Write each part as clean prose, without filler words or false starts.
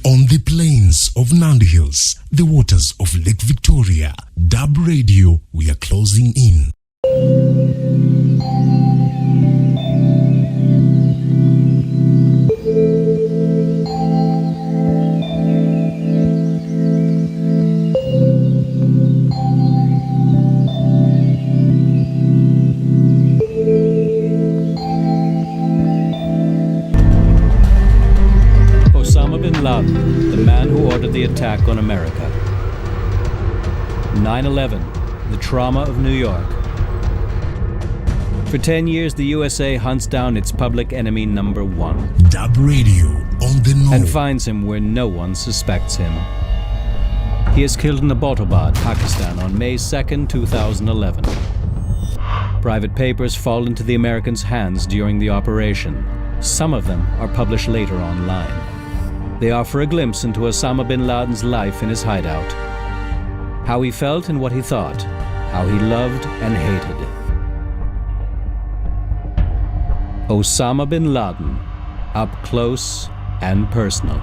On the plains of Nandi Hills, the waters of Lake Victoria, Dub Radio, we are closing in. Osama Bin Laden, the man who ordered the attack on America. 9/11, the trauma of New York. For 10 years, the USA hunts down its public enemy number one. Dub Radio on the know. And finds him where no one suspects him. He is killed in Abbottabad, Pakistan on May 2nd, 2011. Private papers fall into the Americans' hands during the operation. Some of them are published later online. They offer a glimpse into Osama bin Laden's life in his hideout. How he felt and what he thought. How he loved and hated. Osama bin Laden, up close and personal.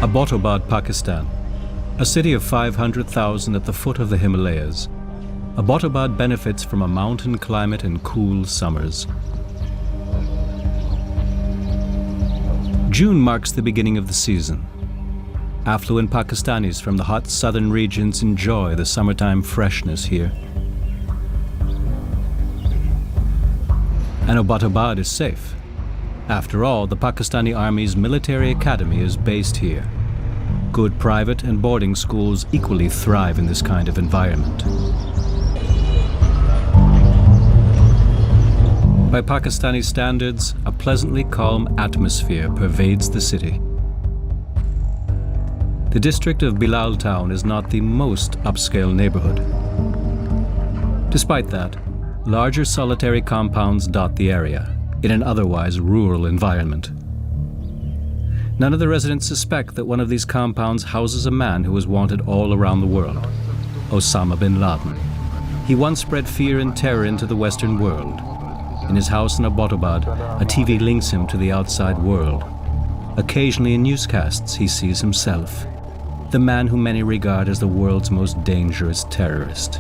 Abbottabad, Pakistan, a city of 500,000 at the foot of the Himalayas. Abbottabad benefits from a mountain climate and cool summers. June marks the beginning of the season. Affluent Pakistanis from the hot southern regions enjoy the summertime freshness here. And Abbottabad is safe. After all, the Pakistani Army's military academy is based here. Good private and boarding schools equally thrive in this kind of environment. By Pakistani standards, a pleasantly calm atmosphere pervades the city. The district of Bilal Town is not the most upscale neighborhood. Despite that, larger solitary compounds dot the area in an otherwise rural environment. None of the residents suspect that one of these compounds houses a man who is wanted all around the world, Osama bin Laden. He once spread fear and terror into the Western world. In his house in Abbottabad, a TV links him to the outside world. Occasionally in newscasts, he sees himself, the man whom many regard as the world's most dangerous terrorist.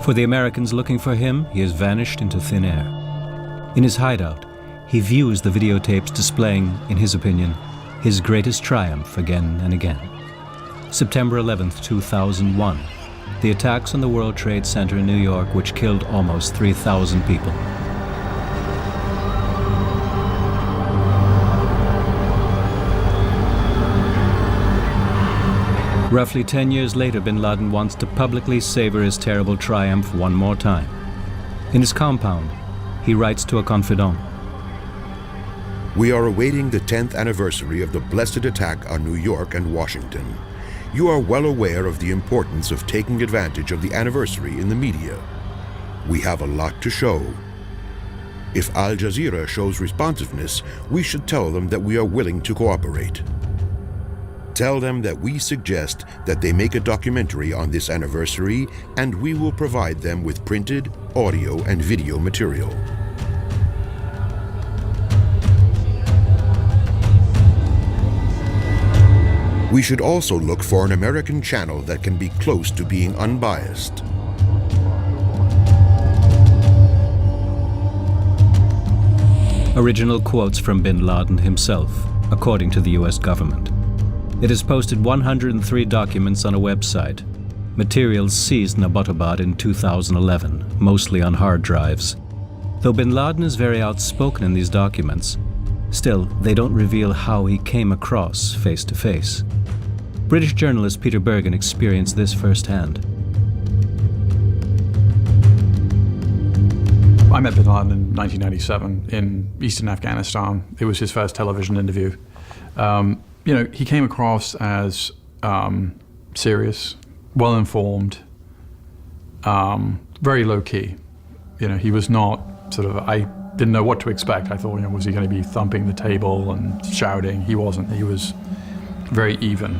For the Americans looking for him, he has vanished into thin air. In his hideout, he views the videotapes displaying, in his opinion, his greatest triumph again and again. September 11th, 2001, the attacks on the World Trade Center in New York, which killed almost 3,000 people. Roughly 10 years later, bin Laden wants to publicly savor his terrible triumph one more time. In his compound, he writes to a confidant. We are awaiting the 10th anniversary of the blessed attack on New York and Washington. You are well aware of the importance of taking advantage of the anniversary in the media. We have a lot to show. If Al Jazeera shows responsiveness, we should tell them that we are willing to cooperate. Tell them that we suggest that they make a documentary on this anniversary, and we will provide them with printed, audio, and video material. We should also look for an American channel that can be close to being unbiased. Original quotes from bin Laden himself, according to the US government. It has posted 103 documents on a website. Materials seized in Abbottabad in 2011, mostly on hard drives. Though bin Laden is very outspoken in these documents, still, they don't reveal how he came across face to face. British journalist Peter Bergen experienced this firsthand. I met Bin Laden in 1997 in eastern Afghanistan. It was his first television interview. He came across as serious, well-informed, very low-key. He was not I didn't know what to expect. I thought, was he going to be thumping the table and shouting? He wasn't. He was very even.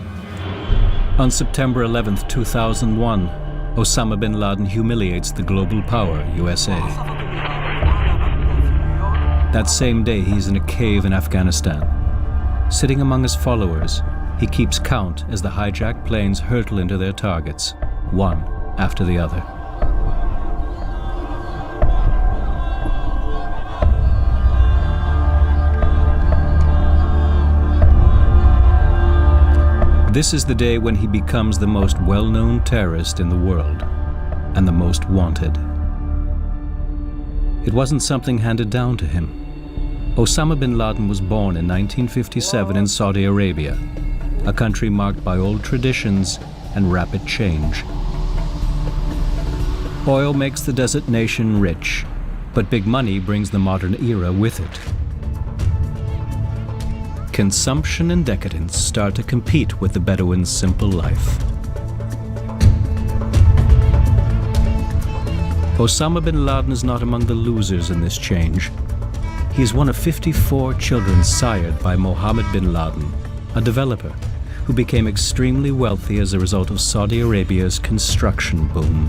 On September 11th, 2001, Osama Bin Laden humiliates the global power, USA. That same day, he's in a cave in Afghanistan. Sitting among his followers, he keeps count as the hijacked planes hurtle into their targets, one after the other. This is the day when he becomes the most well-known terrorist in the world and the most wanted. It wasn't something handed down to him. Osama bin Laden was born in 1957 in Saudi Arabia, a country marked by old traditions and rapid change. Oil makes the desert nation rich, but big money brings the modern era with it. Consumption and decadence start to compete with the Bedouins' simple life. Osama bin Laden is not among the losers in this change. He is one of 54 children sired by Mohammed bin Laden, a developer who became extremely wealthy as a result of Saudi Arabia's construction boom.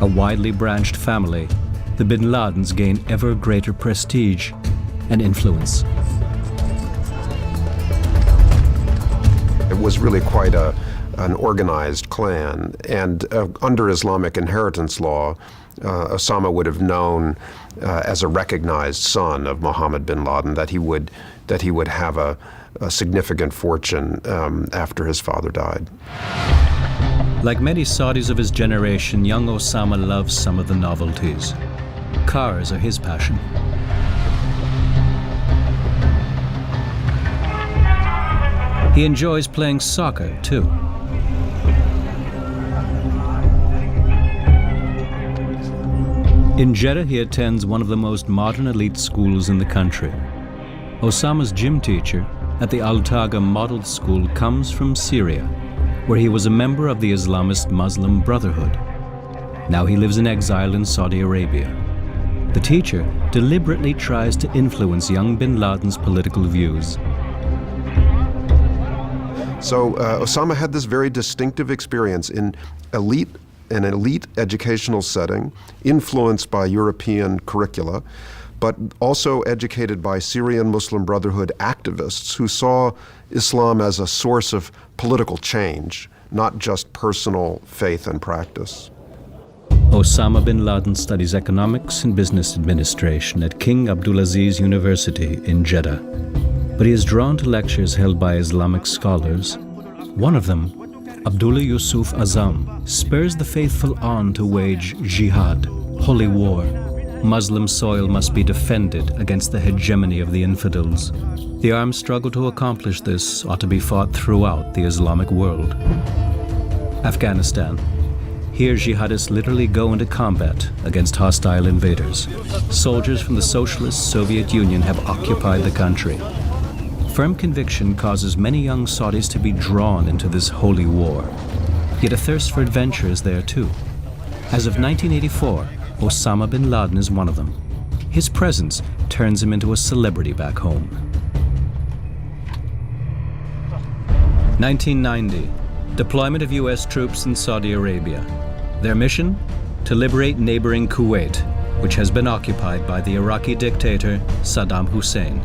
A widely branched family, the bin Ladens gain ever greater prestige and influence. It was really quite an organized clan, and under Islamic inheritance law, Osama would have known as a recognized son of Mohammed bin Laden that he would have a significant fortune after his father died. Like many Saudis of his generation, young Osama loves some of the novelties. Cars are his passion. He enjoys playing soccer, too. In Jeddah, he attends one of the most modern elite schools in the country. Osama's gym teacher at the Al-Taga Model School comes from Syria, where he was a member of the Islamist Muslim Brotherhood. Now he lives in exile in Saudi Arabia. The teacher deliberately tries to influence young bin Laden's political views. So Osama had this very distinctive experience in an elite educational setting, influenced by European curricula, but also educated by Syrian Muslim Brotherhood activists who saw Islam as a source of political change, not just personal faith and practice. Osama bin Laden studies economics and business administration at King Abdulaziz University in Jeddah. But he is drawn to lectures held by Islamic scholars. One of them, Abdullah Yusuf Azam, spurs the faithful on to wage jihad, holy war. Muslim soil must be defended against the hegemony of the infidels. The armed struggle to accomplish this ought to be fought throughout the Islamic world. Afghanistan. Here, jihadists literally go into combat against hostile invaders. Soldiers from the Socialist Soviet Union have occupied the country. Firm conviction causes many young Saudis to be drawn into this holy war. Yet a thirst for adventure is there too. As of 1984, Osama bin Laden is one of them. His presence turns him into a celebrity back home. 1990, deployment of US troops in Saudi Arabia. Their mission? To liberate neighboring Kuwait, which has been occupied by the Iraqi dictator Saddam Hussein.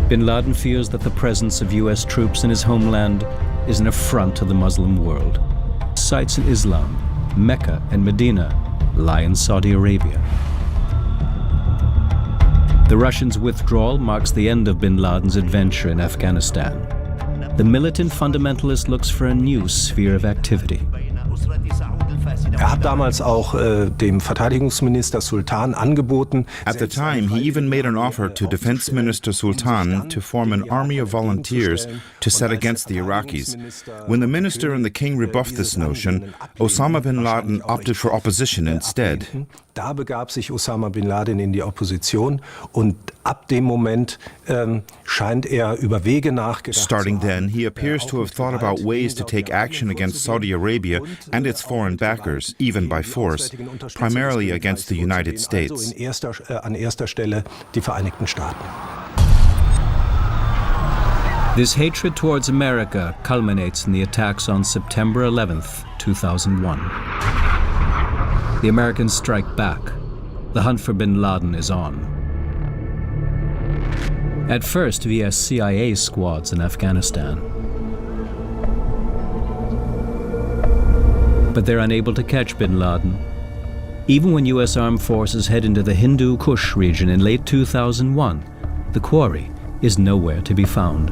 Bin Laden fears that the presence of US troops in his homeland is an affront to the Muslim world. Sites in Islam, Mecca and Medina, lie in Saudi Arabia. The Russians' withdrawal marks the end of bin Laden's adventure in Afghanistan. The militant fundamentalist looks for a new sphere of activity. hat damals auch dem Verteidigungsminister Sultan angeboten. At the time, he even made an offer to Defense Minister Sultan to form an army of volunteers to set against the Iraqis. When the minister and the king rebuffed this notion, Osama bin Laden opted for opposition instead. Da begab sich Osama Bin Laden in die Opposition und ab dem Moment scheint über Wege nachgedacht. Starting then, he appears to have thought about ways to take action against Saudi Arabia and its foreign backers, even by force, primarily against the United States. An erster Stelle die Vereinigten Staaten. This hatred towards America culminates in the attacks on September 11th, 2001. The Americans strike back. The hunt for bin Laden is on. At first via CIA squads in Afghanistan. But they're unable to catch bin Laden. Even when U.S. armed forces head into the Hindu Kush region in late 2001, the quarry is nowhere to be found.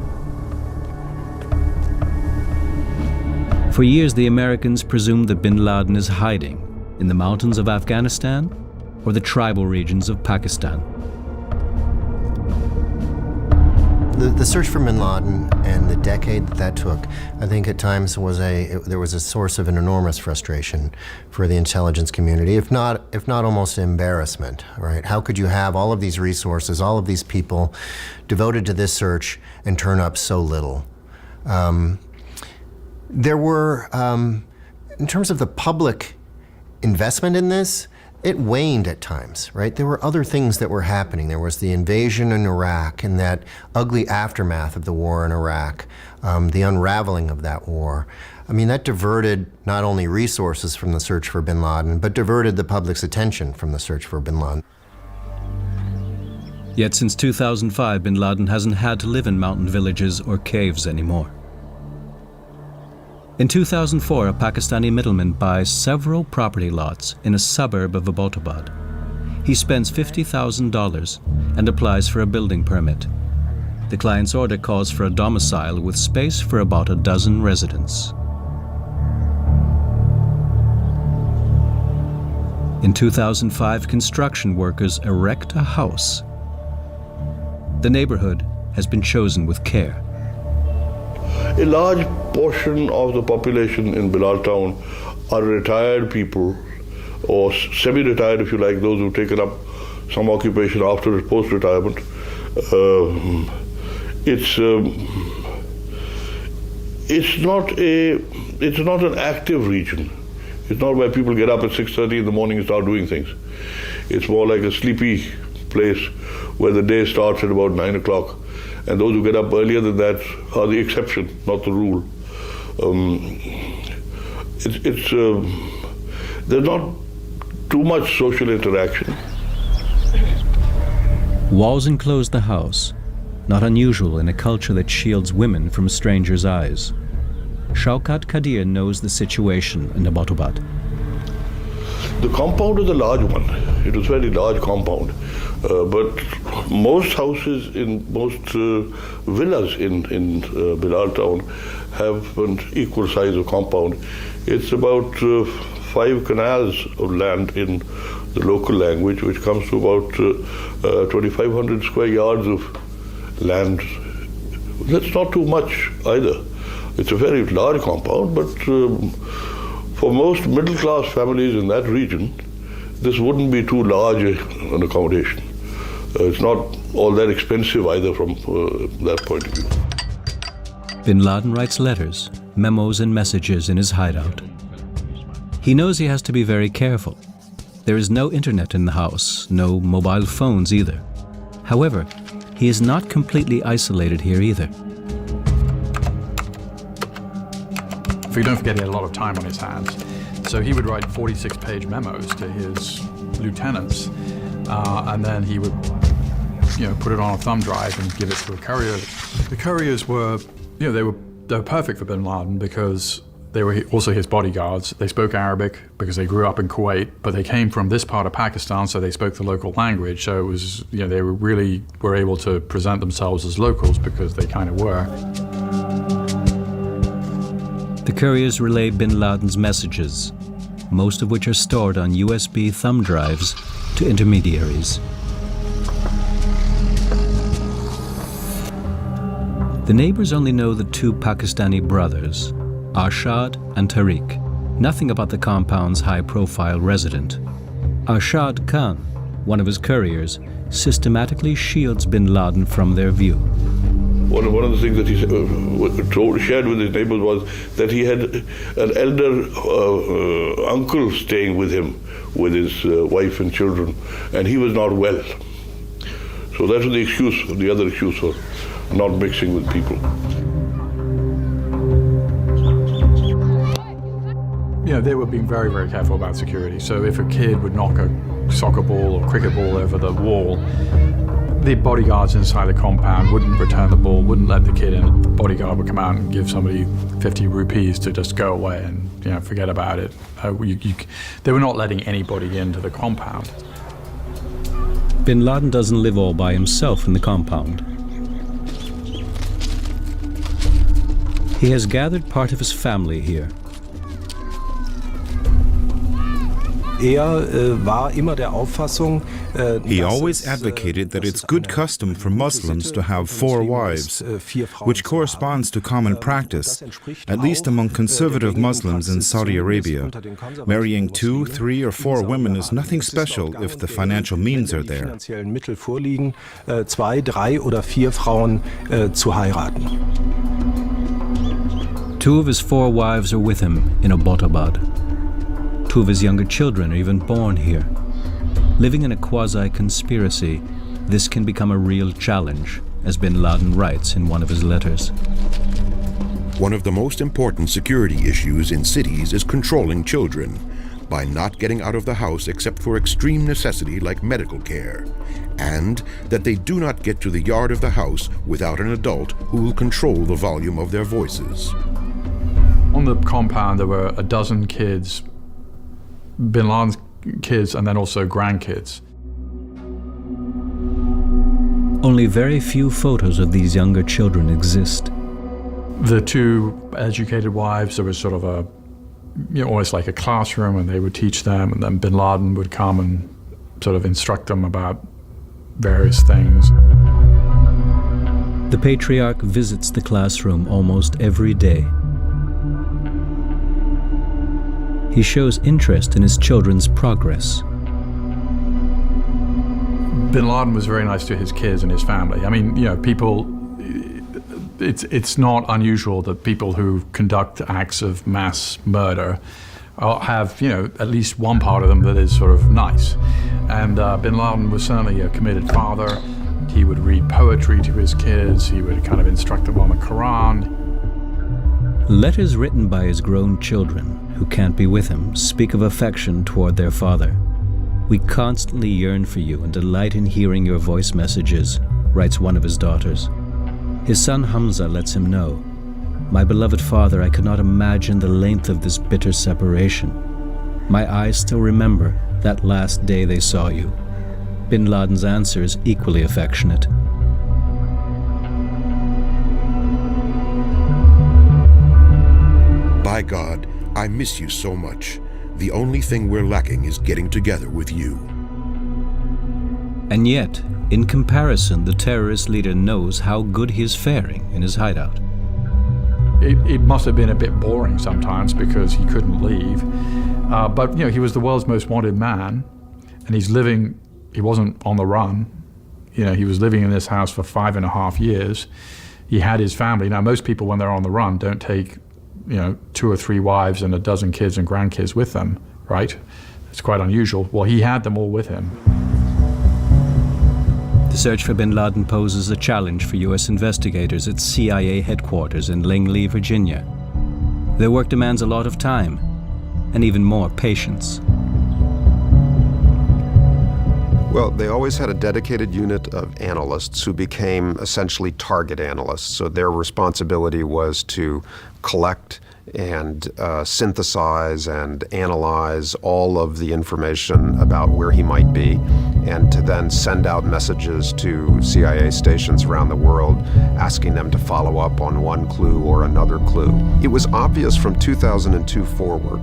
For years, the Americans presumed that bin Laden is hiding in the mountains of Afghanistan or the tribal regions of Pakistan. The search for bin Laden and the decade that took, I think at times there was a source of an enormous frustration for the intelligence community, if not almost embarrassment, right? How could you have all of these resources, all of these people devoted to this search and turn up so little? There were, in terms of the public investment in this, it waned at times, right? There were other things that were happening. There was the invasion in Iraq and that ugly aftermath of the war in Iraq, the unraveling of that war. I mean, that diverted not only resources from the search for bin Laden, but diverted the public's attention from the search for bin Laden. Yet since 2005, bin Laden hasn't had to live in mountain villages or caves anymore. In 2004, a Pakistani middleman buys several property lots in a suburb of Abbottabad. He spends $50,000 and applies for a building permit. The client's order calls for a domicile with space for about a dozen residents. In 2005, construction workers erect a house. The neighborhood has been chosen with care. A large portion of the population in Bilal town are retired people, or semi-retired if you like, those who've taken up some occupation after post-retirement. It's not an active region. It's not where people get up at 6:30 in the morning and start doing things. It's more like a sleepy place where the day starts at about 9 o'clock. And those who get up earlier than that are the exception, not the rule. There's not too much social interaction. Walls enclose the house, not unusual in a culture that shields women from strangers' eyes. Shaukat Kadir knows the situation in Abbottabad. The compound is a large one. It was a very large compound. But most houses in most villas in Bilal town have an equal size of compound. It's about 5 canals of land in the local language, which comes to about 2,500 square yards of land. That's not too much either. It's a very large compound, but for most middle-class families in that region, this wouldn't be too large an accommodation. It's not all that expensive either from that point of view. Bin Laden writes letters, memos, and messages in his hideout. He knows he has to be very careful. There is no internet in the house, no mobile phones either. However, he is not completely isolated here either. If you don't forget, he had a lot of time on his hands. So he would write 46-page memos to his lieutenants, and then he would, put it on a thumb drive and give it to a courier. The couriers were, they were perfect for bin Laden because they were also his bodyguards. They spoke Arabic because they grew up in Kuwait, but they came from this part of Pakistan, so they spoke the local language. So it was, they were able to present themselves as locals because they kind of were. The couriers relay bin Laden's messages. most of which are stored on USB thumb drives, to intermediaries. The neighbors only know the two Pakistani brothers, Arshad and Tariq, nothing about the compound's high-profile resident. Arshad Khan, one of his couriers, systematically shields bin Laden from their view. One of the things that he shared with his neighbors was that he had an elder uncle staying with him, with his wife and children, and he was not well. So that was the other excuse for not mixing with people. You know, they were being very, very careful about security. So if a kid would knock a soccer ball or cricket ball over the wall, the bodyguards inside the compound wouldn't return the ball, wouldn't let the kid in. The bodyguard would come out and give somebody 50 rupees to just go away and, you know, forget about it. They were not letting anybody into the compound. Bin Laden doesn't live all by himself in the compound. He has gathered part of his family here. He always advocated that it's good custom for Muslims to have 4 wives, which corresponds to common practice, at least among conservative Muslims in Saudi Arabia. Marrying 2, 3, or 4 women is nothing special if the financial means are there. 2, 3 oder 4 Frauen zu heiraten. 2 of his 4 wives are with him in Abbottabad. 2 of his younger children are even born here. Living in a quasi-conspiracy, this can become a real challenge, as bin Laden writes in one of his letters. One of the most important security issues in cities is controlling children by not getting out of the house except for extreme necessity like medical care, and that they do not get to the yard of the house without an adult who will control the volume of their voices. On the compound, there were a dozen kids, bin Laden's kids, and then also grandkids. Only very few photos of these younger children exist. The 2 educated wives, there was sort of a, you know, almost like a classroom, and they would teach them, and then bin Laden would come and sort of instruct them about various things. The patriarch visits the classroom almost every day. He shows interest in his children's progress. Bin Laden was very nice to his kids and his family. I mean, you know, it's not unusual that people who conduct acts of mass murder have, you know, at least one part of them that is sort of nice. And bin Laden was certainly a committed father. He would read poetry to his kids. He would kind of instruct them on the Quran. Letters written by his grown children, who can't be with him, speak of affection toward their father. "We constantly yearn for you and delight in hearing your voice messages," writes one of his daughters. His son Hamza lets him know, "My beloved father, I could not imagine the length of this bitter separation. My eyes still remember that last day they saw you." Bin Laden's answer is equally affectionate. By God, I miss you so much. The only thing we're lacking is getting together with you. And yet, in comparison, the terrorist leader knows how good he is faring in his hideout. It must have been a bit boring sometimes because he couldn't leave. But, you know, he was the world's most wanted man, and he wasn't on the run. You know, he was living in this house for 5.5 years. He had his family. Now, most people, when they're on the run, don't take, you know, 2 or 3 wives and a dozen kids and grandkids with them, right? It's quite unusual. Well, he had them all with him. The search for bin Laden poses a challenge for U.S. investigators at CIA headquarters in Langley, Virginia. Their work demands a lot of time and even more patience. Well, they always had a dedicated unit of analysts who became essentially target analysts. So their responsibility was to collect and synthesize and analyze all of the information about where he might be, and to then send out messages to CIA stations around the world asking them to follow up on one clue or another clue. It was obvious from 2002 forward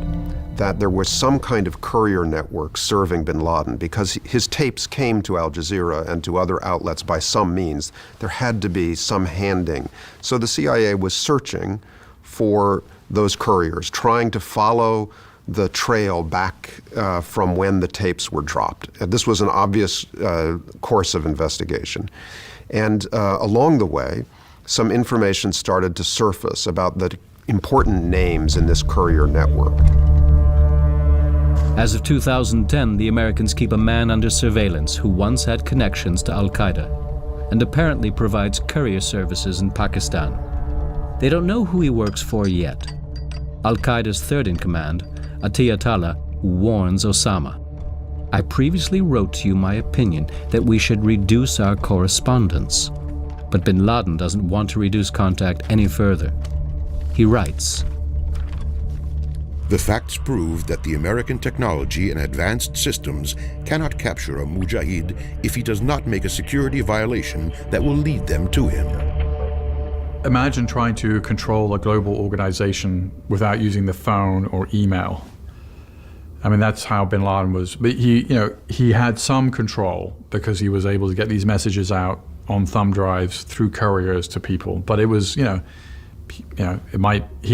that there was some kind of courier network serving bin Laden, because his tapes came to Al Jazeera and to other outlets by some means. There had to be some handing. So the CIA was searching for those couriers, trying to follow the trail back from when the tapes were dropped. And this was an obvious course of investigation. And along the way, some information started to surface about the important names in this courier network. As of 2010, the Americans keep a man under surveillance who once had connections to Al-Qaeda and apparently provides courier services in Pakistan. They don't know who he works for yet. Al-Qaeda's third in command, Atiyatullah, warns Osama. I previously wrote to you my opinion that we should reduce our correspondence. But bin Laden doesn't want to reduce contact any further. He writes, The facts prove that the American technology and advanced systems cannot capture a mujahid if he does not make a security violation that will lead them to him. Imagine trying to control a global organization without using the phone or email. I mean, that's how bin Laden was. But he had some control because he was able to get these messages out on thumb drives through couriers to people. But it was, he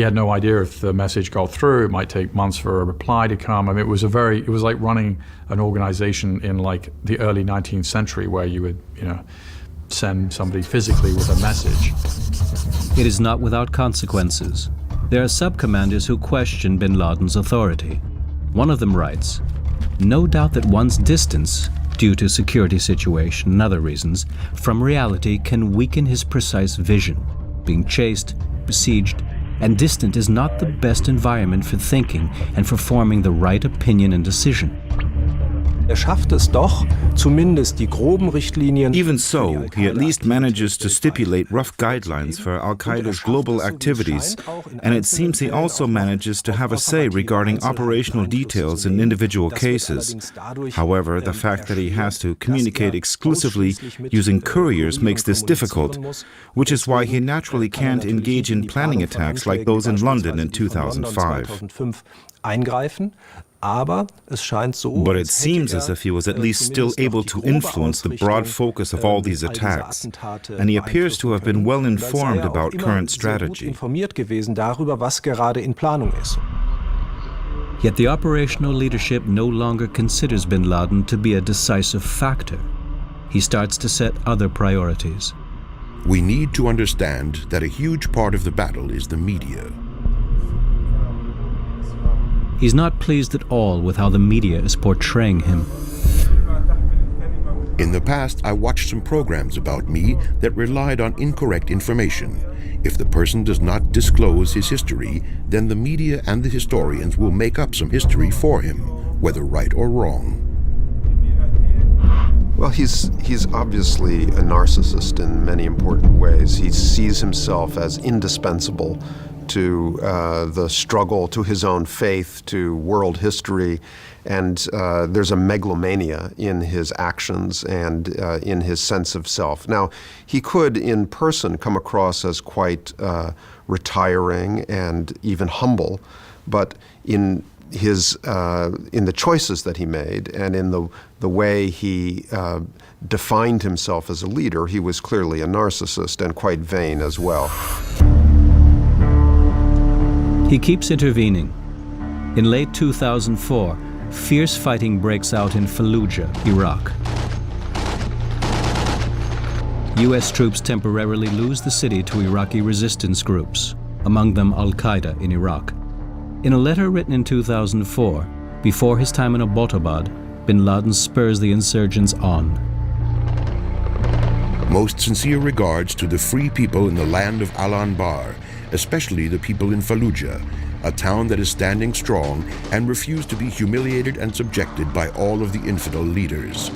had no idea if the message got through. It might take months for a reply to come. I mean, it was like running an organization in like the early 19th century where you would, send somebody physically with a message. It is not without consequences. There are sub-commanders who question bin Laden's authority. One of them writes, "No doubt that one's distance, due to security situation and other reasons, from reality can weaken his precise vision. Being chased, besieged, and distant is not the best environment for thinking and for forming the right opinion and decision." schafft es doch, zumindest die groben Richtlinien. Even so, he at least manages to stipulate rough guidelines for Al-Qaeda's global activities, and it seems he also manages to have a say regarding operational details in individual cases. However, the fact that he has to communicate exclusively using couriers makes this difficult, which is why he naturally can't engage in planning attacks like those in London in 2005. Eingreifen. But it seems as if he was at least still able to influence the broad focus of all these attacks, and he appears to have been well informed about current strategy. Yet the operational leadership no longer considers bin Laden to be a decisive factor. He starts to set other priorities. We need to understand that a huge part of the battle is the media. He's not pleased at all with how the media is portraying him. In the past, I watched some programs about me that relied on incorrect information. If the person does not disclose his history, then the media and the historians will make up some history for him, whether right or wrong. Well, he's obviously a narcissist in many important ways. He sees himself as indispensable to the struggle, to his own faith, to world history, and there's a megalomania in his actions and in his sense of self. Now, he could in person come across as quite retiring and even humble, but in the choices that he made and in the way he defined himself as a leader, he was clearly a narcissist and quite vain as well. He keeps intervening. In late 2004, fierce fighting breaks out in Fallujah, Iraq. U.S. troops temporarily lose the city to Iraqi resistance groups, among them Al-Qaeda in Iraq. In a letter written in 2004, before his time in Abbottabad, bin Laden spurs the insurgents on. Most sincere regards to the free people in the land of Al-Anbar, especially the people in Fallujah, a town that is standing strong and refused to be humiliated and subjected by all of the infidel leaders.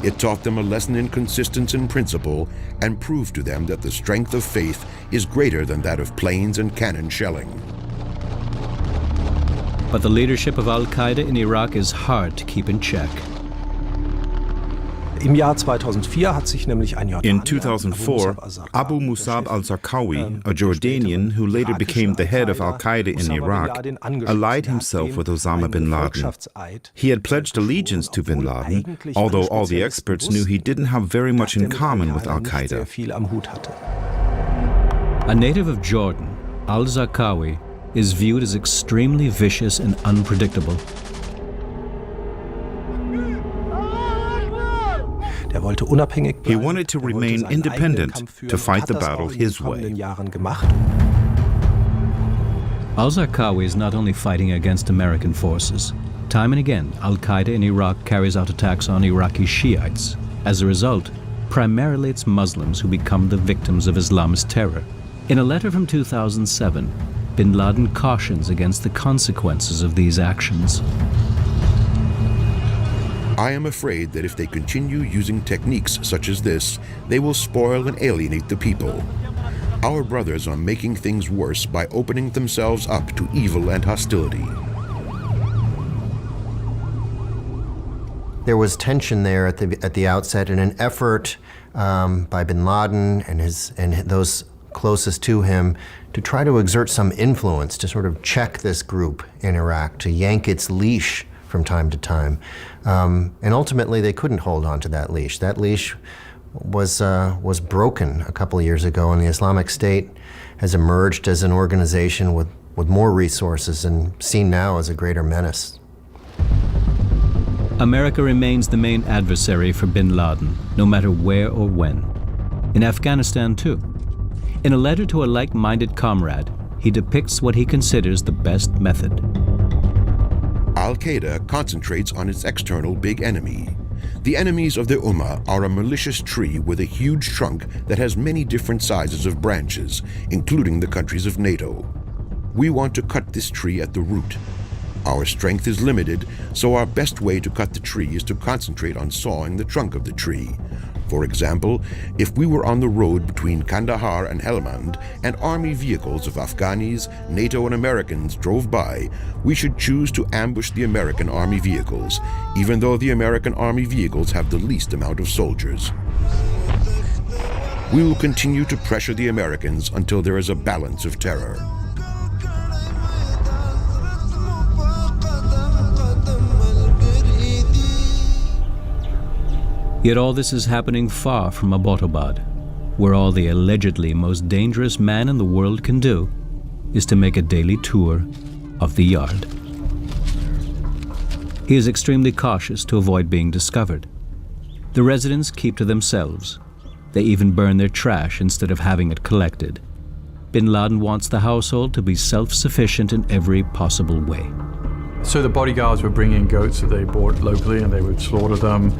It taught them a lesson in consistency in principle and proved to them that the strength of faith is greater than that of planes and cannon shelling. But the leadership of Al-Qaeda in Iraq is hard to keep in check. Im Jahr 2004 hat sich nämlich ein Jordanier, In 2004, Abu Musab al-Zarqawi, a Jordanian who later became the head of al-Qaeda in Iraq, allied himself with Osama bin Laden. He had pledged allegiance to bin Laden, although all the experts knew he didn't have very much in common with al-Qaeda. A native of Jordan, al-Zarqawi is viewed as extremely vicious and unpredictable. He wanted to remain independent, to fight the battle his way. Al-Zarqawi is not only fighting against American forces. Time and again, al-Qaeda in Iraq carries out attacks on Iraqi Shiites. As a result, primarily it's Muslims who become the victims of Islamist terror. In a letter from 2007, bin Laden cautions against the consequences of these actions. I am afraid that if they continue using techniques such as this, they will spoil and alienate the people. Our brothers are making things worse by opening themselves up to evil and hostility. There was tension there at the outset, and an effort by bin Laden and those closest to him to try to exert some influence to sort of check this group in Iraq, to yank its leash from time to time. And ultimately, they couldn't hold on to that leash. That leash was broken a couple of years ago, and the Islamic State has emerged as an organization with more resources and seen now as a greater menace. America remains the main adversary for bin Laden, no matter where or when. In Afghanistan, too. In a letter to a like-minded comrade, he depicts what he considers the best method. Al-Qaeda concentrates on its external big enemy. The enemies of the Ummah are a malicious tree with a huge trunk that has many different sizes of branches, including the countries of NATO. We want to cut this tree at the root. Our strength is limited, so our best way to cut the tree is to concentrate on sawing the trunk of the tree. For example, if we were on the road between Kandahar and Helmand and army vehicles of Afghanis, NATO and Americans drove by, we should choose to ambush the American army vehicles, even though the American army vehicles have the least amount of soldiers. We will continue to pressure the Americans until there is a balance of terror. Yet all this is happening far from Abbottabad, where all the allegedly most dangerous man in the world can do is to make a daily tour of the yard. He is extremely cautious to avoid being discovered. The residents keep to themselves. They even burn their trash instead of having it collected. Bin Laden wants the household to be self-sufficient in every possible way. So the bodyguards would bring in goats that they bought locally and they would slaughter them.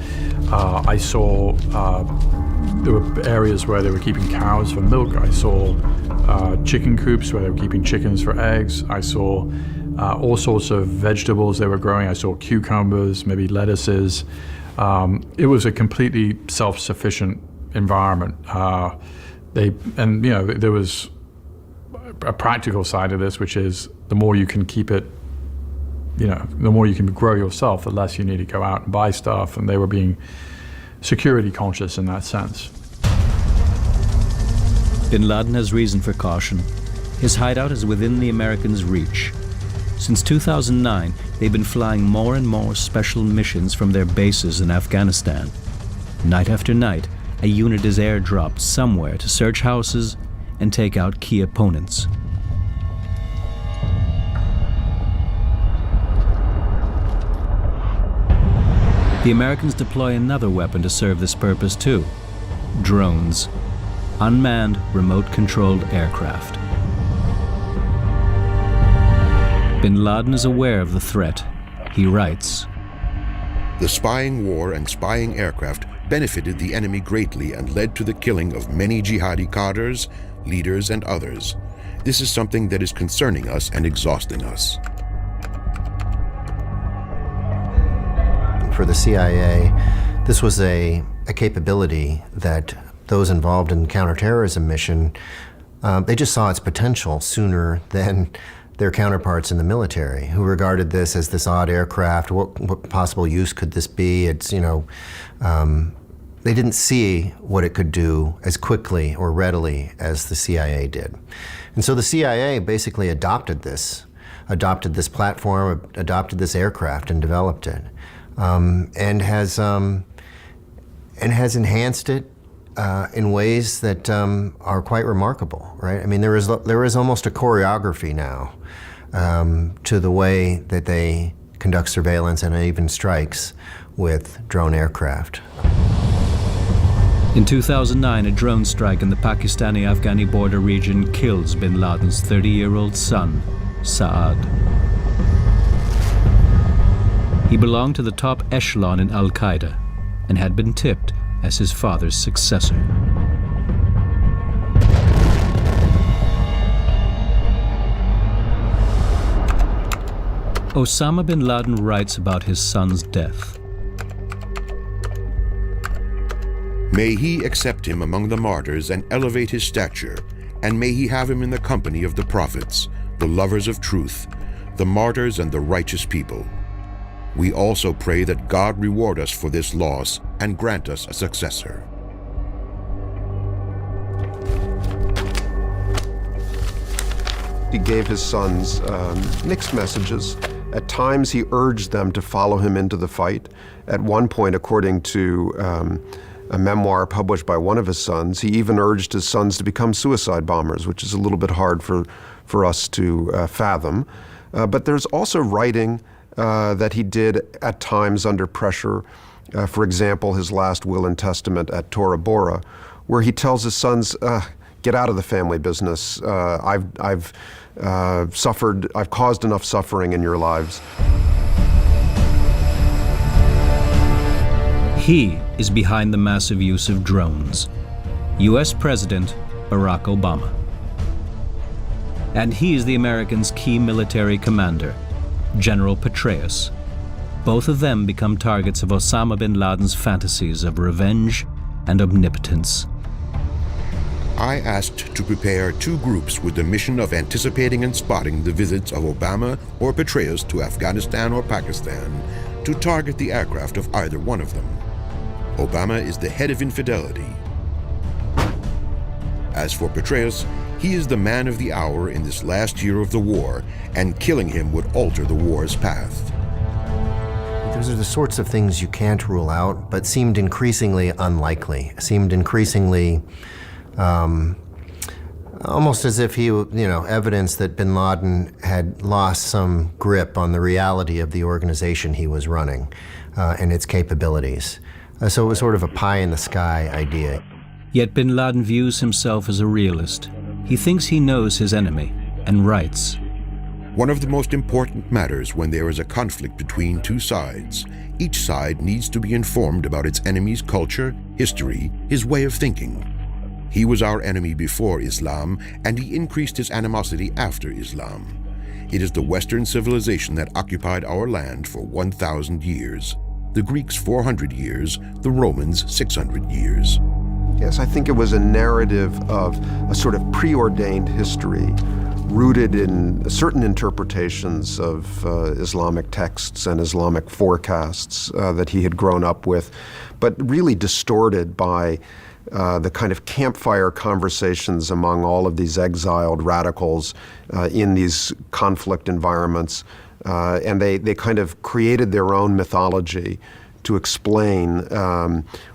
I saw there were areas where they were keeping cows for milk. I saw chicken coops where they were keeping chickens for eggs. I saw all sorts of vegetables they were growing. I saw cucumbers, maybe lettuces. It was a completely self-sufficient environment. There was a practical side of this, which is the more you can keep it, the more you can grow yourself, the less you need to go out and buy stuff, and they were being security conscious in that sense. Bin Laden has reason for caution. His hideout is within the Americans' reach. Since 2009, they've been flying more and more special missions from their bases in Afghanistan. Night after night, a unit is airdropped somewhere to search houses and take out key opponents. The Americans deploy another weapon to serve this purpose too: drones, unmanned, remote-controlled aircraft. Bin Laden is aware of the threat. He writes, "The spying war and spying aircraft benefited the enemy greatly and led to the killing of many jihadi cadres, leaders, and others. This is something that is concerning us and exhausting us." For the CIA, this was a capability that those involved in the counterterrorism mission, they just saw its potential sooner than their counterparts in the military, who regarded this as this odd aircraft. What possible use could this be? It's, they didn't see what it could do as quickly or readily as the CIA did. And so the CIA basically adopted this platform, adopted this aircraft and developed it, and has enhanced it in ways that are quite remarkable, right? I mean, there is almost a choreography now to the way that they conduct surveillance and even strikes with drone aircraft. In 2009, a drone strike in the Pakistani-Afghani border region kills bin Laden's 30-year-old son, Saad. He belonged to the top echelon in Al-Qaeda and had been tipped as his father's successor. Osama bin Laden writes about his son's death. May he accept him among the martyrs and elevate his stature, and may he have him in the company of the prophets, the lovers of truth, the martyrs and the righteous people. We also pray that God reward us for this loss and grant us a successor. He gave his sons mixed messages. At times he urged them to follow him into the fight. At one point, according to a memoir published by one of his sons, he even urged his sons to become suicide bombers, which is a little bit hard for us to fathom. But there's also writing that he did at times under pressure. For example, his last will and testament at Tora Bora, where he tells his sons, get out of the family business. I've caused enough suffering in your lives. He is behind the massive use of drones. US President Barack Obama. And he is the Americans' key military commander, General Petraeus. Both of them become targets of Osama bin Laden's fantasies of revenge and omnipotence. I asked to prepare two groups with the mission of anticipating and spotting the visits of Obama or Petraeus to Afghanistan or Pakistan to target the aircraft of either one of them. Obama is the head of infidelity. As for Petraeus, he is the man of the hour in this last year of the war, and killing him would alter the war's path. Those are the sorts of things you can't rule out, but seemed increasingly unlikely, seemed increasingly almost as if he, evidence that bin Laden had lost some grip on the reality of the organization he was running and its capabilities. So it was sort of a pie-in-the-sky idea. Yet bin Laden views himself as a realist. He thinks he knows his enemy and writes, One of the most important matters when there is a conflict between two sides, each side needs to be informed about its enemy's culture, history, his way of thinking. He was our enemy before Islam, and he increased his animosity after Islam. It is the Western civilization that occupied our land for 1,000 years. The Greeks 400 years, the Romans 600 years. Yes, I think it was a narrative of a sort of preordained history rooted in certain interpretations of Islamic texts and Islamic forecasts that he had grown up with, but really distorted by the kind of campfire conversations among all of these exiled radicals in these conflict environments. And they kind of created their own mythology to explain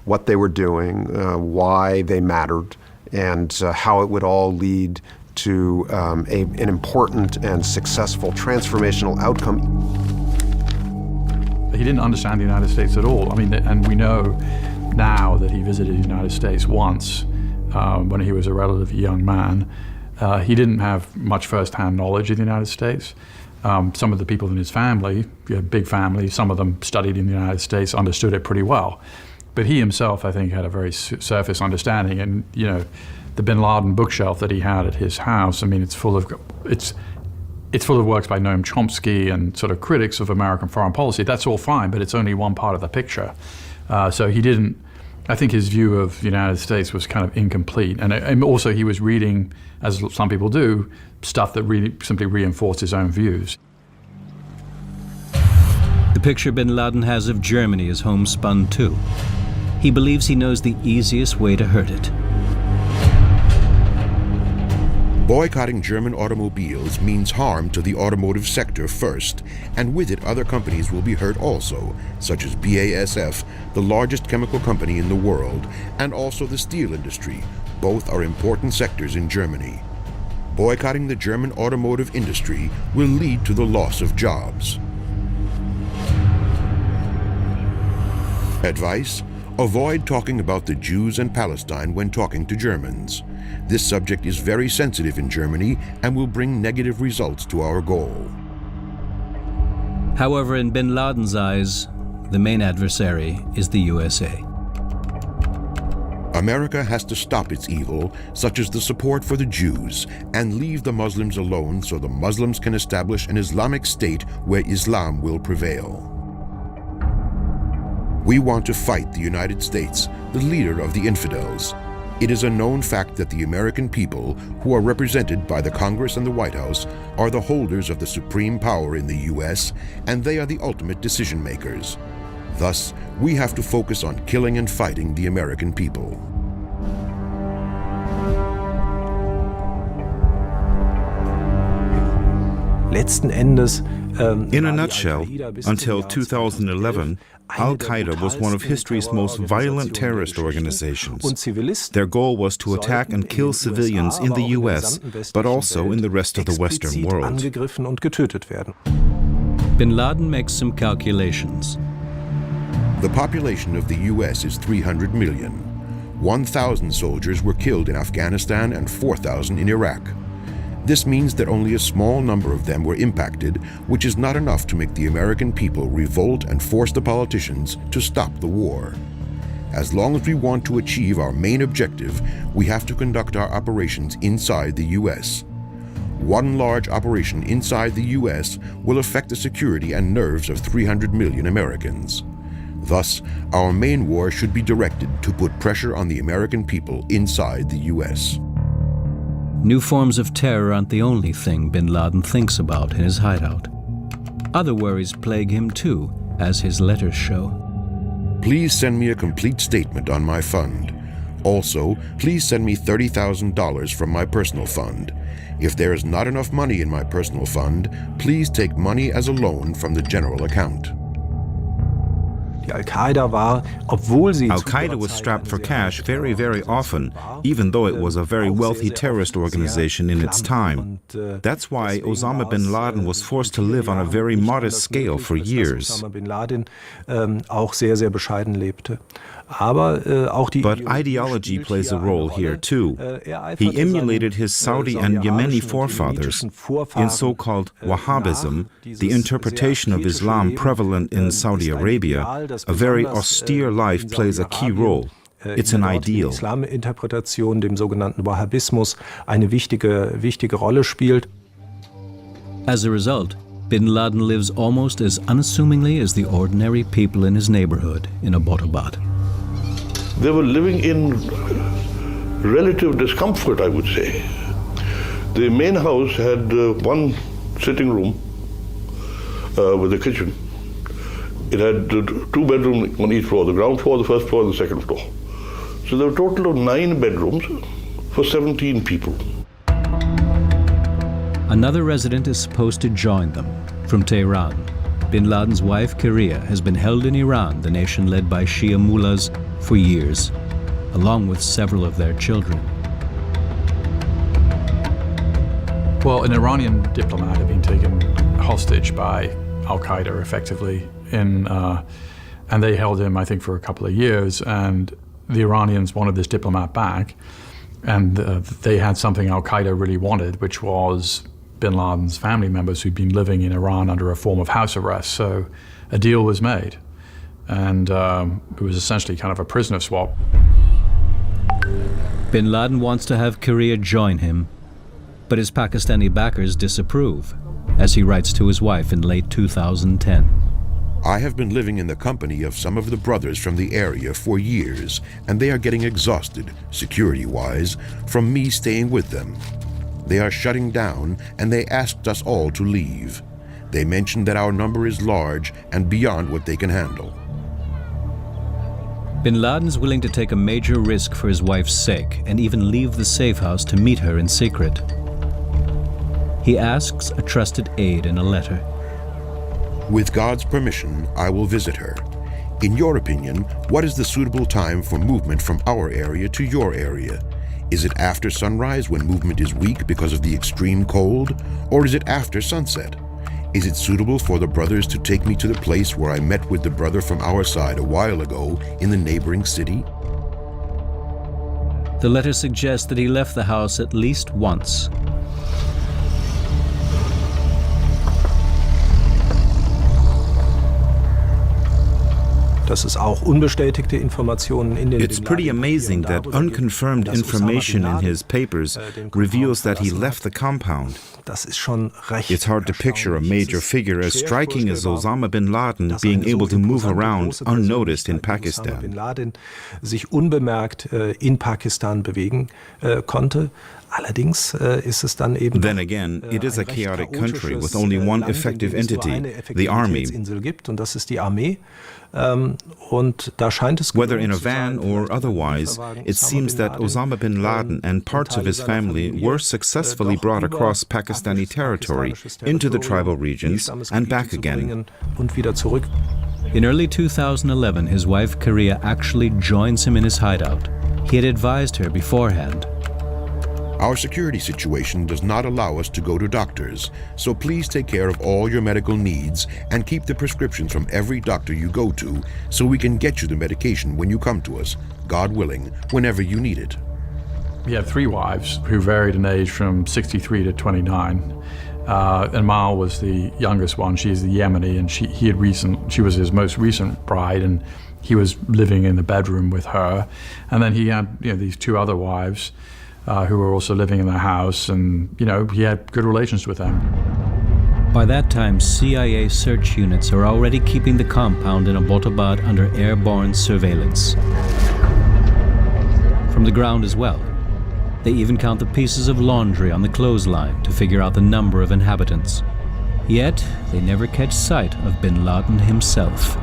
what they were doing, why they mattered, and how it would all lead to an important and successful transformational outcome. He didn't understand the United States at all. I mean, and we know now that he visited the United States once when he was a relatively young man. He didn't have much first-hand knowledge of the United States. Some of the people in his family, big family, some of them studied in the United States, understood it pretty well. But he himself, I think, had a very surface understanding. And, the bin Laden bookshelf that he had at his house, I mean, it's full of works by Noam Chomsky and sort of critics of American foreign policy. That's all fine, but it's only one part of the picture. So he didn't, I think his view of the United States was kind of incomplete. And also he was reading, as some people do, stuff that really simply reinforced his own views. The picture bin Laden has of Germany is homespun too. He He believes he knows the easiest way to hurt it. Boycotting German automobiles means harm to the automotive sector first, and with it other companies will be hurt also, such as BASF, the largest chemical company in the world, and also the steel industry. Both are important sectors in Germany. Boycotting the German automotive industry will lead to the loss of jobs. Advice: avoid talking about the Jews and Palestine when talking to Germans. This subject is very sensitive in Germany and will bring negative results to our goal. However, in bin Laden's eyes, the main adversary is the USA. America has to stop its evil, such as the support for the Jews, and leave the Muslims alone so the Muslims can establish an Islamic state where Islam will prevail. We want to fight the United States, the leader of the infidels. It is a known fact that the American people, who are represented by the Congress and the White House, are the holders of the supreme power in the U.S., and they are the ultimate decision makers. Thus, we have to focus on killing and fighting the American people. Letzten Endes, in a nutshell, until 2011, Al-Qaeda was one of history's most violent terrorist organizations. Their goal was to attack and kill civilians in the US, but also in the rest of the Western world. Bin Laden makes some calculations. The population of the US is 300 million. 1,000 soldiers were killed in Afghanistan and 4,000 in Iraq. This means that only a small number of them were impacted, which is not enough to make the American people revolt and force the politicians to stop the war. As long as we want to achieve our main objective, we have to conduct our operations inside the US. One large operation inside the US will affect the security and nerves of 300 million Americans. Thus, our main war should be directed to put pressure on the American people inside the US. New forms of terror aren't the only thing bin Laden thinks about in his hideout. Other worries plague him too, as his letters show. Please send me a complete statement on my fund. Also, please send me $30,000 from my personal fund. If there is not enough money in my personal fund, please take money as a loan from the general account. Al-Qaeda was strapped for cash very, very often, even though it was a very wealthy terrorist organization in its time. That's why Osama bin Laden was forced to live on a very modest scale for years. But ideology plays a role here too. He emulated his Saudi and Yemeni forefathers. In so-called Wahhabism, the interpretation of Islam prevalent in Saudi Arabia, a very austere life plays a key role. It's an ideal. Islaminterpretation, dem sogenannten Wahhabismus, eine wichtige Rolle spielt. As a result, bin Laden lives almost as unassumingly as the ordinary people in his neighborhood in Abbottabad. They were living in relative discomfort, I would say. The main house had one sitting room with a kitchen. It had 2 bedrooms on each floor, the ground floor, the first floor, and the second floor. So there were a total of 9 bedrooms for 17 people. Another resident is supposed to join them from Tehran. Bin Laden's wife, Karia, has been held in Iran, the nation led by Shia mullahs, for years, along with several of their children. Well, an Iranian diplomat had been taken hostage by Al-Qaeda, effectively, and they held him, I think, for a couple of years, and the Iranians wanted this diplomat back, and they had something Al-Qaeda really wanted, which was bin Laden's family members who'd been living in Iran under a form of house arrest. So a deal was made, and it was essentially kind of a prisoner swap. Bin Laden wants to have Karia join him, but his Pakistani backers disapprove, as he writes to his wife in late 2010. I have been living in the company of some of the brothers from the area for years, and they are getting exhausted, security-wise, from me staying with them. They are shutting down, and they asked us all to leave. They mentioned that our number is large and beyond what they can handle. Bin Laden's willing to take a major risk for his wife's sake and even leave the safe house to meet her in secret. He asks a trusted aide in a letter. With God's permission, I will visit her. In your opinion, what is the suitable time for movement from our area to your area? Is it after sunrise when movement is weak because of the extreme cold? Or is it after sunset? Is it suitable for the brothers to take me to the place where I met with the brother from our side a while ago in the neighboring city? The letter suggests that he left the house at least once. It's pretty amazing that unconfirmed information in his papers reveals that he left the compound. It's hard to picture a major figure as striking as Osama Bin Laden being able to move around unnoticed in Pakistan. Then again, it is a chaotic country with only one effective entity, the army. Whether in a van or otherwise, it seems that Osama bin Laden and parts of his family were successfully brought across Pakistani territory into the tribal regions and back again. In early 2011, his wife Karia actually joins him in his hideout. He had advised her beforehand. Our security situation does not allow us to go to doctors, so please take care of all your medical needs and keep the prescriptions from every doctor you go to so we can get you the medication when you come to us, God willing, whenever you need it. He had 3 wives who varied in age from 63 to 29. And Mal was the youngest one. She's the Yemeni, and she was his most recent bride, and he was living in the bedroom with her. And then he had these 2 other wives who were also living in the house, and he had good relations with them. By that time, CIA search units are already keeping the compound in Abbottabad under airborne surveillance. From the ground as well. They even count the pieces of laundry on the clothesline to figure out the number of inhabitants. Yet, they never catch sight of Bin Laden himself.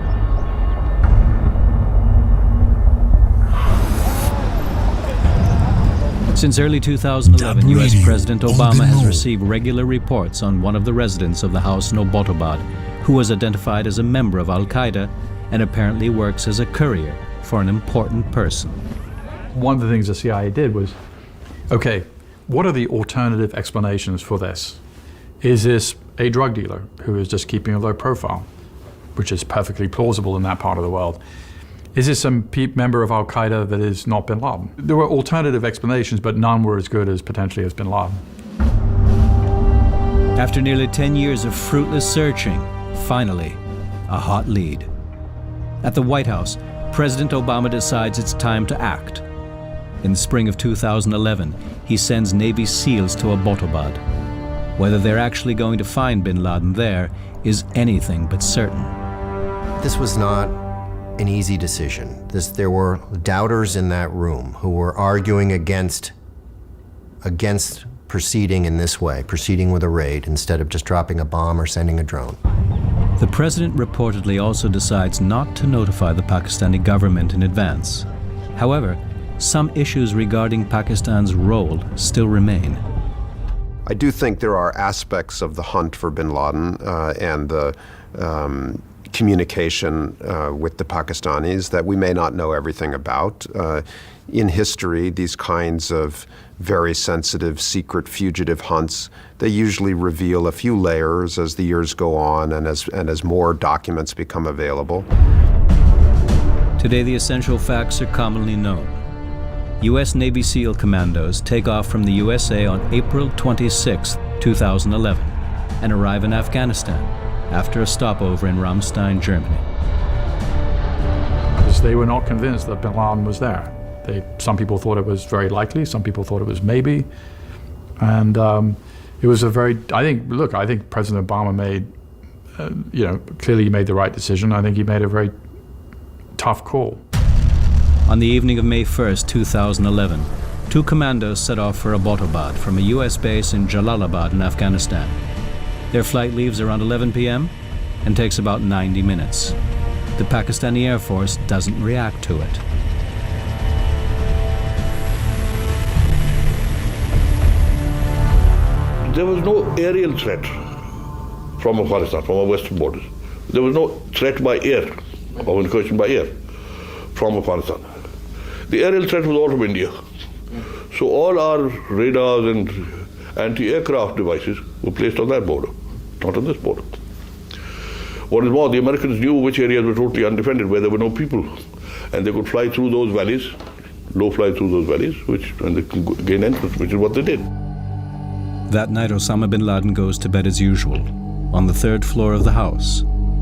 Since early 2011, U.S. President Obama has received regular reports on one of the residents of the house in Abbottabad, who was identified as a member of Al-Qaeda and apparently works as a courier for an important person. One of the things the CIA did was, okay, what are the alternative explanations for this? Is this a drug dealer who is just keeping a low profile, which is perfectly plausible in that part of the world? Is this some member of Al-Qaeda that is not Bin Laden? There were alternative explanations, but none were as good as potentially as Bin Laden. After nearly 10 years of fruitless searching, finally, a hot lead. At the White House, President Obama decides it's time to act. In the spring of 2011, he sends Navy SEALs to Abbottabad. Whether they're actually going to find Bin Laden there is anything but certain. This was not an easy decision. There were doubters in that room who were arguing against proceeding in this way, proceeding with a raid instead of just dropping a bomb or sending a drone. The president reportedly also decides not to notify the Pakistani government in advance. However, some issues regarding Pakistan's role still remain. I do think there are aspects of the hunt for bin Laden and the communication with the Pakistanis that we may not know everything about. In history, these kinds of very sensitive, secret, fugitive hunts, they usually reveal a few layers as the years go on and as more documents become available. Today, the essential facts are commonly known. U.S. Navy SEAL commandos take off from the USA on April 26, 2011, and arrive in Afghanistan after a stopover in Ramstein, Germany. They were not convinced that Bin Laden was there. Some people thought it was very likely, some people thought it was maybe. And it was I think President Obama made, clearly he made the right decision. I think he made a very tough call. On the evening of May 1st, 2011, 2 commandos set off for Abbottabad from a U.S. base in Jalalabad in Afghanistan. Their flight leaves around 11 p.m. and takes about 90 minutes. The Pakistani Air Force doesn't react to it. There was no aerial threat from Afghanistan, from our western borders. There was no threat by air, or incursion by air, from Afghanistan. The aerial threat was all from India. So all our radars and anti-aircraft devices were placed on that border, not on this border. What is more, the Americans knew which areas were totally undefended, where there were no people, and they could fly through those valleys, low fly through those valleys, and they can gain entrance, which is what they did. That night, Osama bin Laden goes to bed as usual, on the third floor of the house,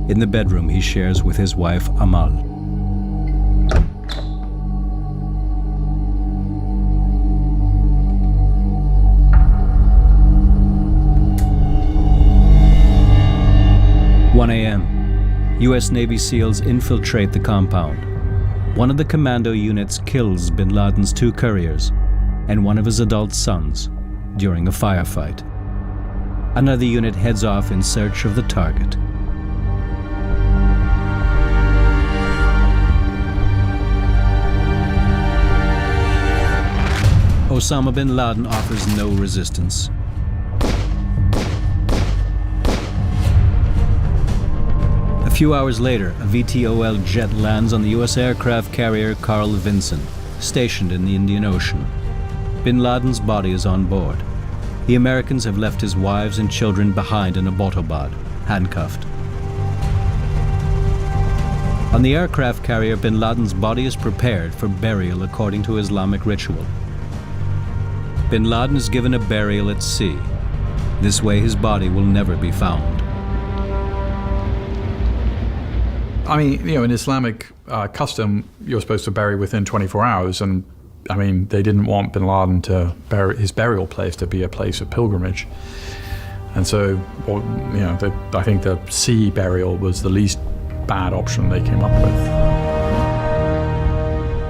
in the bedroom he shares with his wife Amal. "1 a.m. U.S. Navy SEALs infiltrate the compound. One of the commando units kills bin Laden's 2 couriers and one of his adult sons during a firefight. Another unit heads off in search of the target. Osama bin Laden offers no resistance. A few hours later, a VTOL jet lands on the U.S. aircraft carrier Carl Vinson, stationed in the Indian Ocean. Bin Laden's body is on board. The Americans have left his wives and children behind in Abbottabad, handcuffed. On the aircraft carrier, bin Laden's body is prepared for burial according to Islamic ritual. Bin Laden is given a burial at sea. This way his body will never be found. I mean, you know, in Islamic custom, you're supposed to bury within 24 hours, and I mean, they didn't want bin Laden to bury his burial place to be a place of pilgrimage. And so, you know, I think the sea burial was the least bad option they came up with.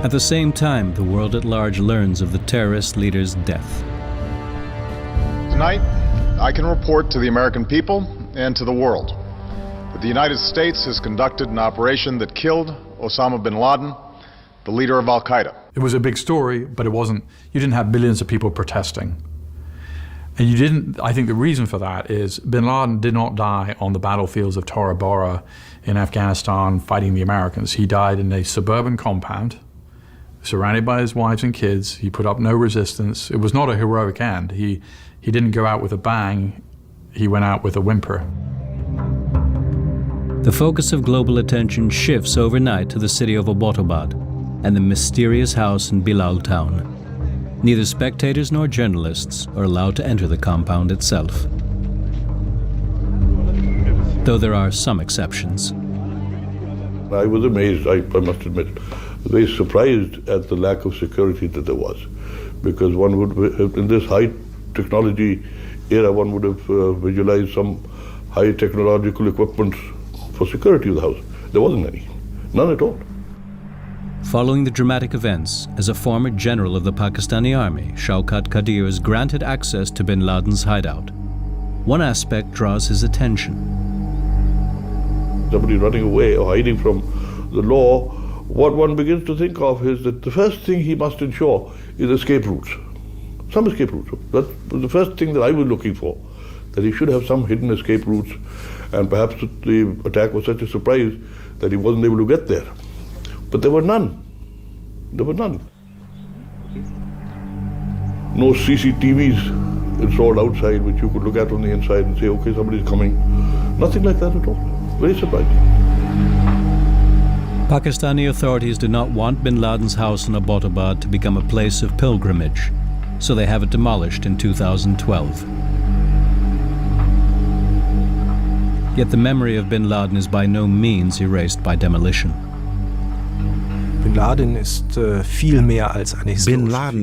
At the same time, the world at large learns of the terrorist leader's death. Tonight, I can report to the American people and to the world that the United States has conducted an operation that killed Osama bin Laden, the leader of Al-Qaeda. It was a big story, but it wasn't, you didn't have billions of people protesting. And you didn't, I think the reason for that is bin Laden did not die on the battlefields of Tora Bora in Afghanistan fighting the Americans. He died in a suburban compound, surrounded by his wives and kids. He put up no resistance. It was not a heroic end. He didn't go out with a bang, he went out with a whimper. The focus of global attention shifts overnight to the city of Abbottabad and the mysterious house in Bilal town. Neither spectators nor journalists are allowed to enter the compound itself, though there are some exceptions. I was amazed, I must admit, very surprised at the lack of security that there was, because one would, in this high technology era, one would have visualized some high technological equipment for security of the house. There wasn't any, none at all. Following the dramatic events, as a former general of the Pakistani army, Shaukat Qadir is granted access to bin Laden's hideout. One aspect draws his attention. Somebody running away or hiding from the law, what one begins to think of is that the first thing he must ensure is escape routes. Some escape routes. That was the first thing that I was looking for, that he should have some hidden escape routes, and perhaps the attack was such a surprise that he wasn't able to get there. But there were none. There were none. No CCTVs installed outside which you could look at on the inside and say, okay, somebody's coming. Nothing like that at all. Very surprising. Pakistani authorities do not want bin Laden's house in Abbottabad to become a place of pilgrimage, so they have it demolished in 2012. Yet the memory of bin Laden is by no means erased by demolition. Bin Laden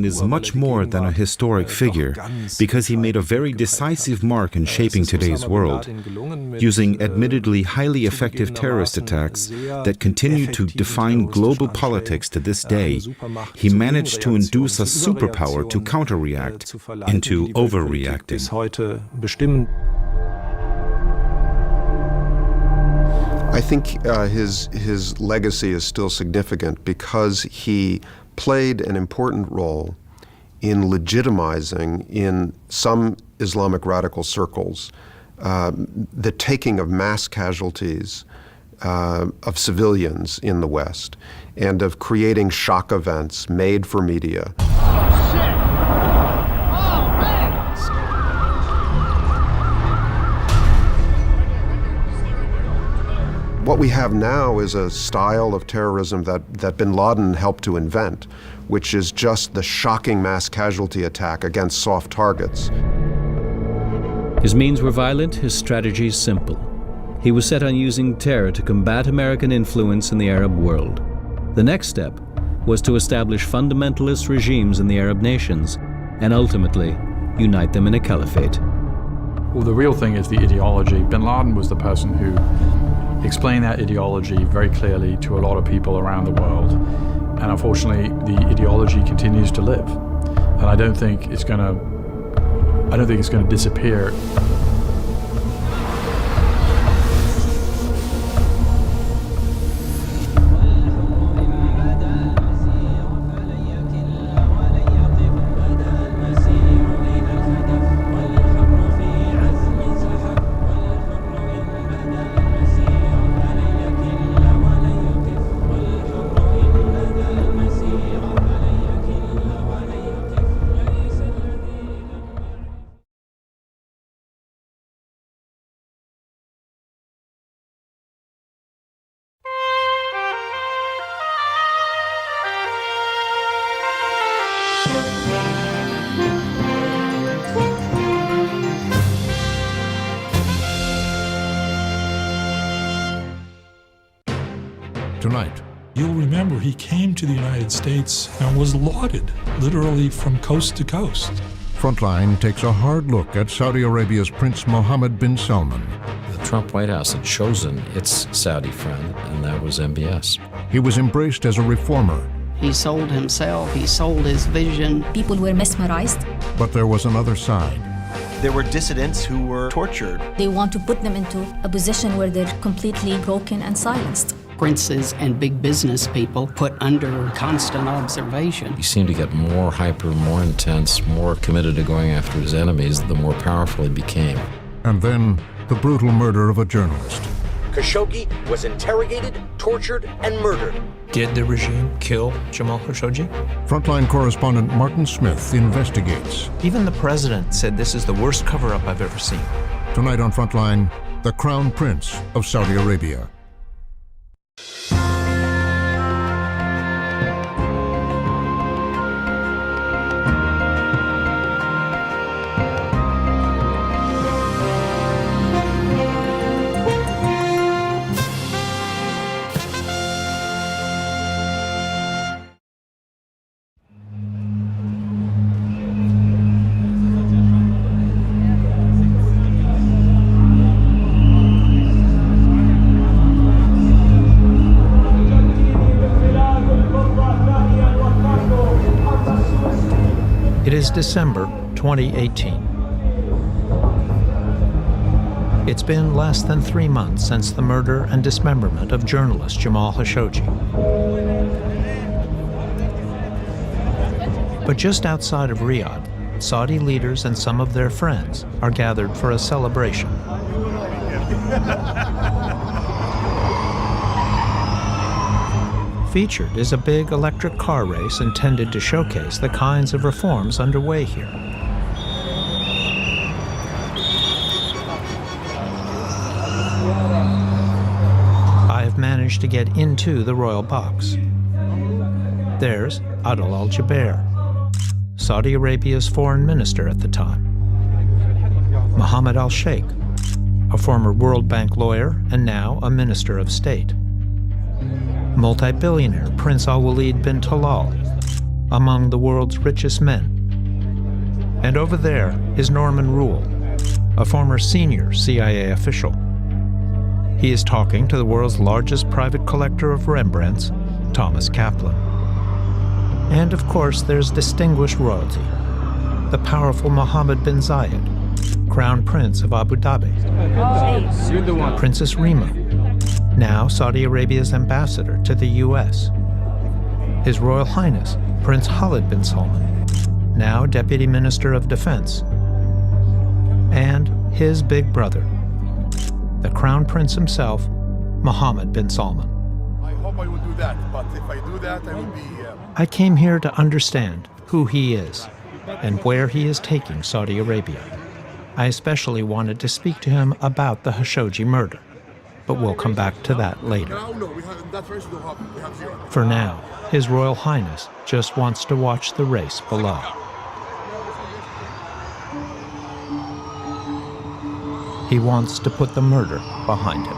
is much more than a historic figure, because he made a very decisive mark in shaping today's world. Using admittedly highly effective terrorist attacks that continue to define global politics to this day, he managed to induce a superpower to counter-react into overreacting. I think his legacy is still significant because he played an important role in legitimizing in some Islamic radical circles the taking of mass casualties of civilians in the West and of creating shock events made for media. What we have now is a style of terrorism that bin Laden helped to invent, which is just the shocking mass casualty attack against soft targets. His means were violent, his strategies simple. He was set on using terror to combat American influence in the Arab world. The next step was to establish fundamentalist regimes in the Arab nations and ultimately unite them in a caliphate. Well, the real thing is the ideology. Bin Laden was the person who explained that ideology very clearly to a lot of people around the world. And unfortunately, the ideology continues to live. And I don't think it's going to disappear. Tonight, you'll remember he came to the United States and was lauded, literally from coast to coast. Frontline takes a hard look at Saudi Arabia's Prince Mohammed bin Salman. The Trump White House had chosen its Saudi friend, and that was MBS. He was embraced as a reformer. He sold himself, he sold his vision. People were mesmerized. But there was another side. There were dissidents who were tortured. They want to put them into a position where they're completely broken and silenced. Princes and big business people put under constant observation. He seemed to get more hyper, more intense, more committed to going after his enemies, the more powerful he became. And then the brutal murder of a journalist. Khashoggi was interrogated, tortured, and murdered. Did the regime kill Jamal Khashoggi? Frontline correspondent Martin Smith investigates. Even the president said this is the worst cover-up I've ever seen. Tonight on Frontline, the Crown Prince of Saudi Arabia. It is December 2018. It's been less than 3 months since the murder and dismemberment of journalist Jamal Khashoggi. But just outside of Riyadh, Saudi leaders and some of their friends are gathered for a celebration. Featured is a big electric car race intended to showcase the kinds of reforms underway here. I have managed to get into the royal box. There's Adel Al-Jubeir, Saudi Arabia's foreign minister at the time. Mohammed Al-Sheikh, a former World Bank lawyer and now a minister of state. Multi-billionaire Prince Al-Walid bin Talal, among the world's richest men. And over there is Norman Rule, a former senior CIA official. He is talking to the world's largest private collector of Rembrandts, Thomas Kaplan. And of course, there's distinguished royalty, the powerful Mohammed bin Zayed, Crown Prince of Abu Dhabi. Princess Rima, now Saudi Arabia's ambassador to the U.S. His Royal Highness, Prince Khalid bin Salman, now Deputy Minister of Defense, and his big brother, the Crown Prince himself, Mohammed bin Salman. I hope I will do that, but if I do that, I will be... I came here to understand who he is and where he is taking Saudi Arabia. I especially wanted to speak to him about the Khashoggi murder, but we'll come back to that later. For now, His Royal Highness just wants to watch the race below. He wants to put the murder behind him.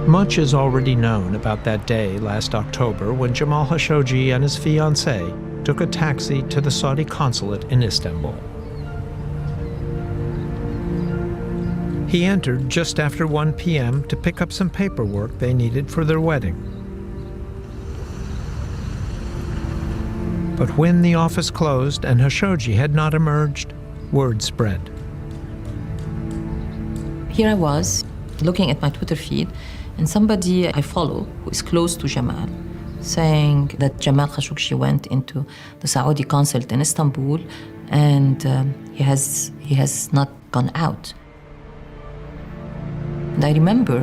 Much is already known about that day last October when Jamal Khashoggi and his fiancée took a taxi to the Saudi consulate in Istanbul. He entered just after 1 p.m. to pick up some paperwork they needed for their wedding. But when the office closed and Khashoggi had not emerged, word spread. Here I was, looking at my Twitter feed, and somebody I follow who is close to Jamal saying that Jamal Khashoggi went into the Saudi consulate in Istanbul and he has not gone out. And I remember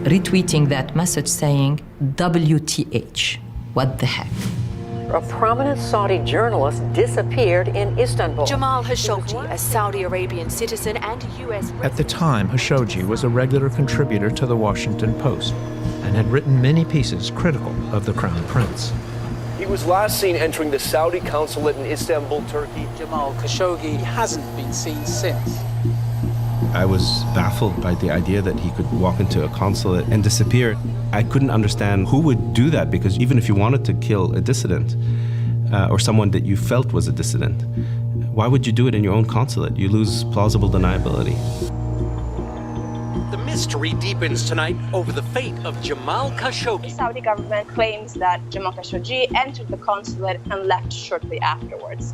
retweeting that message saying, WTH, what the heck? A prominent Saudi journalist disappeared in Istanbul. Jamal Khashoggi, a Saudi Arabian citizen and U.S. resident. At the time, Khashoggi was a regular contributor to the Washington Post and had written many pieces critical of the Crown Prince. He was last seen entering the Saudi consulate in Istanbul, Turkey. Jamal Khashoggi hasn't been seen since. I was baffled by the idea that he could walk into a consulate and disappear. I couldn't understand who would do that, because even if you wanted to kill a dissident or someone that you felt was a dissident, why would you do it in your own consulate? You lose plausible deniability. The mystery deepens tonight over the fate of Jamal Khashoggi. The Saudi government claims that Jamal Khashoggi entered the consulate and left shortly afterwards.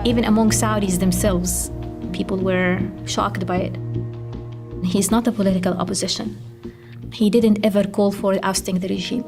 Even among Saudis themselves, people were shocked by it. He's not a political opposition. He didn't ever call for ousting the regime.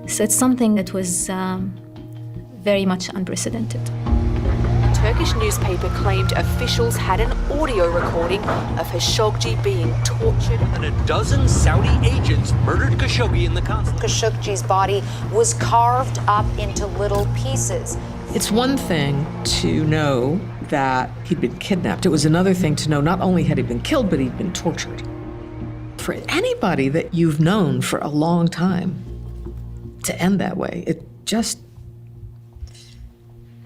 So it's something that was very much unprecedented. A Turkish newspaper claimed officials had an audio recording of Khashoggi being tortured. And a dozen Saudi agents murdered Khashoggi in the consulate. Khashoggi's body was carved up into little pieces. It's one thing to know that he'd been kidnapped. It was another thing to know not only had he been killed, but he'd been tortured. For anybody that you've known for a long time to end that way, it just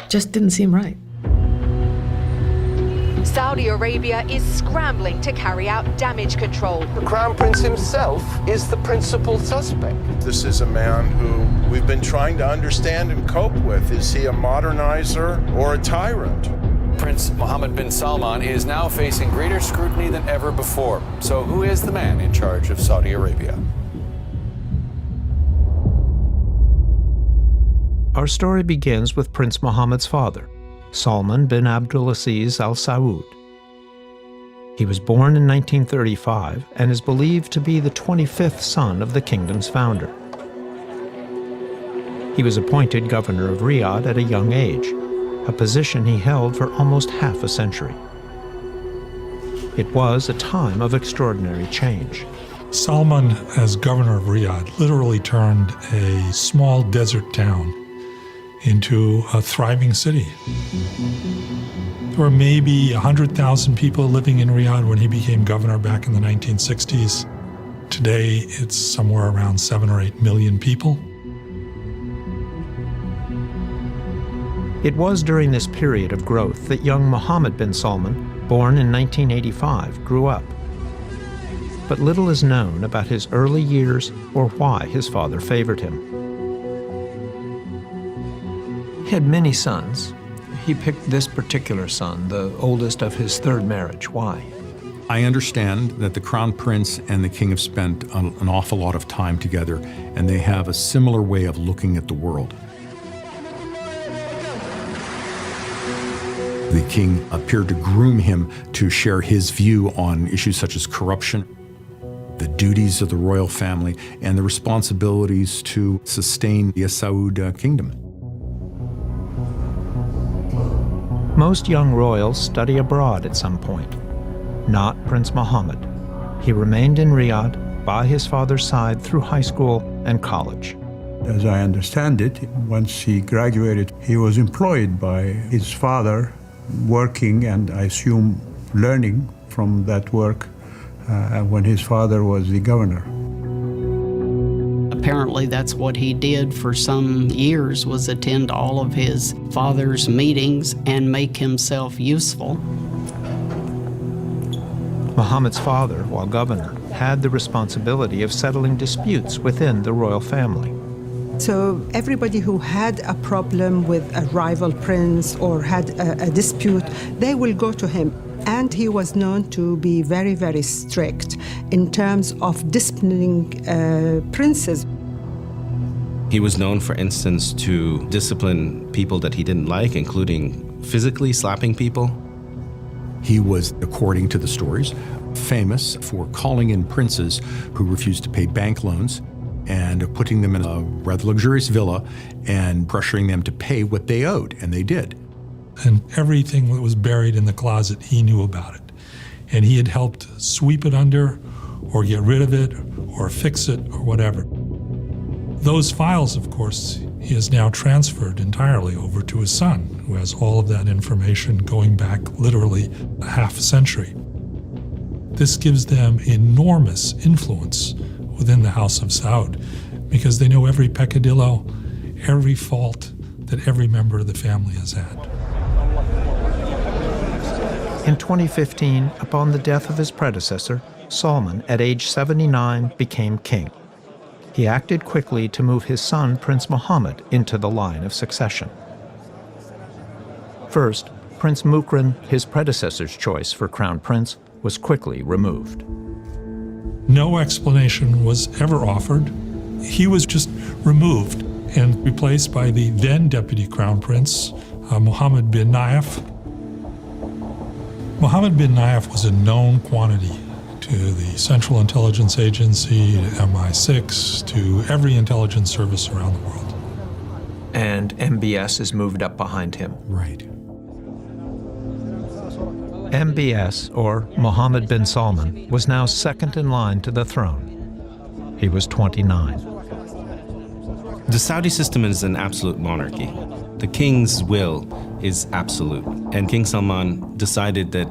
didn't seem right. Saudi Arabia is scrambling to carry out damage control. The Crown Prince himself is the principal suspect. This is a man who we've been trying to understand and cope with. Is he a modernizer or a tyrant? Prince Mohammed bin Salman is now facing greater scrutiny than ever before. So who is the man in charge of Saudi Arabia? Our story begins with Prince Mohammed's father, Salman bin Abdulaziz Al Saud. He was born in 1935 and is believed to be the 25th son of the kingdom's founder. He was appointed governor of Riyadh at a young age, a position he held for almost half a century. It was a time of extraordinary change. Salman, as governor of Riyadh, literally turned a small desert town into a thriving city. There were maybe 100,000 people living in Riyadh when he became governor back in the 1960s. Today, it's somewhere around 7 or 8 million people. It was during this period of growth that young Mohammed bin Salman, born in 1985, grew up. But little is known about his early years or why his father favored him. He had many sons. he picked this particular son, the oldest of his third marriage? Why? I understand that the Crown Prince and the King have spent an awful lot of time together, and they have a similar way of looking at the world. The King appeared to groom him to share his view on issues such as corruption, the duties of the royal family, and the responsibilities to sustain the Saud kingdom. Most young royals study abroad at some point. Not Prince Mohammed. He remained in Riyadh by his father's side through high school and college. As I understand it, once he graduated, he was employed by his father, working and I assume learning from that work when his father was the governor. Apparently that's what he did for some years, was attend all of his father's meetings and make himself useful. Muhammad's father, while governor, had the responsibility of settling disputes within the royal family. So everybody who had a problem with a rival prince or had a dispute, they will go to him. And he was known to be very, very strict in terms of disciplining princes. He was known, for instance, to discipline people that he didn't like, including physically slapping people. He was, according to the stories, famous for calling in princes who refused to pay bank loans and putting them in a rather luxurious villa and pressuring them to pay what they owed, and they did. And everything that was buried in the closet, he knew about it. And he had helped sweep it under or get rid of it or fix it or whatever. Those files, of course, he has now transferred entirely over to his son, who has all of that information going back literally a half century. This gives them enormous influence within the House of Saud because they know every peccadillo, every fault that every member of the family has had. In 2015, upon the death of his predecessor, Salman, at age 79, became king. He acted quickly to move his son, Prince Mohammed, into the line of succession. First, Prince Mukran, his predecessor's choice for crown prince, was quickly removed. No explanation was ever offered. He was just removed and replaced by the then deputy crown prince, Mohammed bin Nayef. Mohammed bin Nayef was a known quantity to the Central Intelligence Agency, to MI6, to every intelligence service around the world. And MBS is moved up behind him. Right. MBS, or Mohammed bin Salman, was now second in line to the throne. He was 29. The Saudi system is an absolute monarchy. The king's will is absolute, and King Salman decided that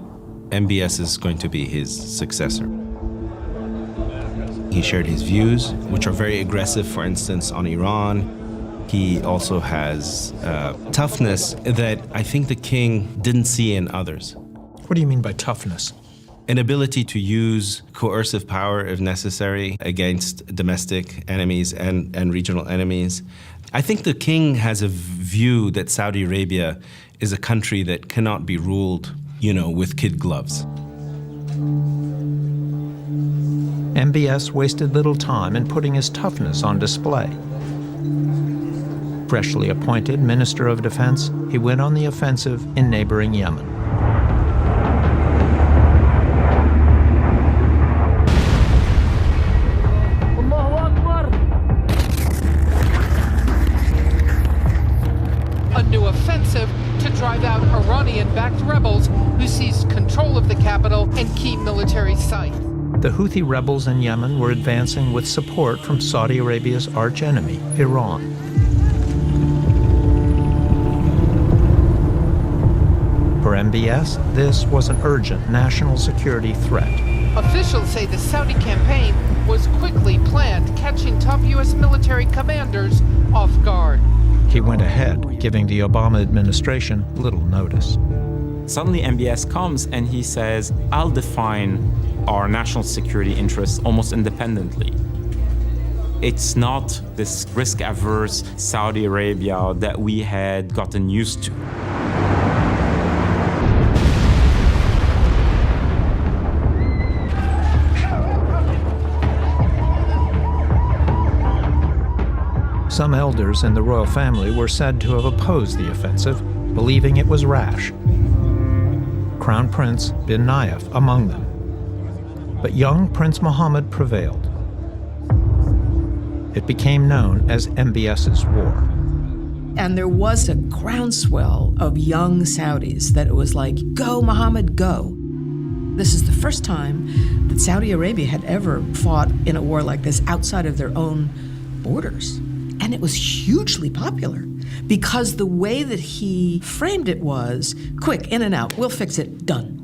MBS is going to be his successor. He shared his views, which are very aggressive, for instance, on Iran. He also has toughness that I think the king didn't see in others. What do you mean by toughness? An ability to use coercive power if necessary against domestic enemies and regional enemies. I think the king has a view that Saudi Arabia is a country that cannot be ruled, with kid gloves. MBS wasted little time in putting his toughness on display. Freshly appointed Minister of Defense, he went on the offensive in neighboring Yemen. A new offensive to drive out Iranian-backed rebels who seized control of the capital and key military sites. The Houthi rebels in Yemen were advancing with support from Saudi Arabia's archenemy, Iran. For MBS, this was an urgent national security threat. Officials say the Saudi campaign was quickly planned, catching top U.S. military commanders off guard. He went ahead, giving the Obama administration little notice. Suddenly MBS comes and he says, I'll define our national security interests almost independently. It's not this risk-averse Saudi Arabia that we had gotten used to. Some elders in the royal family were said to have opposed the offensive, believing it was rash. Crown Prince bin Nayef among them. But young Prince Mohammed prevailed. It became known as MBS's war. And there was a groundswell of young Saudis that it was like, go, Mohammed, go. This is the first time that Saudi Arabia had ever fought in a war like this outside of their own borders. And it was hugely popular because the way that he framed it was, quick, in and out, we'll fix it, done.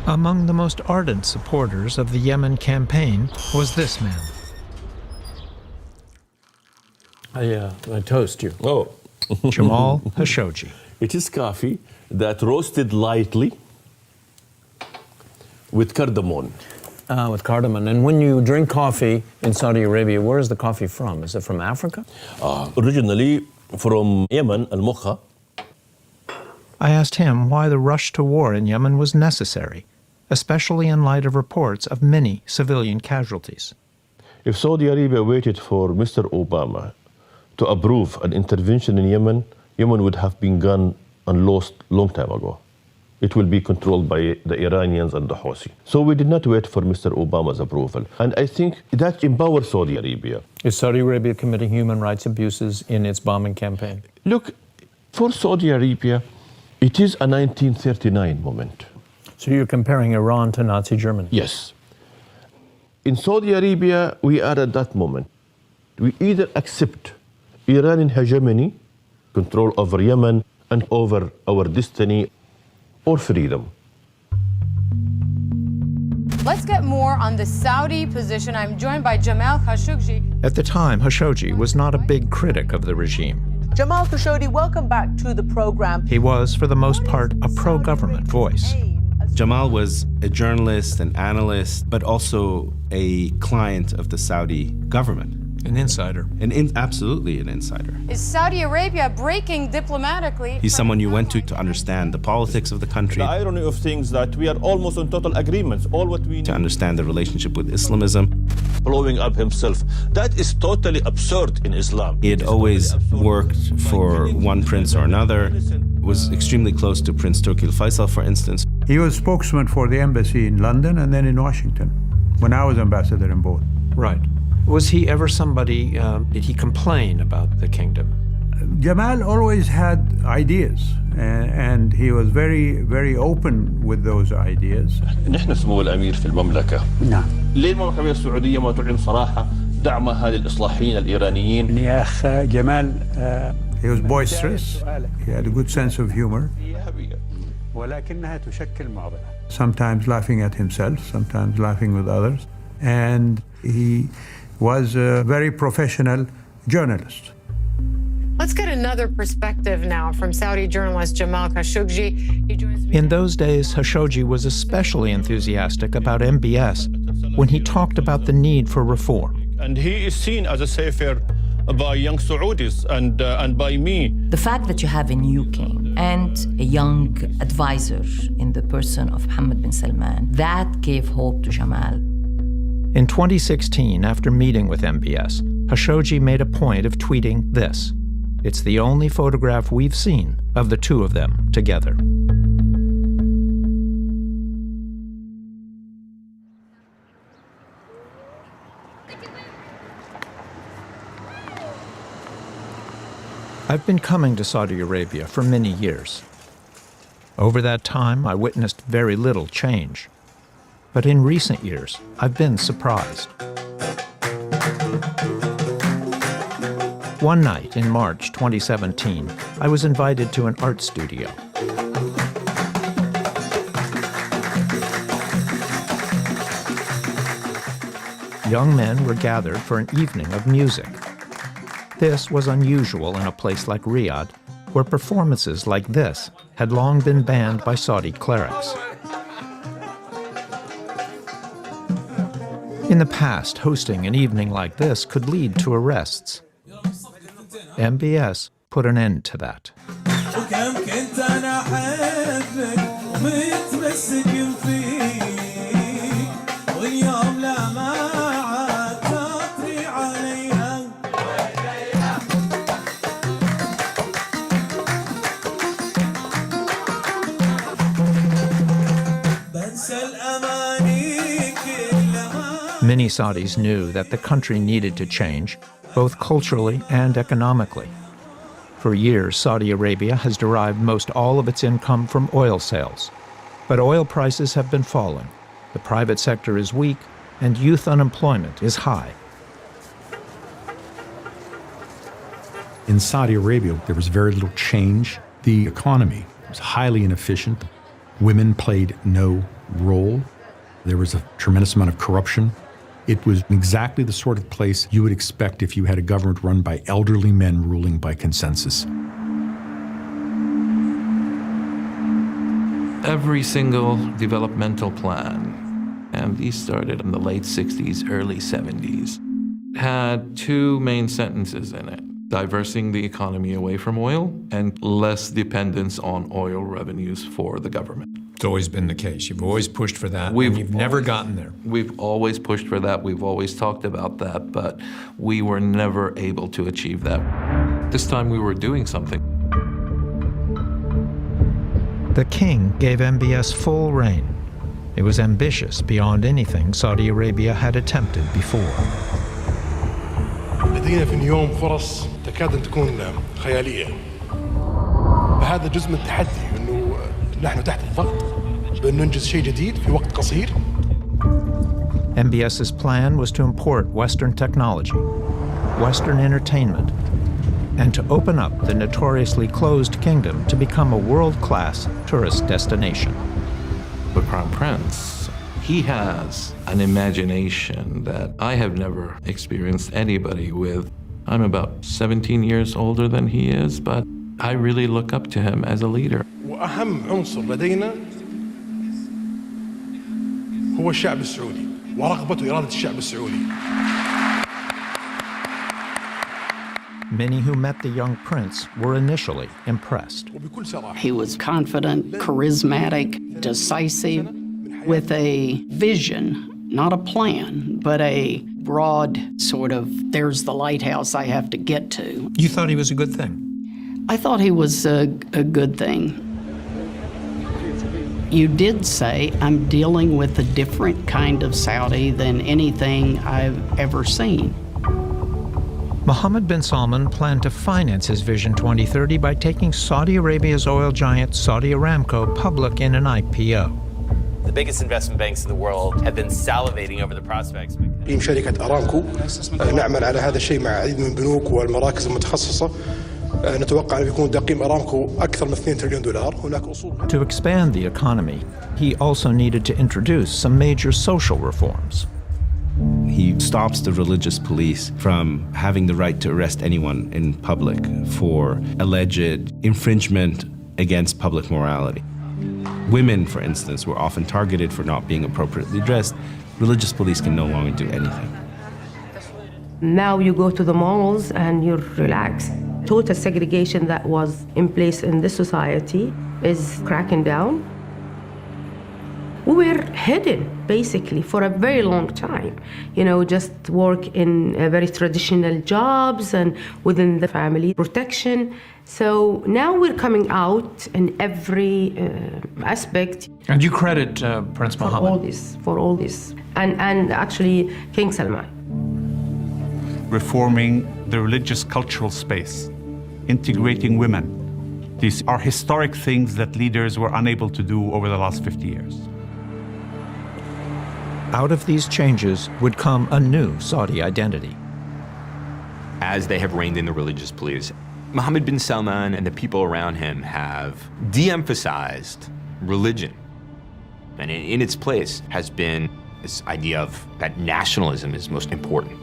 Among the most ardent supporters of the Yemen campaign was this man. I toast you. Oh. Jamal Khashoggi. It is coffee that roasted lightly with cardamom. With cardamom. And when you drink coffee in Saudi Arabia, where is the coffee from? Is it from Africa? Originally from Yemen, Al-Mukha. I asked him why the rush to war in Yemen was necessary, especially in light of reports of many civilian casualties. If Saudi Arabia waited for Mr. Obama to approve an intervention in Yemen, Yemen would have been gone and lost long time ago. It will be controlled by the Iranians and the Houthi. So we did not wait for Mr. Obama's approval. And I think that empowers Saudi Arabia. Is Saudi Arabia committing human rights abuses in its bombing campaign? Look, for Saudi Arabia, it is a 1939 moment. So you're comparing Iran to Nazi Germany? Yes. In Saudi Arabia, we are at that moment. We either accept Iranian hegemony, control over Yemen and over our destiny, or freedom. Let's get more on the Saudi position. I'm joined by Jamal Khashoggi. At the time, Khashoggi was not a big critic of the regime. Jamal Khashoggi, welcome back to the program. He was, for the most part, a pro-government voice. Jamal was a journalist, an analyst, but also a client of the Saudi government. An insider. Absolutely an insider. Is Saudi Arabia breaking diplomatically? He's someone you went to understand the politics of the country. The irony of things that we are almost on total agreements. All what we need to understand the relationship with Islamism. Blowing up himself. That is totally absurd in Islam. He had always worked for one prince or another, was extremely close to Prince Turki al-Faisal, for instance. He was spokesman for the embassy in London and then in Washington, when I was ambassador in both. Right. Was he ever somebody, did he complain about the kingdom? Jamal always had ideas, and he was very, very open with those ideas. نحن سمو الأمير في المملكة. نعم. ليه المملكة العربية السعودية ما تعلن صراحة دعمها للإصلاحيين الإيرانيين؟ يا أخ جمال, he was boisterous. He had a good sense of humor. ولكنها تشكل معضلة. Sometimes laughing at himself, sometimes laughing with others, and he was a very professional journalist. Let's get another perspective now from Saudi journalist Jamal Khashoggi. He joins me. In those days, Khashoggi was especially enthusiastic about MBS when he talked about the need for reform. And he is seen as a savior by young Saudis and by me. The fact that you have a new king and a young advisor in the person of Mohammed bin Salman, that gave hope to Jamal. In 2016, after meeting with MBS, Khashoggi made a point of tweeting this. It's the only photograph we've seen of the two of them together. I've been coming to Saudi Arabia for many years. Over that time, I witnessed very little change. But in recent years, I've been surprised. One night in March 2017, I was invited to an art studio. Young men were gathered for an evening of music. This was unusual in a place like Riyadh, where performances like this had long been banned by Saudi clerics. In the past, hosting an evening like this could lead to arrests. MBS put an end to that. Many Saudis knew that the country needed to change, both culturally and economically. For years, Saudi Arabia has derived most all of its income from oil sales. But oil prices have been falling, the private sector is weak, and youth unemployment is high. In Saudi Arabia, there was very little change. The economy was highly inefficient. Women played no role. There was a tremendous amount of corruption. It was exactly the sort of place you would expect if you had a government run by elderly men ruling by consensus. Every single developmental plan, and these started in the late 60s, early 70s, had two main sentences in it: diversing the economy away from oil and less dependence on oil revenues for the government. It's always been the case. You've always pushed for that, and you've never gotten there. We've always pushed for that. We've always talked about that, but we were never able to achieve that. This time we were doing something. The king gave MBS full reign. It was ambitious beyond anything Saudi Arabia had attempted before. لدينا في اليوم فرص تكاد أن تكون خيالية. فهذا جزء من التحدي، إنه نحن تحت الضغط بأن ننجز شيء جديد في وقت قصير. MBS's plan was to import Western technology, Western entertainment, and to open up the notoriously closed kingdom to become a world-class tourist destination. The Crown Prince, he has an imagination that I have never experienced anybody with. I'm about 17 years older than he is, but I really look up to him as a leader. وأهم عنصر لدينا هو الشعب السعودي ورغبة وإرادة الشعب السعودي. Many who met the young prince were initially impressed. He was confident, charismatic, decisive, with a vision, not a plan, but a broad sort of, there's the lighthouse I have to get to. You thought he was a good thing? I thought he was a good thing. You did say, I'm dealing with a different kind of Saudi than anything I've ever seen. Mohammed bin Salman planned to finance his Vision 2030 by taking Saudi Arabia's oil giant Saudi Aramco public in an IPO. The biggest investment banks in the world have been salivating over the prospects. تقييم شركة أرامكو نعمل على هذا الشيء مع عديد من البنوك والمراكز المتخصصة. نتوقع أن يكون تقييم أرامكو أكثر من $2 تريليون. هناك أصول. To expand the economy, he also needed to introduce some major social reforms. He stops the religious police from having the right to arrest anyone in public for alleged infringement against public morality. Women, for instance, were often targeted for not being appropriately dressed. Religious police can no longer do anything. Now you go to the malls and you're relaxed. Total segregation that was in place in this society is cracking down. We were hidden, basically, for a very long time. You know, just work in very traditional jobs and within the family protection. So now we're coming out in every aspect. And you credit Prince Mohammed? For all this. And actually, King Salman. Reforming the religious cultural space, integrating women. These are historic things that leaders were unable to do over the last 50 years. Out of these changes would come a new Saudi identity. As they have reined in the religious police, Mohammed bin Salman and the people around him have de-emphasized religion. And in its place has been this idea of that nationalism is most important.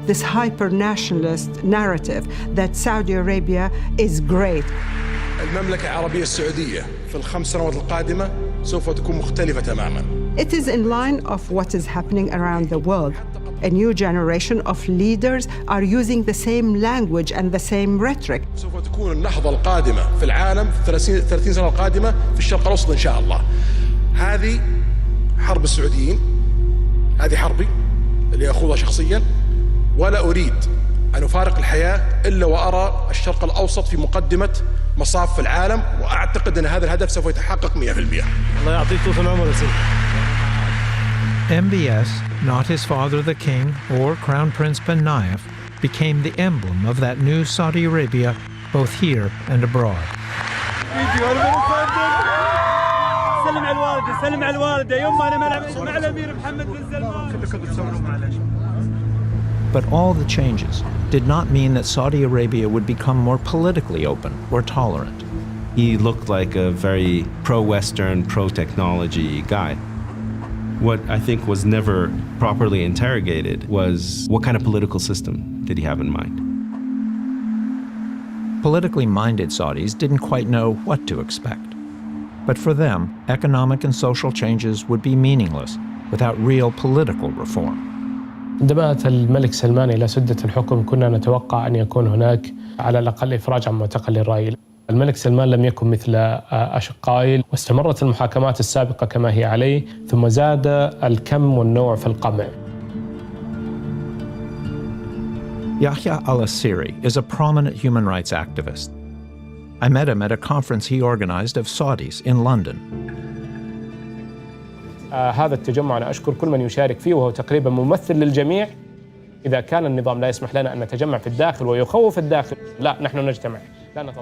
This hyper-nationalist narrative that Saudi Arabia is great. المملكة العربية السعودية في الخمس سنوات القادمة سوف تكون مختلفة تماماً. It is in line of what is happening around the world. A new generation of leaders are using the same language and the same rhetoric. سوف تكون النهضة القادمة في العالم في 30 سنة القادمة في الشرق الأوسط إن شاء الله. هذه حرب السعوديين. هذه حربي اللي أخوضها شخصياً. ولا أريد أن أفارق الحياة إلا وأرى الشرق الأوسط في مقدمة مصاف في العالم، وأعتقد أن هذا الهدف سوف يتحقق 100%. الله يعطيك طول العمر يا سيدي. MBS, not his father the king or Crown Prince bin Nayef, became the emblem of that new Saudi Arabia, both here and abroad. But all the changes did not mean that Saudi Arabia would become more politically open or tolerant. He looked like a very pro-Western, pro-technology guy. What I think was never properly interrogated was what kind of political system did he have in mind? Politically minded Saudis didn't quite know what to expect. But for them, economic and social changes would be meaningless without real political reform. عندما أتى الملك سلمان إلى سدة الحكم كنا نتوقع أن يكون هناك على الأقل إفراج عن معتقل الرأي. الملك سلمان لم يكن مثل أشقائه واستمرت المحاكمات السابقة كما هي عليه ثم زاد الكم والنوع في القمع. Yahya al-Assiri is a prominent human rights activist. I met him at a conference he organized of Saudis in London. هذا التجمع أنا أشكر كل من يشارك فيه وهو تقريبا ممثل للجميع. إذا كان النظام لا يسمح لنا أن نتجمع في الداخل ويخوف الداخل لا نحن نجتمع.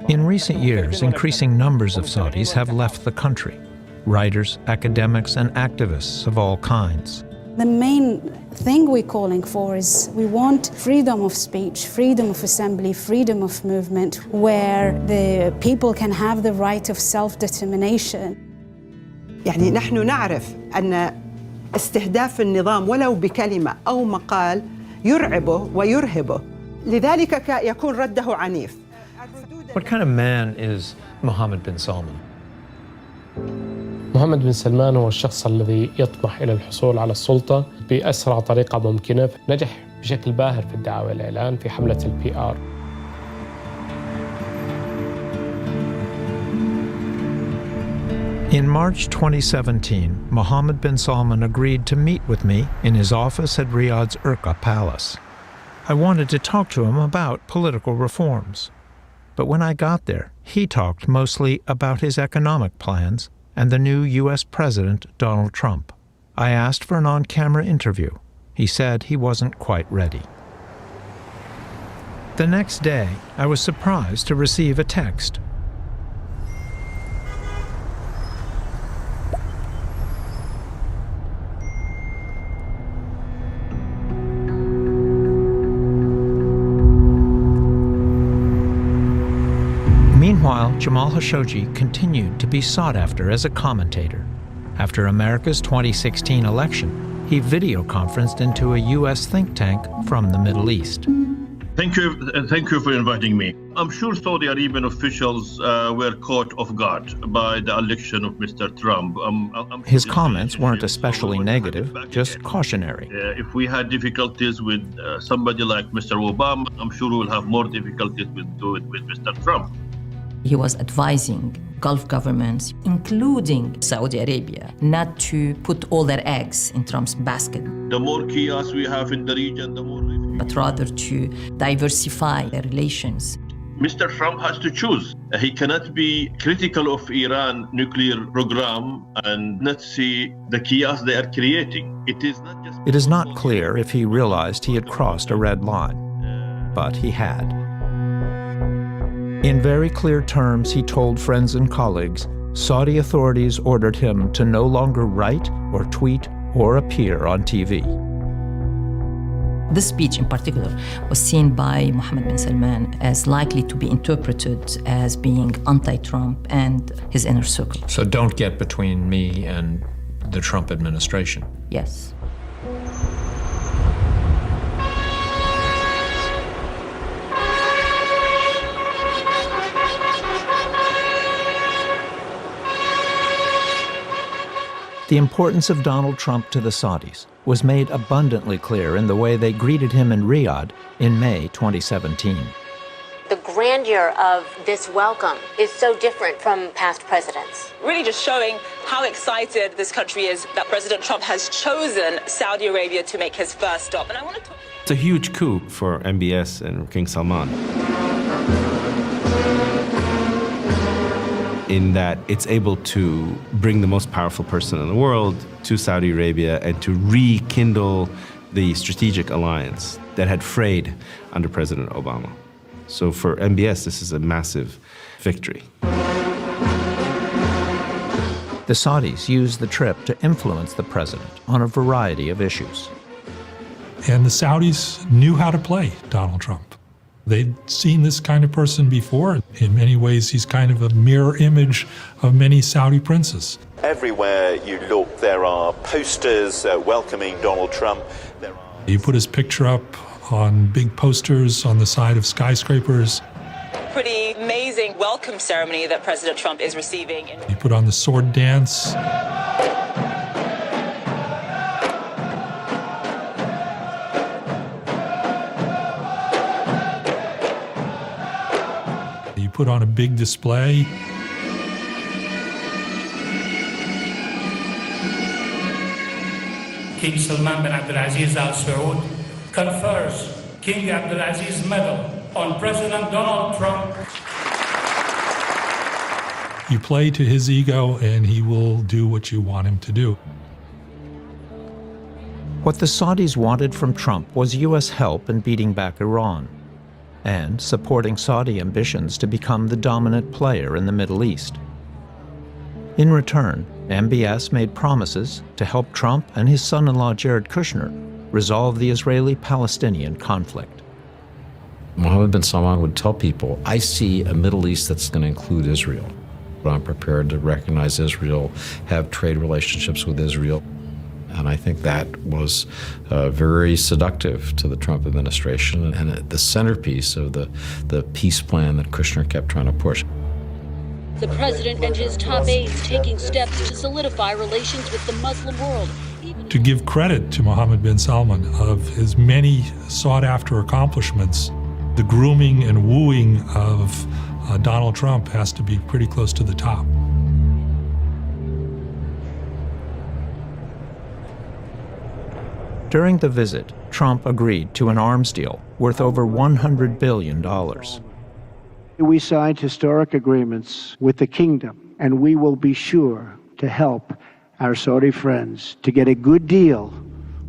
In recent years, increasing numbers of Saudis have left the country. Writers, academics, and activists of all kinds. The main thing we're calling for is we want freedom of speech, freedom of assembly, freedom of movement, where the people can have the right of self-determination. يعني نحن نعرف أن استهداف النظام ولو بكلمة أو مقال يرعبه ويرهبه. لذلك يكون رده عنيف. What kind of man is Mohammed bin Salman? محمد بن سلمان هو الشخص الذي يطمح إلى الحصول على السلطة بأسرع طريقة ممكنة. نجح بشكل باهر في الدعاية والإعلان في حملة الPR. In March 2017, Mohammed bin Salman agreed to meet with me in his office at Riyadh's Urqa Palace. I wanted to talk to him about political reforms. But when I got there, he talked mostly about his economic plans and the new U.S. President, Donald Trump. I asked for an on-camera interview. He said he wasn't quite ready. The next day, I was surprised to receive a text. Meanwhile, Jamal Khashoggi continued to be sought after as a commentator. After America's 2016 election, he video conferenced into a U.S. think tank from the Middle East. Thank you for inviting me. I'm sure Saudi Arabian officials were caught off guard by the election of Mr. Trump. His comments weren't especially negative, just cautionary. If we had difficulties with somebody like Mr. Obama, I'm sure we'll have more difficulties with Mr. Trump. He was advising Gulf governments, including Saudi Arabia, not to put all their eggs in Trump's basket. The more chaos we have in the region, the more... But rather to diversify their relations. Mr. Trump has to choose. He cannot be critical of Iran's nuclear program and not see the chaos they are creating. It is not clear if he realized he had crossed a red line, but he had. In very clear terms, he told friends and colleagues, Saudi authorities ordered him to no longer write or tweet or appear on TV. This speech in particular was seen by Mohammed bin Salman as likely to be interpreted as being anti-Trump and his inner circle. So don't get between me and the Trump administration. Yes. The importance of Donald Trump to the Saudis was made abundantly clear in the way they greeted him in Riyadh in May 2017. The grandeur of this welcome is so different from past presidents. Really just showing how excited this country is that President Trump has chosen Saudi Arabia to make his first stop. And I want to talk. It's a huge coup for MBS and King Salman. in that it's able to bring the most powerful person in the world to Saudi Arabia and to rekindle the strategic alliance that had frayed under President Obama. So for MBS, this is a massive victory. The Saudis used the trip to influence the president on a variety of issues. And the Saudis knew how to play Donald Trump. They'd seen this kind of person before. In many ways, he's kind of a mirror image of many Saudi princes. Everywhere you look, there are posters welcoming Donald Trump. You put his picture up on big posters on the side of skyscrapers. Pretty amazing welcome ceremony that President Trump is receiving. You put on the sword dance. You put on a big display. King Salman bin Abdulaziz Al Saud confers King Abdulaziz Medal on President Donald Trump. You play to his ego and he will do what you want him to do. What the Saudis wanted from Trump was U.S. help in beating back Iran and supporting Saudi ambitions to become the dominant player in the Middle East. In return, MBS made promises to help Trump and his son-in-law Jared Kushner resolve the Israeli-Palestinian conflict. Mohammed bin Salman would tell people, I see a Middle East that's going to include Israel. But I'm prepared to recognize Israel, have trade relationships with Israel. And I think that was very seductive to the Trump administration and the centerpiece of the peace plan that Kushner kept trying to push. The president and his top aides taking steps to solidify relations with the Muslim world. To give credit to Mohammed bin Salman of his many sought-after accomplishments, the grooming and wooing of Donald Trump has to be pretty close to the top. During the visit, Trump agreed to an arms deal worth over $100 billion. We signed historic agreements with the kingdom, and we will be sure to help our Saudi friends to get a good deal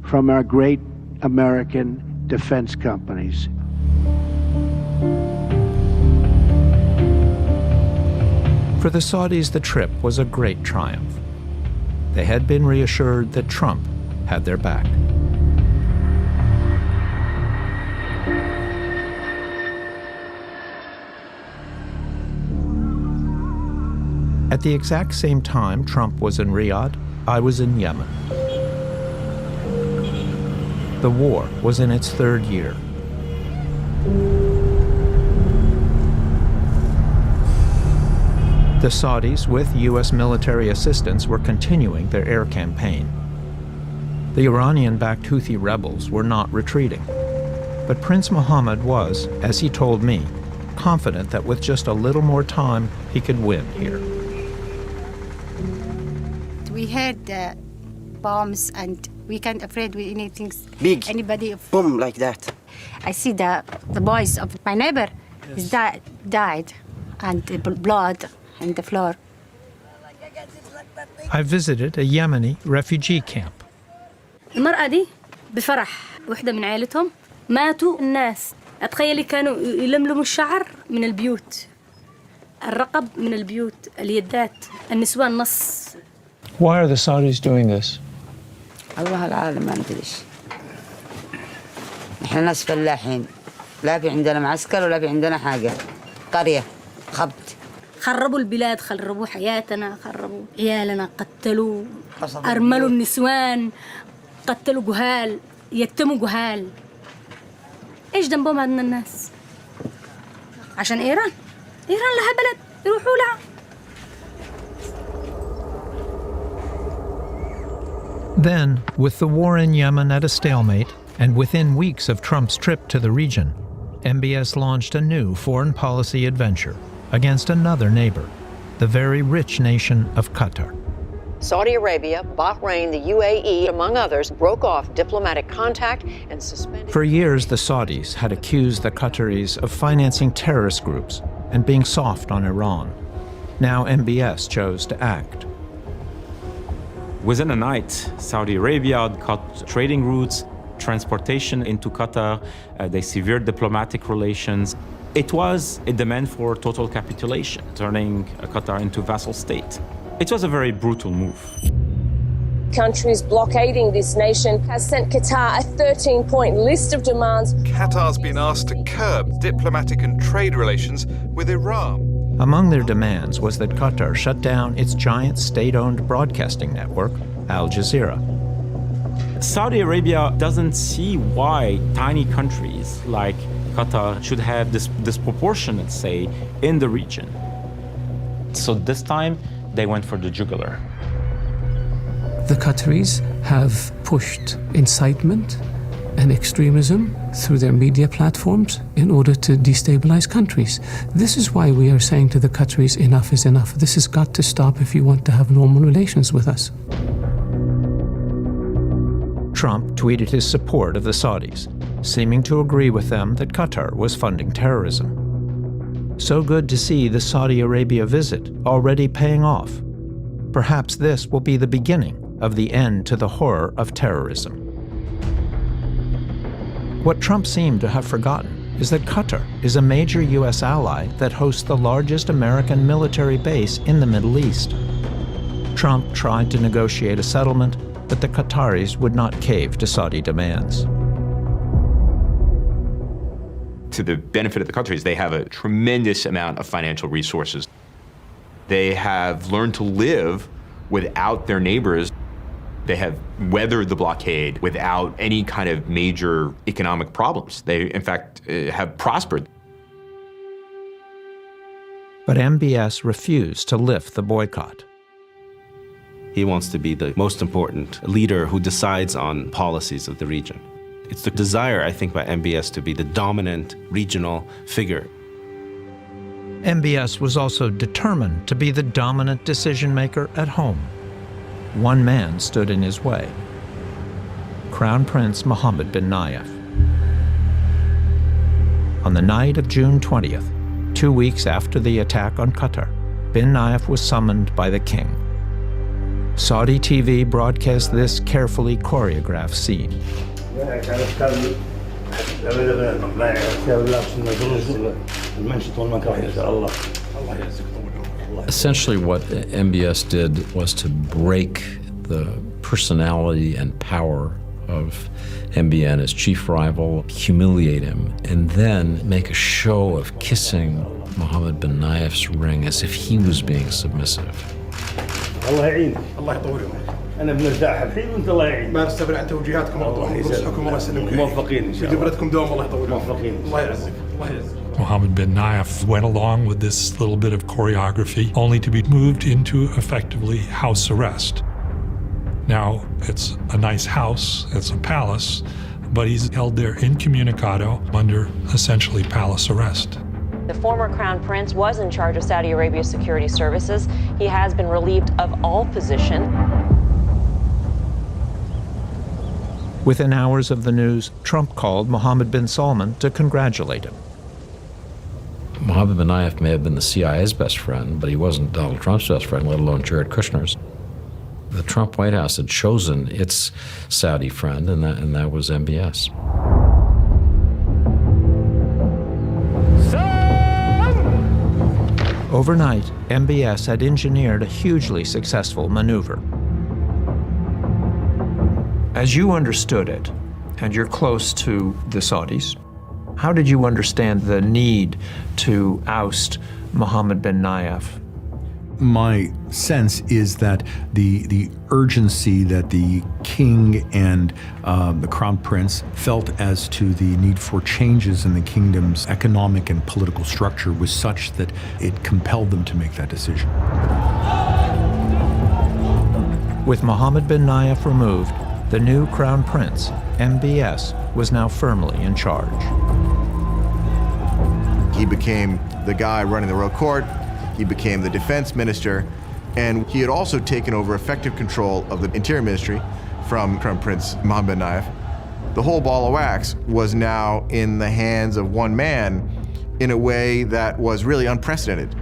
from our great American defense companies. For the Saudis, the trip was a great triumph. They had been reassured that Trump had their back. At the exact same time Trump was in Riyadh, I was in Yemen. The war was in its third year. The Saudis, with U.S. military assistance, were continuing their air campaign. The Iranian-backed Houthi rebels were not retreating. But Prince Mohammed was, as he told me, confident that with just a little more time, he could win here. We heard bombs and we can't afraid with anything. Big. Anybody. Boom like that. I see the boys of my neighbor is died and the blood on the floor. I visited a Yemeni refugee camp. المرأة دي بفرح وحدة من عائلتهم ماتوا الناس. أتخيلي كانوا يلملموا الشعر من البيوت. الرقب من البيوت، اليدات، النسوان نص. Why are the Saudis doing this? الله العالم ما ندريش. نحن ناس فلاحين، لا في عندنا معسكر ولا في عندنا حاجة. قرية خبط. خربوا البلاد، خربوا حياتنا، خربوا عيالنا، قتلوا، أرملوا النسوان، قتلوا جهال، يتموا جهال. إيش ذنبهم هذول الناس؟ عشان إيران؟ إيران لها بلد يروحوا لها. Then, with the war in Yemen at a stalemate, and within weeks of Trump's trip to the region, MBS launched a new foreign policy adventure against another neighbor, the very rich nation of Qatar. Saudi Arabia, Bahrain, the UAE, among others, broke off diplomatic contact and suspended... For years, the Saudis had accused the Qataris of financing terrorist groups and being soft on Iran. Now MBS chose to act. Within a night, Saudi Arabia cut trading routes, transportation into Qatar. They severed diplomatic relations. It was a demand for total capitulation, turning Qatar into a vassal state. It was a very brutal move. Countries blockading this nation has sent Qatar a 13-point list of demands. Qatar's been asked to curb diplomatic and trade relations with Iran. Among their demands was that Qatar shut down its giant state-owned broadcasting network, Al Jazeera. Saudi Arabia doesn't see why tiny countries like Qatar should have this disproportionate say in the region. So this time, they went for the jugular. The Qataris have pushed incitement and extremism through their media platforms in order to destabilize countries. This is why we are saying to the Qataris, enough is enough. This has got to stop if you want to have normal relations with us. Trump tweeted his support of the Saudis, seeming to agree with them that Qatar was funding terrorism. So good to see the Saudi Arabia visit already paying off. Perhaps this will be the beginning of the end to the horror of terrorism. What Trump seemed to have forgotten is that Qatar is a major U.S. ally that hosts the largest American military base in the Middle East. Trump tried to negotiate a settlement, but the Qataris would not cave to Saudi demands. To the benefit of the countries, they have a tremendous amount of financial resources. They have learned to live without their neighbors. They have weathered the blockade without any kind of major economic problems. They, in fact, have prospered. But MBS refused to lift the boycott. He wants to be the most important leader who decides on policies of the region. It's the desire, I think, by MBS to be the dominant regional figure. MBS was also determined to be the dominant decision maker at home. One man stood in his way: Crown Prince Mohammed bin Nayef. On the night of June 20th, 2 weeks after the attack on Qatar, bin Nayef was summoned by the king. Saudi TV broadcast this carefully choreographed scene. Essentially what MBS did was to break the personality and power of MBN, his chief rival, humiliate him, and then make a show of kissing Mohammed bin Nayef's ring as if he was being submissive. الله يعينك الله يطول عمرك انا بنرتاح الحين وانت الله يعينك ما نستبعد عن توجيهاتكم على طول نصحكم الله يسلمك موفقين ان شاء الله بجبرتكم دوام الله يطول موفقين الله يعزك الله يعزك. Mohammed bin Nayef went along with this little bit of choreography only to be moved into effectively house arrest. Now, it's a nice house, it's a palace, but he's held there incommunicado under essentially palace arrest. The former crown prince was in charge of Saudi Arabia's security services. He has been relieved of all position. Within hours of the news, Trump called Mohammed bin Salman to congratulate him. Mohammed bin Nayef may have been the CIA's best friend, but he wasn't Donald Trump's best friend, let alone Jared Kushner's. The Trump White House had chosen its Saudi friend, and that was MBS. Overnight, MBS had engineered a hugely successful maneuver. As you understood it, and you're close to the Saudis, how did you understand the need to oust Mohammed bin Nayef? My sense is that the urgency that the king and the crown prince felt as to the need for changes in the kingdom's economic and political structure was such that it compelled them to make that decision. With Mohammed bin Nayef removed, the new crown prince, MBS, was now firmly in charge. He became the guy running the royal court. He became the defense minister, and he had also taken over effective control of the interior ministry from Crown Prince Mohammed bin Nayef. The whole ball of wax was now in the hands of one man in a way that was really unprecedented.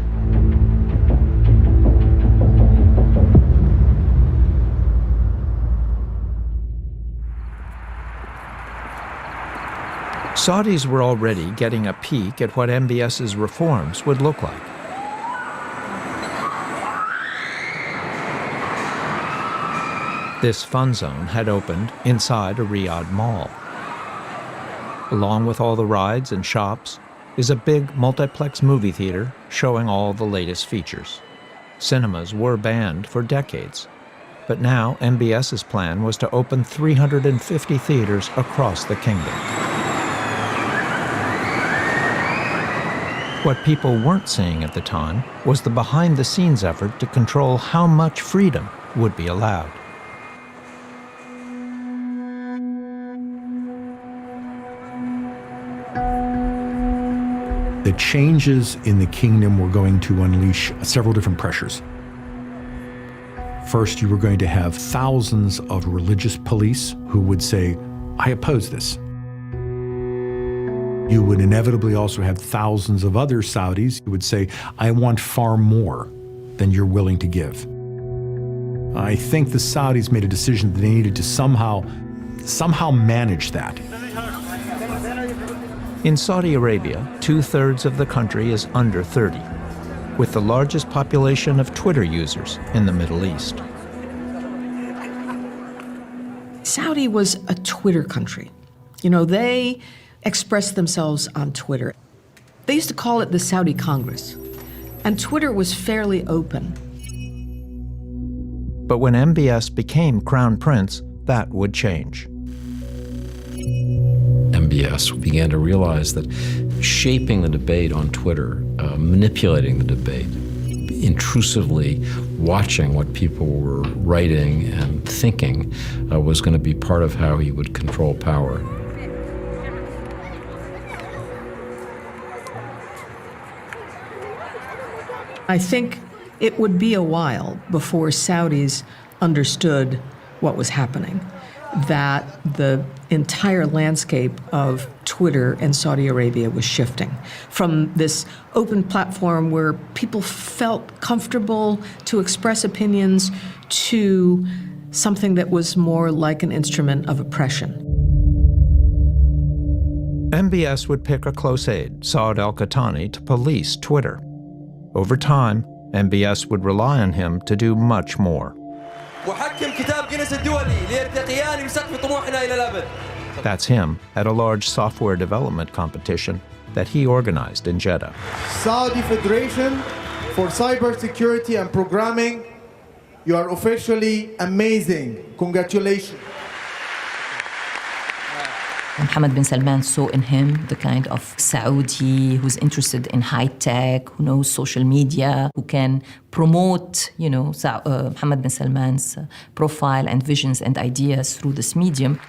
Saudis were already getting a peek at what MBS's reforms would look like. This fun zone had opened inside a Riyadh mall. Along with all the rides and shops is a big multiplex movie theater showing all the latest features. Cinemas were banned for decades, but now MBS's plan was to open 350 theaters across the kingdom. What people weren't seeing at the time was the behind-the-scenes effort to control how much freedom would be allowed. The changes in the kingdom were going to unleash several different pressures. First, you were going to have thousands of religious police who would say, I oppose this. You would inevitably also have thousands of other Saudis who would say, I want far more than you're willing to give. I think the Saudis made a decision that they needed to somehow manage that. In Saudi Arabia, 2/3 of the country is under 30, with the largest population of Twitter users in the Middle East. Saudi was a Twitter country. You know, they expressed themselves on Twitter. They used to call it the Saudi Congress, and Twitter was fairly open. But when MBS became crown prince, that would change. MBS began to realize that shaping the debate on Twitter, manipulating the debate, intrusively watching what people were writing and thinking was going to be part of how he would control power. I think it would be a while before Saudis understood what was happening, that the entire landscape of Twitter in Saudi Arabia was shifting from this open platform where people felt comfortable to express opinions to something that was more like an instrument of oppression. MBS would pick a close aide, Saud al-Qahtani, to police Twitter. Over time, MBS would rely on him to do much more. That's him at a large software development competition that he organized in Jeddah. Saudi Federation for Cybersecurity and Programming, you are officially amazing. Congratulations. Mohammed bin Salman saw in him the kind of Saudi who's interested in high tech, who knows social media, who can promote, Mohammed bin Salman's profile and visions and ideas through this medium.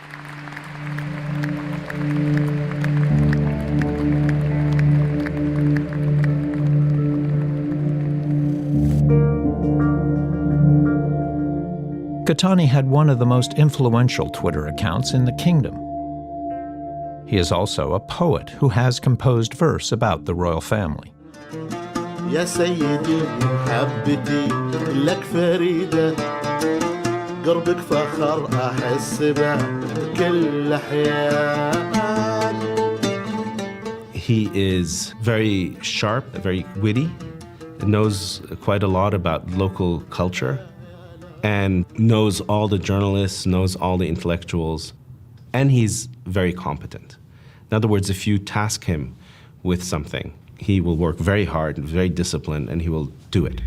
Qahtani had one of the most influential Twitter accounts in the kingdom. He is also a poet who has composed verse about the royal family. يا سيدي محبتي لك فريدة قربك فخر أحس به كل حياتي. He is very sharp, very witty, knows quite a lot about local culture, and knows all the journalists, knows all the intellectuals, and he's very competent. In other words, if you task him with something, he will work very hard and very disciplined, and he will do it.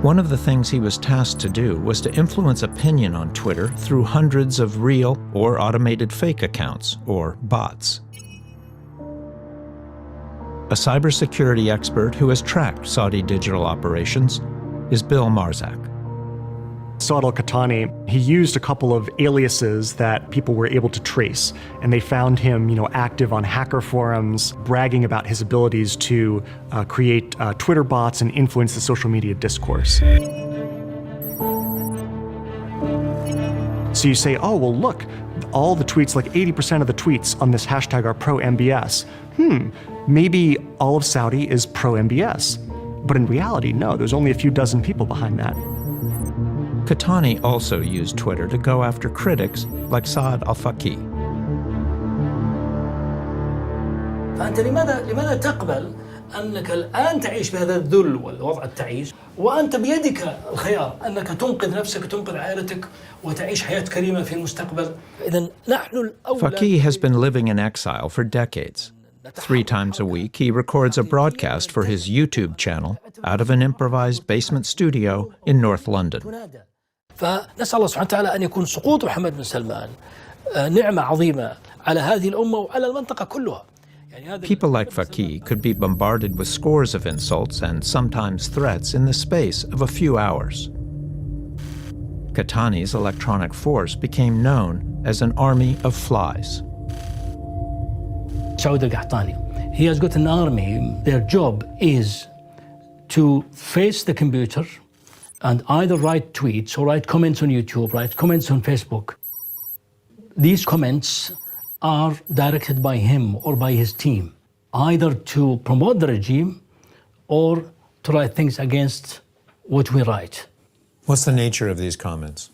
One of the things he was tasked to do was to influence opinion on Twitter through hundreds of real or automated fake accounts, or bots. A cybersecurity expert who has tracked Saudi digital operations is Bill Marzak. Saud al-Qahtani, he used a couple of aliases that people were able to trace, and they found him, active on hacker forums, bragging about his abilities to create Twitter bots and influence the social media discourse. So you say, oh, well, look, all the tweets, like 80% of the tweets on this hashtag are pro-MBS. Maybe all of Saudi is pro-MBS. But in reality, no, there's only a few dozen people behind that. Katani also used Twitter to go after critics like Saad al-Faqih. فأنت لماذا تقبل أنك الآن تعيش بهذا الذل والوضع التعيس وأنت بيدك الخيار أنك تنقذ نفسك وتنقذ عائلتك وتعيش حياة كريمة في المستقبل. إذن نحن الأولى. Faqih has been living in exile for decades. 3 times a week, he records a broadcast for his YouTube channel out of an improvised basement studio in North London. فنسأل الله سبحانه وتعالى أن يكون سقوط محمد بن سلمان نعمة عظيمة على هذه الأمة وعلى المنطقة كلها. People like Faqih could be bombarded with scores of insults and sometimes threats in the space of a few hours. Katani's electronic force became known as an army of flies. Saud al-Qahtani, he has got an army. Their job is to face the computer and either write tweets or write comments on YouTube, write comments on Facebook. These comments are directed by him or by his team, either to promote the regime or to write things against what we write. What's the nature of these comments?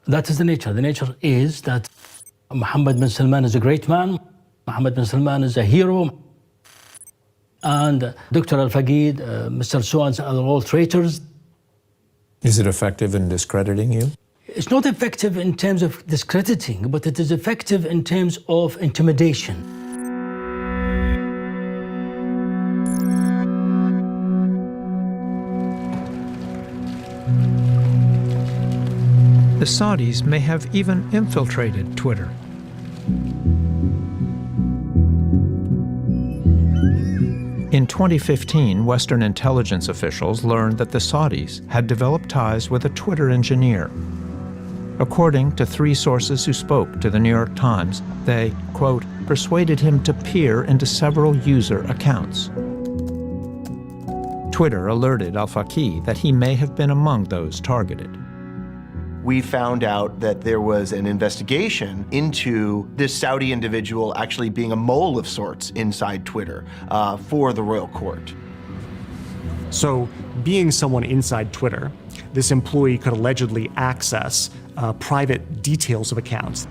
That is the nature. The nature is that Mohammed bin Salman is a great man, Mohammed bin Salman is a hero, and Dr. Al-Faqih, Mr. So-and-so are all traitors. Is it effective in discrediting you? It's not effective in terms of discrediting, but it is effective in terms of intimidation. The Saudis may have even infiltrated Twitter. In 2015, Western intelligence officials learned that the Saudis had developed ties with a Twitter engineer. According to 3 sources who spoke to the New York Times, they, quote, persuaded him to peer into several user accounts. Twitter alerted al-Faqih that he may have been among those targeted. We found out that there was an investigation into this Saudi individual actually being a mole of sorts inside Twitter for the royal court. So, being someone inside Twitter, this employee could allegedly access private details of accounts.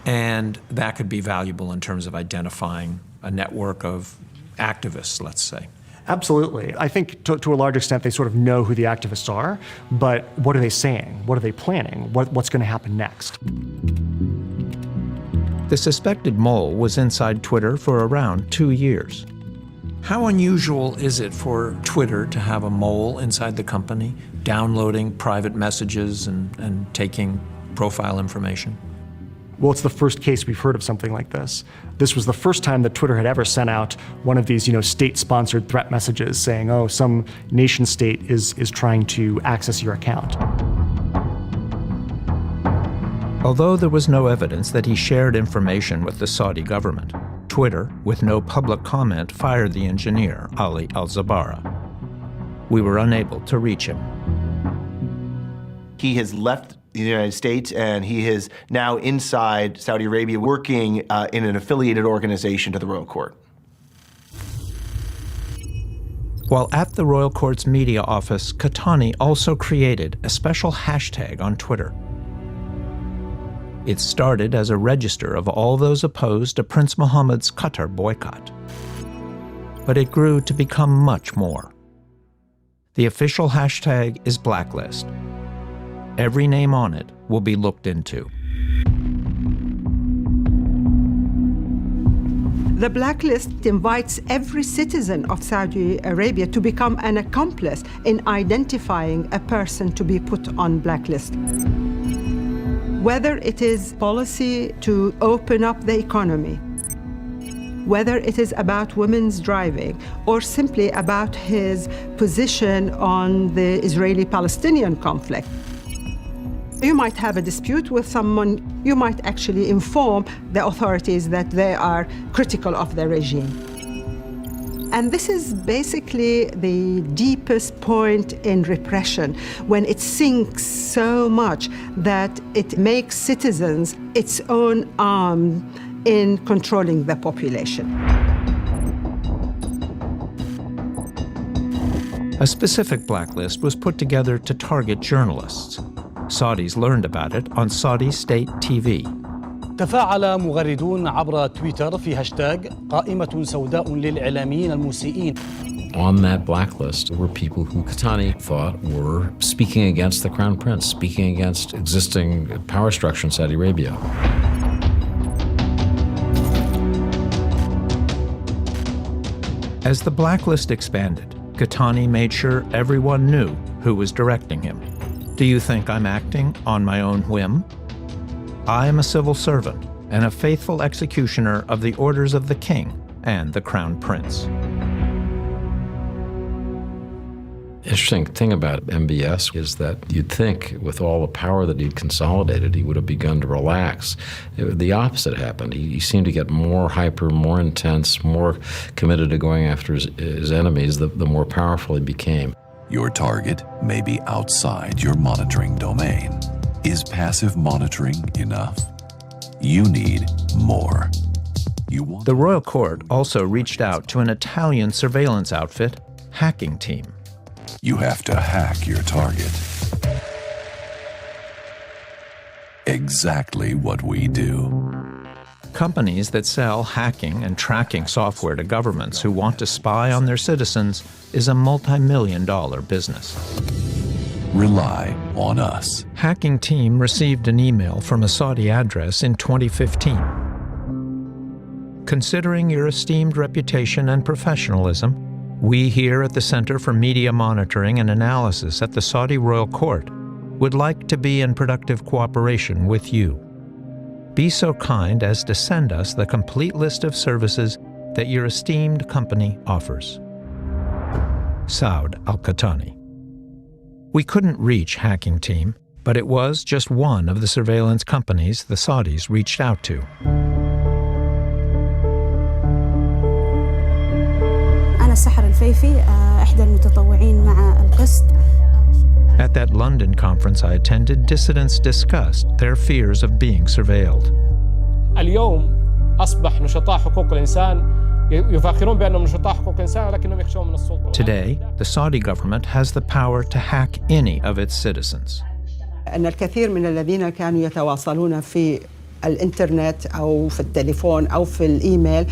And that could be valuable in terms of identifying a network of activists, let's say. Absolutely. I think to a large extent they sort of know who the activists are, but what are they saying? What are they planning? What's going to happen next? The suspected mole was inside Twitter for around 2 years. How unusual is it for Twitter to have a mole inside the company, downloading private messages and taking profile information? Well, it's the first case we've heard of something like this. This was the first time that Twitter had ever sent out one of these, state-sponsored threat messages saying, oh, some nation state is trying to access your account. Although there was no evidence that he shared information with the Saudi government, Twitter, with no public comment, fired the engineer, Ali al-Zabara. We were unable to reach him. He has left the United States, and he is now inside Saudi Arabia working in an affiliated organization to the royal court. While at the royal court's media office, Katani also created a special hashtag on Twitter. It started as a register of all those opposed to Prince Mohammed's Qatar boycott. But it grew to become much more. The official hashtag is Blacklist. Every name on it will be looked into. The blacklist invites every citizen of Saudi Arabia to become an accomplice in identifying a person to be put on blacklist. Whether it is policy to open up the economy, whether it is about women's driving, or simply about his position on the Israeli-Palestinian conflict. You might have a dispute with someone, you might actually inform the authorities that they are critical of the regime. And this is basically the deepest point in repression, when it sinks so much that it makes citizens its own arm in controlling the population. A specific blacklist was put together to target journalists. Saudis learned about it on Saudi state TV. تفاعل مغردون عبر تويتر في هاشتاج قائمة سوداء للإعلاميين المسيئين. On that blacklist were people who Qahtani thought were speaking against the Crown Prince, speaking against existing power structure in Saudi Arabia. As the blacklist expanded, Qahtani made sure everyone knew who was directing him. Do you think I'm acting on my own whim? I am a civil servant and a faithful executioner of the orders of the king and the Crown Prince. Interesting thing about MBS is that you'd think with all the power that he'd consolidated, he would have begun to relax. The opposite happened. He seemed to get more hyper, more intense, more committed to going after his enemies the more powerful he became. Your target may be outside your monitoring domain. Is passive monitoring enough? You need more. The royal court also reached out to an Italian surveillance outfit, Hacking Team. You have to hack your target. Exactly what we do. Companies that sell hacking and tracking software to governments who want to spy on their citizens is a multi-million-dollar business. Rely on us. Hacking Team received an email from a Saudi address in 2015. Considering your esteemed reputation and professionalism, we here at the Center for Media Monitoring and Analysis at the Saudi Royal Court would like to be in productive cooperation with you. Be so kind as to send us the complete list of services that your esteemed company offers. Saud Al-Qahtani. We couldn't reach Hacking Team, but it was just one of the surveillance companies the Saudis reached out to. أنا سحر الفيفي إحدى المتطوعين مع القسط. At that London conference I attended, dissidents discussed their fears of being surveilled. اليوم أصبح نشطاء حقوق الإنسان يفاخرون بأنهم نشطاء حقوق الإنسان لكنهم يخشون من السلطة. Today, the Saudi government has the power to hack any of its citizens. أن الكثير من الذين كانوا يتواصلون في الإنترنت أو في التليفون أو في الإيميل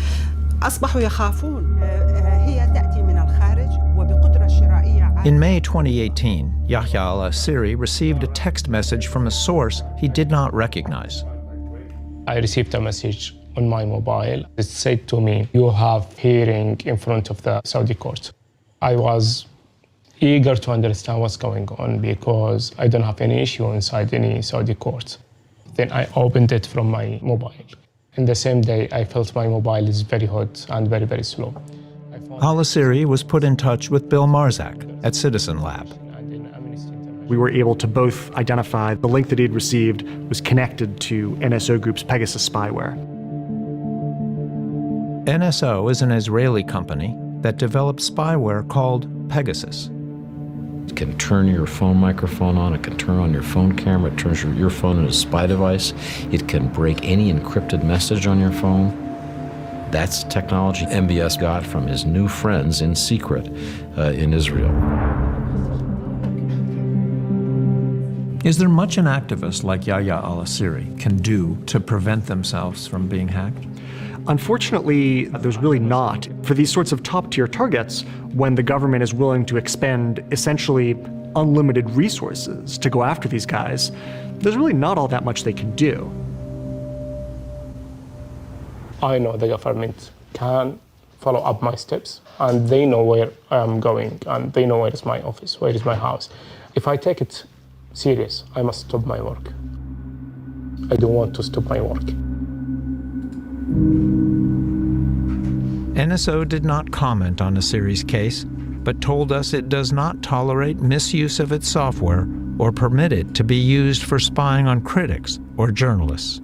أصبحوا يخافون. هي تأتي من الخارج وبقدرة شرائية. In May 2018, Yahya al-Asiri received a text message from a source he did not recognize. I received a message on my mobile. It said to me, you have hearing in front of the Saudi court. I was eager to understand what's going on because I don't have any issue inside any Saudi court. Then I opened it from my mobile. In the same day, I felt my mobile is very hot and very, very slow. Al-Asiri was put in touch with Bill Marzak at Citizen Lab. We were able to both identify the link that he'd received was connected to NSO Group's Pegasus spyware. NSO is an Israeli company that developed spyware called Pegasus. It can turn your phone microphone on, it can turn on your phone camera, it turns your phone into a spy device, it can break any encrypted message on your phone. That's technology MBS got from his new friends in secret in Israel. Is there much an activist like Yahya al-Asiri can do to prevent themselves from being hacked? Unfortunately, there's really not. For these sorts of top-tier targets, when the government is willing to expend essentially unlimited resources to go after these guys, there's really not all that much they can do. I know the government can follow up my steps, and they know where I'm going, and they know where is my office, where is my house. If I take it serious, I must stop my work. I don't want to stop my work. NSO did not comment on Asiri's case, but told us it does not tolerate misuse of its software or permit it to be used for spying on critics or journalists.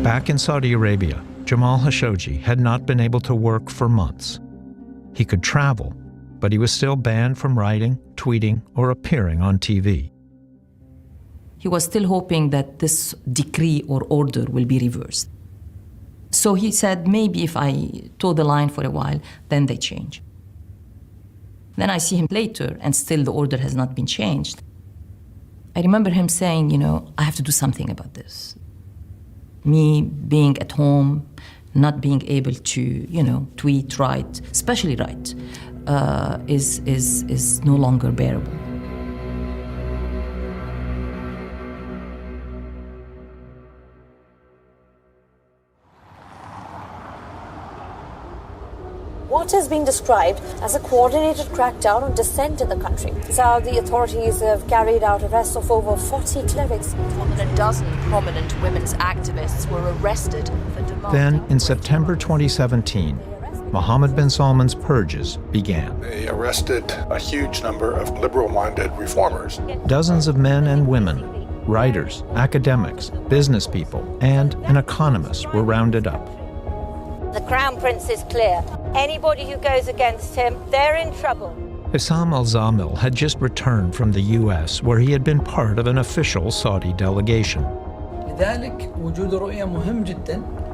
Back in Saudi Arabia, Jamal Khashoggi had not been able to work for months. He could travel, but he was still banned from writing, tweeting, or appearing on TV. He was still hoping that this decree or order will be reversed. So he said, maybe if I toe the line for a while, then they change. Then I see him later, and still the order has not been changed. I remember him saying, I have to do something about this. Me being at home, not being able to, tweet, write, especially write, is no longer bearable. What is being described as a coordinated crackdown on dissent in the country. Saudi authorities have carried out arrests of over 40 clerics. More than a dozen prominent women's activists were arrested for demanding... Then, in September 2017, Mohammed bin Salman's purges began. They arrested a huge number of liberal-minded reformers. Dozens of men and women, writers, academics, business people, and an economist were rounded up. The Crown Prince is clear. Anybody who goes against him, they're in trouble. Issam al-Zamil had just returned from the U.S., where he had been part of an official Saudi delegation.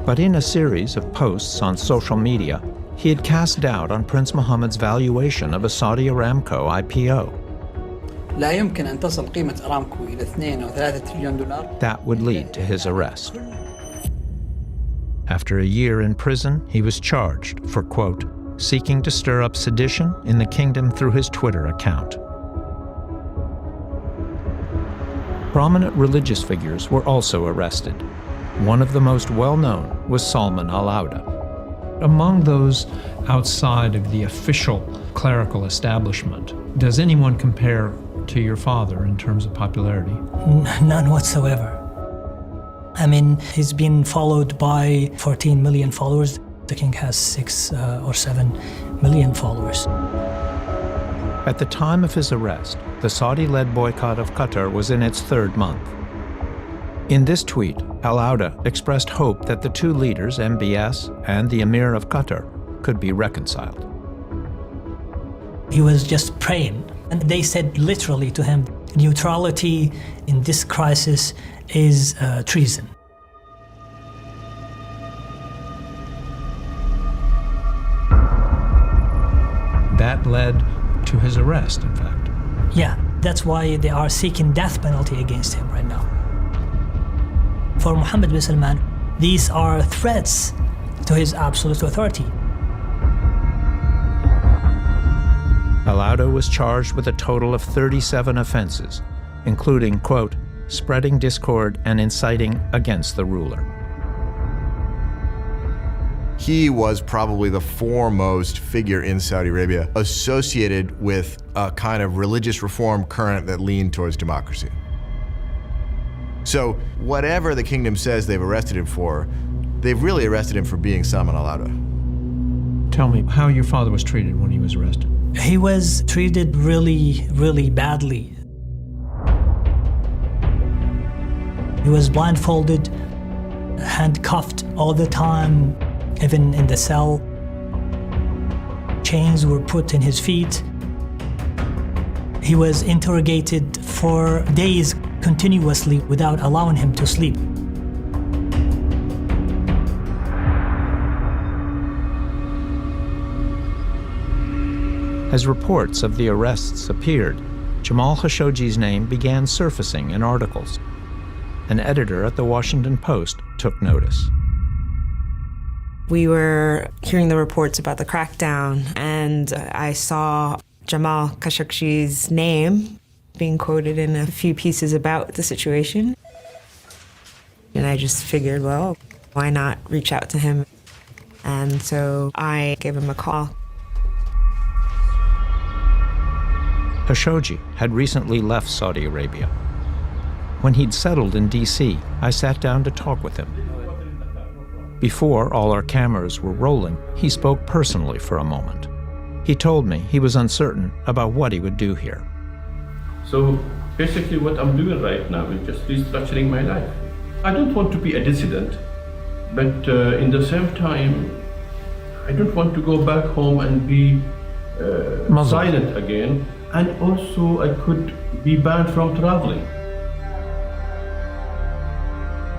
But in a series of posts on social media, he had cast doubt on Prince Mohammed's valuation of a Saudi Aramco IPO. That would lead to his arrest. After a year in prison, he was charged for, quote, seeking to stir up sedition in the kingdom through his Twitter account. Prominent religious figures were also arrested. One of the most well-known was Salman al-Auda. Among those outside of the official clerical establishment, does anyone compare to your father in terms of popularity? None whatsoever. I mean, he's been followed by 14 million followers. The king has 6 or 7 million followers. At the time of his arrest, the Saudi-led boycott of Qatar was in its 3rd month. In this tweet, al-Auda expressed hope that the two leaders, MBS and the Emir of Qatar, could be reconciled. He was just praying, and they said literally to him, neutrality in this crisis is treason. That led to his arrest, in fact. Yeah, that's why they are seeking death penalty against him right now. For Mohammed bin Salman, these are threats to his absolute authority. Al-Auda was charged with a total of 37 offenses, including, quote, spreading discord and inciting against the ruler. He was probably the foremost figure in Saudi Arabia associated with a kind of religious reform current that leaned towards democracy. So whatever the kingdom says they've arrested him for, they've really arrested him for being Salman al-Auda. Tell me how your father was treated when he was arrested. He was treated really, really badly. He was blindfolded, handcuffed all the time, even in the cell. Chains were put in his feet. He was interrogated for days continuously without allowing him to sleep. As reports of the arrests appeared, Jamal Khashoggi's name began surfacing in articles. An editor at the Washington Post took notice. We were hearing the reports about the crackdown, and I saw Jamal Khashoggi's name being quoted in a few pieces about the situation. And I just figured, well, why not reach out to him? And so I gave him a call. Khashoggi had recently left Saudi Arabia. When he'd settled in D.C., I sat down to talk with him. Before all our cameras were rolling, he spoke personally for a moment. He told me he was uncertain about what he would do here. So basically what I'm doing right now is just restructuring my life. I don't want to be a dissident, but in the same time, I don't want to go back home and be silent again. And also I could be banned from traveling.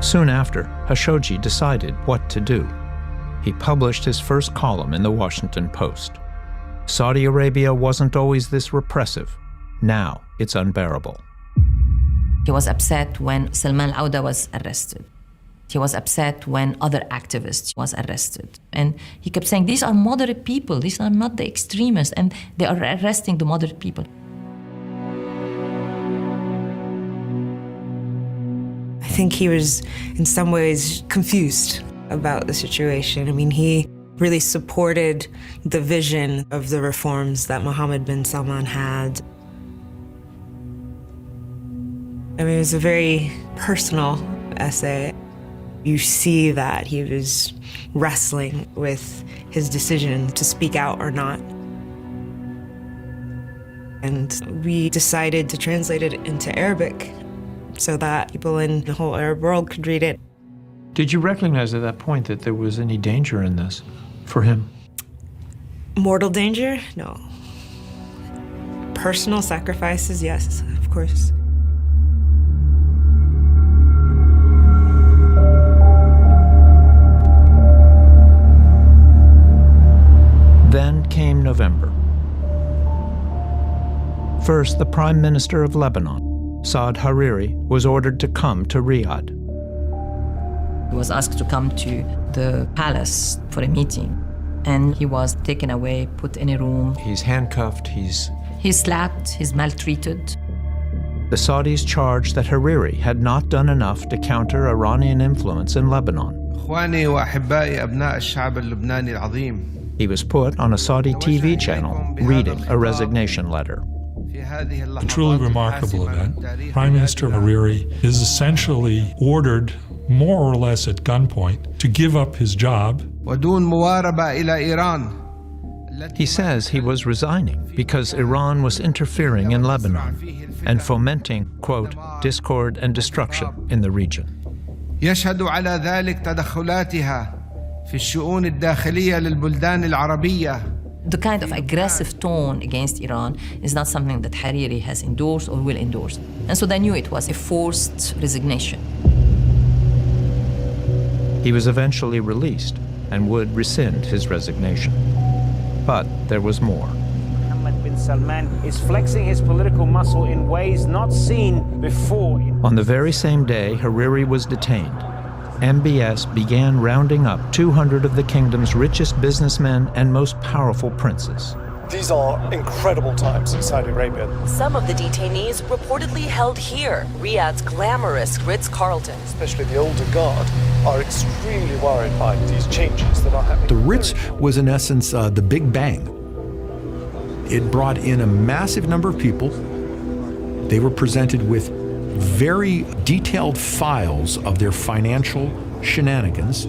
Soon after, Khashoggi decided what to do. he published his first column in the Washington Post. Saudi Arabia wasn't always this repressive. Now it's unbearable. He was upset when Salman al-Auda was arrested. He was upset when other activists was arrested. And he kept saying, these are moderate people, these are not the extremists, and they are arresting the moderate people. I think he was, in some ways, confused about the situation. I mean, he really supported the vision of the reforms that Mohammed bin Salman had. I mean, it was a very personal essay. You see that he was wrestling with his decision to speak out or not. And we decided to translate it into Arabic so that people in the whole Arab world could read it. Did you recognize at that point that there was any danger in this for him? Mortal danger? No. Personal sacrifices? Yes, of course. Then came November. First, the Prime Minister of Lebanon, Saad Hariri, was ordered to come to Riyadh. He was asked to come to the palace for a meeting, and he was taken away, put in a room. He's handcuffed, he's slapped, he's maltreated. The Saudis charged that Hariri had not done enough to counter Iranian influence in Lebanon. He was put on a Saudi TV channel reading a resignation letter. A truly remarkable event. Prime Minister Hariri is essentially ordered, more or less at gunpoint, to give up his job. He says he was resigning because Iran was interfering in Lebanon and fomenting, quote, discord and destruction in the region. يشهد على ذلك تدخلاتها في الشؤون الداخلية للبلدان العربية. The kind of aggressive tone against Iran is not something that Hariri has endorsed or will endorse. And so they knew it was a forced resignation. He was eventually released and would rescind his resignation. But there was more. Mohammed bin Salman is flexing his political muscle in ways not seen before. On the very same day Hariri was detained, MBS began rounding up 200 of the kingdom's richest businessmen and most powerful princes. These are incredible times in Saudi Arabia. Some of the detainees reportedly held here, Riyadh's glamorous Ritz-Carlton. Especially the older guard are extremely worried by these changes that are happening. The Ritz was in essence the Big Bang. It brought in a massive number of people. They were presented with very detailed files of their financial shenanigans,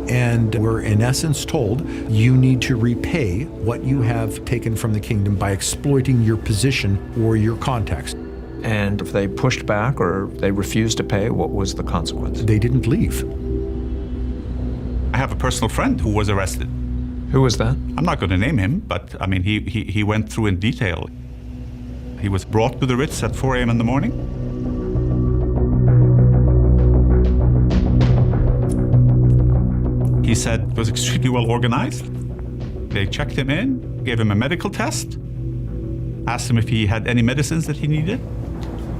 and were in essence told, you need to repay what you have taken from the kingdom by exploiting your position or your contacts. And if they pushed back or they refused to pay, what was the consequence? They didn't leave. I have a personal friend who was arrested. Who was that? I'm not going to name him, but I mean, he went through in detail. He was brought to the Ritz at 4 a.m. in the morning. He said it was extremely well organized. They checked him in, gave him a medical test, asked him if he had any medicines that he needed,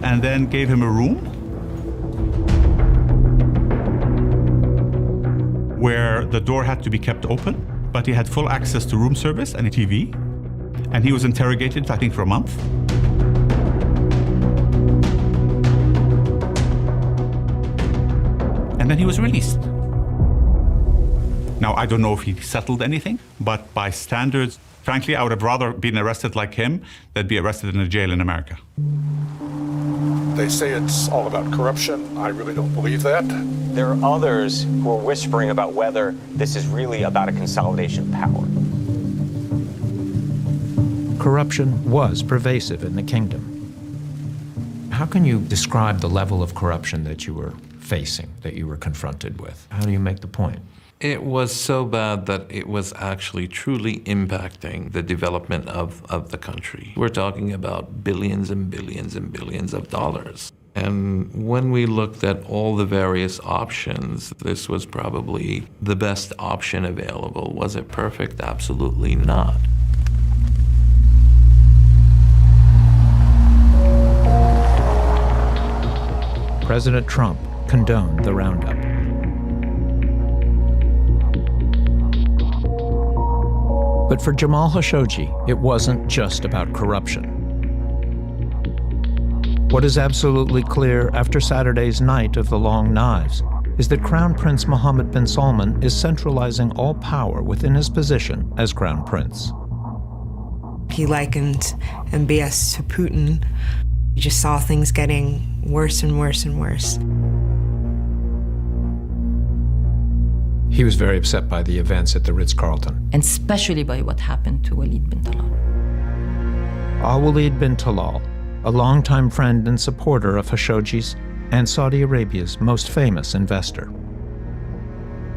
and then gave him a room where the door had to be kept open, but he had full access to room service and a TV. And he was interrogated, I think, for a month. And then he was released. Now, I don't know if he settled anything, but by standards, frankly, I would have rather been arrested like him than be arrested in a jail in America. They say it's all about corruption. I really don't believe that. There are others who are whispering about whether this is really about a consolidation of power. Corruption was pervasive in the kingdom. How can you describe the level of corruption that you were facing, that you were confronted with? How do you make the point? It was so bad that it was actually truly impacting the development of the country. We're talking about billions and billions and billions of dollars. And when we looked at all the various options, this was probably the best option available. Was it perfect? Absolutely not. President Trump condoned the roundup. But for Jamal Khashoggi, it wasn't just about corruption. What is absolutely clear after Saturday's night of the long knives is that Crown Prince Mohammed bin Salman is centralizing all power within his position as Crown Prince. He likened MBS to Putin. You just saw things getting worse and worse and worse. He was very upset by the events at the Ritz-Carlton. And especially by what happened to Walid bin Talal. Walid bin Talal, a longtime friend and supporter of Khashoggi's and Saudi Arabia's most famous investor.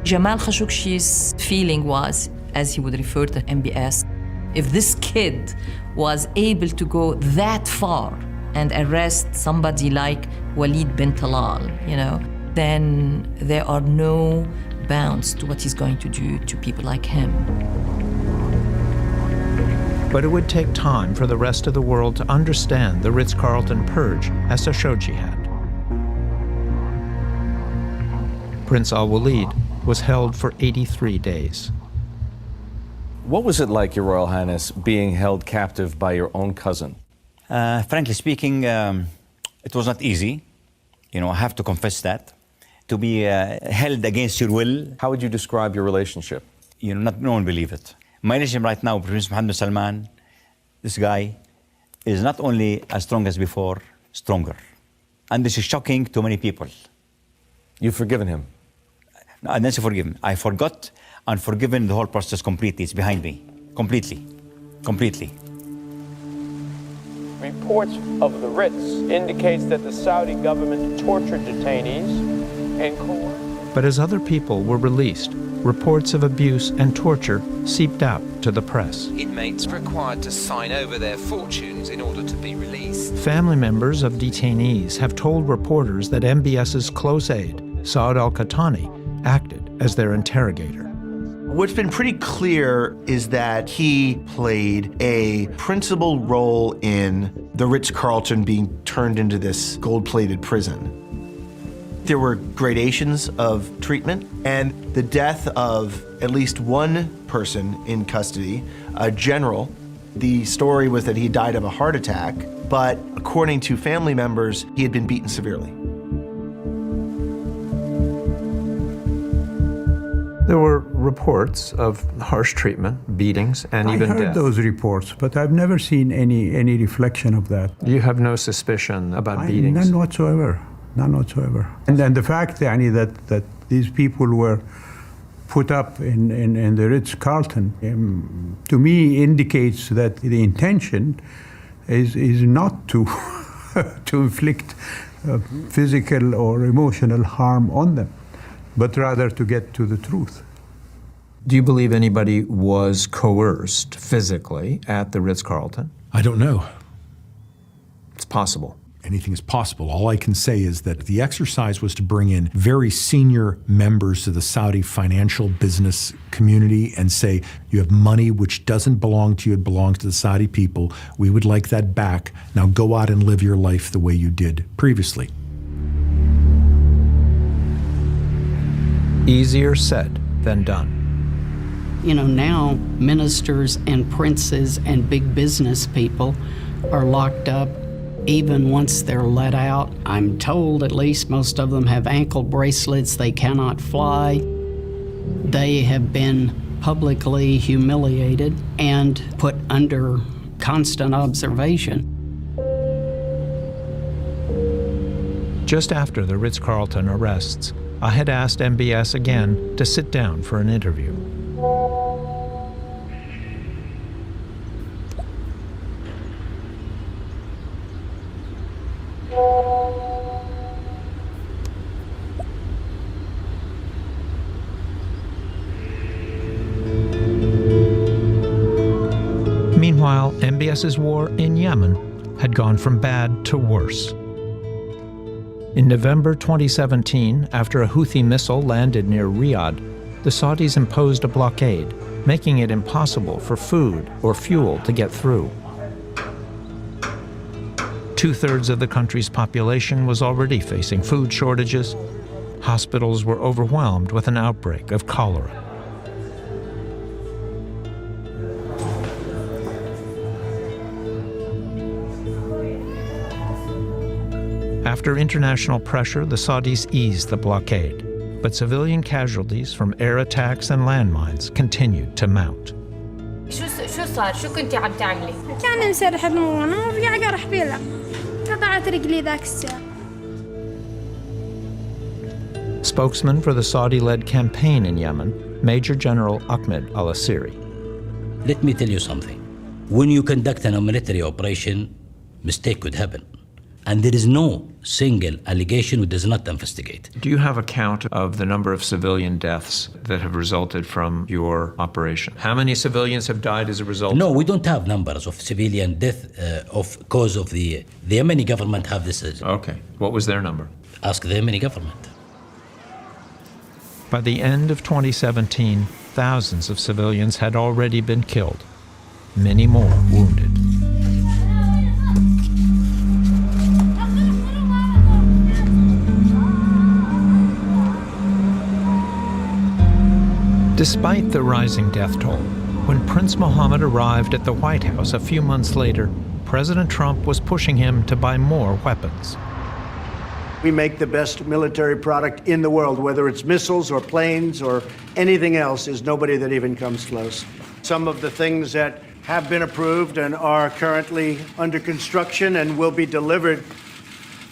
Jamal Khashoggi's feeling was, as he would refer to MBS, if this kid was able to go that far and arrest somebody like Walid bin Talal, then there are no bounds to what he's going to do to people like him. But it would take time for the rest of the world to understand the Ritz-Carlton purge as Khashoggi had. Prince Al-Walid was held for 83 days. What was it like, Your Royal Highness, being held captive by your own cousin? Frankly speaking, it was not easy. I have to confess that. To be held against your will. How would you describe your relationship? No one believe it. My relationship right now with Prince Mohammed bin Salman, this guy, is not only as strong as before, stronger. And this is shocking to many people. You've forgiven him? No, I didn't say forgiven. I forgot and forgiven the whole process completely. It's behind me. Completely. Completely. Reports of the Ritz indicates that the Saudi government tortured detainees and coerced. But as other people were released, reports of abuse and torture seeped out to the press. Inmates required to sign over their fortunes in order to be released. Family members of detainees have told reporters that MBS's close aide, Saad al-Qahtani, acted as their interrogator. What's been pretty clear is that he played a principal role in the Ritz-Carlton being turned into this gold-plated prison. There were gradations of treatment, and the death of at least one person in custody, a general. The story was that he died of a heart attack, but according to family members, he had been beaten severely. There were reports of harsh treatment, beatings, and even death. I heard those reports, but I've never seen any reflection of that. You have no suspicion about beatings? None whatsoever. None whatsoever. And the fact that these people were put up in the Ritz-Carlton, to me indicates that the intention is not to to inflict physical or emotional harm on them, but rather to get to the truth. Do you believe anybody was coerced physically at the Ritz-Carlton? I don't know. It's possible. Anything is possible. All I can say is that the exercise was to bring in very senior members of the Saudi financial business community and say, you have money which doesn't belong to you, it belongs to the Saudi people. We would like that back. Now go out and live your life the way you did previously. Easier said than done. Now ministers and princes and big business people are locked up even once they're let out. I'm told at least most of them have ankle bracelets, they cannot fly. They have been publicly humiliated and put under constant observation. Just after the Ritz-Carlton arrests, I had asked MBS again to sit down for an interview. Meanwhile, MBS's war in Yemen had gone from bad to worse. In November 2017, after a Houthi missile landed near Riyadh, the Saudis imposed a blockade, making it impossible for food or fuel to get through. 2/3 of the country's population was already facing food shortages. Hospitals were overwhelmed with an outbreak of cholera. After international pressure, the Saudis eased the blockade, but civilian casualties from air attacks and landmines continued to mount. شو صار؟ شو كنتي عم تعملي؟ كان انسرحت من هنا ورجع قرح بيلع. قطعت رجلي ذاك الساعة. Spokesman for the Saudi-led campaign in Yemen, Major General Ahmed al-Asiri. Let me tell you something. When you conduct a military operation, mistake could happen. And there is no single allegation which does not investigate. Do you have a count of the number of civilian deaths that have resulted from your operation? How many civilians have died as a result? No, we don't have numbers of civilian death of cause of the Yemeni government have this. Okay. What was their number? Ask the Yemeni government. By the end of 2017, thousands of civilians had already been killed, many more wounded. Despite the rising death toll, when Prince Mohammed arrived at the White House a few months later, President Trump was pushing him to buy more weapons. We make the best military product in the world, whether it's missiles or planes or anything else. There's nobody that even comes close. Some of the things that have been approved and are currently under construction and will be delivered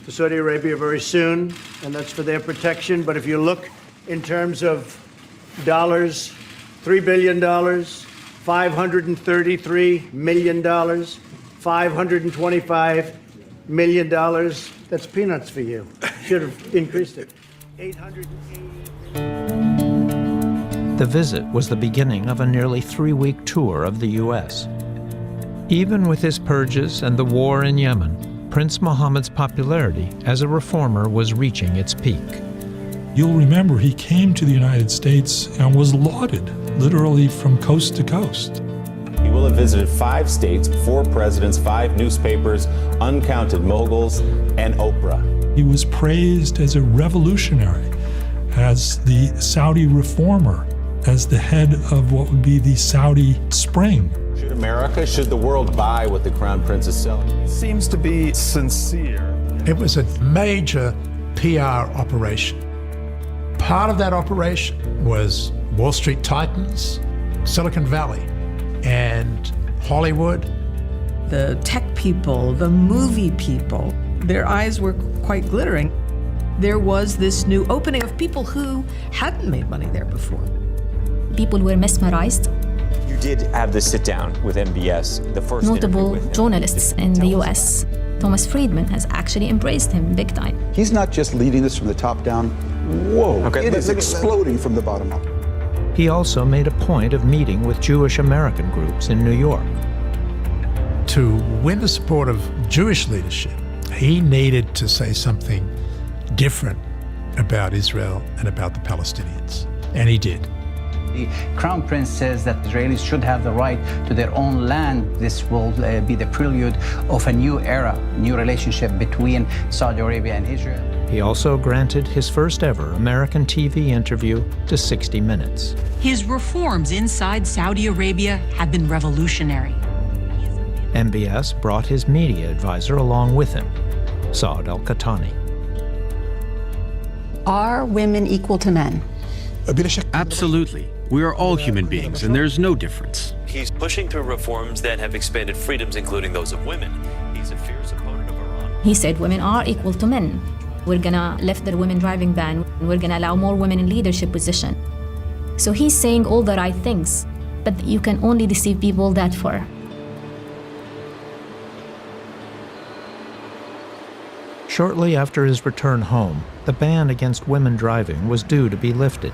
to Saudi Arabia very soon, and that's for their protection. But if you look in terms of dollars, $3 billion, $533 million, $525 million. That's peanuts for you. Should have increased it. The visit was the beginning of a nearly 3-week tour of the U.S. Even with his purges and the war in Yemen, Prince Mohammed's popularity as a reformer was reaching its peak. You'll remember he came to the United States and was lauded, literally from coast to coast. He will have visited 5 states, 4 presidents, 5 newspapers, uncounted moguls, and Oprah. He was praised as a revolutionary, as the Saudi reformer, as the head of what would be the Saudi Spring. Should America, should the world buy what the Crown Prince is selling? Seems to be sincere. It was a major PR operation. Part of that operation was Wall Street titans, Silicon Valley, and Hollywood. The tech people, the movie people, their eyes were quite glittering. There was this new opening of people who hadn't made money there before. People were mesmerized. You did have this sit down with MBS, the first Notable interview with him. journalists in the US. Thomas Friedman has actually embraced him big time. He's not just leading this from the top down. Whoa, Okay, it is exploding from the bottom up. He also made a point of meeting with Jewish American groups in New York. To win the support of Jewish leadership, he needed to say something different about Israel and about the Palestinians, and he did. The Crown Prince says that Israelis should have the right to their own land. This will be the prelude of a new era, new relationship between Saudi Arabia and Israel. He also granted his first ever American TV interview to 60 Minutes. His reforms inside Saudi Arabia have been revolutionary. MBS brought his media advisor along with him, Saad al-Qahtani. Are women equal to men? Absolutely. We are all human beings, and there's no difference. He's pushing through reforms that have expanded freedoms, including those of women. He's a fierce opponent of Iran. He said women are equal to men. We're gonna lift the women driving ban. We're gonna allow more women in leadership position. So he's saying all the right things, but you can only deceive people that far. Shortly after his return home, the ban against women driving was due to be lifted.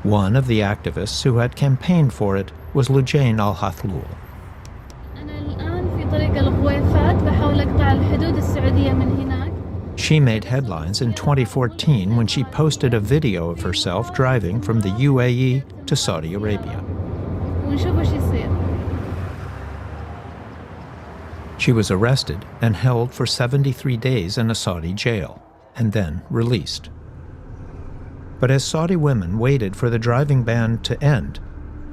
One of the activists who had campaigned for it was Lujain al-Hathloul. She made headlines in 2014 when she posted a video of herself driving from the UAE to Saudi Arabia. She was arrested and held for 73 days in a Saudi jail, and then released. But as Saudi women waited for the driving ban to end,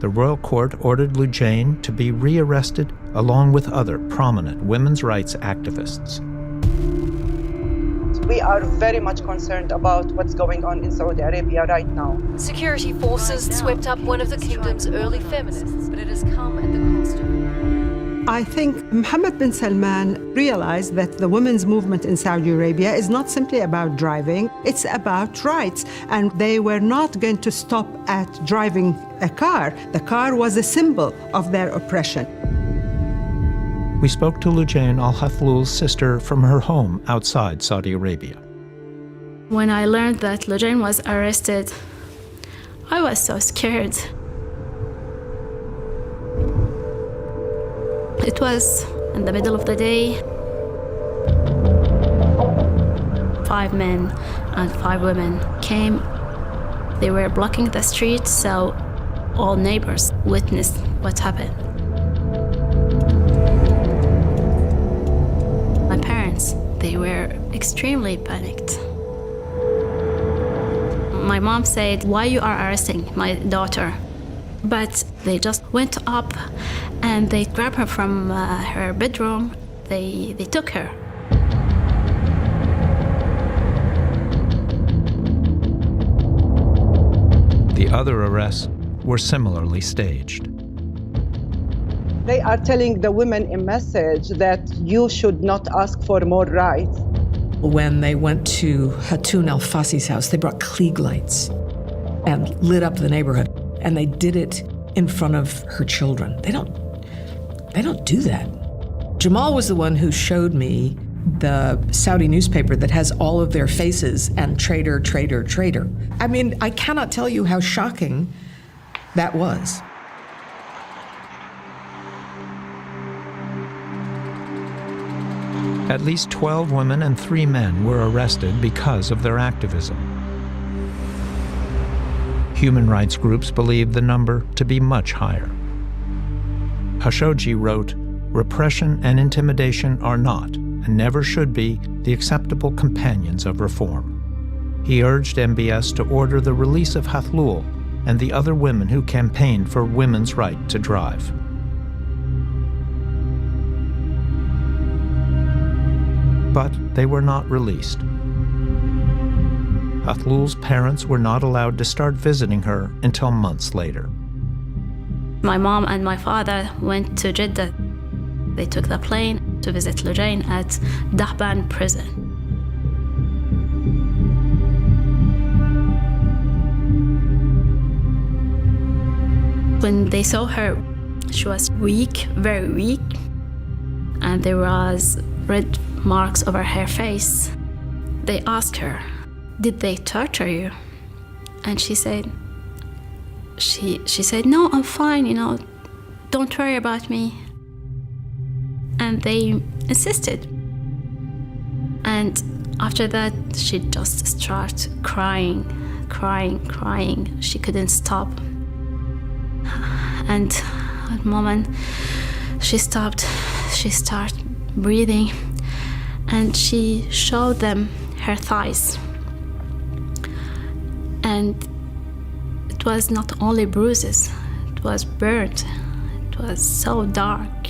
the royal court ordered Lujain to be rearrested along with other prominent women's rights activists. We are very much concerned about what's going on in Saudi Arabia right now. Security forces swept up one of the kingdom's early feminists, but it has come at the cost of... I think Mohammed bin Salman realized that the women's movement in Saudi Arabia is not simply about driving, it's about rights. And they were not going to stop at driving a car. The car was a symbol of their oppression. We spoke to Lujain Al-Hathlul's sister from her home outside Saudi Arabia. When I learned that Lujain was arrested, I was so scared. It was in the middle of the day. 5 men and 5 women came. They were blocking the street, so all neighbors witnessed what happened. My parents, they were extremely panicked. My mom said, "Why you are arresting my daughter?" But they just went up and they grabbed her from her bedroom. They took her. The other arrests were similarly staged. They are telling the women a message that you should not ask for more rights. When they went to Hatun al-Fasi's house, they brought Klieg lights and lit up the neighborhood. And they did it in front of her children. They don't do that. Jamal was the one who showed me the Saudi newspaper that has all of their faces and traitor, traitor, traitor. I mean, I cannot tell you how shocking that was. At least 12 women and 3 men were arrested because of their activism. Human rights groups believe the number to be much higher. Khashoggi wrote, "Repression and intimidation are not, and never should be, the acceptable companions of reform." He urged MBS to order the release of Hathlul and the other women who campaigned for women's right to drive. But they were not released. Hathlul's parents were not allowed to start visiting her until months later. My mom and my father went to Jeddah. They took the plane to visit Lujain at Dahban prison. When they saw her, she was weak, very weak, and there was red marks over her face. They asked her, "Did they torture you?" And she said, "No, I'm fine, don't worry about me." And they insisted. And after that, she just started crying. She couldn't stop. And at the moment, she stopped. She started breathing, and she showed them her thighs. And it was not only bruises, it was burnt. It was so dark.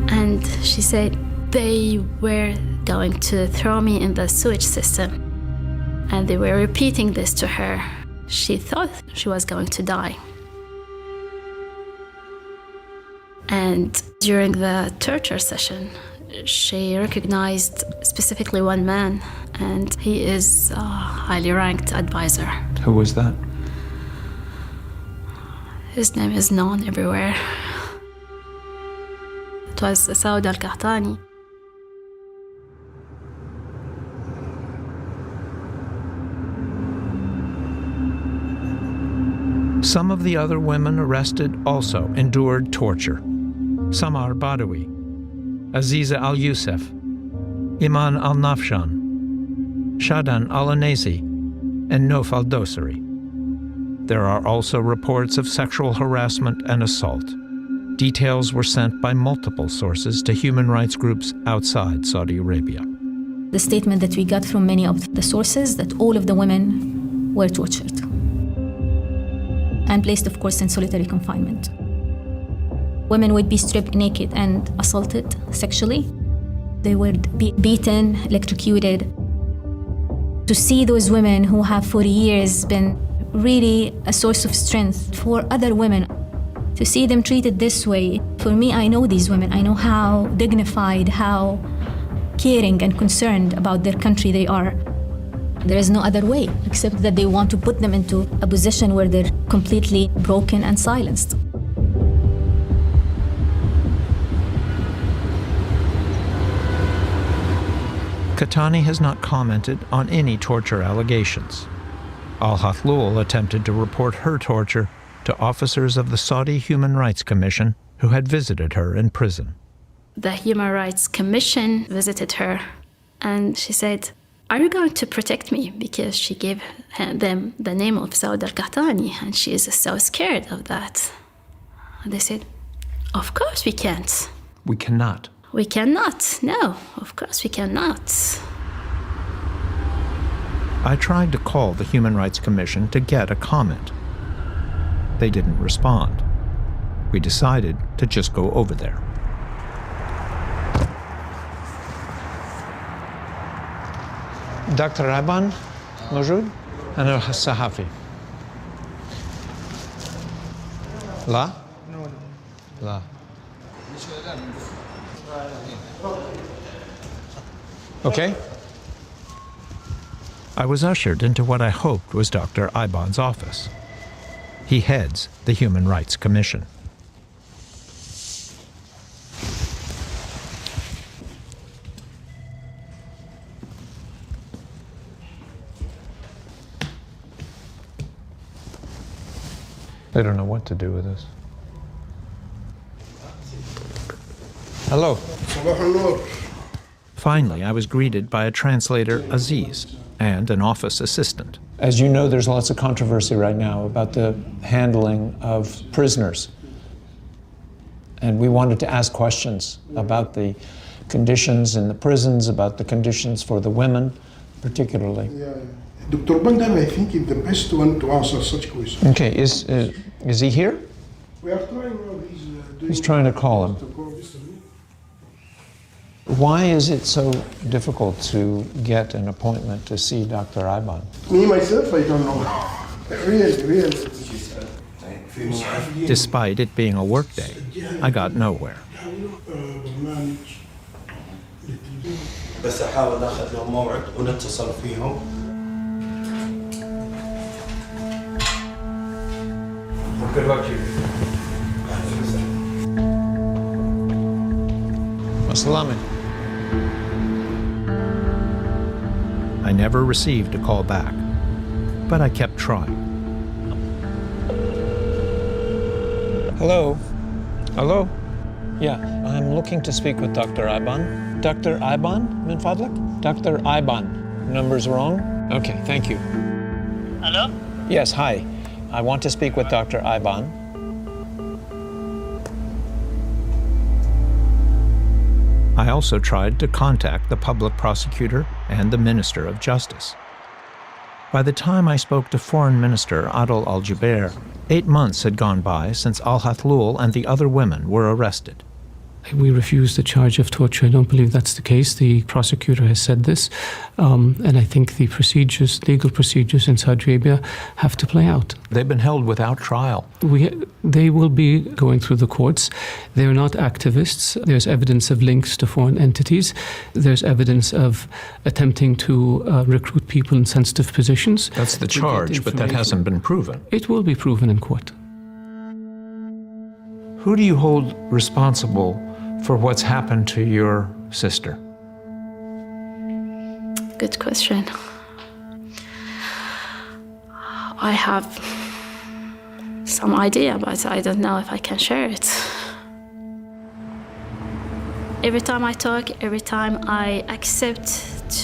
And she said they were going to throw me in the sewage system. And they were repeating this to her. She thought she was going to die. And during the torture session, she recognized specifically one man, and he is a highly ranked advisor. Who was that? His name is known everywhere. It was Saud al-Qahtani. Some of the other women arrested also endured torture. Samar Badawi, Aziza Al-Youssef, Iman Al-Nafshan, Shadan Al-Anesi, and Nof Al-Dosari. There are also reports of sexual harassment and assault. Details were sent by multiple sources to human rights groups outside Saudi Arabia. The statement that we got from many of the sources that all of the women were tortured and placed, of course, in solitary confinement. Women would be stripped naked and assaulted sexually. They would be beaten, electrocuted. To see those women who have for years been really a source of strength for other women, to see them treated this way, for me, I know these women. I know how dignified, how caring and concerned about their country they are. There is no other way except that they want to put them into a position where they're completely broken and silenced. Katani has not commented on any torture allegations. Al-Hathlul attempted to report her torture to officers of the Saudi Human Rights Commission who had visited her in prison. The Human Rights Commission visited her and she said, "Are you going to protect me?" Because she gave them the name of Saud al-Qahtani and she is so scared of that. And they said, "Of course we can't." We cannot. We cannot. No, of course we cannot. I tried to call the Human Rights Commission to get a comment. They didn't respond. We decided to just go over there. Dr. Raban, موجود؟ أنا الصحفي. لا؟ لا. Okay. I was ushered into what I hoped was Dr. Iban's office. He heads the Human Rights Commission. They don't know what to do with this. Hello. Finally, I was greeted by a translator, Aziz, and an office assistant. As you know, there's lots of controversy right now about the handling of prisoners. And we wanted to ask questions about the conditions in the prisons, about the conditions for the women, particularly. Yeah. Dr. Bandar, I think, is the best one to answer such questions. Okay, is he here? We are trying. He's trying to call him. Why is it so difficult to get an appointment to see Dr. Iban? Me, myself, I don't know. Really. Despite it being a work day, I got nowhere. بس احاول اخذ لهم موعد ونتصل فيهم. Good luck to you. Assalamu. I never received a call back, but I kept trying. Hello? Hello? Yeah, I'm looking to speak with Dr. Iban. Dr. Iban, min fadlak? Dr. Iban. Number's wrong? Okay, thank you. Hello? Yes, hi. I want to speak with Dr. Iban. I also tried to contact the public prosecutor and the Minister of Justice. By the time I spoke to Foreign Minister Adel Al-Jubeir, 8 months had gone by since Al-Hathlul and the other women were arrested. We refuse the charge of torture. I don't believe that's the case. The prosecutor has said this, and I think the procedures, legal procedures in Saudi Arabia have to play out. They've been held without trial. They will be going through the courts. They're not activists. There's evidence of links to foreign entities. There's evidence of attempting to recruit people in sensitive positions. That's the charge, but that hasn't been proven. It will be proven in court. Who do you hold responsible for what's happened to your sister? Good question. I have some idea, but I don't know if I can share it. Every time I talk, every time I accept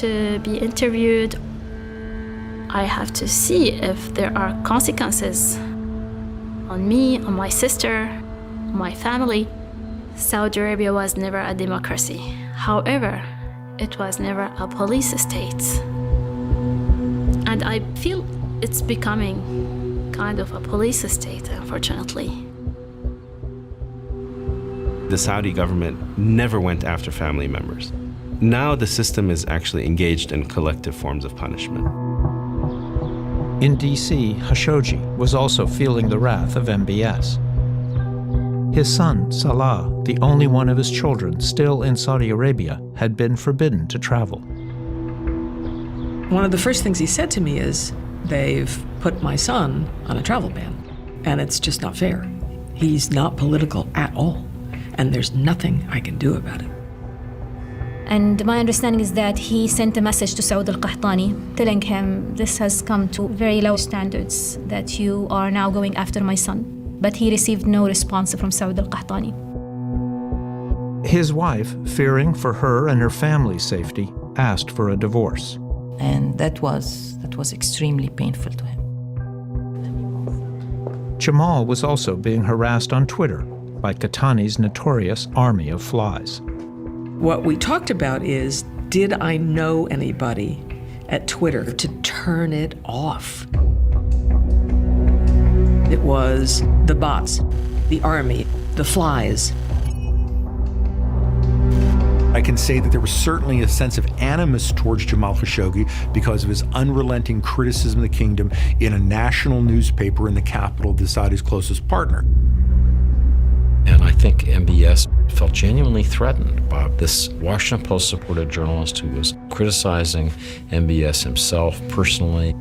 to be interviewed, I have to see if there are consequences on me, on my sister, on my family. Saudi Arabia was never a democracy. However, it was never a police state. And I feel it's becoming kind of a police state, unfortunately. The Saudi government never went after family members. Now the system is actually engaged in collective forms of punishment. In D.C., Khashoggi was also feeling the wrath of MBS. His son, Salah, the only one of his children still in Saudi Arabia, had been forbidden to travel. One of the first things he said to me is, they've put my son on a travel ban, and it's just not fair. He's not political at all, and there's nothing I can do about it. And my understanding is that he sent a message to Saud al-Qahtani telling him this has come to very low standards, that you are now going after my son. But he received no response from Saud al-Qahtani. His wife, fearing for her and her family's safety, asked for a divorce. And that was extremely painful to him. Jamal was also being harassed on Twitter by Qahtani's notorious army of flies. What we talked about is, did I know anybody at Twitter to turn it off? It was the bots, the army, the flies. I can say that there was certainly a sense of animus towards Jamal Khashoggi because of his unrelenting criticism of the kingdom in a national newspaper in the capital of the Saudi's closest partner. And I think MBS felt genuinely threatened by this Washington Post-supported journalist who was criticizing MBS himself personally.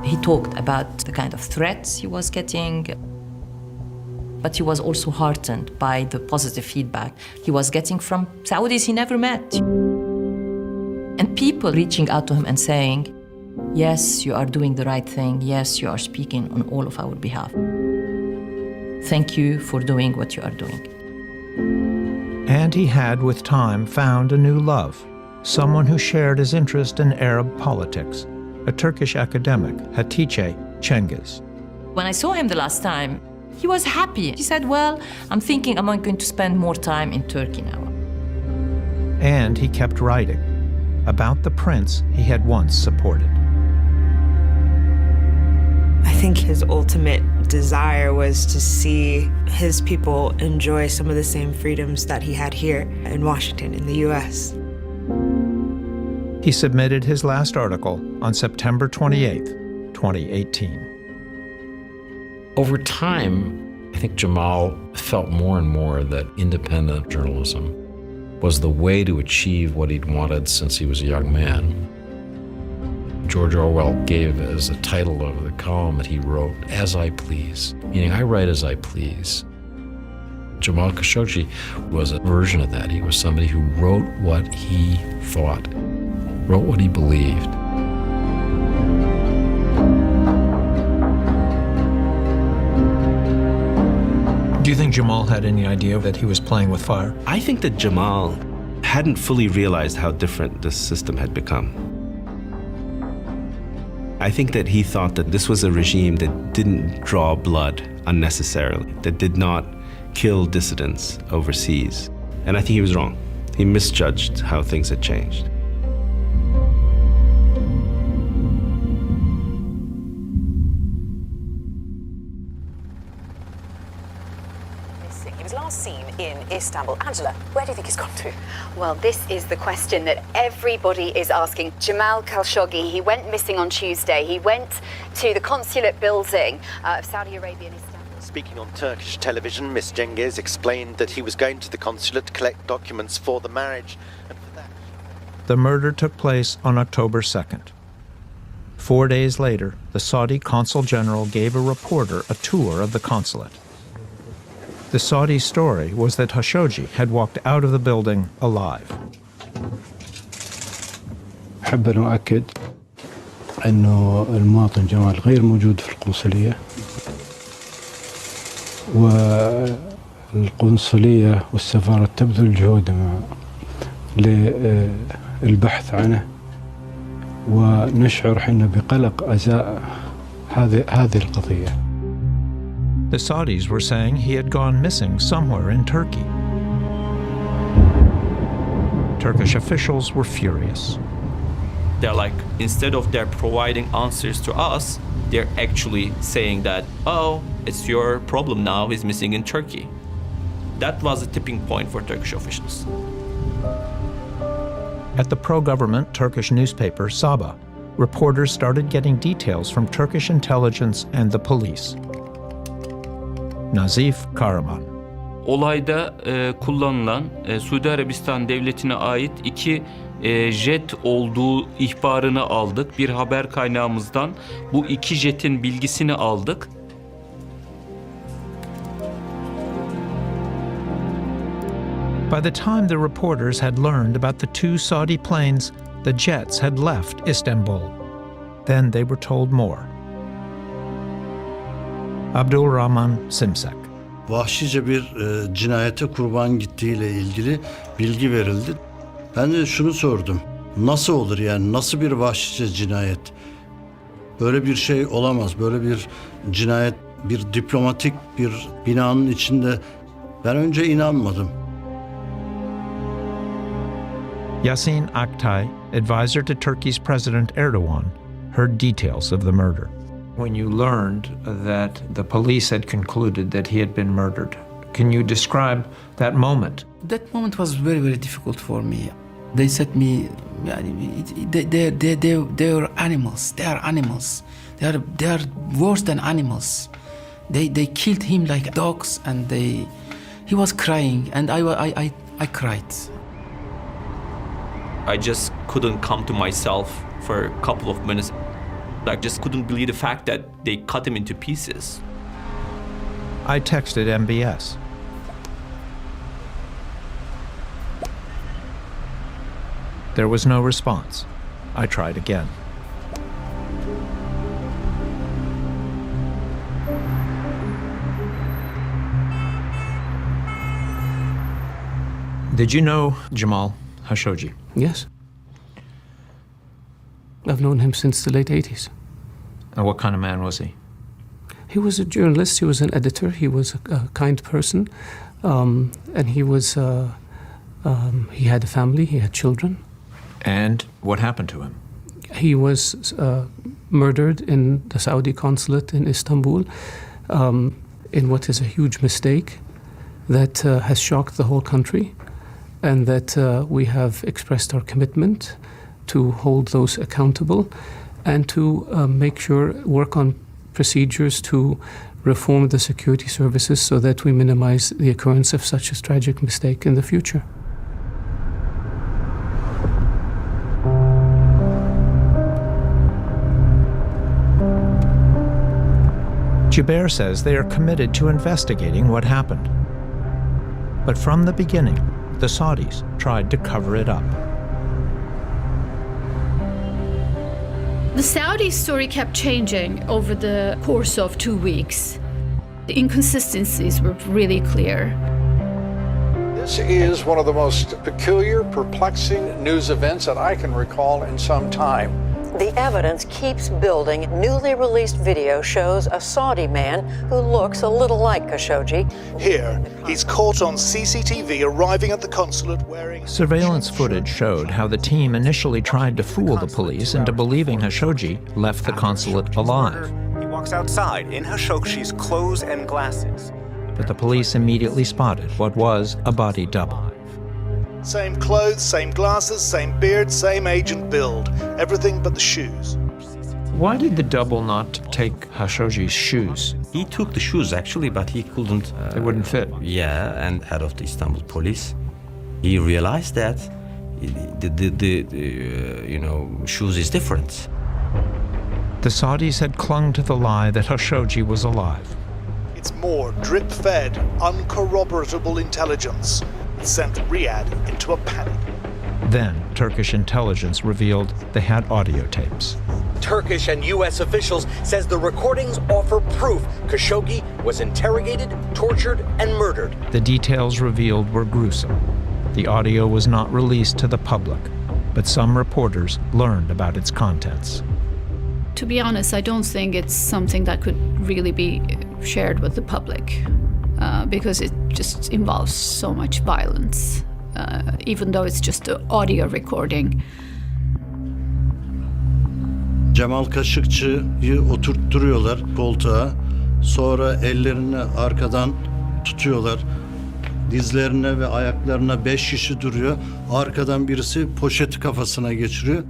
He talked about the kind of threats he was getting, but he was also heartened by the positive feedback he was getting from Saudis he never met. And people reaching out to him and saying, yes, you are doing the right thing. Yes, you are speaking on all of our behalf. Thank you for doing what you are doing. And he had, with time, found a new love, someone who shared his interest in Arab politics, a Turkish academic, Hatice Cengiz. When I saw him the last time, he was happy. He said, well, I'm thinking I'm going to spend more time in Turkey now. And he kept writing about the prince he had once supported. I think his ultimate desire was to see his people enjoy some of the same freedoms that he had here in Washington, in the U.S. He submitted his last article on September 28, 2018. Over time, I think Jamal felt more and more that independent journalism was the way to achieve what he'd wanted since he was a young man. George Orwell gave as a title of the column that he wrote, "As I Please," meaning I write as I please. Jamal Khashoggi was a version of that. He was somebody who wrote what he thought, wrote what he believed. Do you think Jamal had any idea that he was playing with fire? I think that Jamal hadn't fully realized how different this system had become. I think that he thought that this was a regime that didn't draw blood unnecessarily, that did not kill dissidents overseas. And I think he was wrong. He misjudged how things had changed. He was last seen in Istanbul. Angela, where do you think he's gone to? Well, this is the question that everybody is asking. Jamal Khashoggi, he went missing on Tuesday. He went to the consulate building of Saudi Arabia in Istanbul. Speaking on Turkish television, Ms. Cengiz explained that he was going to the consulate to collect documents for the marriage. And for that... The murder took place on October 2nd. 4 days later, the Saudi consul general gave a reporter a tour of the consulate. The Saudi story was that Khashoggi had walked out of the building alive. أحب أن أؤكد أنه المواطن جمال غير موجود في القنصلية، والقنصلية والسفارة تبذل جهودها للبحث عنه، ونشعر حنا بقلق أزاء هذه القضية. The Saudis were saying he had gone missing somewhere in Turkey. Turkish officials were furious. They're like, instead of they're providing answers to us, they're actually saying that, oh, it's your problem now, he's missing in Turkey. That was a tipping point for Turkish officials. At the pro-government Turkish newspaper Sabah, reporters started getting details from Turkish intelligence and the police. Nazif Karaman. Olayda kullanılan Suudi Arabistan devletine ait 2 jet olduğu ihbarını aldık. Bir haber kaynağımızdan bu 2 jetin bilgisini aldık. By the time the reporters had learned about the 2 Saudi planes, the jets had left Istanbul. Then they were told more. Abdul Rahman Simsek. Vahşice bir cinayete kurban gittiğiyle ilgili bilgi verildi. Ben de şunu sordum. Nasıl olur yani? Nasıl bir vahşice cinayet? Böyle bir şey olamaz. Böyle bir cinayet bir diplomatik bir binanın içinde. Ben önce inanmadım. Yasin Aktay, advisor to Turkey's President Erdogan, heard details of the murder. When you learned that the police had concluded that he had been murdered, can you describe that moment? That moment was very, very difficult for me. They said me, they are animals. They are animals. They are worse than animals. They killed him like dogs, and he was crying, and I cried. I just couldn't come to myself for a couple of minutes. I just couldn't believe the fact that they cut him into pieces. I texted MBS. There was no response. I tried again. Did you know Jamal Khashoggi? Yes. I've known him since the late 80s. And what kind of man was he? He was a journalist, he was an editor, he was a kind person, and he had a family, he had children. And what happened to him? He was murdered in the Saudi consulate in Istanbul in what is a huge mistake that has shocked the whole country, and that we have expressed our commitment to hold those accountable and to work on procedures to reform the security services so that we minimize the occurrence of such a tragic mistake in the future. Jubair says they are committed to investigating what happened. But from the beginning, the Saudis tried to cover it up. The Saudi story kept changing over the course of 2 weeks. The inconsistencies were really clear. This is one of the most peculiar, perplexing news events that I can recall in some time. The evidence keeps building. Newly released video shows a Saudi man who looks a little like Khashoggi. Here, he's caught on CCTV arriving at the consulate wearing... Surveillance footage showed how the team initially tried to fool the police into believing Khashoggi left the consulate alive. He walks outside in Khashoggi's clothes and glasses. But the police immediately spotted what was a body double. Same clothes, same glasses, same beard, same age and build. Everything but the shoes. Why did the double not take Khashoggi's shoes? He took the shoes actually, but he couldn't. They wouldn't fit. Yeah, and head of the Istanbul police, he realized that the shoes is different. The Saudis had clung to the lie that Khashoggi was alive. It's more drip-fed, uncorroboratable intelligence. It sent Riyadh into a panic. Then Turkish intelligence revealed they had audio tapes. Turkish and U.S. officials says the recordings offer proof Khashoggi was interrogated, tortured, and murdered. The details revealed were gruesome. The audio was not released to the public, but some reporters learned about its contents. To be honest, I don't think it's something that could really be shared with the public because it just involves so much violence, even though it's just an audio recording. Cemal Kaşıkçı'yı oturtturuyorlar koltuğa. Sonra ellerini arkadan tutuyorlar. Dizlerine ve ayaklarına 5 kişi duruyor. Arkadan birisi poşeti kafasına geçiriyor.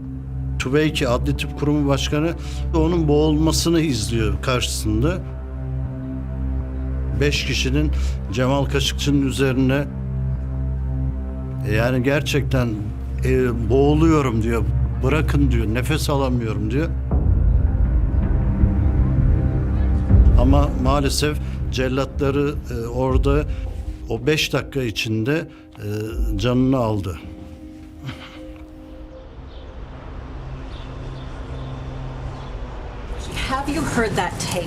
TÜBEYKİ Adli Tıp Kurumu Başkanı onun boğulmasını izliyor karşısında. 5 kişinin Cemal Kaşıkçı'nın üzerine yani gerçekten boğuluyorum diyor. Bırakın diyor. Nefes alamıyorum diyor. Ama maalesef cellatları orada o 5 dakika içinde canını aldı. Have you heard that tape?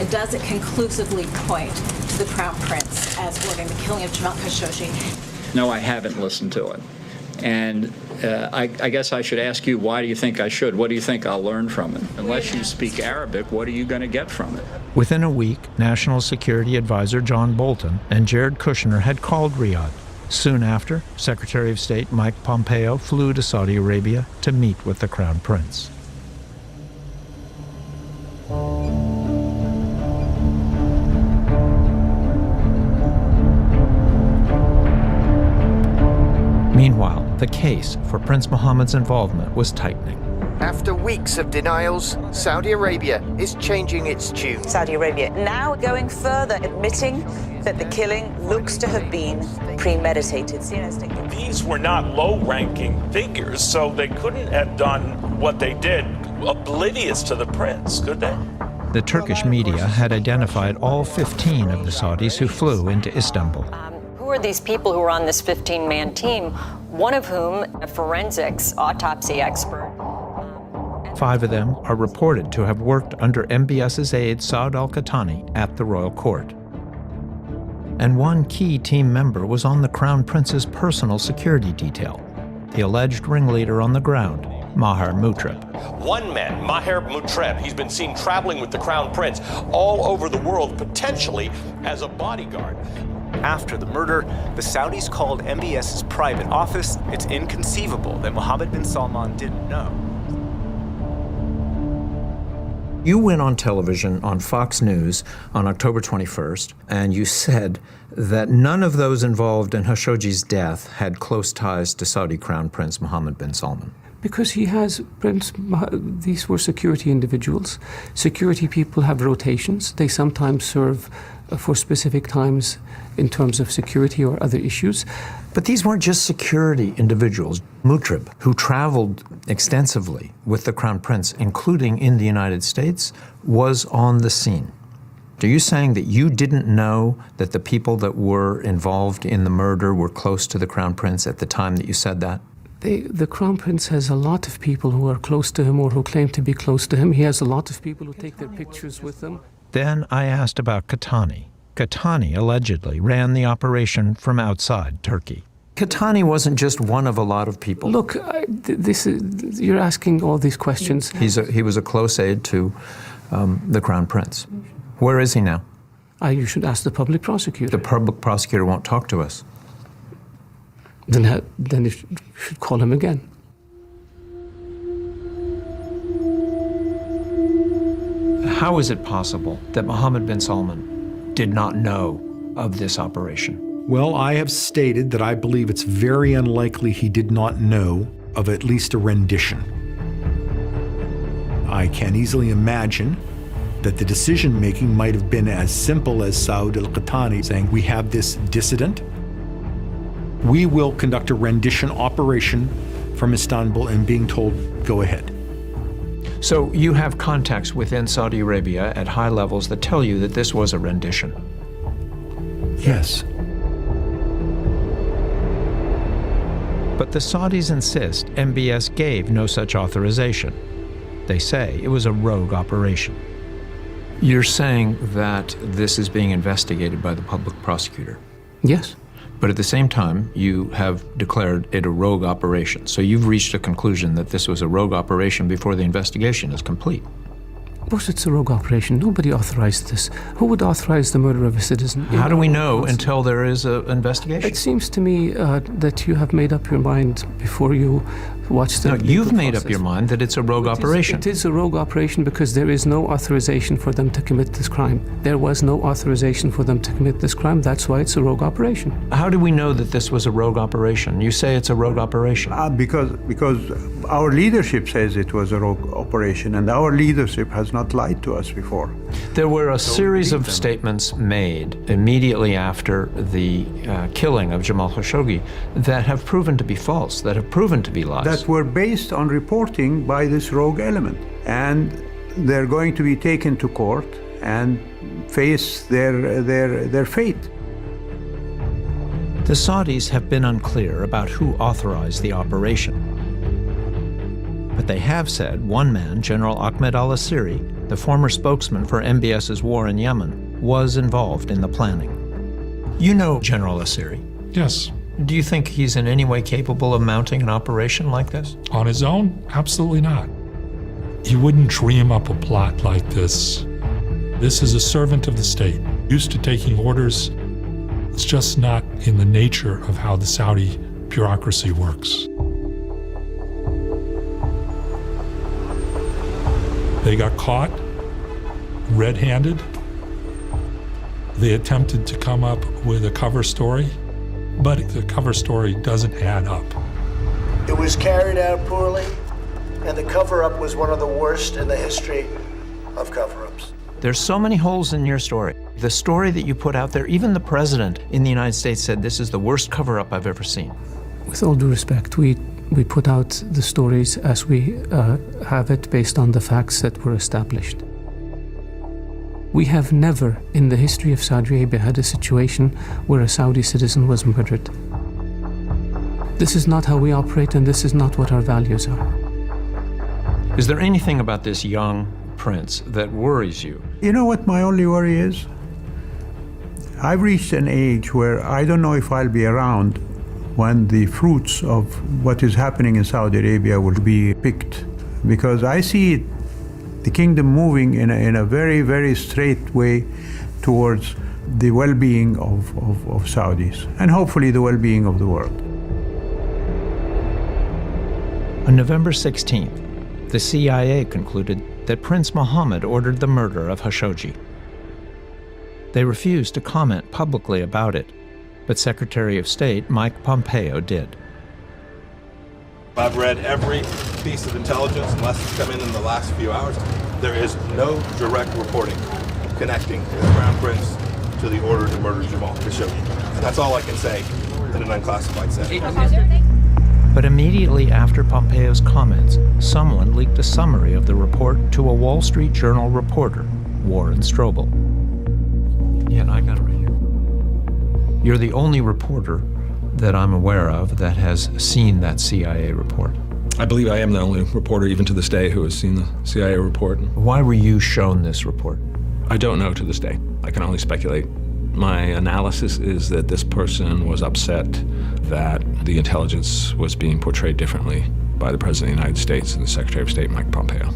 And does it conclusively point to the Crown Prince as ordering the killing of Jamal Khashoggi? No, I haven't listened to it. And I guess I should ask you, why do you think I should? What do you think I'll learn from it? Unless you speak Arabic, what are you going to get from it? Within a week, National Security Advisor John Bolton and Jared Kushner had called Riyadh. Soon after, Secretary of State Mike Pompeo flew to Saudi Arabia to meet with the Crown Prince. Meanwhile, the case for Prince Mohammed's involvement was tightening. After weeks of denials, Saudi Arabia is changing its tune. Saudi Arabia now going further, admitting that the killing looks to have been premeditated. These were not low-ranking figures, so they couldn't have done what they did oblivious to the prince, could they? The Turkish media had identified all 15 of the Saudis who flew into Istanbul. Who are these people who are on this 15-man team, one of whom a forensics autopsy expert? 5 of them are reported to have worked under MBS's aide Saud al-Qahtani at the royal court. And one key team member was on the Crown Prince's personal security detail, the alleged ringleader on the ground, Maher Mutreb. One man, Maher Mutreb, he's been seen traveling with the Crown Prince all over the world, potentially as a bodyguard. After the murder, the Saudis called MBS's private office. It's inconceivable that Mohammed bin Salman didn't know. You went on television on Fox News on October 21st, and you said that none of those involved in Khashoggi's death had close ties to Saudi Crown Prince Mohammed bin Salman. Because he has, these were security individuals. Security people have rotations. They sometimes serve for specific times in terms of security or other issues. But these weren't just security individuals. Mutreb, who traveled extensively with the Crown Prince, including in the United States, was on the scene. Are you saying that you didn't know that the people that were involved in the murder were close to the Crown Prince at the time that you said that? The Crown Prince has a lot of people who are close to him or who claim to be close to him. He has a lot of people who take their pictures with him. Then I asked about Qahtani. Qahtani allegedly ran the operation from outside Turkey. Qahtani wasn't just one of a lot of people. Look, you're asking all these questions. He was a close aide to the Crown Prince. Where is he now? You should ask the public prosecutor. The public prosecutor won't talk to us. Then you should call him again. How is it possible that Mohammed bin Salman did not know of this operation? Well, I have stated that I believe it's very unlikely he did not know of at least a rendition. I can easily imagine that the decision-making might have been as simple as Saud al-Qahtani saying, we have this dissident, we will conduct a rendition operation from Istanbul, and being told, go ahead. So you have contacts within Saudi Arabia at high levels that tell you that this was a rendition? Yes. But the Saudis insist MBS gave no such authorization. They say it was a rogue operation. You're saying that this is being investigated by the public prosecutor. Yes. But at the same time, you have declared it a rogue operation. So you've reached a conclusion that this was a rogue operation before the investigation is complete. Of course it's a rogue operation. Nobody authorized this. Who would authorize the murder of a citizen? How do we know until there is an investigation? It seems to me that you have made up your mind before you watch the legal you've made process. up your mind that it's a rogue operation. It is a rogue operation because there is no authorization for them to commit this crime. There was no authorization for them to commit this crime. That's why it's a rogue operation. How do we know that this was a rogue operation? You say it's a rogue operation. Because our leadership says it was a rogue operation, and our leadership has not lied to us before. There were a series of statements made immediately after the killing of Jamal Khashoggi that have proven to be false, that have proven to be lies. That were based on reporting by this rogue element. And they're going to be taken to court and face their fate. The Saudis have been unclear about who authorized the operation. But they have said one man, General Ahmed al-Asiri, the former spokesman for MBS's war in Yemen, was involved in the planning. You know General Asiri? Yes. Do you think he's in any way capable of mounting an operation like this? On his own? Absolutely not. He wouldn't dream up a plot like this. This is a servant of the state, used to taking orders. It's just not in the nature of how the Saudi bureaucracy works. They got caught red-handed. They attempted to come up with a cover story, but the cover story doesn't add up. It was carried out poorly, and the cover-up was one of the worst in the history of cover-ups. There's so many holes in your story. The story that you put out there, even the president in the United States said this is the worst cover-up I've ever seen. With all due respect, we put out the stories as we have it based on the facts that were established. We have never in the history of Saudi Arabia had a situation where a Saudi citizen was murdered. This is not how we operate, and this is not what our values are. Is there anything about this young prince that worries you? You know what my only worry is? I've reached an age where I don't know if I'll be around when the fruits of what is happening in Saudi Arabia will be picked. Because I see the kingdom moving in a very, very straight way towards the well-being of Saudis, and hopefully the well-being of the world. On November 16th, the CIA concluded that Prince Mohammed ordered the murder of Khashoggi. They refused to comment publicly about it, but Secretary of State Mike Pompeo did. I've read every piece of intelligence, unless it's come in the last few hours. There is no direct reporting connecting the Crown Prince to the order to murder Jamal Khashoggi. That's all I can say in an unclassified setting. But immediately after Pompeo's comments, someone leaked a summary of the report to a Wall Street Journal reporter, Warren Strobel. Yeah, I got it right here. You're the only reporter that I'm aware of that has seen that CIA report. I believe I am the only reporter, even to this day, who has seen the CIA report. Why were you shown this report? I don't know to this day. I can only speculate. My analysis is that this person was upset that the intelligence was being portrayed differently by the President of the United States and the Secretary of State, Mike Pompeo.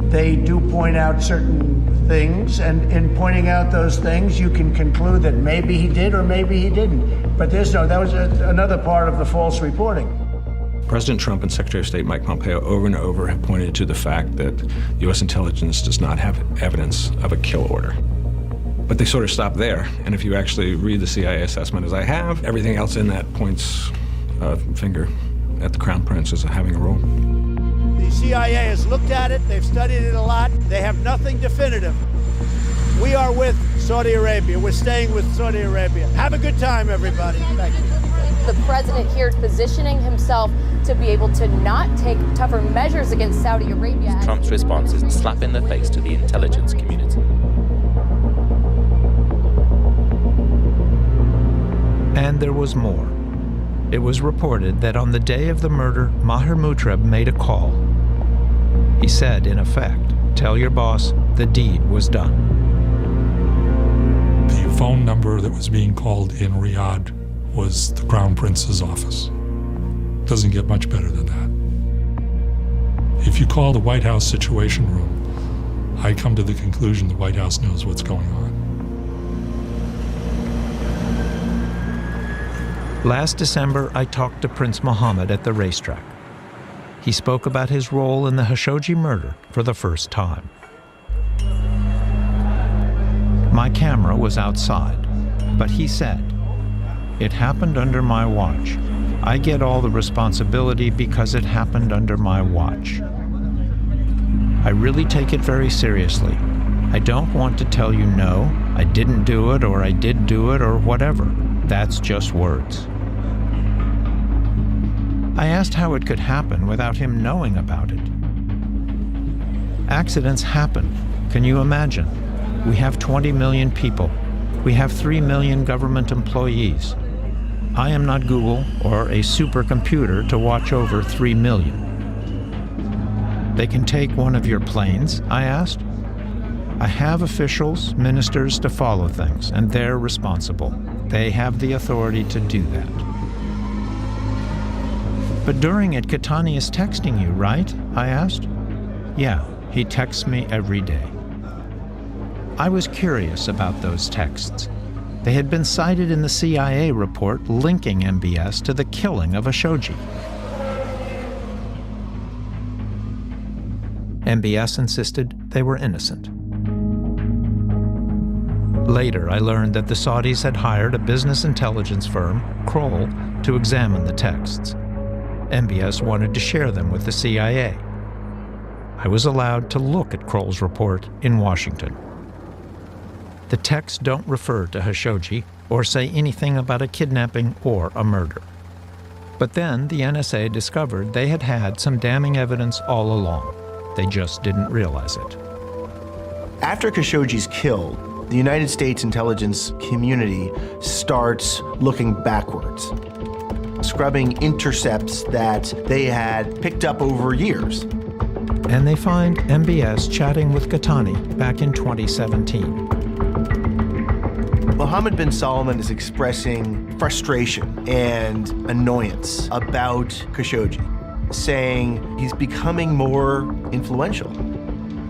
They do point out certain things, and in pointing out those things, you can conclude that maybe he did or maybe he didn't. But that was another part of the false reporting. President Trump and Secretary of State Mike Pompeo over and over have pointed to the fact that U.S. intelligence does not have evidence of a kill order. But they sort of stop there, and if you actually read the CIA assessment as I have, everything else in that points a finger at the Crown Prince as having a role. The CIA has looked at it, they've studied it a lot, they have nothing definitive. We are with Saudi Arabia, we're staying with Saudi Arabia. Have a good time, everybody. Thank you. The president here is positioning himself to be able to not take tougher measures against Saudi Arabia. Trump's response is a slap in the face to the intelligence community. And there was more. It was reported that on the day of the murder, Maher Mutrab made a call. He said, in effect, tell your boss the deed was done. The phone number that was being called in Riyadh was the Crown Prince's office. Doesn't get much better than that. If you call the White House Situation Room, I come to the conclusion the White House knows what's going on. Last December, I talked to Prince Mohammed at the racetrack. He spoke about his role in the Khashoggi murder for the first time. My camera was outside, but he said, "It happened under my watch. I get all the responsibility because it happened under my watch. I really take it very seriously. I don't want to tell you no, I didn't do it, or I did do it, or whatever. That's just words." I asked how it could happen without him knowing about it. Accidents happen. Can you imagine? We have 20 million people. We have 3 million government employees. I am not Google or a supercomputer to watch over 3 million. They can take one of your planes, I asked. I have officials, ministers to follow things, and they're responsible. They have the authority to do that. But during it, Qahtani is texting you, right? I asked. Yeah, he texts me every day. I was curious about those texts. They had been cited in the CIA report linking MBS to the killing of Khashoggi. MBS insisted they were innocent. Later, I learned that the Saudis had hired a business intelligence firm, Kroll, to examine the texts. MBS wanted to share them with the CIA. I was allowed to look at Kroll's report in Washington. The texts don't refer to Khashoggi or say anything about a kidnapping or a murder. But then the NSA discovered they had had some damning evidence all along. They just didn't realize it. After Khashoggi's killed, the United States intelligence community starts looking backwards, scrubbing intercepts that they had picked up over years. And they find MBS chatting with Qahtani back in 2017. Mohammed bin Salman is expressing frustration and annoyance about Khashoggi, saying he's becoming more influential.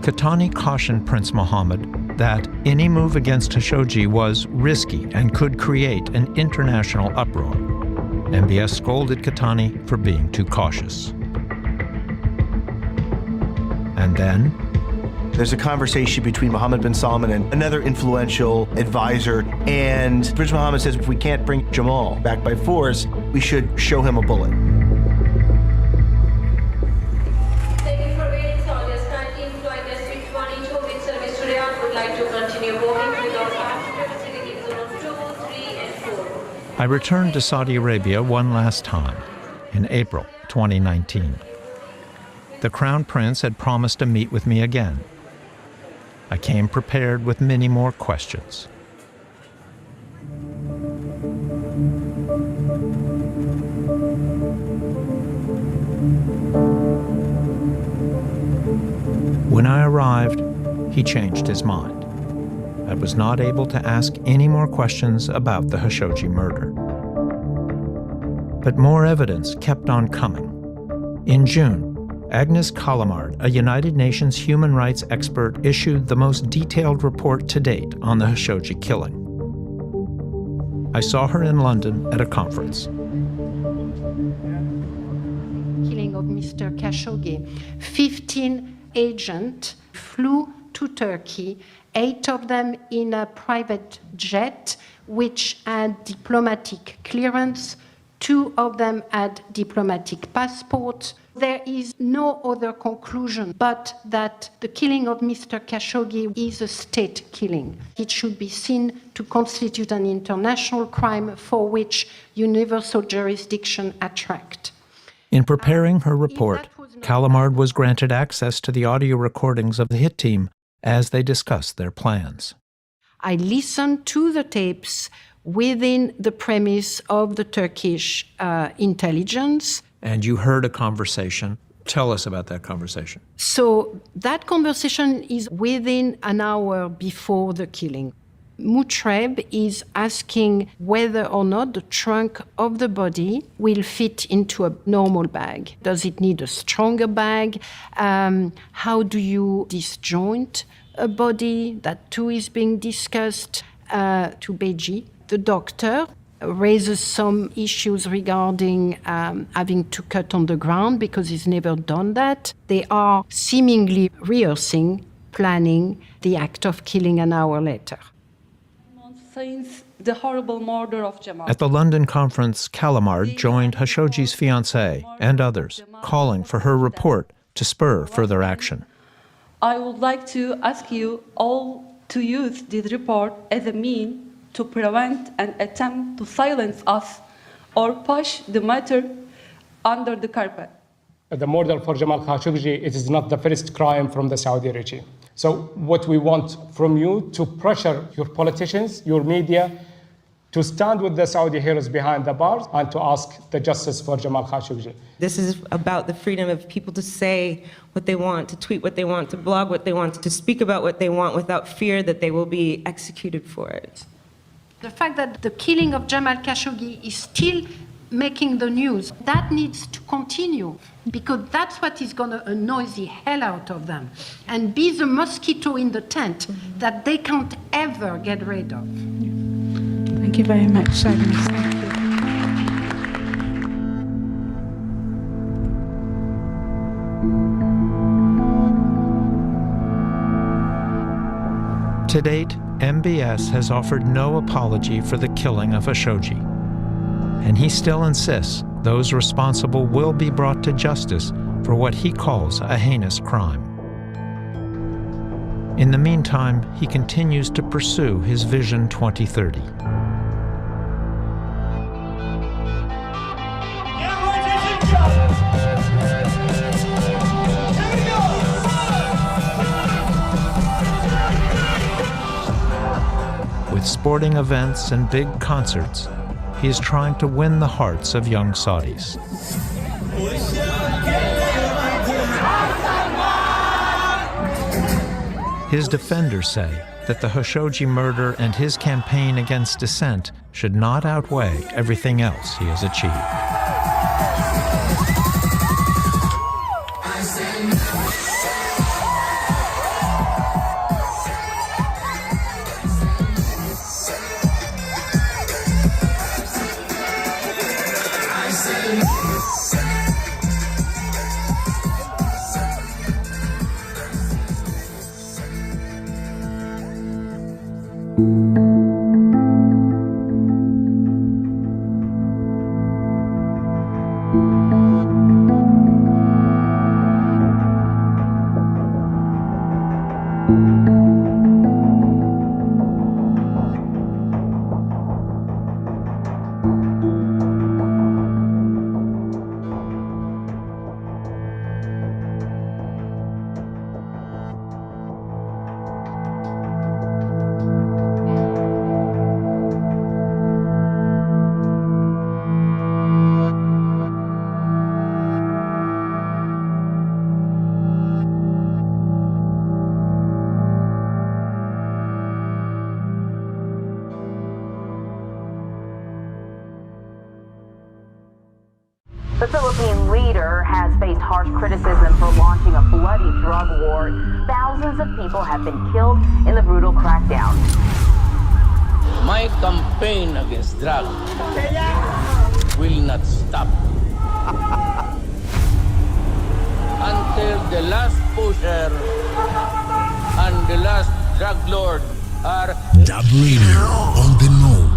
Qahtani cautioned Prince Mohammed that any move against Khashoggi was risky and could create an international uproar. MBS scolded Qahtani for being too cautious. And then there's a conversation between Mohammed bin Salman and another influential advisor, and Prince Mohammed says if we can't bring Jamal back by force, we should show him a bullet. Thank you for waiting, soldiers. 19 flight SB-22 with service today. I would like to continue boarding with our passengers sitting in zone 2, 3, and 4. I returned to Saudi Arabia one last time in April 2019. The Crown Prince had promised to meet with me again. I came prepared with many more questions. When I arrived, he changed his mind. I was not able to ask any more questions about the Khashoggi murder. But more evidence kept on coming. In June, Agnes Callamard, a United Nations human rights expert, issued the most detailed report to date on the Khashoggi killing. I saw her in London at a conference. Killing of Mr. Khashoggi. 15 agents flew to Turkey, 8 of them in a private jet, which had diplomatic clearance. 2 of them had diplomatic passports. There is no other conclusion but that the killing of Mr. Khashoggi is a state killing. It should be seen to constitute an international crime for which universal jurisdiction attract. In preparing her report, Callamard was granted access to the audio recordings of the hit team as they discussed their plans. I listened to the tapes within the premise of the Turkish intelligence. And you heard a conversation Tell us about that conversation. So that conversation is within an hour before the killing. Mutreb is asking whether or not the trunk of the body will fit into a normal bag. Does it need a stronger bag? How do you disjoint a body? That too is being discussed. To Beji, the doctor raises some issues regarding having to cut on the ground because he's never done that. They are seemingly rehearsing, planning the act of killing an hour later. Since the horrible murder of Jamal. At the London conference, Calamard joined Khashoggi's fiancé and others, calling for her report to spur further action. I would like to ask you all to use this report as a means to prevent an attempt to silence us or push the matter under the carpet. The murder for Jamal Khashoggi, it is not the first crime from the Saudi regime. So what we want from you to pressure your politicians, your media, to stand with the Saudi heroes behind the bars and to ask the justice for Jamal Khashoggi. This is about the freedom of people to say what they want, to tweet what they want, to blog what they want, to speak about what they want without fear that they will be executed for it. The fact that the killing of Jamal Khashoggi is still making the news, that needs to continue because that's what is going to annoy the hell out of them and be the mosquito in the tent that they can't ever get rid of. Thank you very much, Agnes. Thank you. To date, MBS has offered no apology for the killing of Khashoggi, and he still insists those responsible will be brought to justice for what he calls a heinous crime. In the meantime, he continues to pursue his Vision 2030. With sporting events and big concerts, he is trying to win the hearts of young Saudis. His defenders say that the Khashoggi murder and his campaign against dissent should not outweigh everything else he has achieved. The Philippine leader has faced harsh criticism for launching a bloody drug war. Thousands of people have been killed in the brutal crackdown. My campaign against drugs will not stop until the last pusher and the last drug lord are... Dab Radio on the Know.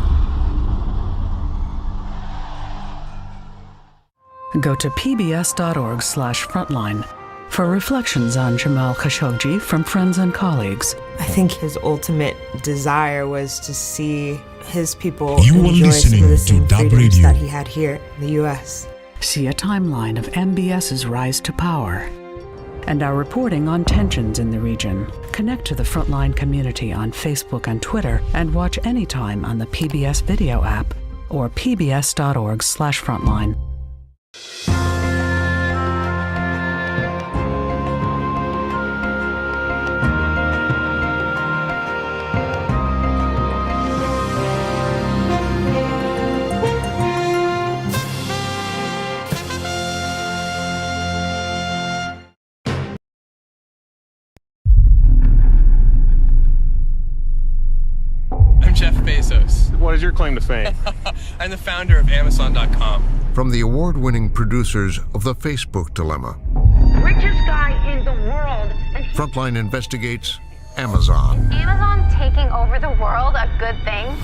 Go to pbs.org/frontline for reflections on Jamal Khashoggi from friends and colleagues. I think his ultimate desire was to see his people You are enjoy some of the same Dab freedoms Radio. that he had here in the U.S. See a timeline of MBS's rise to power and our reporting on tensions in the region. Connect to the Frontline community on Facebook and Twitter and watch anytime on the PBS video app or pbs.org/frontline. Jeff Bezos. What is your claim to fame? I'm the founder of Amazon.com. From the award-winning producers of The Facebook Dilemma, Richest guy in the world. Frontline investigates Amazon, Amazon taking over the world a good thing?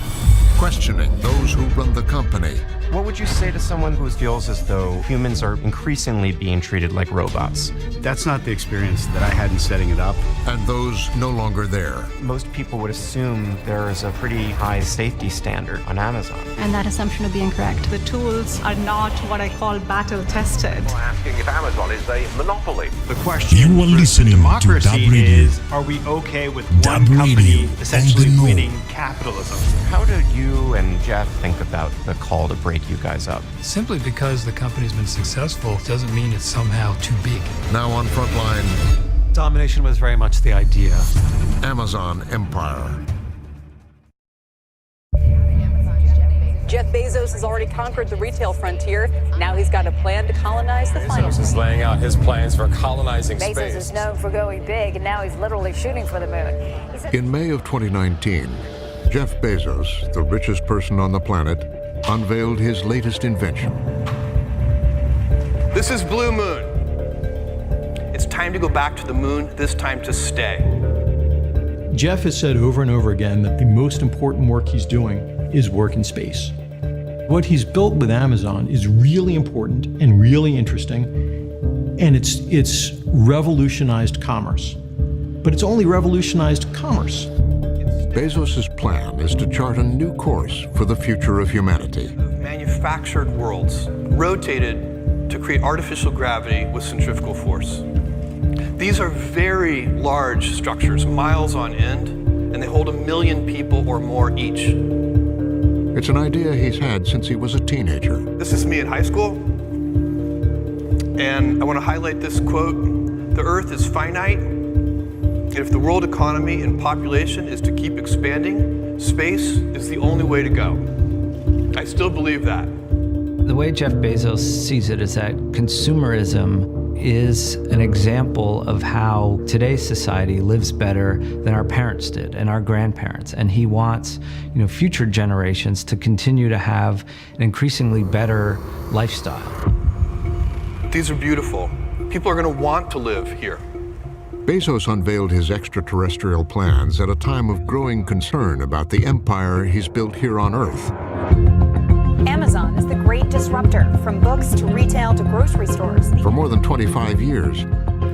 questioning those who run the company. What would you say to someone who feels as though humans are increasingly being treated like robots? That's not the experience that I had in setting it up. And those no longer there. Most people would assume there is a pretty high safety standard on Amazon. And that assumption would be incorrect. The tools are not what I call battle tested. We're asking if Amazon is a monopoly. The question You are listening to democracy Dub Radio. is, are we okay with Dub one company Radio essentially on the winning capitalism? How do you and Jeff think about the call to break you guys up? Simply because the company's been successful doesn't mean it's somehow too big. Now on Frontline, domination was very much the idea. Amazon Empire. Jeff Bezos has already conquered the retail frontier. Now he's got a plan to colonize the finance. Bezos is laying out his plans for colonizing Bezos space. is known for going big, and now he's literally shooting for the moon. In May of 2019, Jeff Bezos, the richest person on the planet, unveiled his latest invention. This is Blue Moon. It's time to go back to the moon, this time to stay. Jeff has said over and over again that the most important work he's doing is work in space. What he's built with Amazon is really important and really interesting, and it's revolutionized commerce. But it's only revolutionized commerce. Bezos' plan is to chart a new course for the future of humanity. Manufactured worlds rotated to create artificial gravity with centrifugal force. These are very large structures, miles on end, and they hold 1 million people or more each. It's an idea he's had since he was a teenager. This is me in high school, and I want to highlight this quote: "The Earth is finite, and if the world economy and population is to keep expanding, space is the only way to go." I still believe that. The way Jeff Bezos sees it is that consumerism is an example of how today's society lives better than our parents did and our grandparents. And he wants, future generations to continue to have an increasingly better lifestyle. These are beautiful. People are going to want to live here. Bezos unveiled his extraterrestrial plans at a time of growing concern about the empire he's built here on Earth. Amazon is the great disruptor, from books to retail to grocery stores. For more than 25 years,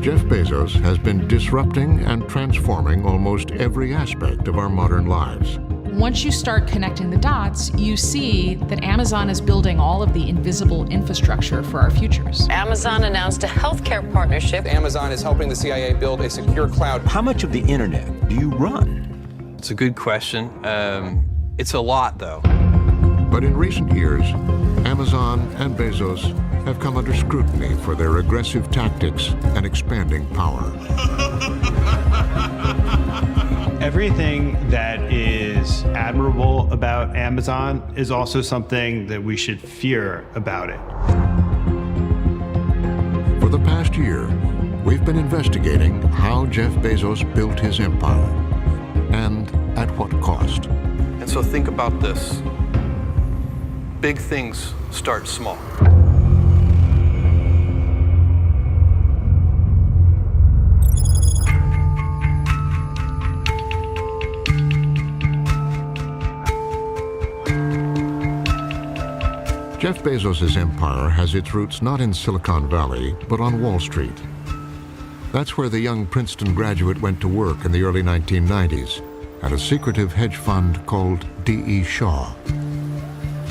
Jeff Bezos has been disrupting and transforming almost every aspect of our modern lives. Once you start connecting the dots, you see that Amazon is building all of the invisible infrastructure for our futures. Amazon announced a healthcare partnership. Amazon is helping the CIA build a secure cloud. How much of the internet do you run? It's a good question. It's a lot, though. But in recent years, Amazon and Bezos have come under scrutiny for their aggressive tactics and expanding power. Everything that is admirable about Amazon is also something that we should fear about it. For the past year, we've been investigating how Jeff Bezos built his empire and at what cost. And so think about this. Big things start small. Jeff Bezos' empire has its roots not in Silicon Valley, but on Wall Street. That's where the young Princeton graduate went to work in the early 1990s at a secretive hedge fund called D.E. Shaw.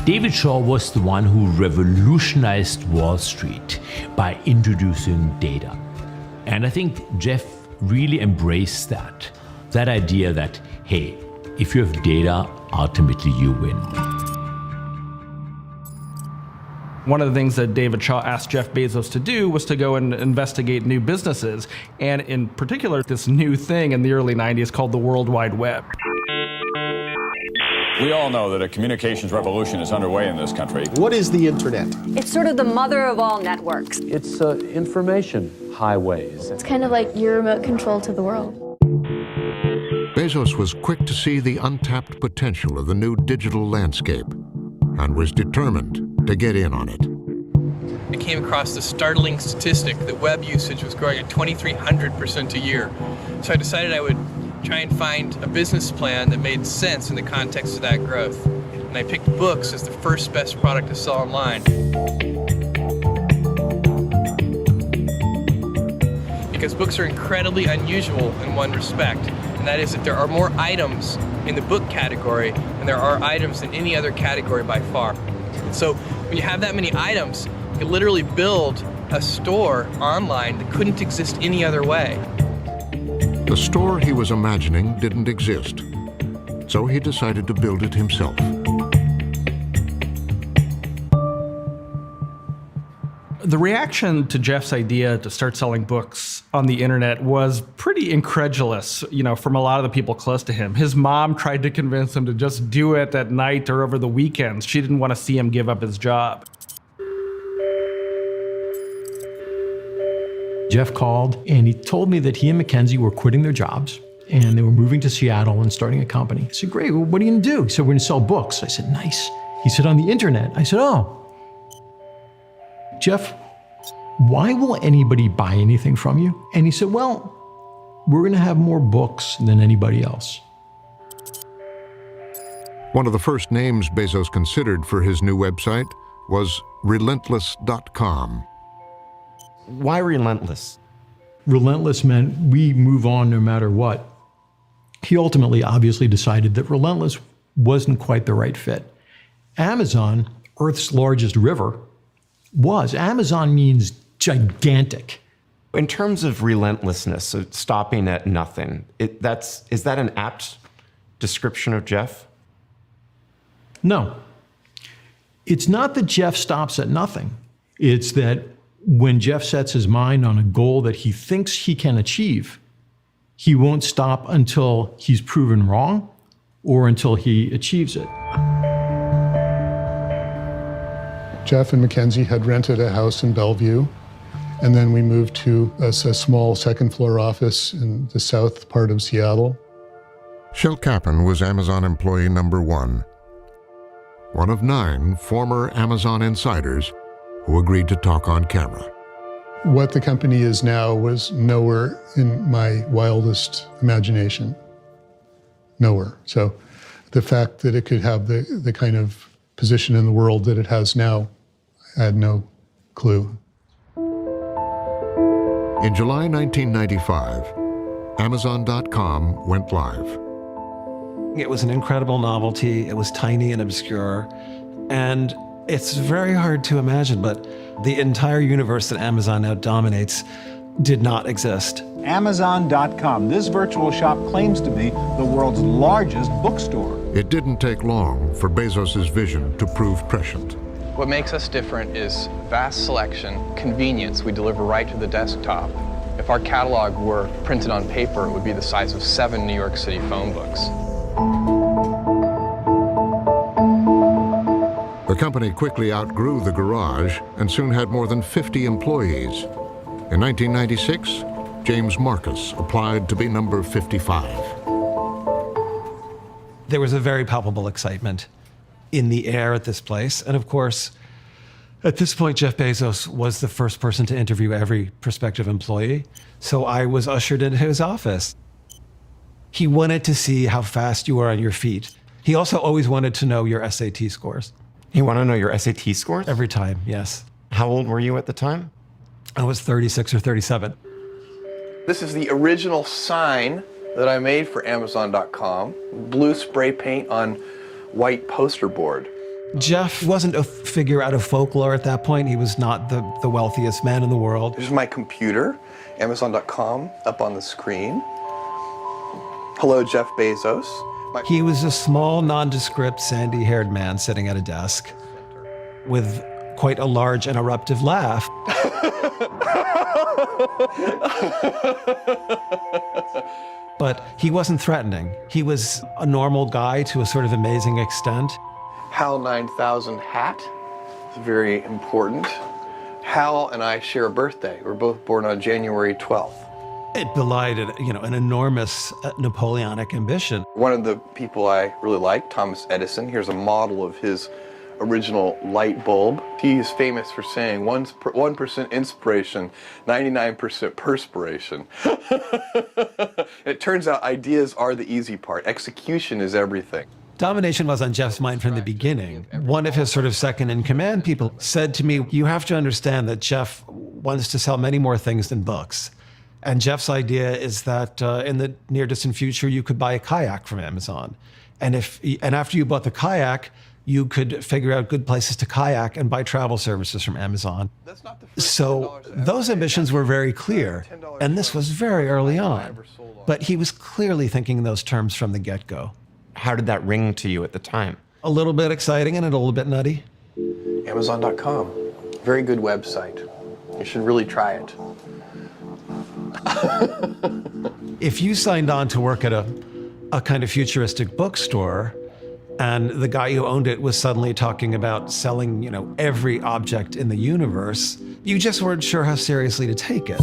David Shaw was the one who revolutionized Wall Street by introducing data. And I think Jeff really embraced that idea that, hey, if you have data, ultimately you win. One of the things that David Shaw asked Jeff Bezos to do was to go and investigate new businesses, and in particular, this new thing in the early 90s called the World Wide Web. We all know that a communications revolution is underway in this country. What is the internet? It's sort of the mother of all networks. It's information highways. It's kind of like your remote control to the world. Bezos was quick to see the untapped potential of the new digital landscape and was determined to get in on it. I came across the startling statistic that web usage was growing at 2,300% a year. So I decided I would try and find a business plan that made sense in the context of that growth. And I picked books as the first best product to sell online. Because books are incredibly unusual in one respect, and that is that there are more items in the book category than there are items in any other category by far. So when you have that many items, you can literally build a store online that couldn't exist any other way. The store he was imagining didn't exist, so he decided to build it himself. The reaction to Jeff's idea to start selling books on the internet was pretty incredulous, from a lot of the people close to him. His mom tried to convince him to just do it at night or over the weekends. She didn't want to see him give up his job. Jeff called and he told me that he and Mackenzie were quitting their jobs and they were moving to Seattle and starting a company. I said, great, well, what are you going to do? He said, we're going to sell books. I said, nice. He said, on the internet. I said, oh. Jeff, why will anybody buy anything from you? And he said, well, we're going to have more books than anybody else. One of the first names Bezos considered for his new website was Relentless.com. Why Relentless? Relentless meant we move on no matter what. He ultimately obviously decided that Relentless wasn't quite the right fit. Amazon, Earth's largest river, was. Amazon means gigantic. In terms of relentlessness, so stopping at nothing, is that an apt description of Jeff? No. It's not that Jeff stops at nothing. It's that when Jeff sets his mind on a goal that he thinks he can achieve, he won't stop until he's proven wrong or until he achieves it. Jeff and Mackenzie had rented a house in Bellevue, and then we moved to a small second-floor office in the south part of Seattle. Shel Kappan was Amazon employee number one of 9 former Amazon insiders who agreed to talk on camera. What the company is now was nowhere in my wildest imagination. Nowhere. So the fact that it could have the kind of position in the world that it has now, I had no clue. In July 1995, Amazon.com went live. It was an incredible novelty. It was tiny and obscure. And it's very hard to imagine, but the entire universe that Amazon now dominates did not exist. Amazon.com. This virtual shop claims to be the world's largest bookstore. It didn't take long for Bezos' vision to prove prescient. What makes us different is vast selection, convenience we deliver right to the desktop. If our catalog were printed on paper, it would be the size of 7 New York City phone books. The company quickly outgrew the garage and soon had more than 50 employees. In 1996, James Marcus applied to be number 55. There was a very palpable excitement in the air at this place. And of course, at this point, Jeff Bezos was the first person to interview every prospective employee. So I was ushered into his office. He wanted to see how fast you were on your feet. He also always wanted to know your SAT scores. You want to know your SAT scores? Every time, yes. How old were you at the time? I was 36 or 37. This is the original sign that I made for Amazon.com. Blue spray paint on white poster board. Jeff wasn't a figure out of folklore at that point. He was not the wealthiest man in the world. Here's my computer, Amazon.com, up on the screen. Hello, Jeff Bezos. He was a small, nondescript, sandy-haired man sitting at a desk with quite a large and eruptive laugh. But he wasn't threatening. He was a normal guy to a sort of amazing extent. HAL 9000 hat is very important. Hal and I share a birthday. We're both born on January 12th. It belied, an enormous Napoleonic ambition. One of the people I really like, Thomas Edison, here's a model of his original light bulb. He's famous for saying 1% inspiration, 99% perspiration. It turns out ideas are the easy part. Execution is everything. Domination was on Jeff's mind from the beginning. One of his sort of second-in-command people said to me, you have to understand that Jeff wants to sell many more things than books. And Jeff's idea is that in the near-distant future, you could buy a kayak from Amazon. And after you bought the kayak, you could figure out good places to kayak and buy travel services from Amazon. So those ambitions were very clear, and this was very early on. But he was clearly thinking in those terms from the get-go. How did that ring to you at the time? A little bit exciting and a little bit nutty. Amazon.com, very good website. You should really try it. If you signed on to work at a kind of futuristic bookstore, and the guy who owned it was suddenly talking about selling, every object in the universe, you just weren't sure how seriously to take it.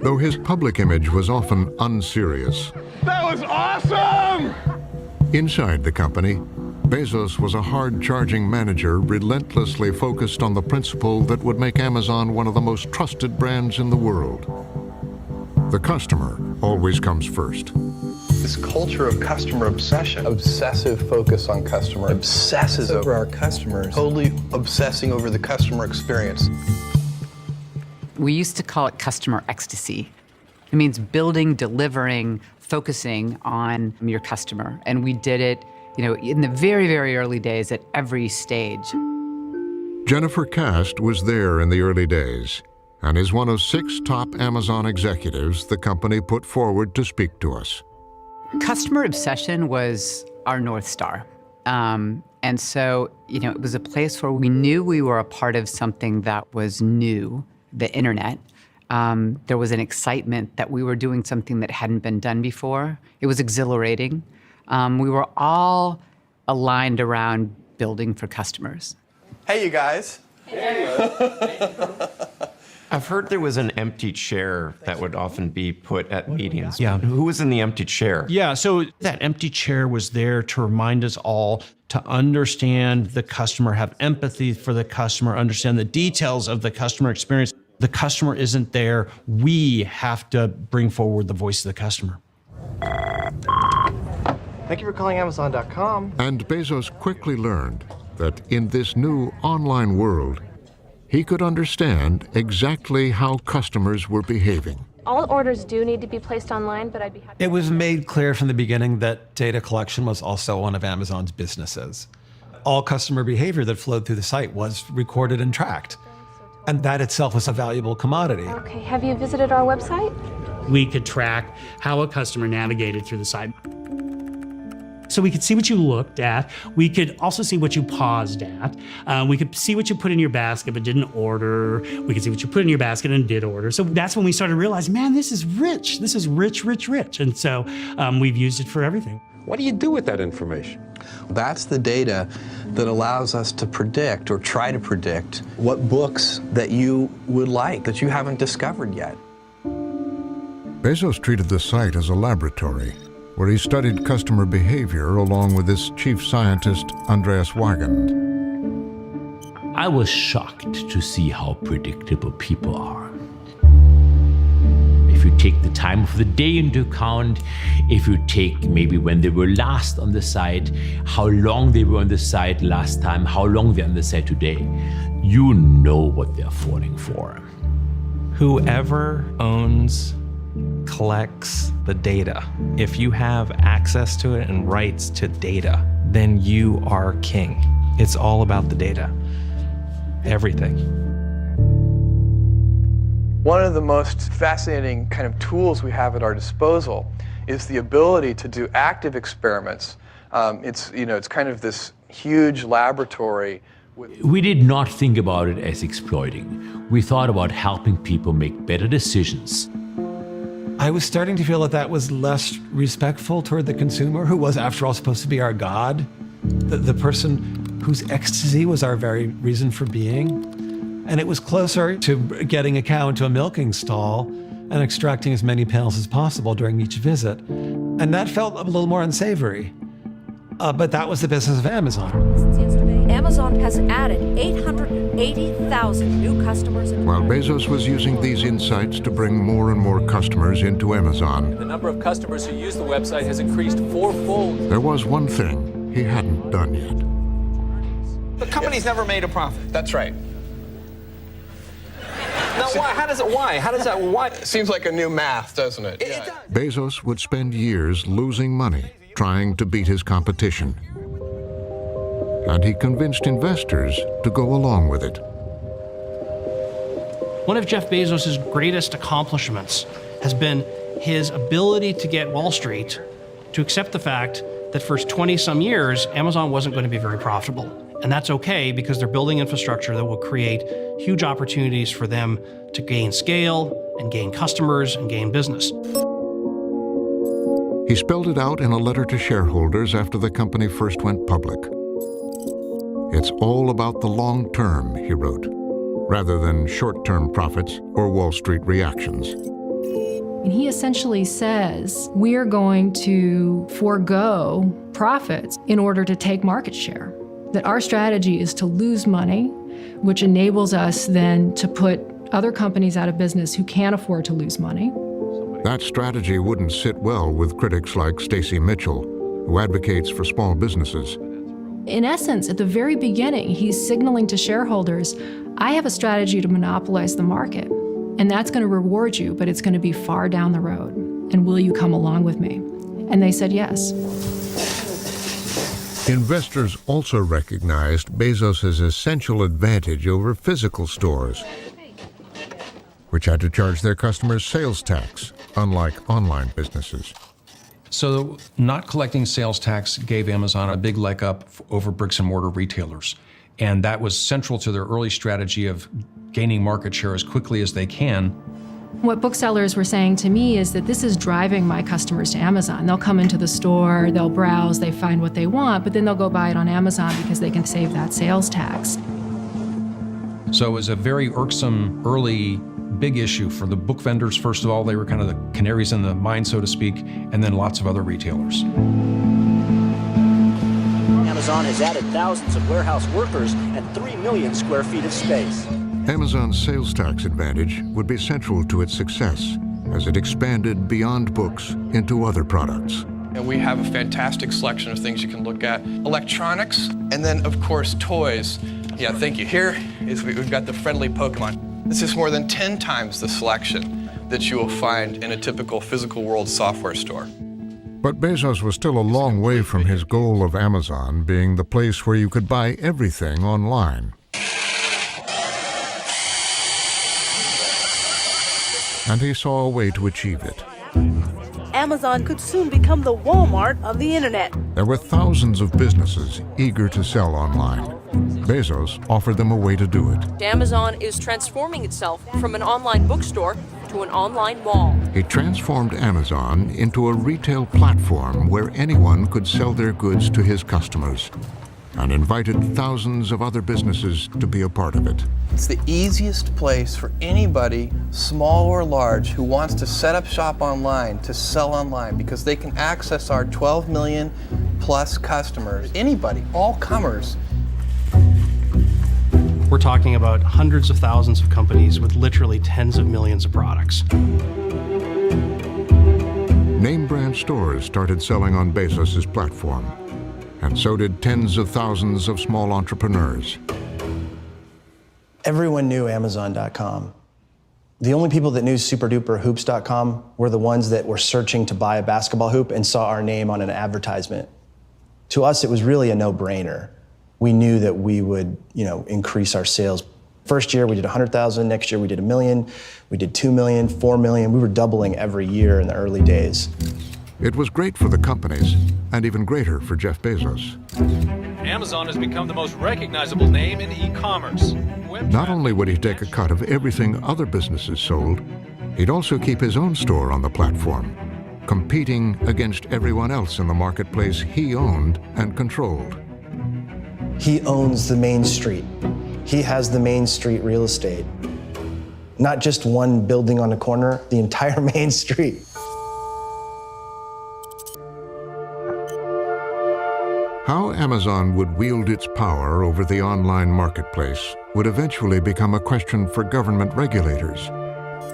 Though his public image was often unserious, That was awesome! inside the company, Bezos was a hard-charging manager relentlessly focused on the principle that would make Amazon one of the most trusted brands in the world. The customer always comes first. This culture of customer obsession, obsessive focus on customer, obsesses over our customers, totally obsessing over the customer experience. We used to call it customer ecstasy. It means building, delivering, focusing on your customer. And we did it, in the very, very early days at every stage. Jennifer Cast was there in the early days and is one of 6 top Amazon executives the company put forward to speak to us. Customer obsession was our North Star. And so, it was a place where we knew we were a part of something that was new, the internet. There was an excitement that we were doing something that hadn't been done before. It was exhilarating. We were all aligned around building for customers. Hey, you guys. I've heard there was an empty chair that would often be put at meetings. Yeah. Who was in the empty chair? Yeah, so that empty chair was there to remind us all to understand the customer, have empathy for the customer, understand the details of the customer experience. The customer isn't there. We have to bring forward the voice of the customer. Thank you for calling Amazon.com. And Bezos quickly learned that in this new online world, he could understand exactly how customers were behaving. All orders do need to be placed online, but I'd be happy. It was made clear from the beginning that data collection was also one of Amazon's businesses. All customer behavior that flowed through the site was recorded and tracked. And that itself was a valuable commodity. Okay, have you visited our website? We could track how a customer navigated through the site. So we could see what you looked at. We could also see what you paused at. We could see what you put in your basket but didn't order. We could see what you put in your basket and did order. So that's when we started realizing, man, this is rich. This is rich, rich, rich. And so we've used it for everything. What do you do with that information? That's the data that allows us to predict or try to predict what books that you would like that you haven't discovered yet. Bezos treated the site as a laboratory where he studied customer behavior along with his chief scientist, Andreas Weigand. I was shocked to see how predictable people are. If you take the time of the day into account, if you take maybe when they were last on the site, how long they were on the site last time, how long they're on the site today, you know what they're falling for. Whoever owns, collects the data, if you have access to it and rights to data, then you are king. It's all about the data. Everything. One of the most fascinating kind of tools we have at our disposal is the ability to do active experiments. It's kind of this huge laboratory. We did not think about it as exploiting. We thought about helping people make better decisions. I was starting to feel that was less respectful toward the consumer, who was, after all, supposed to be our God. The person whose ecstasy was our very reason for being. And it was closer to getting a cow into a milking stall and extracting as many pails as possible during each visit. And that felt a little more unsavory. But that was the business of Amazon. Since yesterday, Amazon has added 880,000 new customers. While Bezos was using these insights to bring more and more customers into Amazon, The number of customers who use the website has increased fourfold. there was one thing he hadn't done yet. The company's never made a profit. That's right. Now, why? How does it? Why? How does that? Why? Seems like a new math, doesn't it? It does. Bezos would spend years losing money trying to beat his competition. And he convinced investors to go along with it. One of Jeff Bezos' greatest accomplishments has been his ability to get Wall Street to accept the fact that for 20-some years, Amazon wasn't going to be very profitable. And that's okay because they're building infrastructure that will create huge opportunities for them to gain scale and gain customers and gain business. He spelled it out in a letter to shareholders after the company first went public. It's all about the long term, he wrote, rather than short-term profits or Wall Street reactions. And he essentially says, we're going to forego profits in order to take market share. That our strategy is to lose money, which enables us then to put other companies out of business who can't afford to lose money. That strategy wouldn't sit well with critics like Stacy Mitchell, who advocates for small businesses. In essence, at the very beginning, he's signaling to shareholders, I have a strategy to monopolize the market, and that's going to reward you, but it's going to be far down the road. And will you come along with me? And they said yes. Investors also recognized Bezos' essential advantage over physical stores, which had to charge their customers sales tax, unlike online businesses. So not collecting sales tax gave Amazon a big leg up over bricks and mortar retailers. And that was central to their early strategy of gaining market share as quickly as they can. What booksellers were saying to me is that this is driving my customers to Amazon. They'll come into the store, they'll browse, they find what they want, but then they'll go buy it on Amazon because they can save that sales tax. So it was a very irksome early big issue for the book vendors. First of all, they were kind of the canaries in the mine, so to speak, and then lots of other retailers. Amazon has added thousands of warehouse workers and 3 million square feet of space. Amazon's sales tax advantage would be central to its success as it expanded beyond books into other products. And we have a fantastic selection of things you can look at. Electronics, and then of course toys. Yeah, thank you. Here is we've got the friendly Pokemon. This is more than 10 times the selection that you will find in a typical physical world software store. But Bezos was still a long way from his goal of Amazon being the place where you could buy everything online. And he saw a way to achieve it. Amazon could soon become the Walmart of the internet. There were thousands of businesses eager to sell online. Bezos offered them a way to do it. Amazon is transforming itself from an online bookstore to an online mall. He transformed Amazon into a retail platform where anyone could sell their goods to his customers, and invited thousands of other businesses to be a part of it. It's the easiest place for anybody, small or large, who wants to set up shop online, to sell online, because they can access our 12 million plus customers. Anybody, all comers. We're talking about hundreds of thousands of companies with literally tens of millions of products. Name brand stores started selling on Bezos' platform, and so did tens of thousands of small entrepreneurs. Everyone knew Amazon.com. The only people that knew SuperDuperHoops.com were the ones that were searching to buy a basketball hoop and saw our name on an advertisement. To us, it was really a no-brainer. We knew that we would, increase our sales. First year, we did 100,000. Next year, we did 1 million. We did 2 million, 4 million. We were doubling every year in the early days. It was great for the companies, and even greater for Jeff Bezos. Amazon has become the most recognizable name in e-commerce. Not only would he take a cut of everything other businesses sold, he'd also keep his own store on the platform, competing against everyone else in the marketplace he owned and controlled. He owns the main street. He has the main street real estate. Not just one building on a corner, the entire main street. How Amazon would wield its power over the online marketplace would eventually become a question for government regulators.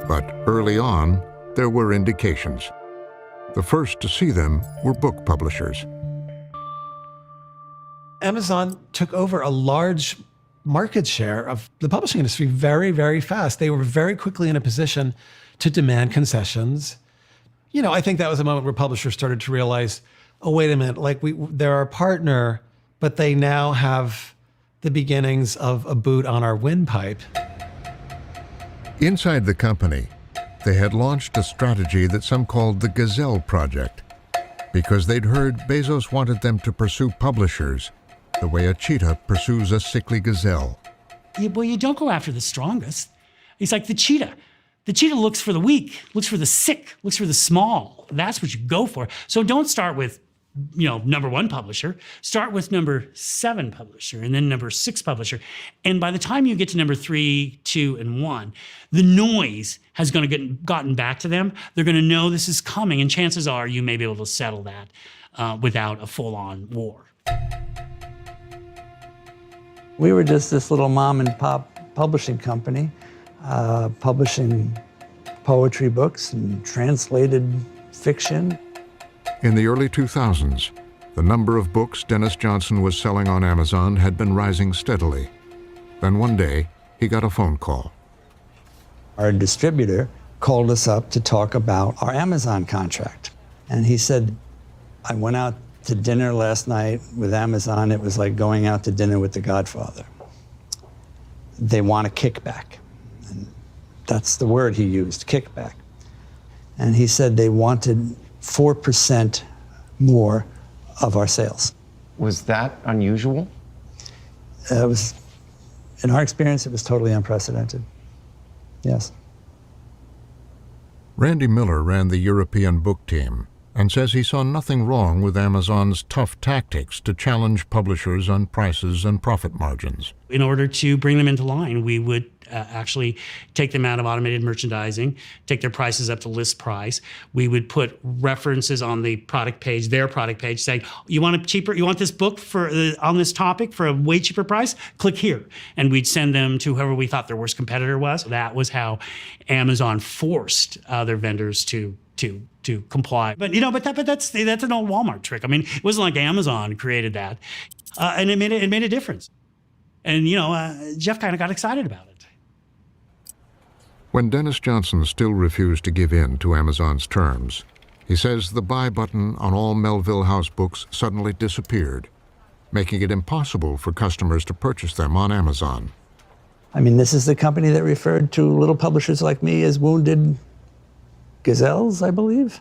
But early on, there were indications. The first to see them were book publishers. Amazon took over a large market share of the publishing industry very, very fast. They were very quickly in a position to demand concessions. You know, I think that was a moment where publishers started to realize, oh, wait a minute, like they're our partner, but they now have the beginnings of a boot on our windpipe. Inside the company, they had launched a strategy that some called the Gazelle Project, because they'd heard Bezos wanted them to pursue publishers the way a cheetah pursues a sickly gazelle. Well, you don't go after the strongest. It's like the cheetah. The cheetah looks for the weak, looks for the sick, looks for the small. That's what you go for. So don't start with, number 1 publisher. Start with number 7 publisher, and then number 6 publisher. And by the time you get to number 3, 2, and 1, the noise has gotten back to them. They're going to know this is coming, and chances are you may be able to settle that without a full-on war. We were just this little mom and pop publishing company, publishing poetry books and translated fiction. In the early 2000s, the number of books Dennis Johnson was selling on Amazon had been rising steadily. Then one day, he got a phone call. Our distributor called us up to talk about our Amazon contract. And he said, I went out to dinner last night with Amazon. It was like going out to dinner with the Godfather. They want a kickback. And that's the word he used, kickback. And he said they wanted 4% more of our sales. Was that unusual? It was, in our experience, it was totally unprecedented. Yes. Randy Miller ran the European book team and says he saw nothing wrong with Amazon's tough tactics to challenge publishers on prices and profit margins. In order to bring them into line, we would actually take them out of automated merchandising, take their prices up to list price. We would put references on the product page, their product page, saying, you want this book on this topic for a way cheaper price? Click here. And we'd send them to whoever we thought their worst competitor was. That was how Amazon forced their vendors to comply. But that's an old Walmart trick. I mean, it wasn't like Amazon created that, and it made a difference. And Jeff kind of got excited about it. When Dennis Johnson still refused to give in to Amazon's terms, he says the buy button on all Melville House books suddenly disappeared, making it impossible for customers to purchase them on Amazon. I mean, this is the company that referred to little publishers like me as wounded gazelles, I believe.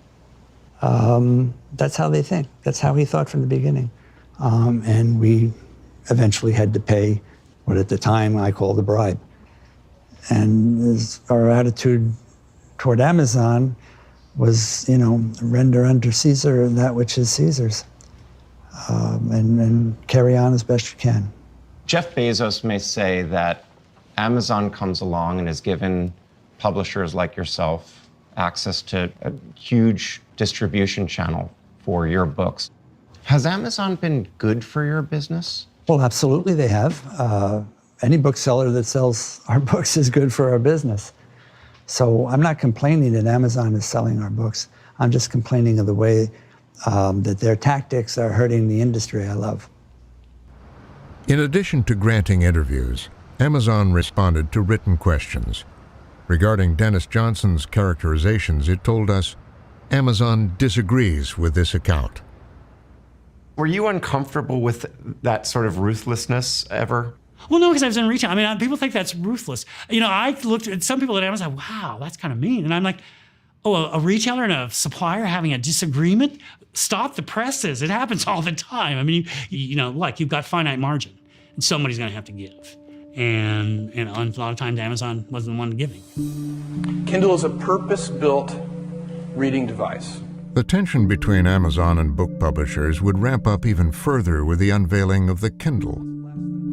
That's how they think. That's how he thought from the beginning. And we eventually had to pay what at the time I called a bribe. And our attitude toward Amazon was, render unto Caesar that which is Caesar's, and carry on as best you can. Jeff Bezos may say that Amazon comes along and has given publishers like yourself access to a huge distribution channel for your books. Has Amazon been good for your business? Well, absolutely they have. Any bookseller that sells our books is good for our business. So I'm not complaining that Amazon is selling our books. I'm just complaining of the way that their tactics are hurting the industry I love. In addition to granting interviews, Amazon responded to written questions. Regarding Dennis Johnson's characterizations, it told us, Amazon disagrees with this account. Were you uncomfortable with that sort of ruthlessness ever? Well, no, because I was in retail. I mean, people think that's ruthless. I looked at some people at Amazon, wow, that's kind of mean. And I'm like, oh, a retailer and a supplier having a disagreement? Stop the presses. It happens all the time. I mean, you've got finite margin, and somebody's going to have to give. And a lot of times Amazon wasn't the one giving. Kindle is a purpose-built reading device. The tension between Amazon and book publishers would ramp up even further with the unveiling of the Kindle.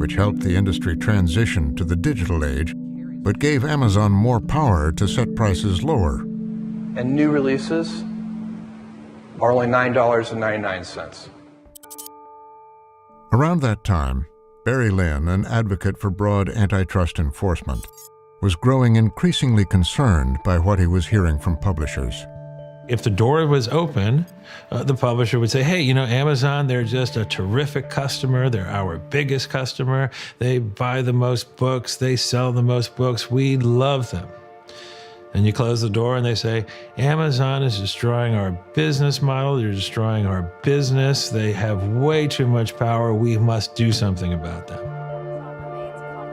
which helped the industry transition to the digital age, but gave Amazon more power to set prices lower. And new releases are only $9.99. Around that time, Barry Lynn, an advocate for broad antitrust enforcement, was growing increasingly concerned by what he was hearing from publishers. If the door was open, the publisher would say, hey, Amazon, they're just a terrific customer. They're our biggest customer. They buy the most books. They sell the most books. We love them. And you close the door and they say, Amazon is destroying our business model. They're destroying our business. They have way too much power. We must do something about them.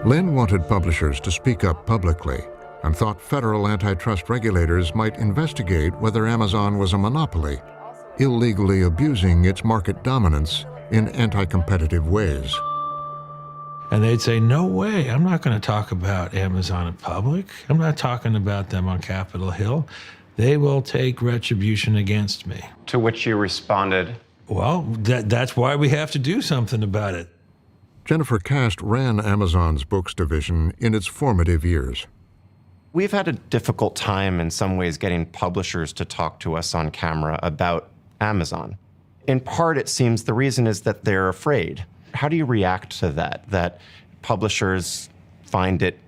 Lynn wanted publishers to speak up publicly and thought federal antitrust regulators might investigate whether Amazon was a monopoly, illegally abusing its market dominance in anti-competitive ways. And they'd say, no way, I'm not going to talk about Amazon in public. I'm not talking about them on Capitol Hill. They will take retribution against me. To which you responded, well, that's why we have to do something about it. Jennifer Cast ran Amazon's books division in its formative years. We've had a difficult time in some ways getting publishers to talk to us on camera about Amazon. In part, it seems the reason is that they're afraid. How do you react to that publishers find it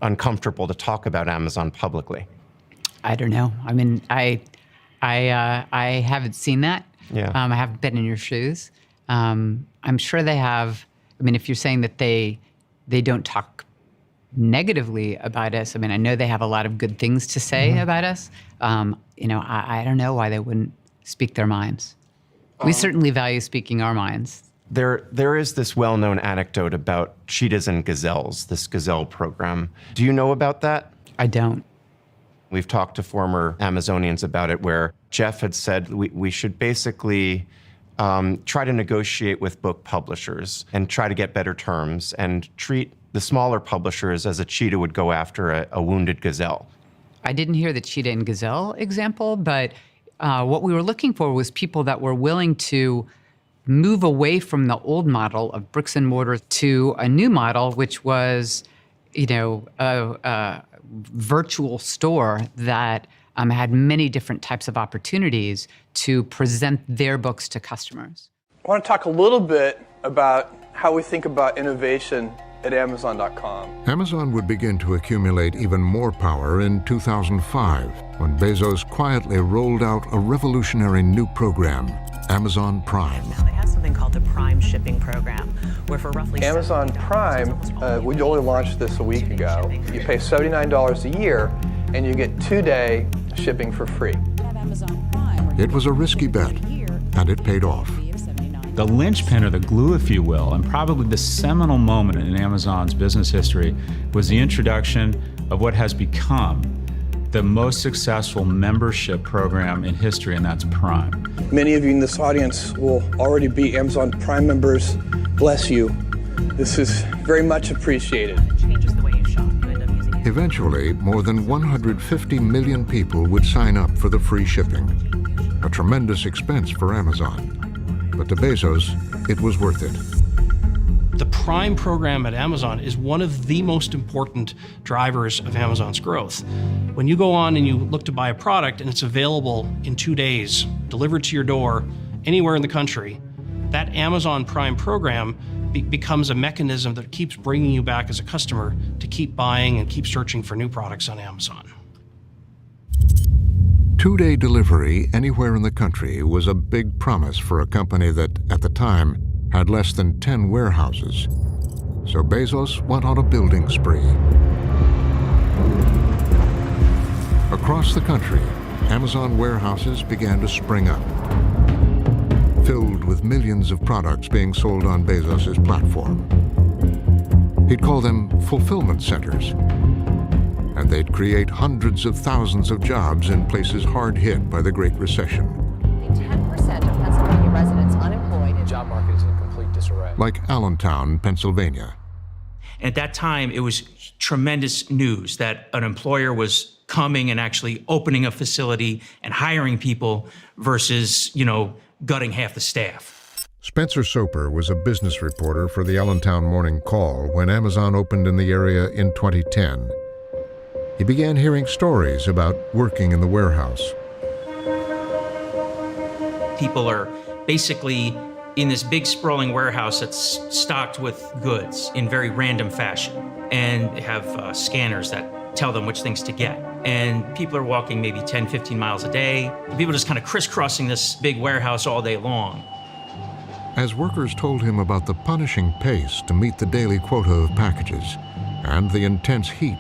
uncomfortable to talk about Amazon publicly? I don't know. I mean, I haven't seen that. Yeah. I haven't been in your shoes. I'm sure they have. I mean, if you're saying that they don't talk negatively about us, I mean, I know they have a lot of good things to say about us. I don't know why they wouldn't speak their minds. We certainly value speaking our minds. There is this well-known anecdote about cheetahs and gazelles, this gazelle program. Do you know about that? I don't. We've talked to former Amazonians about it, where Jeff had said we should basically try to negotiate with book publishers and try to get better terms and treat the smaller publishers as a cheetah would go after a wounded gazelle. I didn't hear the cheetah and gazelle example, but what we were looking for was people that were willing to move away from the old model of bricks and mortar to a new model, which was, a virtual store that had many different types of opportunities to present their books to customers. I want to talk a little bit about how we think about innovation at Amazon.com. Amazon would begin to accumulate even more power in 2005 when Bezos quietly rolled out a revolutionary new program, Amazon Prime. Now they have something called the Prime Shipping Program, where for roughly Amazon Prime, we only launched this a week ago. You pay $79 a year and you get 2-day shipping for free. It was a risky bet, and it paid off. The linchpin, or the glue, if you will, and probably the seminal moment in Amazon's business history was the introduction of what has become the most successful membership program in history, and that's Prime. Many of you in this audience will already be Amazon Prime members. Bless you. This is very much appreciated. changes the way you shop. You end up using it. Eventually, more than 150 million people would sign up for the free shipping, a tremendous expense for Amazon. But to Bezos, it was worth it. The Prime program at Amazon is one of the most important drivers of Amazon's growth. When you go on and you look to buy a product and it's available in 2 days, delivered to your door, anywhere in the country, that Amazon Prime program becomes a mechanism that keeps bringing you back as a customer to keep buying and keep searching for new products on Amazon. 2-day delivery anywhere in the country was a big promise for a company that, at the time, had less than 10 warehouses. So Bezos went on a building spree. Across the country, Amazon warehouses began to spring up, filled with millions of products being sold on Bezos' platform. He'd call them fulfillment centers, and they'd create hundreds of thousands of jobs in places hard hit by the Great Recession. 10% of Pennsylvania residents unemployed. The job market is in complete disarray. Like Allentown, Pennsylvania. At that time, it was tremendous news that an employer was coming and actually opening a facility and hiring people versus, gutting half the staff. Spencer Soper was a business reporter for the Allentown Morning Call when Amazon opened in the area in 2010. He began hearing stories about working in the warehouse. People are basically in this big sprawling warehouse that's stocked with goods in very random fashion, and they have scanners that tell them which things to get. And people are walking maybe 10, 15 miles a day. People just kind of crisscrossing this big warehouse all day long. As workers told him about the punishing pace to meet the daily quota of packages and the intense heat,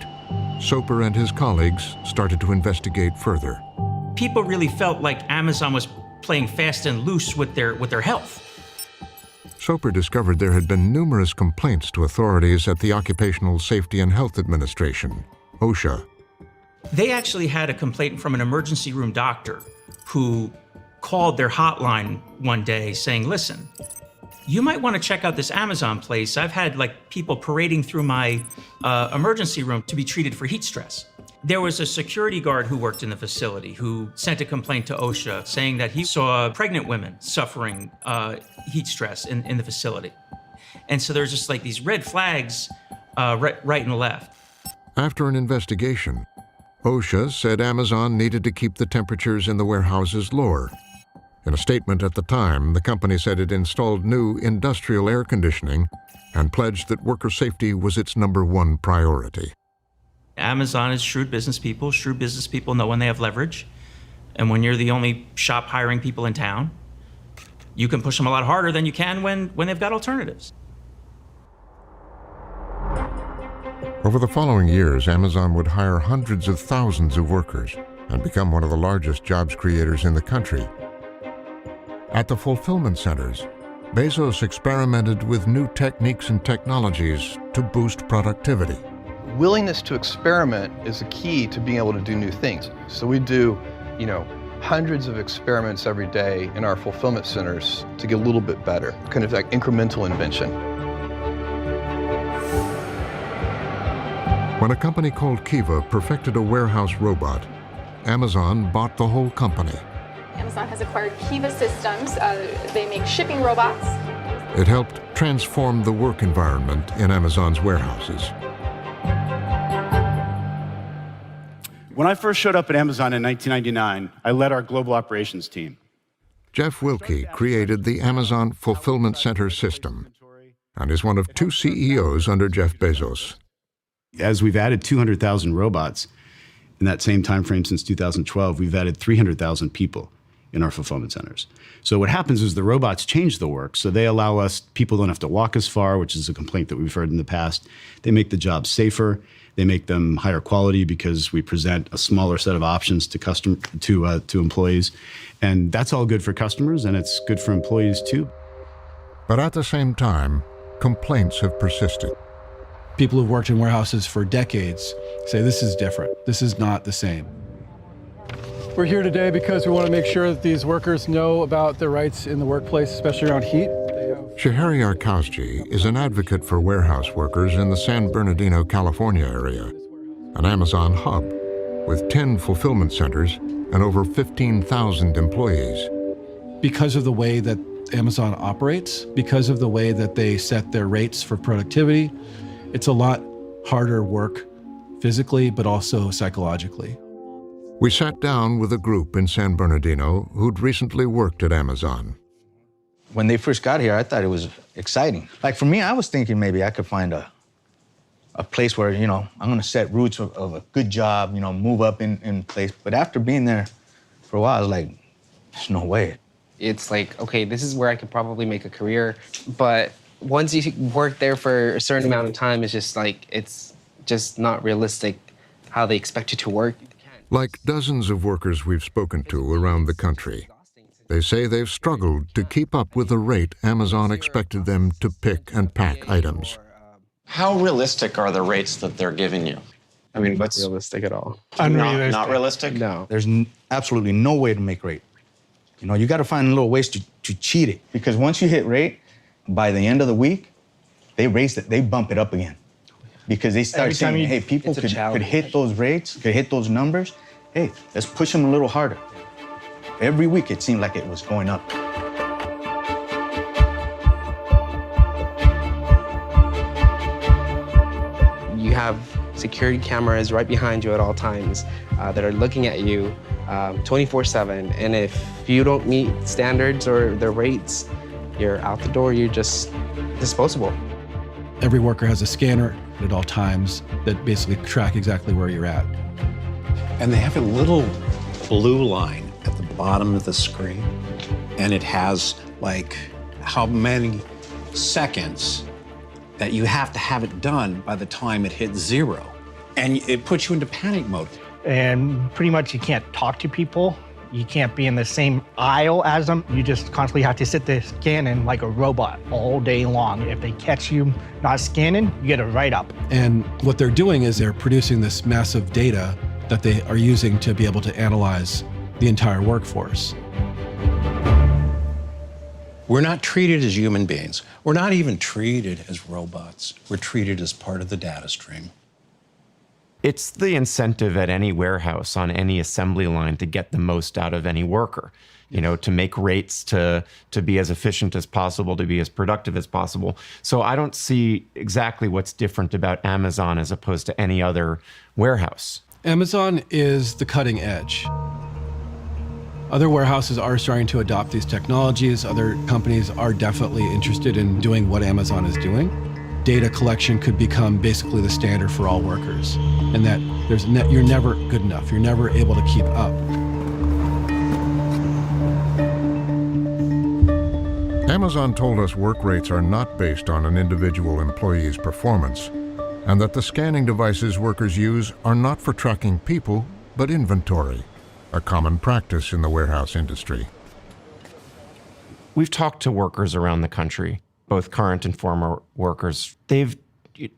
Soper and his colleagues started to investigate further. People really felt like Amazon was playing fast and loose with their health. Soper discovered there had been numerous complaints to authorities at the Occupational Safety and Health Administration, OSHA. They actually had a complaint from an emergency room doctor who called their hotline one day saying, listen, you might want to check out this Amazon place. I've had people parading through my emergency room to be treated for heat stress. There was a security guard who worked in the facility who sent a complaint to OSHA saying that he saw pregnant women suffering heat stress in the facility. And so there's just these red flags right and left. After an investigation, OSHA said Amazon needed to keep the temperatures in the warehouses lower. In a statement at the time, the company said it installed new industrial air conditioning and pledged that worker safety was its #1 priority. Amazon is shrewd business people. Shrewd business people know when they have leverage. And when you're the only shop hiring people in town, you can push them a lot harder than you can when they've got alternatives. Over the following years, Amazon would hire hundreds of thousands of workers and become one of the largest jobs creators in the country. At the fulfillment centers, Bezos experimented with new techniques and technologies to boost productivity. Willingness to experiment is a key to being able to do new things. So we do, hundreds of experiments every day in our fulfillment centers to get a little bit better, kind of like incremental invention. When a company called Kiva perfected a warehouse robot, Amazon bought the whole company. Amazon has acquired Kiva Systems. They make shipping robots. It helped transform the work environment in Amazon's warehouses. When I first showed up at Amazon in 1999, I led our global operations team. Jeff Wilkie created the Amazon Fulfillment Center system and is one of 2 CEOs under Jeff Bezos. As we've added 200,000 robots in that same time frame since 2012, we've added 300,000 people in our fulfillment centers. So what happens is the robots change the work. So they allow us, people don't have to walk as far, which is a complaint that we've heard in the past. They make the jobs safer. They make them higher quality because we present a smaller set of options to employees. And that's all good for customers, and it's good for employees too. But at the same time, complaints have persisted. People who've worked in warehouses for decades say this is different. This is not the same. We're here today because we want to make sure that these workers know about their rights in the workplace, especially around heat. Shahari Arkowski is an advocate for warehouse workers in the San Bernardino, California area, an Amazon hub with 10 fulfillment centers and over 15,000 employees. Because of the way that Amazon operates, because of the way that they set their rates for productivity, it's a lot harder work physically, but also psychologically. We sat down with a group in San Bernardino who'd recently worked at Amazon. When they first got here, I thought it was exciting. Like for me, I was thinking maybe I could find a place where, I'm gonna set roots of a good job, move up in place. But after being there for a while, I was like, there's no way. It's like, okay, this is where I could probably make a career. But once you work there for a certain amount of time, it's just not realistic how they expect you to work. Like dozens of workers we've spoken to around the country, they say they've struggled to keep up with the rate Amazon expected them to pick and pack items. How realistic are the rates that they're giving you? I mean, what's realistic at all? Not realistic? No. There's absolutely no way to make rate. You got to find little ways to cheat it. Because once you hit rate, by the end of the week, they raise it, they bump it up again. Because they start saying, hey, people could hit those rates, could hit those numbers. Hey, let's push them a little harder. Every week, it seemed like it was going up. You have security cameras right behind you at all times that are looking at you 24/7. And if you don't meet standards or the rates, you're out the door, you're just disposable. Every worker has a scanner at all times that basically track exactly where you're at. And they have a little blue line at the bottom of the screen, and it has like how many seconds that you have to have it done by the time it hits 0. And it puts you into panic mode. And pretty much you can't talk to people. You can't be in the same aisle as them. You just constantly have to sit there scanning like a robot all day long. If they catch you not scanning, you get a write-up. And what they're doing is they're producing this massive data that they are using to be able to analyze the entire workforce. We're not treated as human beings. We're not even treated as robots. We're treated as part of the data stream. It's the incentive at any warehouse on any assembly line to get the most out of any worker, to make rates, to be as efficient as possible, to be as productive as possible. So I don't see exactly what's different about Amazon as opposed to any other warehouse. Amazon is the cutting edge. Other warehouses are starting to adopt these technologies. Other companies are definitely interested in doing what Amazon is doing. Data collection could become basically the standard for all workers, and that you're never good enough. You're never able to keep up. Amazon told us work rates are not based on an individual employee's performance, and that the scanning devices workers use are not for tracking people, but inventory, a common practice in the warehouse industry. We've talked to workers around the country, both current and former workers. They've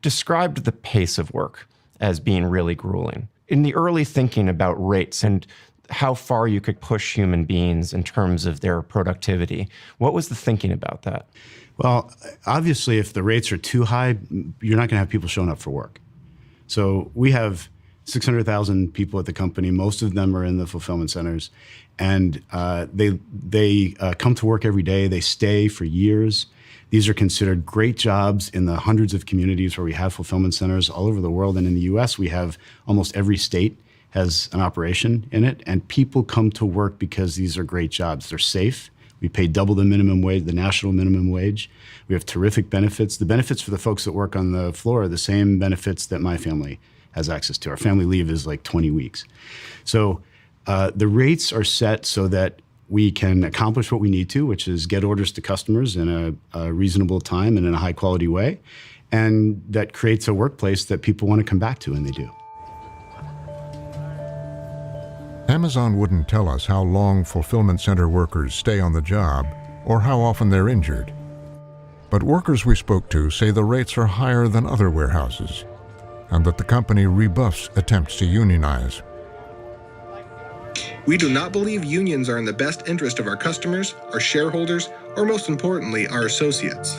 described the pace of work as being really grueling. In the early thinking about rates and how far you could push human beings in terms of their productivity, what was the thinking about that? Well, obviously, if the rates are too high, you're not going to have people showing up for work. So we have 600,000 people at the company. Most of them are in the fulfillment centers, and they come to work every day. They stay for years. These are considered great jobs in the hundreds of communities where we have fulfillment centers all over the world. And in the US, we have almost every state has an operation in it. And people come to work because these are great jobs. They're safe. We pay double the minimum wage, the national minimum wage. We have terrific benefits. The benefits for the folks that work on the floor are the same benefits that my family has access to. Our family leave is like 20 weeks. So the rates are set so that we can accomplish what we need to, which is get orders to customers in a reasonable time and in a high quality way. And that creates a workplace that people want to come back to, and they do. Amazon wouldn't tell us how long fulfillment center workers stay on the job or how often they're injured. But workers we spoke to say the rates are higher than other warehouses, and that the company rebuffs attempts to unionize. We do not believe unions are in the best interest of our customers, our shareholders, or most importantly, our associates.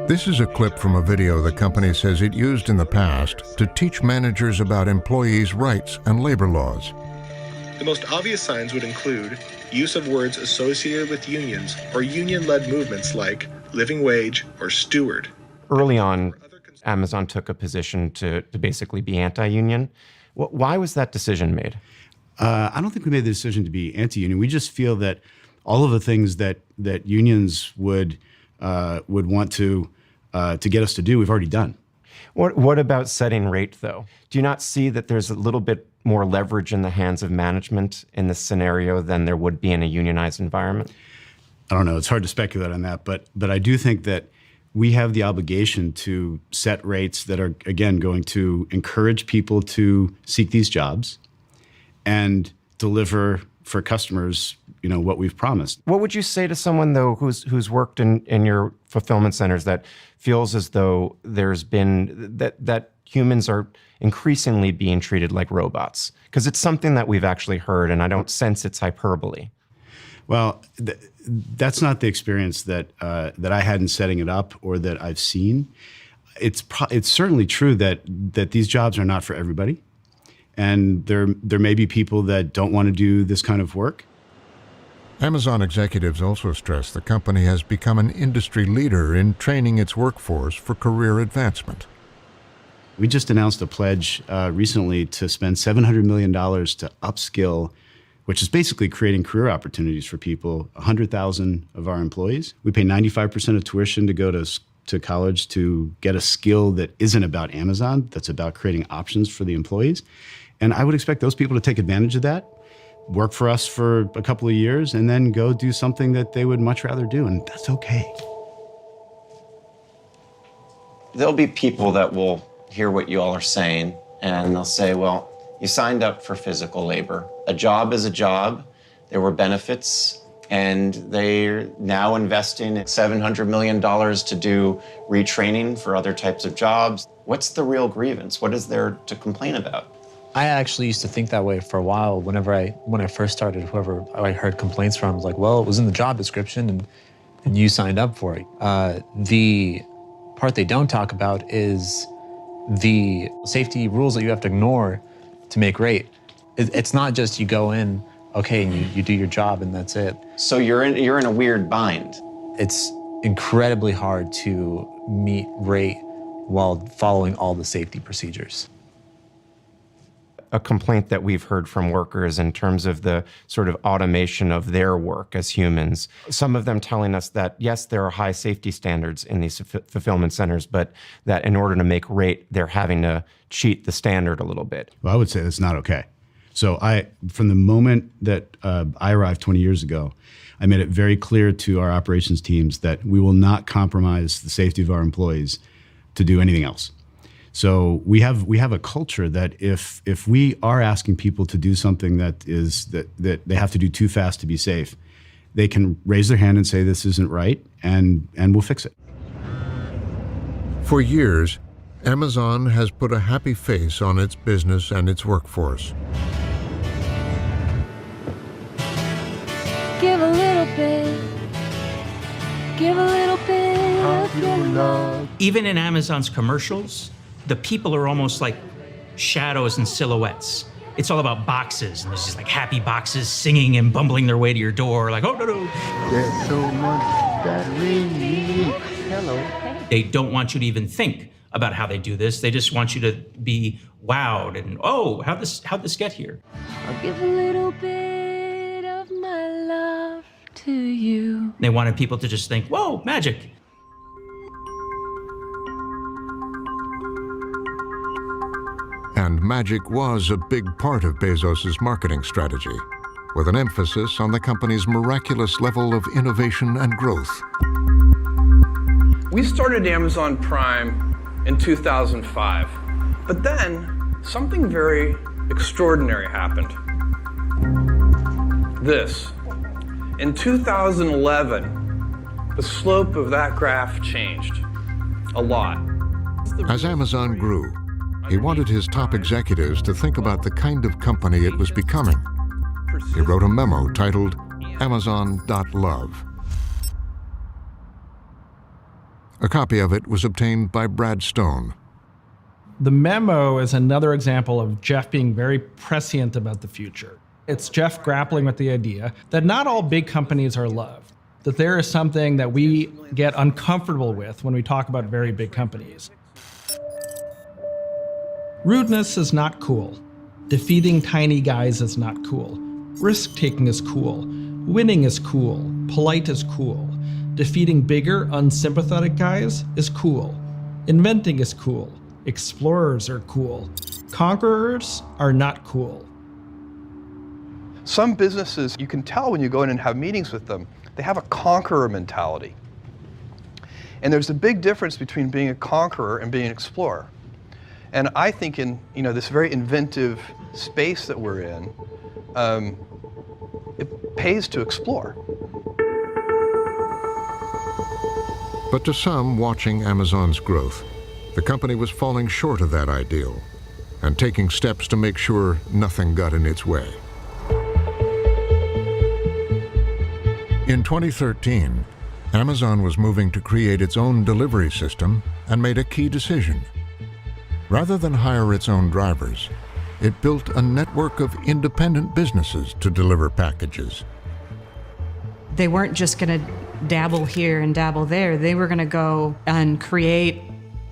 This is a clip from a video the company says it used in the past to teach managers about employees' rights and labor laws. The most obvious signs would include use of words associated with unions or union-led movements like living wage or steward. Early on, Amazon took a position to basically be anti-union. Why was that decision made? I don't think we made the decision to be anti-union. We just feel that all of the things that unions would want to get us to do, we've already done. What about setting rate, though? Do you not see that there's a little bit more leverage in the hands of management in this scenario than there would be in a unionized environment? I don't know. It's hard to speculate on that, but I do think that we have the obligation to set rates that are, again, going to encourage people to seek these jobs and deliver for customers, what we've promised. What would you say to someone, though, who's worked in your fulfillment centers that feels as though there's been that humans are increasingly being treated like robots? Because it's something that we've actually heard, and I don't sense it's hyperbole. Well, that's not the experience that I had in setting it up or that I've seen. It's certainly true that these jobs are not for everybody. And there may be people that don't want to do this kind of work. Amazon executives also stress the company has become an industry leader in training its workforce for career advancement. We just announced a pledge recently to spend $700 million to upskill, which is basically creating career opportunities for people, 100,000 of our employees. We pay 95% of tuition to go to college to get a skill that isn't about Amazon, that's about creating options for the employees. And I would expect those people to take advantage of that, work for us for a couple of years, and then go do something that they would much rather do, and that's okay. There'll be people that will hear what you all are saying, and they'll say, well, you signed up for physical labor. A job is a job. There were benefits, and they're now investing $700 million to do retraining for other types of jobs. What's the real grievance? What is there to complain about? I actually used to think that way for a while. When I first started, whoever I heard complaints from was like, well, it was in the job description and you signed up for it. The part they don't talk about is the safety rules that you have to ignore to make rate. It's not just you go in, okay, and you do your job and that's it. So you're in a weird bind. It's incredibly hard to meet rate while following all the safety procedures. A complaint that we've heard from workers in terms of the sort of automation of their work as humans. Some of them telling us that, yes, there are high safety standards in these fulfillment centers, but that in order to make rate, they're having to cheat the standard a little bit. Well, I would say that's not okay. So from the moment that I arrived 20 years ago, I made it very clear to our operations teams that we will not compromise the safety of our employees to do anything else. So we have a culture that if we are asking people to do something that they have to do too fast to be safe, they can raise their hand and say this isn't right, and we'll fix it. For years, Amazon has put a happy face on its business and its workforce. Give a little bit. Give a little bit of your love. Even in Amazon's commercials, the people are almost like shadows and silhouettes. It's all about boxes, and there's just like happy boxes singing and bumbling their way to your door, like, oh, no, no. There's so much that we need. Hello. They don't want you to even think about how they do this. They just want you to be wowed and, oh, how'd this get here? I'll give a little bit of my love to you. They wanted people to just think, whoa, magic. And magic was a big part of Bezos's marketing strategy, with an emphasis on the company's miraculous level of innovation and growth. We started Amazon Prime in 2005, but then something very extraordinary happened. This. In 2011, the slope of that graph changed a lot. As Amazon grew, he wanted his top executives to think about the kind of company it was becoming. He wrote a memo titled Amazon.love. A copy of it was obtained by Brad Stone. The memo is another example of Jeff being very prescient about the future. It's Jeff grappling with the idea that not all big companies are loved, that there is something that we get uncomfortable with when we talk about very big companies. Rudeness is not cool. Defeating tiny guys is not cool. Risk-taking is cool. Winning is cool. Polite is cool. Defeating bigger, unsympathetic guys is cool. Inventing is cool. Explorers are cool. Conquerors are not cool. Some businesses, you can tell when you go in and have meetings with them, they have a conqueror mentality. And there's a big difference between being a conqueror and being an explorer. And I think in this very inventive space that we're in, it pays to explore. But to some watching Amazon's growth, the company was falling short of that ideal and taking steps to make sure nothing got in its way. In 2013, Amazon was moving to create its own delivery system and made a key decision. Rather than hire its own drivers, it built a network of independent businesses to deliver packages. They weren't just going to dabble here and dabble there. They were going to go and create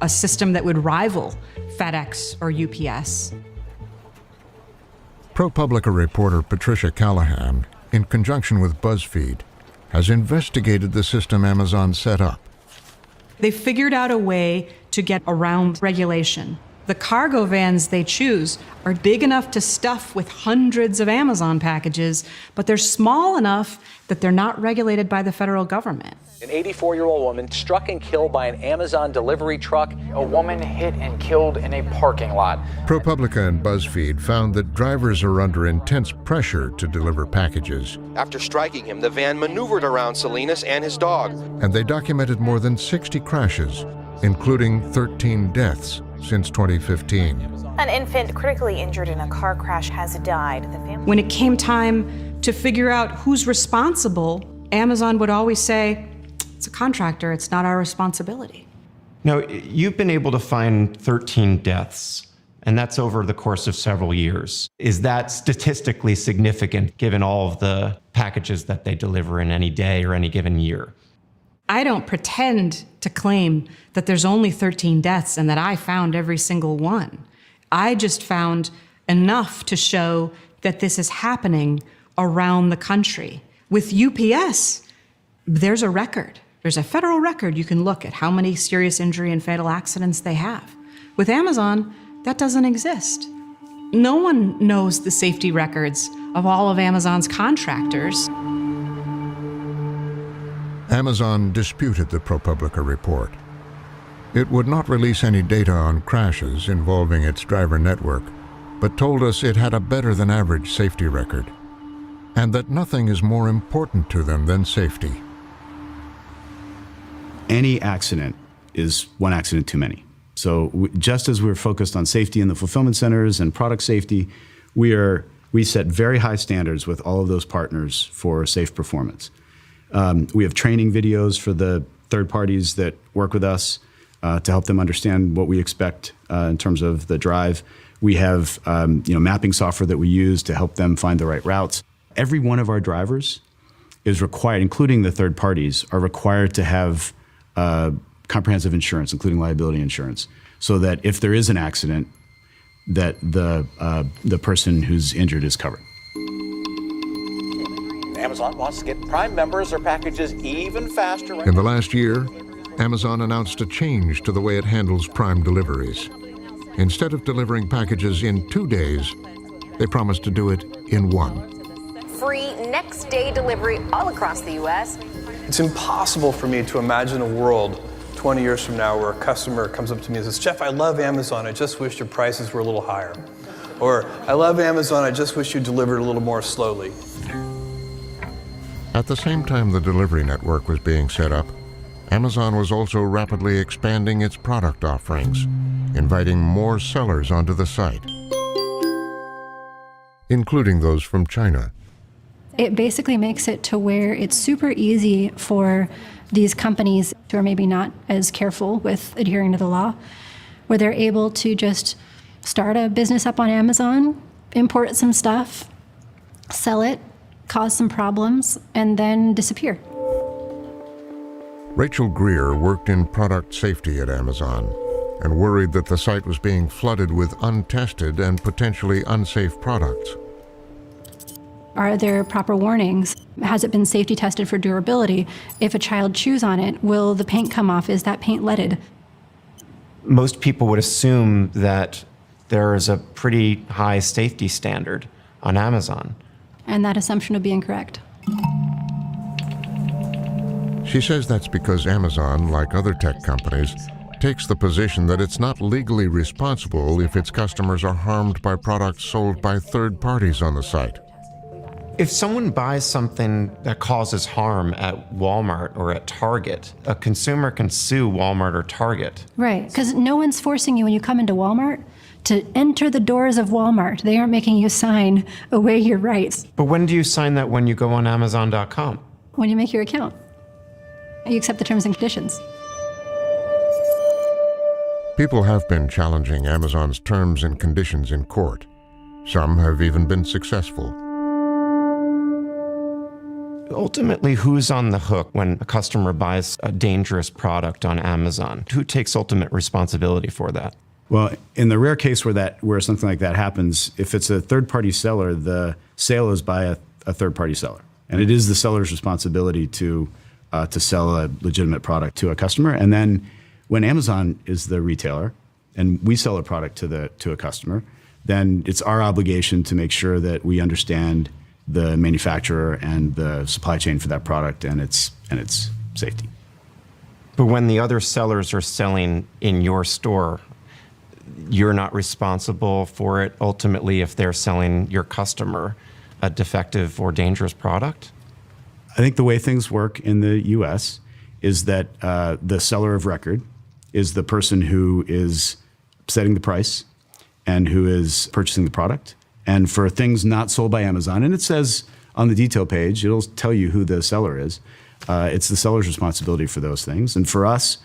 a system that would rival FedEx or UPS. ProPublica reporter Patricia Callahan, in conjunction with BuzzFeed, has investigated the system Amazon set up. They figured out a way to get around regulation. The cargo vans they choose are big enough to stuff with hundreds of Amazon packages, but they're small enough that they're not regulated by the federal government. An 84-year-old woman struck and killed by an Amazon delivery truck. A woman hit and killed in a parking lot. ProPublica and BuzzFeed found that drivers are under intense pressure to deliver packages, After striking him, the van maneuvered around Salinas and his dog. and they documented more than 60 crashes, including 13 deaths since 2015. An infant critically injured in a car crash has died. The family. When it came time to figure out who's responsible, Amazon would always say, it's a contractor, it's not our responsibility. No, you've been able to find 13 deaths, and that's over the course of several years. Is that statistically significant given all of the packages that they deliver in any day or any given year? I don't pretend to claim that there's only 13 deaths and that I found every single one. I just found enough to show that this is happening around the country. With UPS, there's a record. There's a federal record. You can look at how many serious injury and fatal accidents they have. With Amazon, that doesn't exist. No one knows the safety records of all of Amazon's contractors. Amazon disputed the ProPublica report. It would not release any data on crashes involving its driver network, but told us it had a better than average safety record, and that nothing is more important to them than safety. Any accident is one accident too many. So just as we're focused on safety in the fulfillment centers and product safety, we set very high standards with all of those partners for safe performance. We have training videos for the third parties that work with us to help them understand what we expect in terms of the drive. We have mapping software that we use to help them find the right routes. Every one of our drivers is required, including the third parties, are required to have comprehensive insurance, including liability insurance, so that if there is an accident, that the person who's injured is covered. Amazon wants to get Prime members their packages even faster. In the last year, Amazon announced a change to the way it handles Prime deliveries. Instead of delivering packages in 2 days, they promised to do it in 1. Free next day delivery all across the U.S. It's impossible for me to imagine a world 20 years from now where a customer comes up to me and says, Jeff, I love Amazon, I just wish your prices were a little higher. Or, I love Amazon, I just wish you delivered a little more slowly. At the same time the delivery network was being set up, Amazon was also rapidly expanding its product offerings, inviting more sellers onto the site, including those from China. It basically makes it to where it's super easy for these companies who are maybe not as careful with adhering to the law, where they're able to just start a business up on Amazon, import some stuff, sell it, cause some problems, and then disappear. Rachel Greer worked in product safety at Amazon and worried that the site was being flooded with untested and potentially unsafe products. Are there proper warnings? Has it been safety tested for durability? If a child chews on it, will the paint come off? Is that paint leaded? Most people would assume that there is a pretty high safety standard on Amazon. And that assumption would be incorrect. She says that's because Amazon, like other tech companies, takes the position that it's not legally responsible if its customers are harmed by products sold by third parties on the site. If someone buys something that causes harm at Walmart or at Target, a consumer can sue Walmart or Target. Right, because no one's forcing you when you come into Walmart to enter the doors of Walmart. They aren't making you sign away your rights. But when do you sign that? When you go on Amazon.com? When you make your account. You accept the terms and conditions. People have been challenging Amazon's terms and conditions in court. Some have even been successful. Ultimately, who's on the hook when a customer buys a dangerous product on Amazon? Who takes ultimate responsibility for that? Well, in the rare case where something like that happens, if it's a third-party seller, the sale is by a third-party seller, and it is the seller's responsibility to sell a legitimate product to a customer. And then, when Amazon is the retailer, and we sell a product to a customer, then it's our obligation to make sure that we understand the manufacturer and the supply chain for that product and its safety. But when the other sellers are selling in your store, you're not responsible for it ultimately if they're selling your customer a defective or dangerous product? I think the way things work in the US is that the seller of record is the person who is setting the price and who is purchasing the product. And for things not sold by Amazon, and it says on the detail page, it'll tell you who the seller is. It's the seller's responsibility for those things. And for us,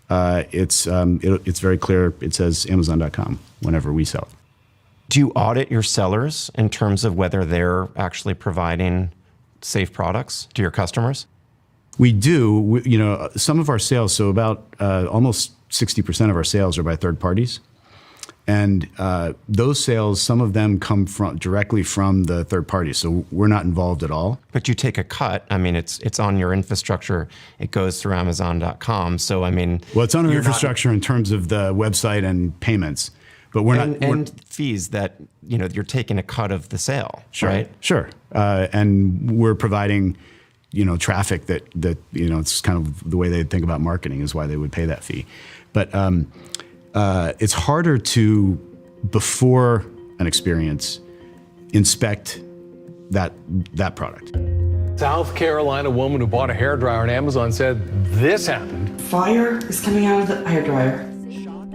it's very clear. It says Amazon.com whenever we sell it. Do you audit your sellers in terms of whether they're actually providing safe products to your customers? We do. Some of our sales, so about almost 60% of our sales are by third parties. And those sales, some of them come directly from the third party, so we're not involved at all. But you take a cut. I mean, it's on your infrastructure. It goes through Amazon.com. So I mean, well, it's on our infrastructure in terms of the website and payments, but we're not. And fees that you're taking a cut of the sale, sure, right? Sure, and we're providing traffic that it's kind of the way they think about marketing is why they would pay that fee, but. It's harder to, before an experience, inspect that product. South Carolina woman who bought a hairdryer on Amazon said this happened. Fire is coming out of the hairdryer.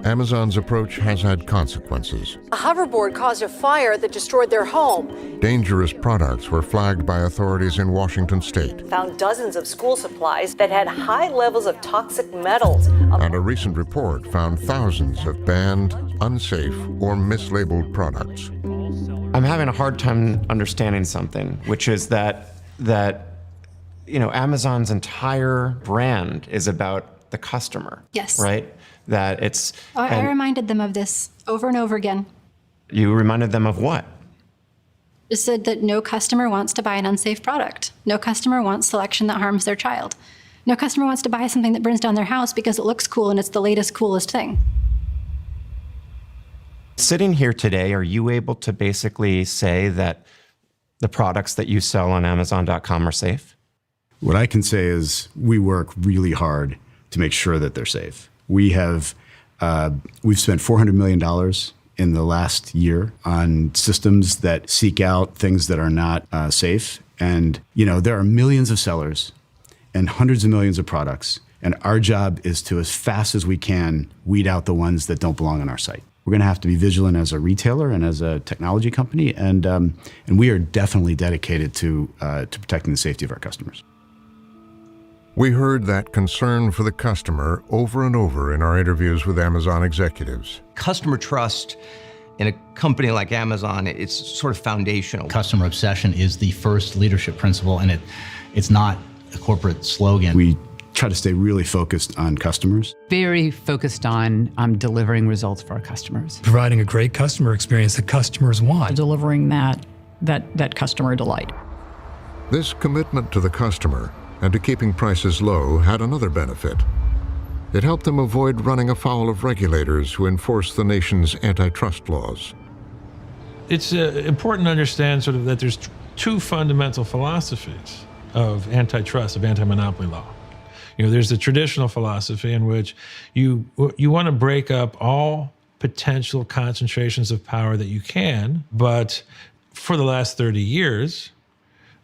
Amazon's approach has had consequences. A hoverboard caused a fire that destroyed their home. Dangerous products were flagged by authorities in Washington state. Found dozens of school supplies that had high levels of toxic metals. And a recent report found thousands of banned, unsafe, or mislabeled products. I'm having a hard time understanding something, which is that Amazon's entire brand is about the customer. Yes. Right? That it's. I reminded them of this over and over again. You reminded them of what? Just said that no customer wants to buy an unsafe product. No customer wants selection that harms their child. No customer wants to buy something that burns down their house because it looks cool and it's the latest, coolest thing. Sitting here today, are you able to basically say that the products that you sell on Amazon.com are safe? What I can say is we work really hard to make sure that they're safe. We've spent $400 million in the last year on systems that seek out things that are not safe. And, there are millions of sellers and hundreds of millions of products. And our job is to, as fast as we can, weed out the ones that don't belong on our site. We're going to have to be vigilant as a retailer and as a technology company. And we are definitely dedicated to protecting the safety of our customers. We heard that concern for the customer over and over in our interviews with Amazon executives. Customer trust in a company like Amazon, it's sort of foundational. Customer obsession is the first leadership principle, and it's not a corporate slogan. We try to stay really focused on customers. Very focused on delivering results for our customers. Providing a great customer experience that customers want. Delivering that customer delight. This commitment to the customer and to keeping prices low had another benefit. It helped them avoid running afoul of regulators who enforce the nation's antitrust laws. It's important to understand sort of that there's two fundamental philosophies of antitrust, of anti-monopoly law. There's the traditional philosophy in which you want to break up all potential concentrations of power that you can, but for the last 30 years,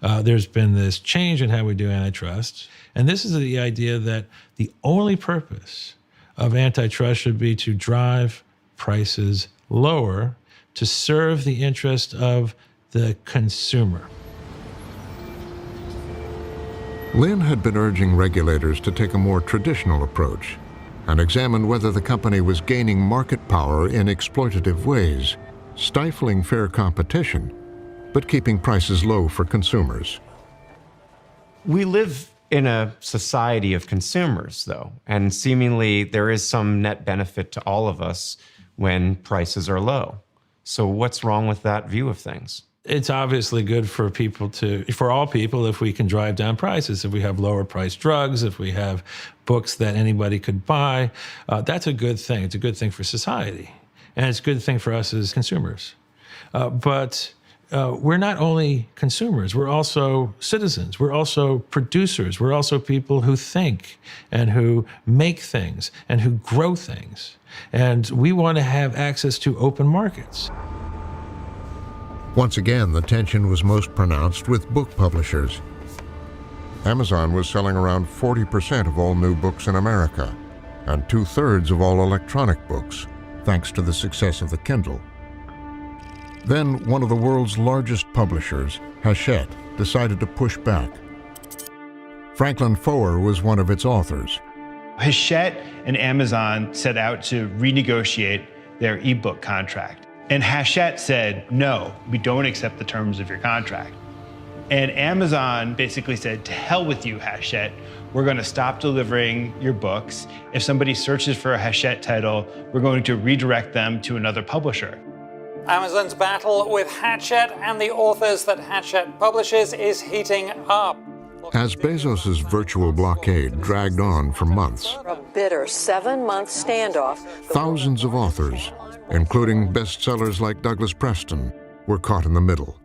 there's been this change in how we do antitrust. And this is the idea that the only purpose of antitrust should be to drive prices lower to serve the interest of the consumer. Lynn had been urging regulators to take a more traditional approach and examine whether the company was gaining market power in exploitative ways, stifling fair competition, but keeping prices low for consumers. We live in a society of consumers, though, and seemingly there is some net benefit to all of us when prices are low. So what's wrong with that view of things? It's obviously good for all people, if we can drive down prices, if we have lower priced drugs, if we have books that anybody could buy. That's a good thing. It's a good thing for society. And it's a good thing for us as consumers. But we're not only consumers, we're also citizens, we're also producers, we're also people who think and who make things and who grow things. And we want to have access to open markets. Once again, the tension was most pronounced with book publishers. Amazon was selling around 40% of all new books in America and 2/3 of all electronic books, thanks to the success of the Kindle. Then one of the world's largest publishers, Hachette, decided to push back. Franklin Foer was one of its authors. Hachette and Amazon set out to renegotiate their ebook contract. And Hachette said, no, we don't accept the terms of your contract. And Amazon basically said, to hell with you, Hachette. We're going to stop delivering your books. If somebody searches for a Hachette title, we're going to redirect them to another publisher. Amazon's battle with Hachette and the authors that Hachette publishes is heating up. As Bezos's virtual blockade dragged on for months, A bitter 7-month standoff. thousands of authors, including bestsellers like Douglas Preston, were caught in the middle.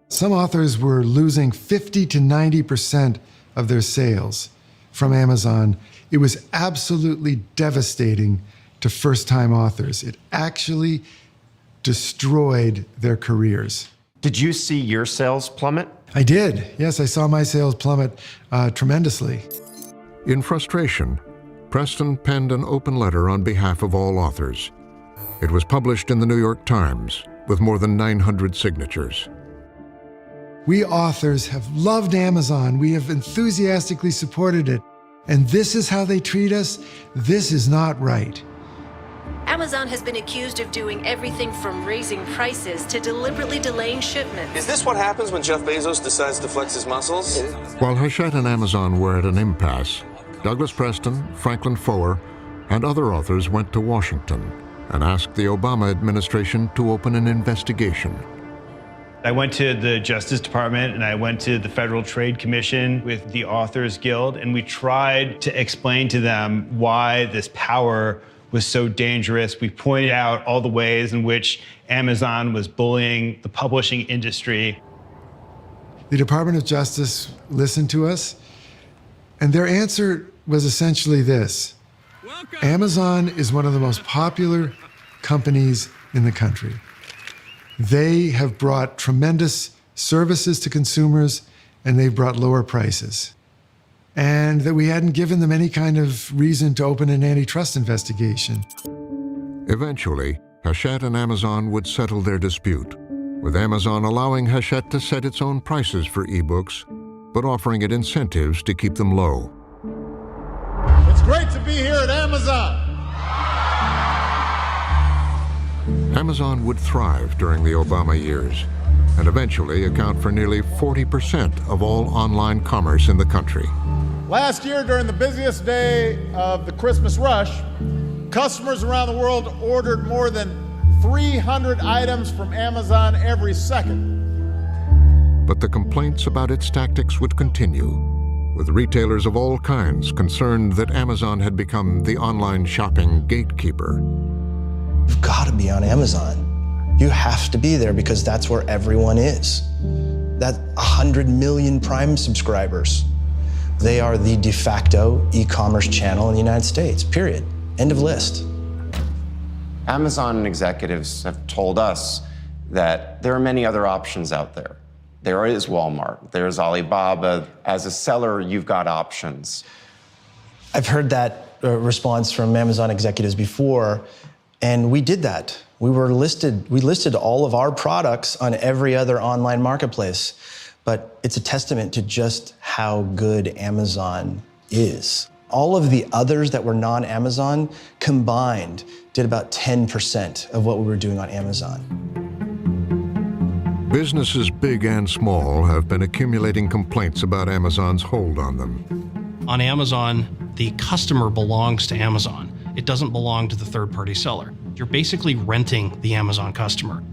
Some authors were losing 50 to 90% of their sales from Amazon. It was absolutely devastating to first-time authors. It actually destroyed their careers. Did you see your sales plummet? I did. Yes, I saw my sales plummet tremendously. In frustration, Preston penned an open letter on behalf of all authors. It was published in the New York Times with more than 900 signatures. We authors have loved Amazon. We have enthusiastically supported it. And this is how they treat us? This is not right. Amazon has been accused of doing everything from raising prices to deliberately delaying shipments. Is this what happens when Jeff Bezos decides to flex his muscles? While Hachette and Amazon were at an impasse, Douglas Preston, Franklin Foer, and other authors went to Washington and asked the Obama administration to open an investigation. I went to the Justice Department and I went to the Federal Trade Commission with the Authors Guild, and we tried to explain to them why this power was so dangerous. We pointed out all the ways in which Amazon was bullying the publishing industry. The Department of Justice listened to us, and their answer was essentially this. Amazon is one of the most popular companies in the country. They have brought tremendous services to consumers, and they've brought lower prices. And that we hadn't given them any kind of reason to open an antitrust investigation. Eventually, Hachette and Amazon would settle their dispute, with Amazon allowing Hachette to set its own prices for ebooks, but offering it incentives to keep them low. It's great to be here at Amazon. Amazon would thrive during the Obama years and eventually account for nearly 40% of all online commerce in the country. Last year, during the busiest day of the Christmas rush, customers around the world ordered more than 300 items from Amazon every second. But the complaints about its tactics would continue, with retailers of all kinds concerned that Amazon had become the online shopping gatekeeper. You've got to be on Amazon. You have to be there because that's where everyone is. That 100 million Prime subscribers. They are the de facto e-commerce channel in the United States, period. End of list. Amazon executives have told us that there are many other options out there. There is Walmart, there's Alibaba. As a seller, you've got options. I've heard that response from Amazon executives before, and we did that. We listed all of our products on every other online marketplace, but it's a testament to just how good Amazon is. All of the others that were non-Amazon combined did about 10% of what we were doing on Amazon. Businesses big and small have been accumulating complaints about Amazon's hold on them. On Amazon, the customer belongs to Amazon. It doesn't belong to the third-party seller. You're basically renting the Amazon customer.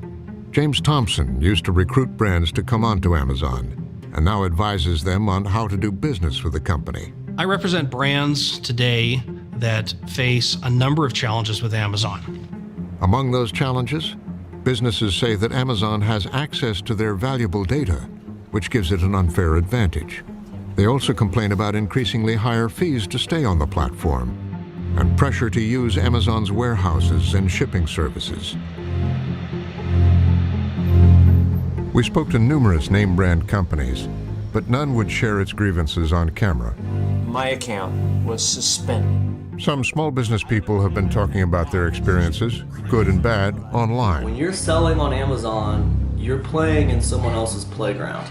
James Thompson used to recruit brands to come onto Amazon and now advises them on how to do business with the company. I represent brands today that face a number of challenges with Amazon. Among those challenges, businesses say that Amazon has access to their valuable data, which gives it an unfair advantage. They also complain about increasingly higher fees to stay on the platform and pressure to use Amazon's warehouses and shipping services. We spoke to numerous name brand companies, but none would share its grievances on camera. My account was suspended. Some small business people have been talking about their experiences, good and bad, online. When you're selling on Amazon, you're playing in someone else's playground.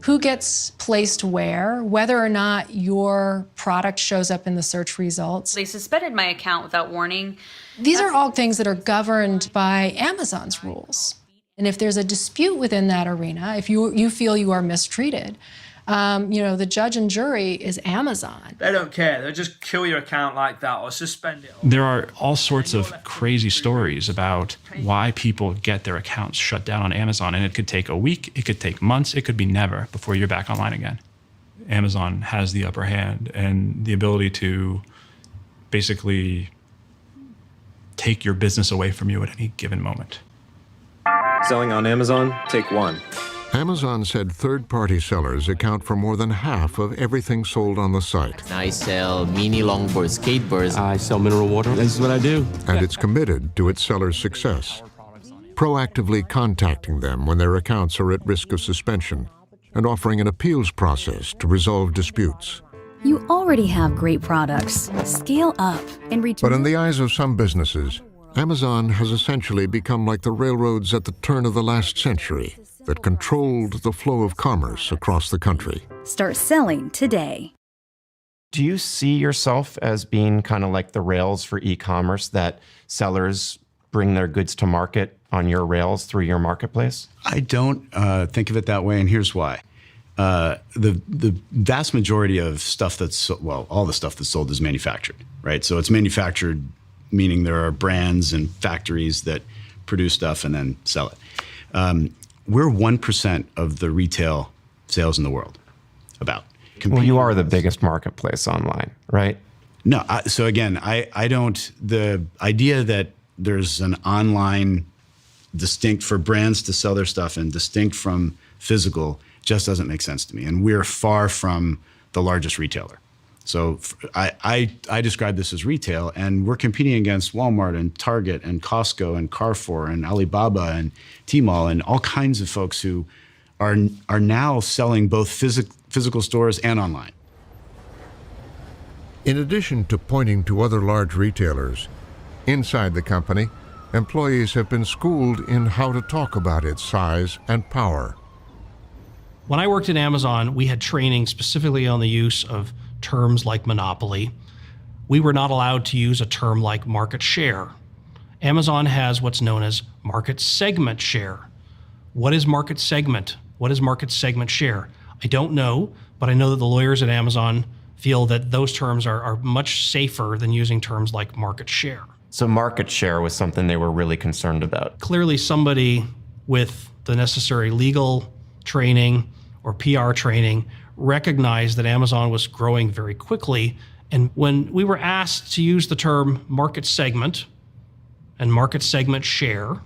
Who gets placed where, whether or not your product shows up in the search results. They suspended my account without warning. These are all things that are governed by Amazon's rules. And if there's a dispute within that arena, if you feel you are mistreated, the judge and jury is Amazon. They don't care. They'll just kill your account like that or suspend it. There are all sorts of crazy stories about why people get their accounts shut down on Amazon, and it could take a week, it could take months, it could be never before you're back online again. Amazon has the upper hand and the ability to basically take your business away from you at any given moment. Selling on Amazon, take one. Amazon said third-party sellers account for more than half of everything sold on the site. I sell mini longboards, skateboards. I sell mineral water. This is what I do. And it's committed to its sellers' success, proactively contacting them when their accounts are at risk of suspension and offering an appeals process to resolve disputes. You already have great products. Scale up and reach. But in the eyes of some businesses, Amazon has essentially become like the railroads at the turn of the last century that controlled the flow of commerce across the country. Start selling today. Do you see yourself as being kind of like the rails for e-commerce, that sellers bring their goods to market on your rails through your marketplace? I don't think of it that way, and here's why. The vast majority of stuff all the stuff that's sold is manufactured, right? So it's manufactured, meaning there are brands and factories that produce stuff and then sell it. We're 1% of the retail sales in the world, about. Well, you are the biggest marketplace online, right? No, so again, I don't, the idea that there's an online distinct for brands to sell their stuff and distinct from physical just doesn't make sense to me. And we're far from the largest retailer. So I describe this as retail, and we're competing against Walmart and Target and Costco and Carrefour and Alibaba and Tmall and all kinds of folks who are now selling both physical stores and online. In addition to pointing to other large retailers, inside the company, employees have been schooled in how to talk about its size and power. When I worked at Amazon, we had training specifically on the use of terms like monopoly. We were not allowed to use a term like market share. Amazon has what's known as market segment share. What is market segment? What is market segment share? I don't know, but I know that the lawyers at Amazon feel that those terms are much safer than using terms like market share. So market share was something they were really concerned about. Clearly somebody with the necessary legal training or PR training recognized that Amazon was growing very quickly. And when we were asked to use the term market segment and market segment share,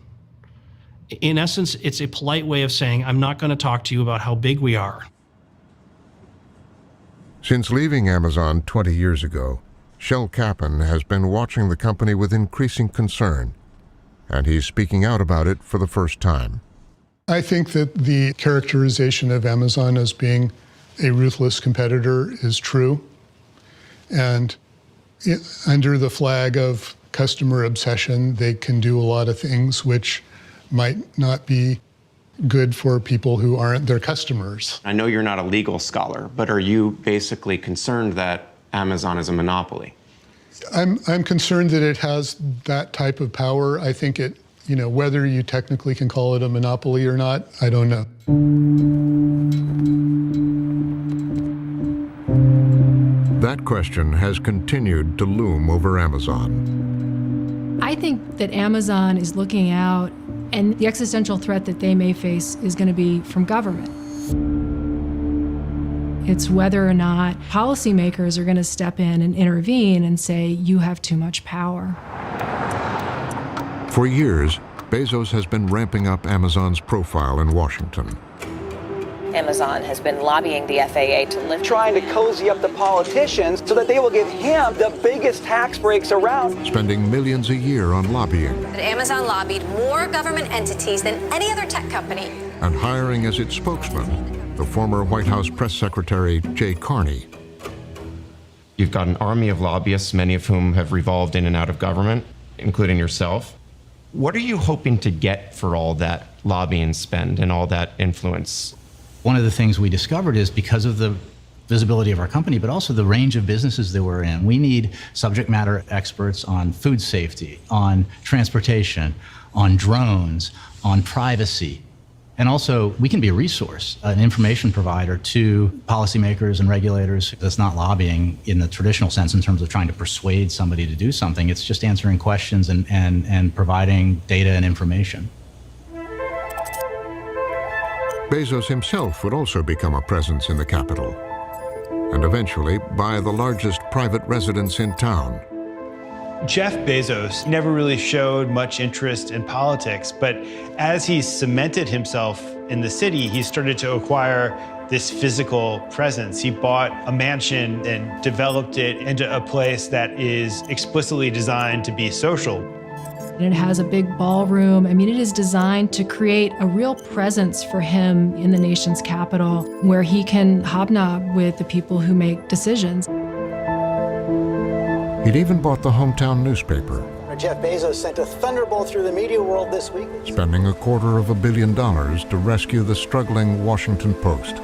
in essence, it's a polite way of saying, I'm not going to talk to you about how big we are. Since leaving Amazon 20 years ago, Shel Kappan has been watching the company with increasing concern, and he's speaking out about it for the first time. I think that the characterization of Amazon as being a ruthless competitor is true. And under the flag of customer obsession, they can do a lot of things which might not be good for people who aren't their customers. I know you're not a legal scholar, but are you basically concerned that Amazon is a monopoly? I'm concerned that it has that type of power. I think it, whether you technically can call it a monopoly or not, I don't know. That question has continued to loom over Amazon. I think that Amazon is looking out, and the existential threat that they may face is going to be from government. It's whether or not policymakers are going to step in and intervene and say, you have too much power. For years, Bezos has been ramping up Amazon's profile in Washington. Amazon has been lobbying the FAA to lift, trying to cozy up the politicians so that they will give him the biggest tax breaks around. Spending millions a year on lobbying. That Amazon lobbied more government entities than any other tech company. And hiring as its spokesman, the former White House press secretary, Jay Carney. You've got an army of lobbyists, many of whom have revolved in and out of government, including yourself. What are you hoping to get for all that lobbying spend and all that influence? One of the things we discovered is because of the visibility of our company, but also the range of businesses that we're in, we need subject matter experts on food safety, on transportation, on drones, on privacy. And also, we can be a resource, an information provider to policymakers and regulators. That's not lobbying in the traditional sense in terms of trying to persuade somebody to do something. It's just answering questions and providing data and information. Bezos himself would also become a presence in the capital, and eventually buy the largest private residence in town. Jeff Bezos never really showed much interest in politics, but as he cemented himself in the city, he started to acquire this physical presence. He bought a mansion and developed it into a place that is explicitly designed to be social. It has a big ballroom. I mean, it is designed to create a real presence for him in the nation's capital where he can hobnob with the people who make decisions. He'd even bought the hometown newspaper, Jeff Bezos sent a thunderbolt through the media world this week. spending $250 million to rescue the struggling Washington Post.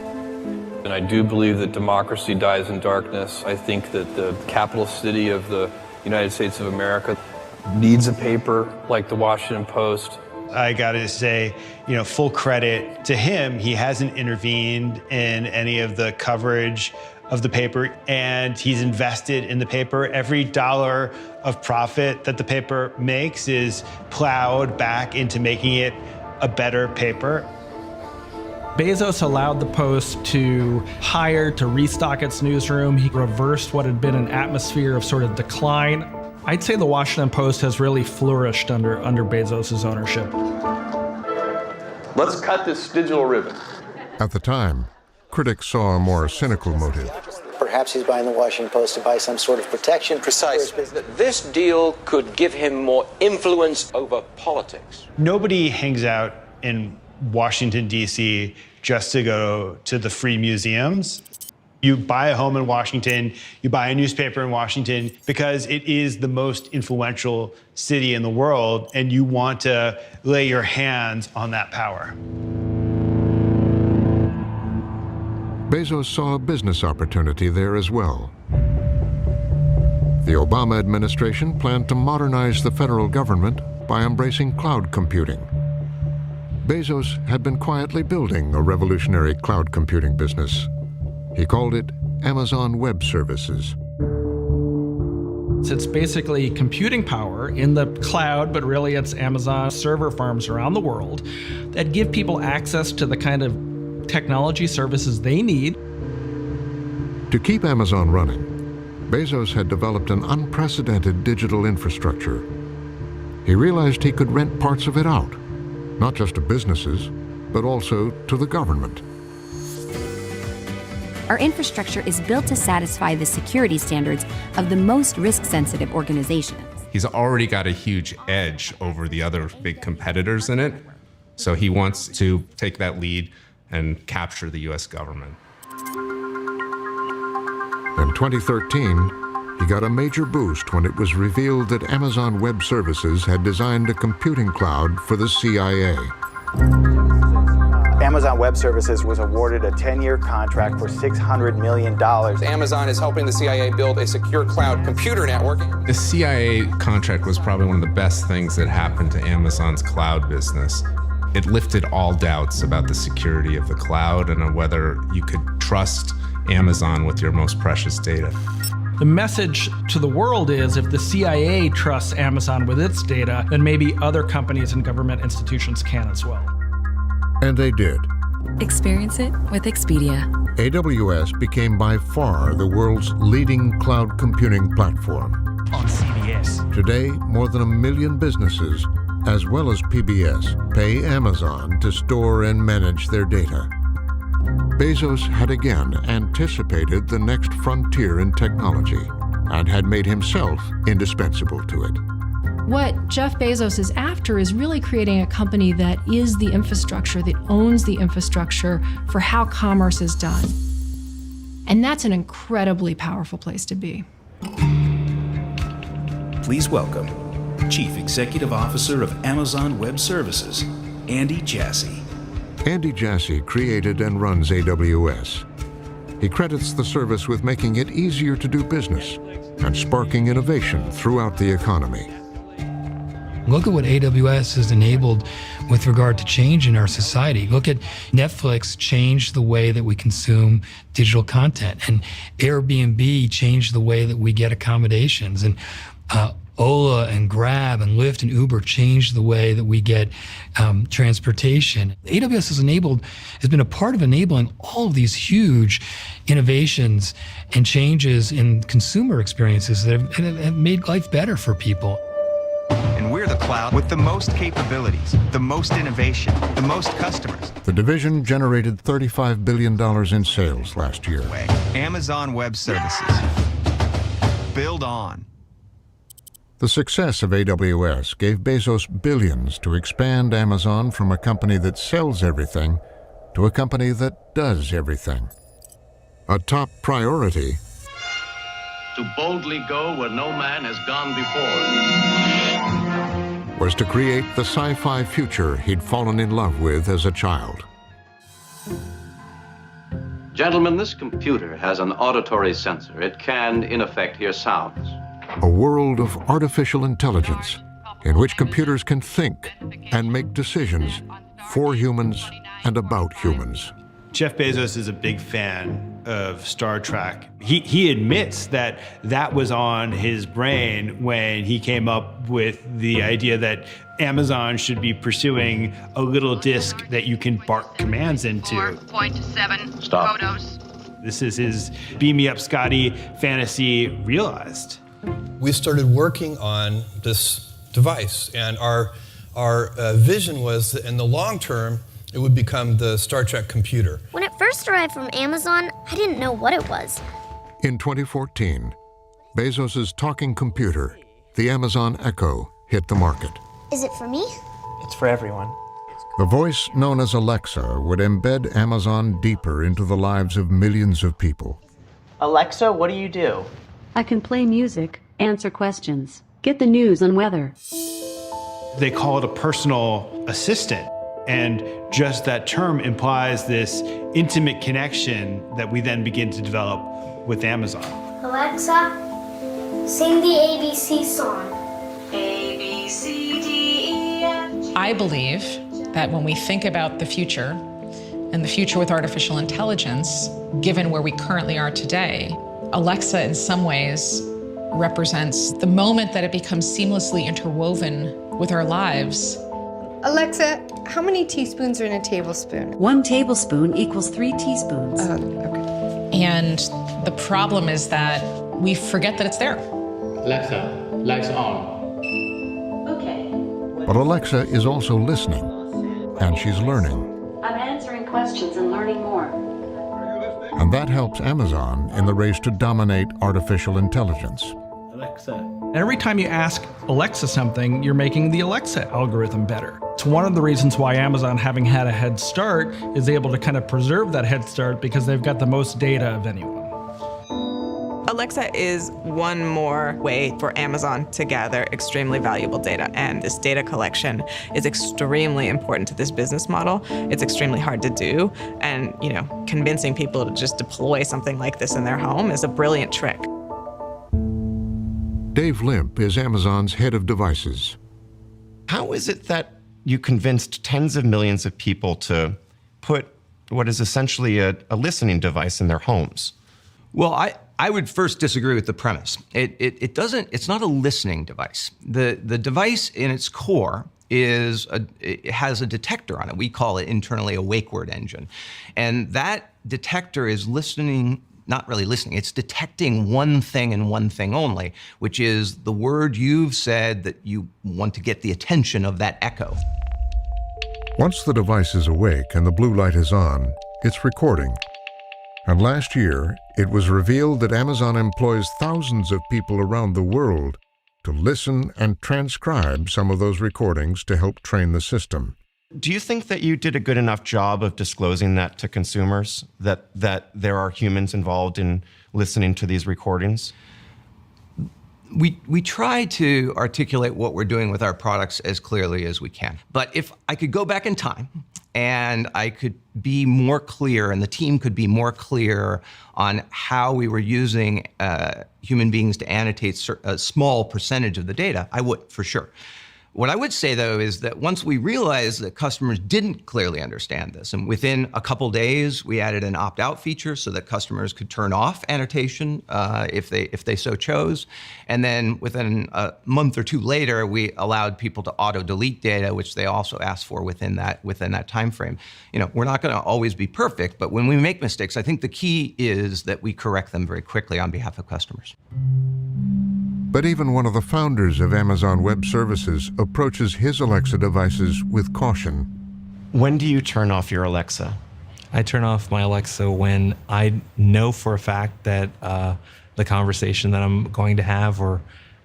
And I do believe that democracy dies in darkness. I think that the capital city of the United States of America needs a paper like the Washington Post. I gotta say, full credit to him. He hasn't intervened in any of the coverage of the paper, and he's invested in the paper. Every dollar of profit that the paper makes is plowed back into making it a better paper. Bezos allowed the Post to hire to restock its newsroom. He reversed what had been an atmosphere of sort of decline. I'd say the Washington Post has really flourished under Bezos' ownership. Let's cut this digital ribbon. At the time, critics saw a more cynical motive. Perhaps he's buying the Washington Post to buy some sort of protection. Precisely. This deal could give him more influence over politics. Nobody hangs out in Washington, D.C. just to go to the free museums. You buy a home in Washington, you buy a newspaper in Washington because it is the most influential city in the world, and you want to lay your hands on that power. Bezos saw a business opportunity there as well. The Obama administration planned to modernize the federal government by embracing cloud computing. Bezos had been quietly building a revolutionary cloud computing business. He called it Amazon Web Services. It's basically computing power in the cloud, but really it's Amazon server farms around the world that give people access to the kind of technology services they need. To keep Amazon running, Bezos had developed an unprecedented digital infrastructure. He realized he could rent parts of it out, not just to businesses, but also to the government. Our infrastructure is built to satisfy the security standards of the most risk-sensitive organizations. He's already got a huge edge over the other big competitors in it, so he wants to take that lead and capture the US government. In 2013, he got a major boost when it was revealed that Amazon Web Services had designed a computing cloud for the CIA. Amazon Web Services was awarded a 10-year contract for $600 million. Amazon is helping the CIA build a secure cloud computer network. The CIA contract was probably one of the best things that happened to Amazon's cloud business. It lifted all doubts about the security of the cloud and whether you could trust Amazon with your most precious data. The message to the world is if the CIA trusts Amazon with its data, then maybe other companies and government institutions can as well. And they did. Experience it with Expedia. AWS became by far the world's leading cloud computing platform. On CBS. Today, more than 1 million businesses, as well as PBS, pay Amazon to store and manage their data. Bezos had again anticipated the next frontier in technology and had made himself indispensable to it. What Jeff Bezos is after is really creating a company that is the infrastructure, that owns the infrastructure for how commerce is done. And that's an incredibly powerful place to be. Please welcome Chief Executive Officer of Amazon Web Services, Andy Jassy. Andy Jassy created and runs AWS. He credits the service with making it easier to do business and sparking innovation throughout the economy. Look at what AWS has enabled with regard to change in our society. Look at Netflix changed the way that we consume digital content, and Airbnb changed the way that we get accommodations, and Ola and Grab and Lyft and Uber changed the way that we get transportation. AWS has been a part of enabling all of these huge innovations and changes in consumer experiences that have made life better for people. And we're the cloud with the most capabilities, the most innovation, the most customers. The division generated $35 billion in sales last year. Amazon Web Services. Build on. The success of AWS gave Bezos billions to expand Amazon from a company that sells everything to a company that does everything. A top priority: to boldly go where no man has gone before. Was to create the sci-fi future he'd fallen in love with as a child. Gentlemen, this computer has an auditory sensor. It can, in effect, hear sounds. A world of artificial intelligence in which computers can think and make decisions for humans and about humans. Jeff Bezos is a big fan of Star Trek. He admits that that was on his brain when he came up with the idea that Amazon should be pursuing a little disk that you can bark commands into. 4.7 Stop. photos. This is his beam me up Scotty fantasy realized. We started working on this device, and our vision was that in the long term, it would become the Star Trek computer. When it first arrived from Amazon, I didn't know what it was. In 2014, Bezos' talking computer, the Amazon Echo, hit the market. Is it for me? It's for everyone. The voice known as Alexa would embed Amazon deeper into the lives of millions of people. Alexa, what do you do? I can play music, answer questions, get the news and weather. They call it a personal assistant. And just that term implies this intimate connection that we then begin to develop with Amazon. Alexa, sing the ABC song. A, B, C, D, E, F, G. I believe that when we think about the future and the future with artificial intelligence, given where we currently are today, Alexa in some ways represents the moment that it becomes seamlessly interwoven with our lives. Alexa, how many teaspoons are in a tablespoon? 1 tablespoon equals 3 teaspoons. Okay. And the problem is that we forget that it's there. Alexa, lights on. Okay. But Alexa is also listening, and she's learning. I'm answering questions and learning more. And that helps Amazon in the race to dominate artificial intelligence. Alexa. Every time you ask Alexa something, you're making the Alexa algorithm better. It's one of the reasons why Amazon, having had a head start, is able to kind of preserve that head start because they've got the most data of anyone. Alexa is one more way for Amazon to gather extremely valuable data, and this data collection is extremely important to this business model. It's extremely hard to do, and convincing people to just deploy something like this in their home is a brilliant trick. Dave Limp is Amazon's head of devices. How is it that you convinced tens of millions of people to put what is essentially a listening device in their homes? Well, I would first disagree with the premise. It's not a listening device. The device in its core it has a detector on it. We call it internally a wake word engine. And that detector is not really listening, it's detecting one thing and one thing only, which is the word you've said that you want to get the attention of that echo. Once the device is awake and the blue light is on, it's recording. And last year, it was revealed that Amazon employs thousands of people around the world to listen and transcribe some of those recordings to help train the system. Do you think that you did a good enough job of disclosing that to consumers, that there are humans involved in listening to these recordings? We try to articulate what we're doing with our products as clearly as we can. But if I could go back in time and I could be more clear and the team could be more clear on how we were using human beings to annotate a small percentage of the data, I would, for sure. What I would say, though, is that once we realized that customers didn't clearly understand this, and within a couple days, we added an opt-out feature so that customers could turn off annotation if they so chose. And then within a month or two later, we allowed people to auto-delete data, which they also asked for within that time frame. We're not going to always be perfect, but when we make mistakes, I think the key is that we correct them very quickly on behalf of customers. But even one of the founders of Amazon Web Services approaches his Alexa devices with caution. When do you turn off your Alexa? I turn off my Alexa when I know for a fact that the conversation that I'm going to have or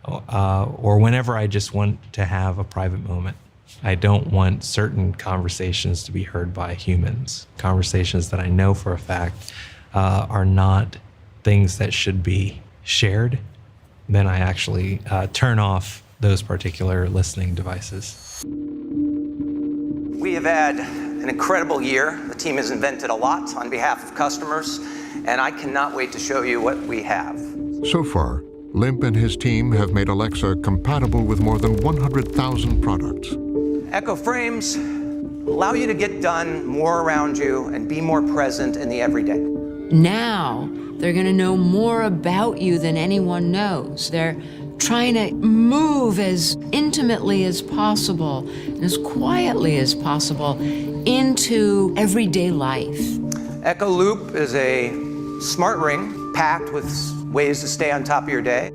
whenever I just want to have a private moment. I don't want certain conversations to be heard by humans. Conversations that I know for a fact are not things that should be shared. Then I actually turn off those particular listening devices. We have had an incredible year. The team has invented a lot on behalf of customers, and I cannot wait to show you what we have. So far, Limp and his team have made Alexa compatible with more than 100,000 products. Echo Frames allow you to get done more around you and be more present in the everyday. Now, they're going to know more about you than anyone knows. They're trying to move as intimately as possible and as quietly as possible into everyday life. Echo Loop is a smart ring packed with ways to stay on top of your day.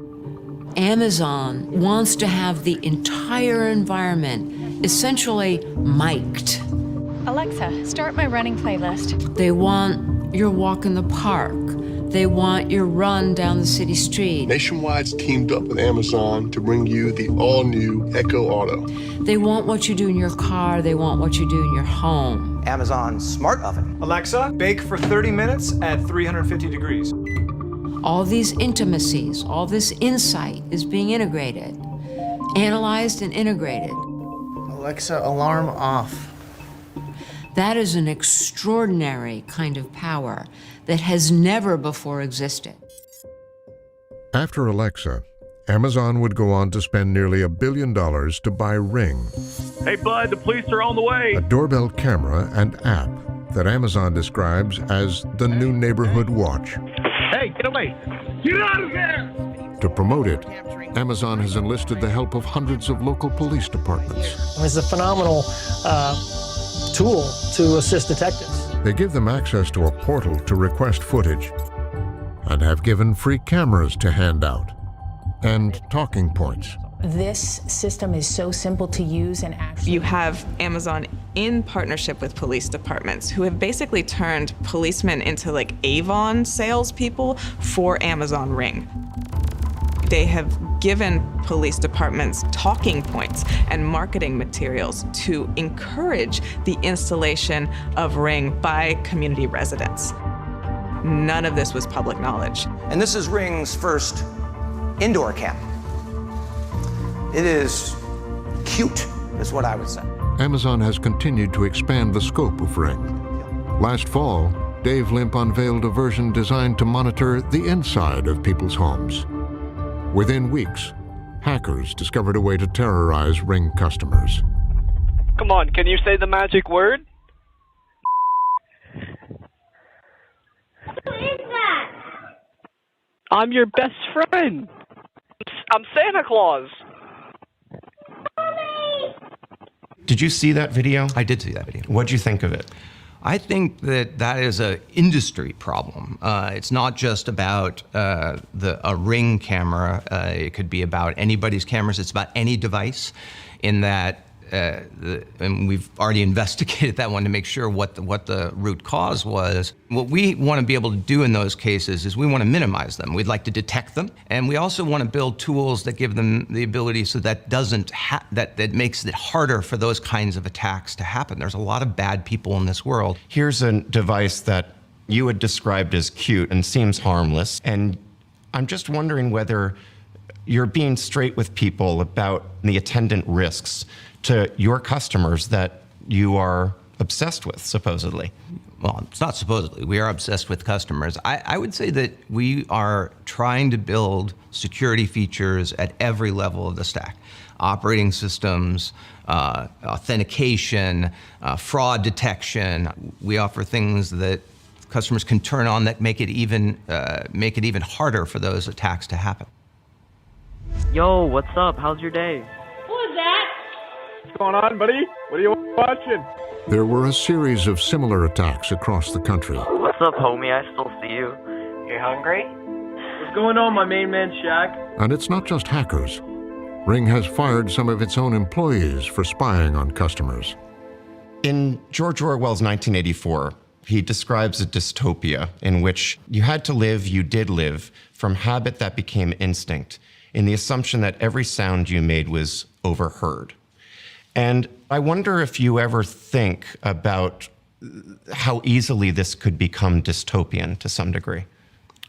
Amazon wants to have the entire environment essentially mic'd. Alexa, start my running playlist. They want your walk in the park. They want your run down the city street. Nationwide's teamed up with Amazon to bring you the all-new Echo Auto. They want what you do in your car. They want what you do in your home. Amazon Smart Oven. Alexa, bake for 30 minutes at 350 degrees. All these intimacies, all this insight is being integrated, analyzed and integrated. Alexa, alarm off. That is an extraordinary kind of power that has never before existed. After Alexa, Amazon would go on to spend nearly $1 billion to buy Ring, Hey, bud, the police are on the way. a doorbell camera and app that Amazon describes as the new neighborhood watch. Hey, get away. Get out of there. To promote it, Amazon has enlisted the help of hundreds of local police departments. It's a phenomenal tool to assist detectives. They give them access to a portal to request footage and have given free cameras to hand out and talking points. This system is so simple to use and actually... You have Amazon in partnership with police departments who have basically turned policemen into like Avon salespeople for Amazon Ring. They have given police departments talking points and marketing materials to encourage the installation of Ring by community residents. None of this was public knowledge. And this is Ring's first indoor cam. It is cute, is what I would say. Amazon has continued to expand the scope of Ring. Last fall, Dave Limp unveiled a version designed to monitor the inside of people's homes. Within weeks, hackers discovered a way to terrorize Ring customers. Come on, can you say the magic word? Who is that? I'm your best friend. I'm Santa Claus. Did you see that video? I did see that video. What'd you think of it? I think that is an industry problem. It's not just about a Ring camera. It could be about anybody's cameras. It's about any device. In that, and we've already investigated that one to make sure what the root cause was. What we want to be able to do in those cases is we want to minimize them. We'd like to detect them, and we also want to build tools that give them the ability so that that makes it harder for those kinds of attacks to happen. There's a lot of bad people in this world. Here's a device that you had described as cute and seems harmless, and I'm just wondering whether you're being straight with people about the attendant risks to your customers that you are obsessed with, supposedly. Well, it's not supposedly. We are obsessed with customers. I would say that we are trying to build security features at every level of the stack. Operating systems, authentication, fraud detection. We offer things that customers can turn on that make it even harder for those attacks to happen. Yo, what's up? How's your day? Who is that? What's going on, buddy? What are you watching? There were a series of similar attacks across the country. What's up, homie? I still see you. You hungry? What's going on, my main man, Shaq? And it's not just hackers. Ring has fired some of its own employees for spying on customers. In George Orwell's 1984, he describes a dystopia in which you had to live, you did live, from habit that became instinct, in the assumption that every sound you made was overheard. And I wonder if you ever think about how easily this could become dystopian to some degree.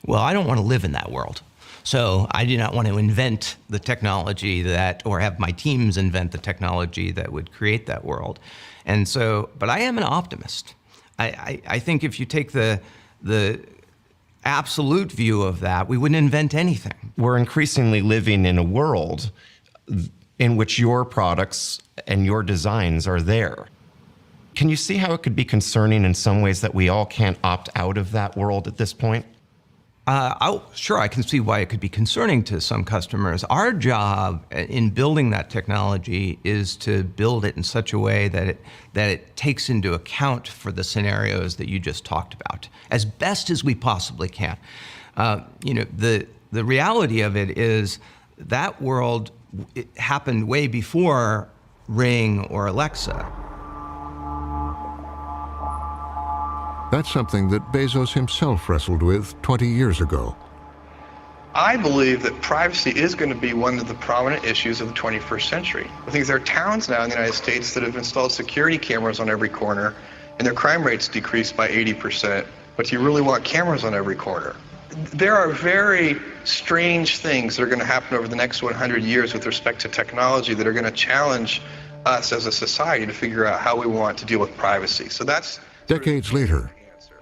Well, I don't want to live in that world. So I do not want to invent the technology or have my teams invent the technology that would create that world. And so, but I am an optimist. I think if you take the absolute view of that, we wouldn't invent anything. We're increasingly living in a world in which your products and your designs are there. Can you see how it could be concerning in some ways that we all can't opt out of that world at this point? Sure, I can see why it could be concerning to some customers. Our job in building that technology is to build it in such a way that it takes into account for the scenarios that you just talked about, as best as we possibly can. The reality of it is that world happened way before Ring or Alexa. That's something that Bezos himself wrestled with 20 years ago. I believe that privacy is going to be one of the prominent issues of the 21st century. I think there are towns now in the United States that have installed security cameras on every corner, and their crime rates decreased by 80%. But do you really want cameras on every corner? There are very strange things that are going to happen over the next 100 years with respect to technology that are going to challenge us as a society to figure out how we want to deal with privacy. So that's... Decades later,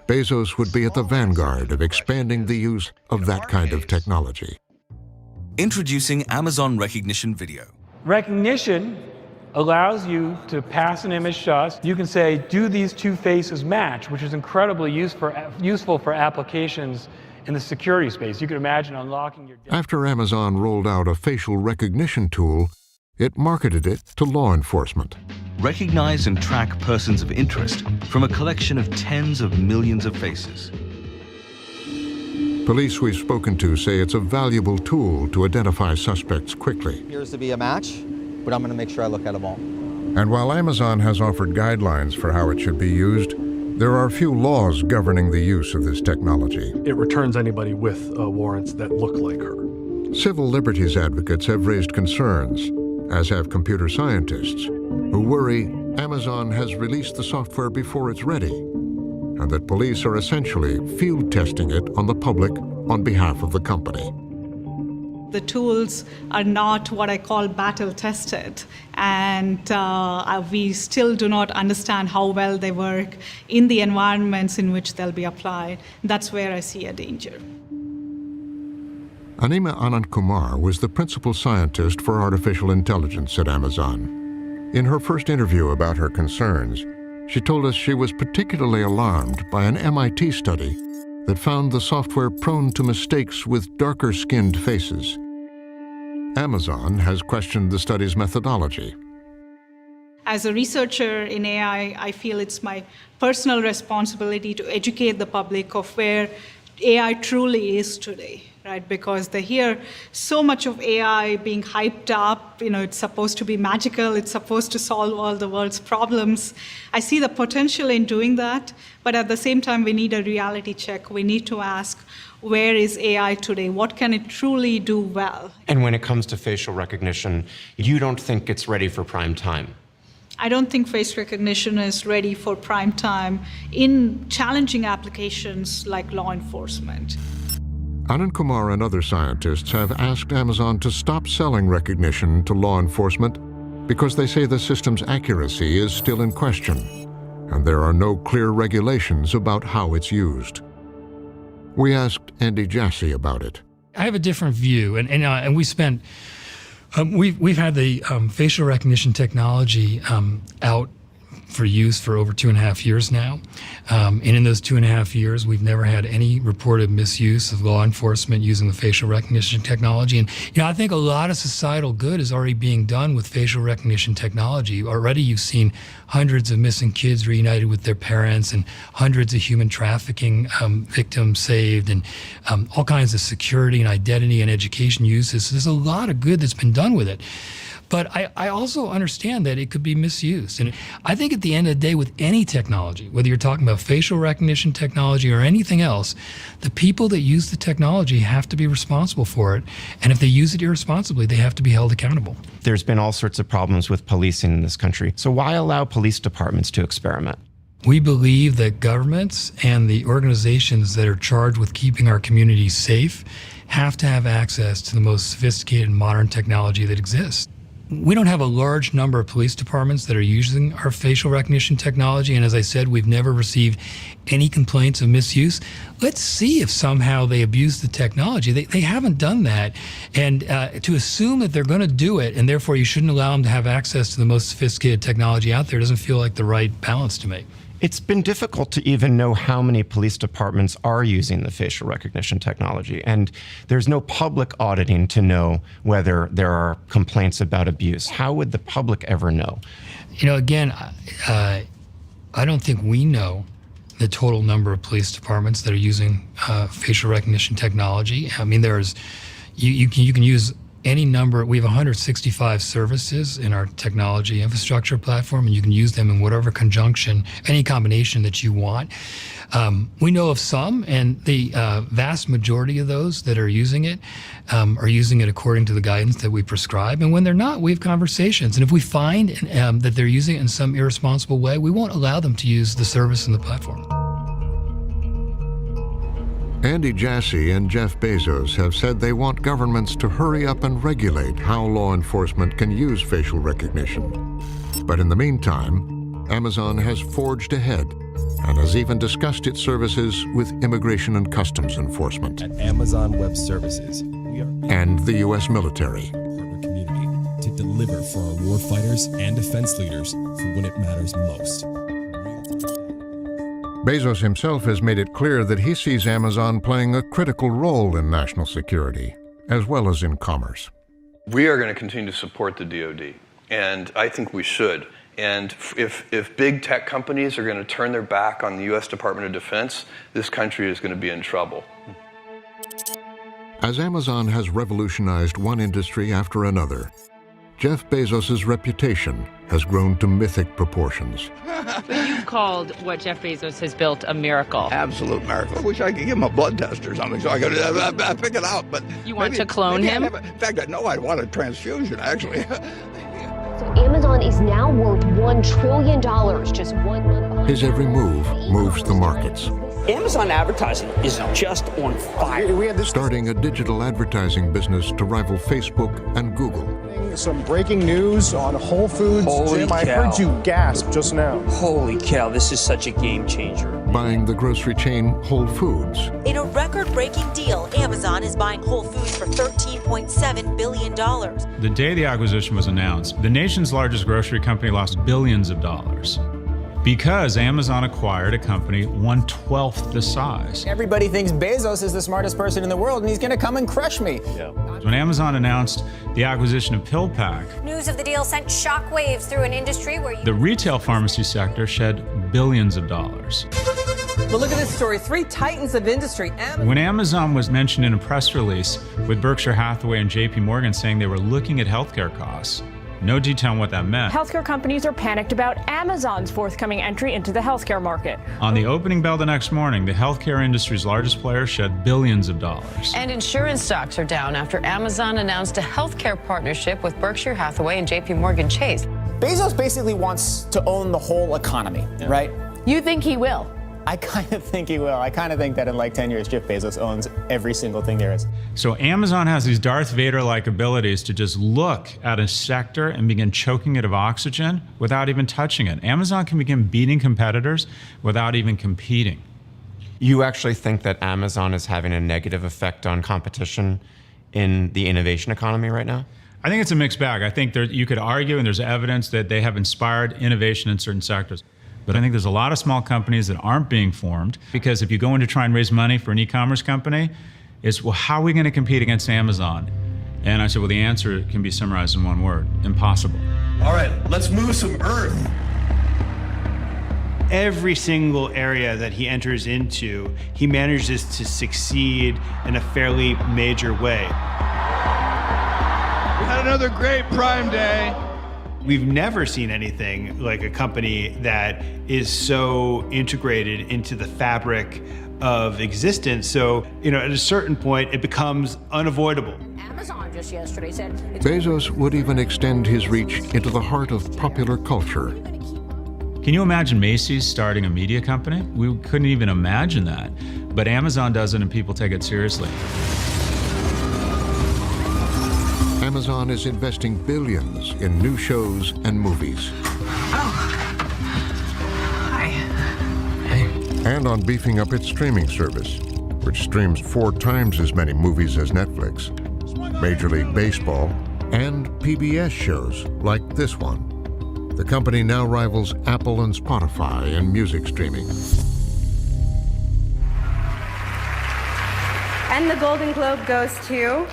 Bezos would be at the vanguard of expanding the use of that kind of technology. Introducing Amazon Recognition Video. Recognition allows you to pass an image to us. You can say, do these two faces match, which is incredibly useful for applications in the security space. You can imagine unlocking your... After Amazon rolled out a facial recognition tool, it marketed it to law enforcement. Recognize and track persons of interest from a collection of tens of millions of faces. Police we've spoken to say it's a valuable tool to identify suspects quickly. Appears to be a match, but I'm going to make sure I look at them all. And while Amazon has offered guidelines for how it should be used, there are few laws governing the use of this technology. It returns anybody with warrants that look like her. Civil liberties advocates have raised concerns, as have computer scientists, who worry Amazon has released the software before it's ready, and that police are essentially field testing it on the public on behalf of the company. The tools are not what I call battle tested, and we still do not understand how well they work in the environments in which they'll be applied. That's where I see a danger. Anima Anand Kumar was the principal scientist for artificial intelligence at Amazon. In her first interview about her concerns, she told us she was particularly alarmed by an MIT study that found the software prone to mistakes with darker-skinned faces. Amazon has questioned the study's methodology. As a researcher in AI, I feel it's my personal responsibility to educate the public of where AI truly is today, right? Because they hear so much of AI being hyped up, it's supposed to be magical, it's supposed to solve all the world's problems. I see the potential in doing that, but at the same time, we need a reality check. We need to ask, where is AI today? What can it truly do well? And when it comes to facial recognition, you don't think it's ready for prime time? I don't think face recognition is ready for prime time in challenging applications like law enforcement. Anand Kumar and other scientists have asked Amazon to stop selling recognition to law enforcement because they say the system's accuracy is still in question, and there are no clear regulations about how it's used. We asked Andy Jassy about it. I have a different view, and we spent we've had the facial recognition technology out for use for over 2.5 years now. And in those 2.5 years, we've never had any reported misuse of law enforcement using the facial recognition technology. And I think a lot of societal good is already being done with facial recognition technology. Already you've seen hundreds of missing kids reunited with their parents and hundreds of human trafficking victims saved and all kinds of security and identity and education uses. So there's a lot of good that's been done with it. But I also understand that it could be misused. And I think at the end of the day, with any technology, whether you're talking about facial recognition technology or anything else, the people that use the technology have to be responsible for it. And if they use it irresponsibly, they have to be held accountable. There's been all sorts of problems with policing in this country. So why allow police departments to experiment? We believe that governments and the organizations that are charged with keeping our communities safe have to have access to the most sophisticated modern technology that exists. We don't have a large number of police departments that are using our facial recognition technology, and as I said, we've never received any complaints of misuse. Let's see if somehow they abuse the technology. They haven't done that, and to assume that they're going to do it, and therefore you shouldn't allow them to have access to the most sophisticated technology out there, doesn't feel like the right balance to me. It's been difficult to even know how many police departments are using the facial recognition technology, and there's no public auditing to know whether there are complaints about abuse. How would the public ever know? Again, I don't think we know the total number of police departments that are using facial recognition technology. I mean, you can use any number. We have 165 services in our technology infrastructure platform, and you can use them in whatever conjunction, any combination that you want. We know of some, and the vast majority of those that are using it according to the guidance that we prescribe. And when they're not, we have conversations. And if we find that they're using it in some irresponsible way, we won't allow them to use the service and the platform. Andy Jassy and Jeff Bezos have said they want governments to hurry up and regulate how law enforcement can use facial recognition. But in the meantime, Amazon has forged ahead and has even discussed its services with Immigration and Customs Enforcement. At Amazon Web Services, we are and the U.S. military. Partner community to deliver for our warfighters and defense leaders for when it matters most. Bezos himself has made it clear that he sees Amazon playing a critical role in national security, as well as in commerce. We are going to continue to support the DoD, and I think we should. And if big tech companies are going to turn their back on the U.S. Department of Defense, this country is going to be in trouble. As Amazon has revolutionized one industry after another, Jeff Bezos' reputation has grown to mythic proportions. But you've called what Jeff Bezos has built a miracle. Absolute miracle. I wish I could give him a blood test or something so I could pick it out. But you want to clone him? In fact, I want a transfusion, actually. So Amazon is now worth $1 trillion, just 1 month behind. His every move moves the markets. Amazon advertising is just on fire. Starting a digital advertising business to rival Facebook and Google. Some breaking news on Whole Foods. Holy Jim, cow. I heard you gasp just now. Holy cow, this is such a game changer. Buying the grocery chain Whole Foods. In a record-breaking deal, Amazon is buying Whole Foods for $13.7 billion. The day the acquisition was announced, the nation's largest grocery company lost billions of dollars. because Amazon acquired a company 1/12 the size. Everybody thinks Bezos is the smartest person in the world and he's going to come and crush me. When Amazon announced the acquisition of PillPack, News of the deal sent shockwaves through an industry where the retail pharmacy sector shed billions of dollars. Well, look at this story. 3 titans of industry. When Amazon was mentioned in a press release with Berkshire Hathaway and JP Morgan saying they were looking at healthcare costs, no detail on what that meant. Healthcare companies are panicked about Amazon's forthcoming entry into the healthcare market. On the opening bell the next morning, the healthcare industry's largest player shed billions of dollars. And insurance stocks are down after Amazon announced a healthcare partnership with Berkshire Hathaway and JP Morgan Chase. Bezos basically wants to own the whole economy, right? You think he will? I kind of think he will. I kind of think that in like 10 years, Jeff Bezos owns every single thing there is. So Amazon has these Darth Vader-like abilities to just look at a sector and begin choking it of oxygen without even touching it. Amazon can begin beating competitors without even competing. You actually think that Amazon is having a negative effect on competition in the innovation economy right now? I think it's a mixed bag. I think you could argue, and there's evidence that they have inspired innovation in certain sectors. But I think there's a lot of small companies that aren't being formed, because if you go in to try and raise money for an e-commerce company, it's, well, how are we going to compete against Amazon? And I said, well, the answer can be summarized in one word: impossible. All right, let's move some earth. Every single area that he enters into, he manages to succeed in a fairly major way. We had another great Prime Day. We've never seen anything like a company that is so integrated into the fabric of existence. So, at a certain point, it becomes unavoidable. Amazon just yesterday said Bezos would even extend his reach into the heart of popular culture. Can you imagine Macy's starting a media company? We couldn't even imagine that. But Amazon does it and people take it seriously. Amazon is investing billions in new shows and movies. And on beefing up its streaming service, which streams 4 times as many movies as Netflix, Major League Baseball, and PBS shows like this one. The company now rivals Apple and Spotify in music streaming. And the Golden Globe goes to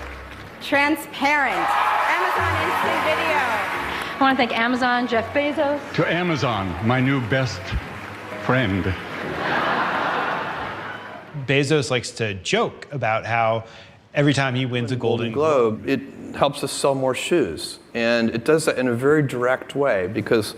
Transparent, Amazon Instant Video. I want to thank Amazon, Jeff Bezos. To Amazon, my new best friend. Bezos likes to joke about how every time he wins a Golden Globe, it helps us sell more shoes. And it does that in a very direct way, because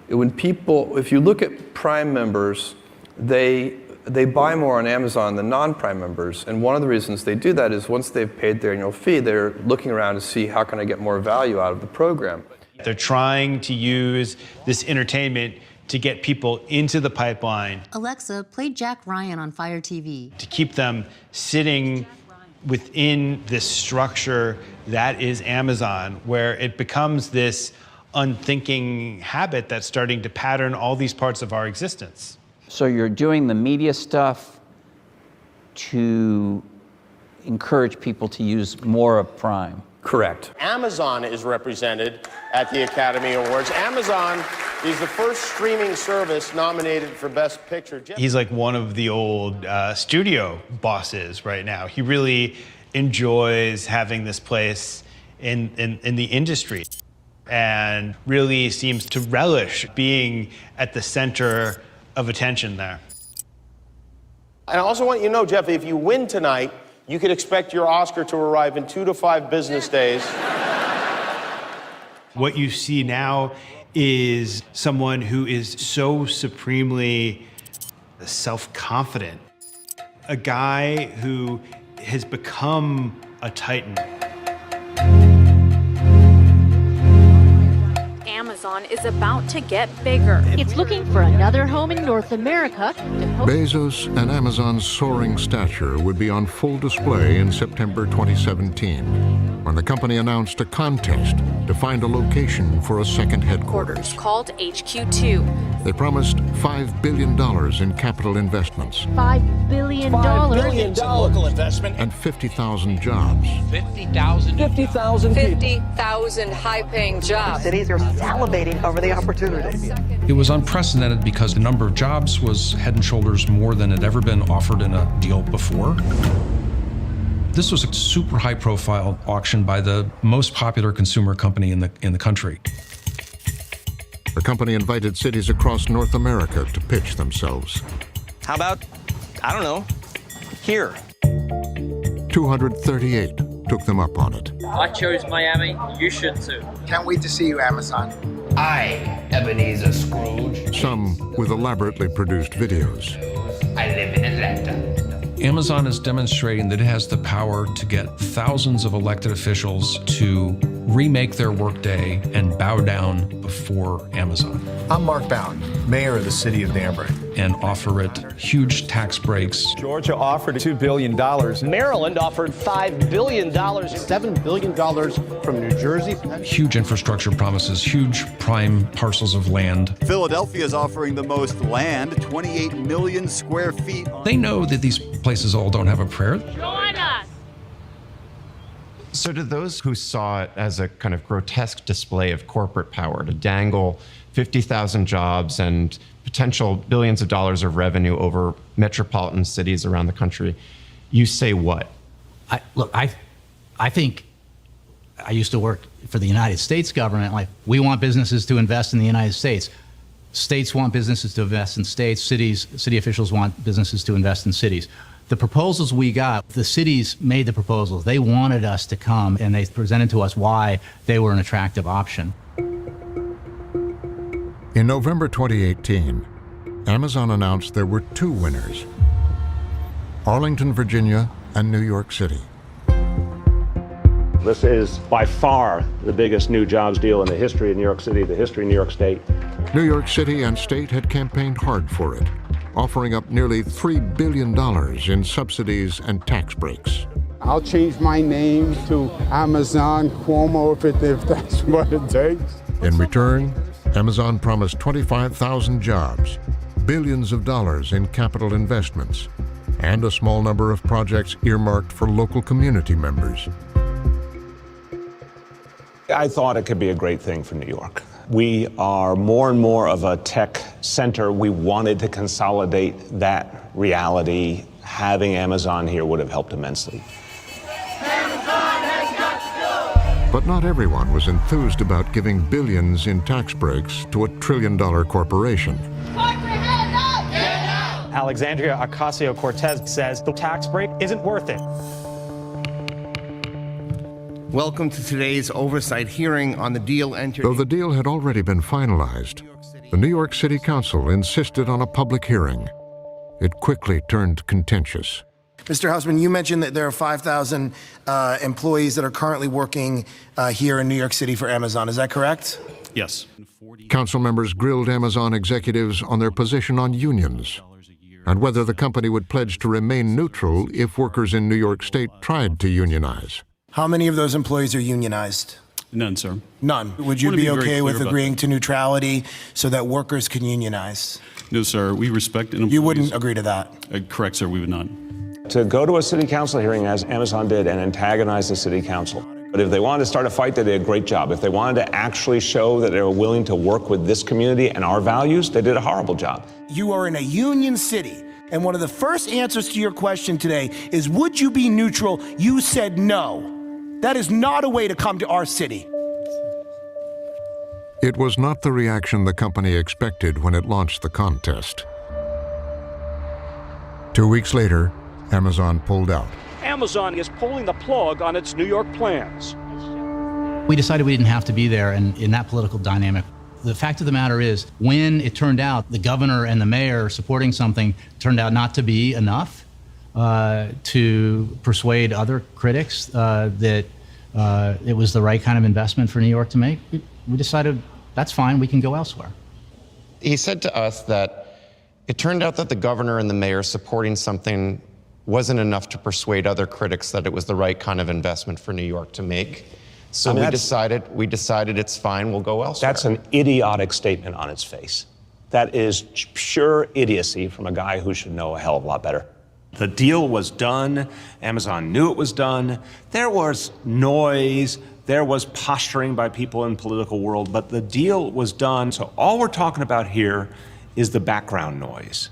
if you look at Prime members, they buy more on Amazon than non-Prime members. And one of the reasons they do that is once they've paid their annual fee, they're looking around to see how can I get more value out of the program. They're trying to use this entertainment to get people into the pipeline. Alexa, play Jack Ryan on Fire TV. To keep them sitting within this structure that is Amazon, where it becomes this unthinking habit that's starting to pattern all these parts of our existence. So you're doing the media stuff to encourage people to use more of Prime? Correct. Amazon is represented at the Academy Awards. Amazon is the first streaming service nominated for Best Picture. He's like one of the old studio bosses right now. He really enjoys having this place in the industry and really seems to relish being at the center of attention there. And I also want you to know, Jeff, if you win tonight, you could expect your Oscar to arrive in 2 to 5 business days. What you see now is someone who is so supremely self-confident, a guy who has become a titan. Amazon is about to get bigger. It's looking for another home in North America. Bezos and Amazon's soaring stature would be on full display in September 2017, when the company announced a contest to find a location for a second headquarters. Called HQ2. They promised $5 billion in capital investments. $5 billion. $5 billion in local investment. And 50,000 jobs. 50,000 high-paying jobs. Cities are salivating over the opportunity. It was unprecedented because the number of jobs was head and shoulders more than had ever been offered in a deal before. This was a super high-profile auction by the most popular consumer company in the country. The company invited cities across North America to pitch themselves. How about, I don't know, here? 238 took them up on it. I chose Miami, you should too. Can't wait to see you, Amazon. I, Ebenezer Scrooge. Some with elaborately produced videos. I live in Atlanta. Amazon is demonstrating that it has the power to get thousands of elected officials to remake their workday and bow down before Amazon. I'm Mark Bound, mayor of the city of Danbury. And offer it huge tax breaks. Georgia offered $2 billion. Maryland offered $5 billion. $7 billion from New Jersey. Huge infrastructure promises, huge prime parcels of land. Philadelphia is offering the most land, 28 million square feet. They know that these places all don't have a prayer. Join us. So to those who saw it as a kind of grotesque display of corporate power to dangle 50,000 jobs and potential billions of dollars of revenue over metropolitan cities around the country, you say what? I think I used to work for the United States government. Like, we want businesses to invest in the United States. States want businesses to invest in states. City officials want businesses to invest in cities. The proposals we got, the cities made the proposals. They wanted us to come, and they presented to us why they were an attractive option. In November 2018, Amazon announced there were two winners: Arlington, Virginia, and New York City. This is by far the biggest new jobs deal in the history of New York City, the history of New York State. New York City and state had campaigned hard for it, offering up nearly $3 billion in subsidies and tax breaks. I'll change my name to Amazon Cuomo if that's what it takes. In return, Amazon promised 25,000 jobs, billions of dollars in capital investments, and a small number of projects earmarked for local community members. I thought it could be a great thing for New York. We are more and more of a tech center. We wanted to consolidate that reality. Having Amazon here would have helped immensely. But not everyone was enthused about giving billions in tax breaks to a trillion-dollar corporation. Alexandria Ocasio-Cortez says the tax break isn't worth it. Welcome to today's oversight hearing on the deal entered. Though the deal had already been finalized, the New York City Council insisted on a public hearing. It quickly turned contentious. Mr. Hausman, you mentioned that there are 5,000 employees that are currently working here in New York City for Amazon. Is that correct? Yes. Council members grilled Amazon executives on their position on unions and whether the company would pledge to remain neutral if workers in New York State tried to unionize. How many of those employees are unionized? None, sir. None. Would you be okay with agreeing to neutrality so that workers can unionize? No, sir. We respect employees. You wouldn't agree to that? Correct, sir. We would not. To go to a city council hearing, as Amazon did, and antagonize the city council. But if they wanted to start a fight, they did a great job. If they wanted to actually show that they were willing to work with this community and our values, they did a horrible job. You are in a union city, and one of the first answers to your question today is, would you be neutral? You said no. That is not a way to come to our city. It was not the reaction the company expected when it launched the contest. 2 weeks later, Amazon pulled out. Amazon is pulling the plug on its New York plans. We decided we didn't have to be there in that political dynamic. The fact of the matter is, when it turned out the governor and the mayor supporting something turned out not to be enough to persuade other critics that it was the right kind of investment for New York to make, we decided that's fine, we can go elsewhere. He said to us that it turned out that the governor and the mayor supporting something wasn't enough to persuade other critics that it was the right kind of investment for New York to make. So we decided it's fine, we'll go elsewhere. That's an idiotic statement on its face. That is pure idiocy from a guy who should know a hell of a lot better. The deal was done. Amazon knew it was done. There was noise. There was posturing by people in the political world, but the deal was done. So all we're talking about here is the background noise.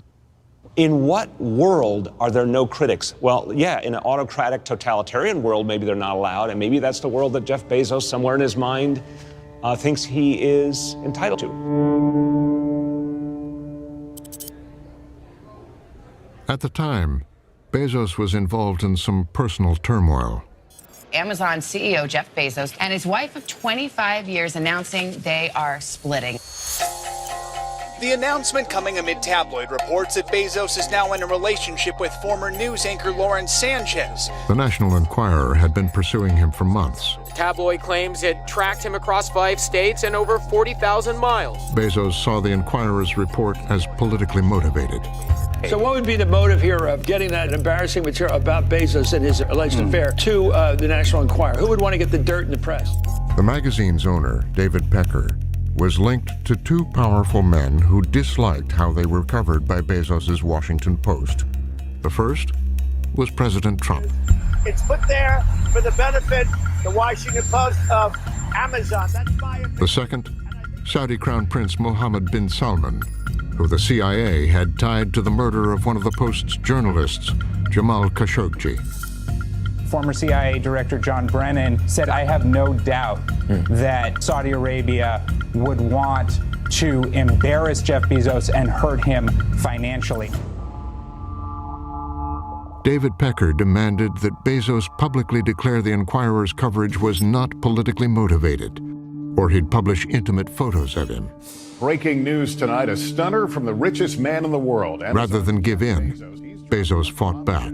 In what world are there no critics? Well, yeah, in an autocratic, totalitarian world, maybe they're not allowed, and maybe that's the world that Jeff Bezos, somewhere in his mind, thinks he is entitled to. At the time, Bezos was involved in some personal turmoil. Amazon CEO Jeff Bezos and his wife of 25 years announcing they are splitting. The announcement coming amid tabloid reports that Bezos is now in a relationship with former news anchor Lauren Sanchez. The National Enquirer had been pursuing him for months. Tabloid claims it tracked him across 5 states and over 40,000 miles. Bezos saw the Enquirer's report as politically motivated. So what would be the motive here of getting that embarrassing material about Bezos and his alleged affair to the National Enquirer? Who would want to get the dirt in the press? The magazine's owner, David Pecker, was linked to two powerful men who disliked how they were covered by Bezos's Washington Post. The first was President Trump. It's put there for the benefit, the Washington Post, of Amazon. That's my opinion. The second, Saudi Crown Prince Mohammed bin Salman, who the CIA had tied to the murder of one of the Post's journalists, Jamal Khashoggi. Former CIA Director John Brennan said, "I have no doubt that Saudi Arabia would want to embarrass Jeff Bezos and hurt him financially." David Pecker demanded that Bezos publicly declare the Enquirer's coverage was not politically motivated, or he'd publish intimate photos of him. Breaking news tonight, a stunner from the richest man in the world. Rather than give in, Bezos fought back.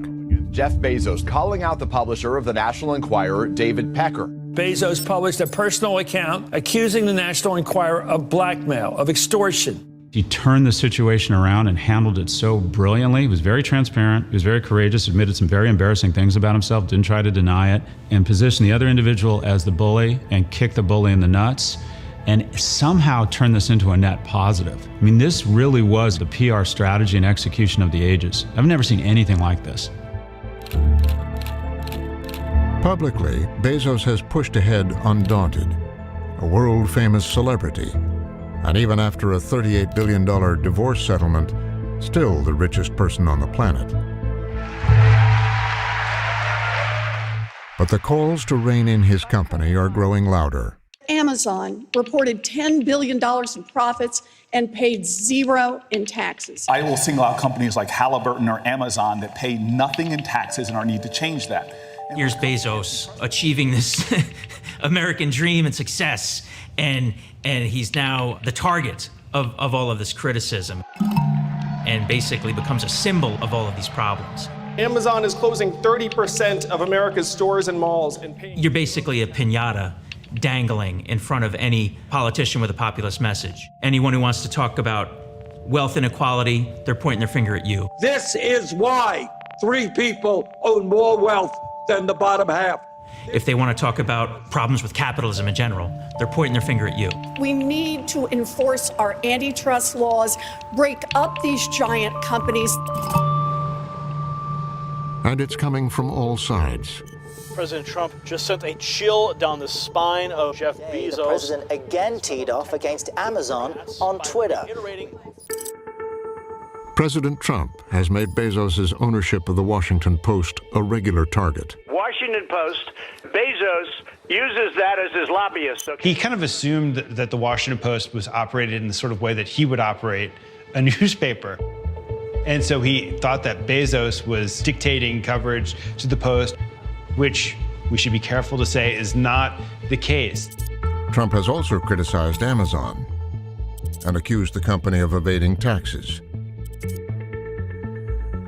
Jeff Bezos calling out the publisher of the National Enquirer, David Pecker. Bezos published a personal account accusing the National Enquirer of blackmail, of extortion. He turned the situation around and handled it so brilliantly. He was very transparent, he was very courageous, admitted some very embarrassing things about himself, didn't try to deny it, and positioned the other individual as the bully and kicked the bully in the nuts, and somehow turned this into a net positive. I mean, this really was the PR strategy and execution of the ages. I've never seen anything like this. Publicly, Bezos has pushed ahead undaunted, a world-famous celebrity, and even after a $38 billion divorce settlement, still the richest person on the planet. But the calls to rein in his company are growing louder. Amazon reported $10 billion in profits and paid zero in taxes. I will single out companies like Halliburton or Amazon that pay nothing in taxes and are need to change that. Here's Bezos achieving this American dream and success, and he's now the target of all of this criticism and basically becomes a symbol of all of these problems. Amazon is closing 30% of America's stores and malls and paying. You're basically a piñata dangling in front of any politician with a populist message. Anyone who wants to talk about wealth inequality, they're pointing their finger at you. This is why 3 people own more wealth than the bottom half. If they want to talk about problems with capitalism in general, they're pointing their finger at you. We need to enforce our antitrust laws, break up these giant companies. And it's coming from all sides. President Trump just sent a chill down the spine of Jeff Bezos. The president again teed off against Amazon on Twitter. President Trump has made Bezos' ownership of the Washington Post a regular target. Washington Post, Bezos uses that as his lobbyist. He kind of assumed that the Washington Post was operated in the sort of way that he would operate a newspaper. And so he thought that Bezos was dictating coverage to the Post, which we should be careful to say is not the case. Trump has also criticized Amazon and accused the company of evading taxes.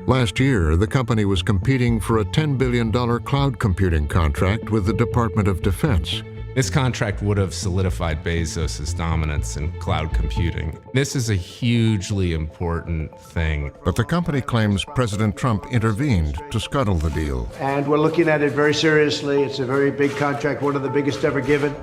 Last year, the company was competing for a $10 billion cloud computing contract with the Department of Defense. This contract would have solidified Bezos' dominance in cloud computing. This is a hugely important thing. But the company claims President Trump intervened to scuttle the deal. And we're looking at it very seriously. It's a very big contract, one of the biggest ever given.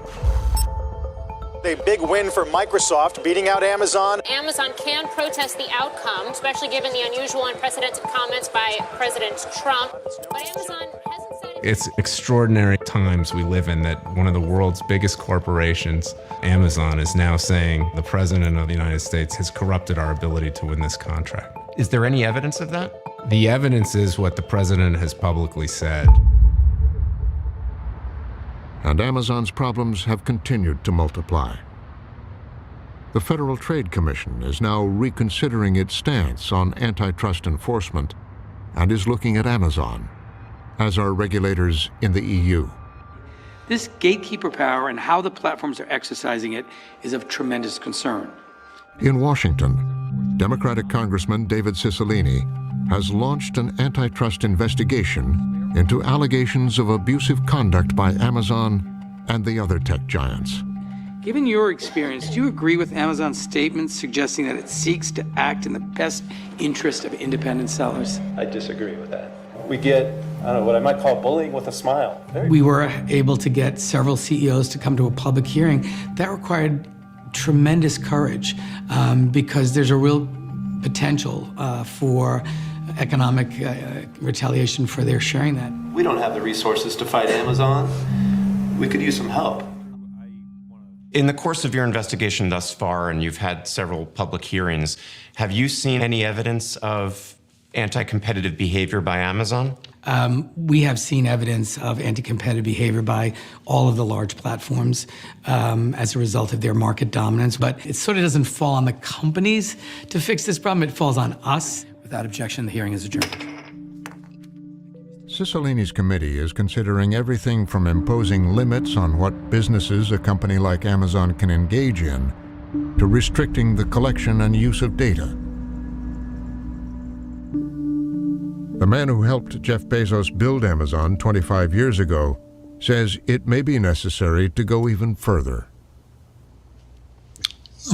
A big win for Microsoft, beating out Amazon. Amazon can protest the outcome, especially given the unusual and unprecedented comments by President Trump. But Amazon hasn't said it. It's extraordinary times we live in that one of the world's biggest corporations, Amazon, is now saying the President of the United States has corrupted our ability to win this contract. Is there any evidence of that? The evidence is what the President has publicly said. And Amazon's problems have continued to multiply. The Federal Trade Commission is now reconsidering its stance on antitrust enforcement and is looking at Amazon, as are regulators in the EU. This gatekeeper power and how the platforms are exercising it is of tremendous concern. In Washington, Democratic Congressman David Cicilline has launched an antitrust investigation into allegations of abusive conduct by Amazon and the other tech giants. Given your experience, do you agree with Amazon's statements suggesting that it seeks to act in the best interest of independent sellers? I disagree with that. We get, I don't know, what I might call bullying with a smile. We were able to get several CEOs to come to a public hearing. That required tremendous courage because there's a real potential for economic retaliation for their sharing that. We don't have the resources to fight Amazon. We could use some help. In the course of your investigation thus far, and you've had several public hearings, have you seen any evidence of anti-competitive behavior by Amazon? We have seen evidence of anti-competitive behavior by all of the large platforms as a result of their market dominance, but it sort of doesn't fall on the companies to fix this problem. It falls on us. Without objection, the hearing is adjourned. Cicilline's committee is considering everything from imposing limits on what businesses a company like Amazon can engage in to restricting the collection and use of data. The man who helped Jeff Bezos build Amazon 25 years ago says it may be necessary to go even further.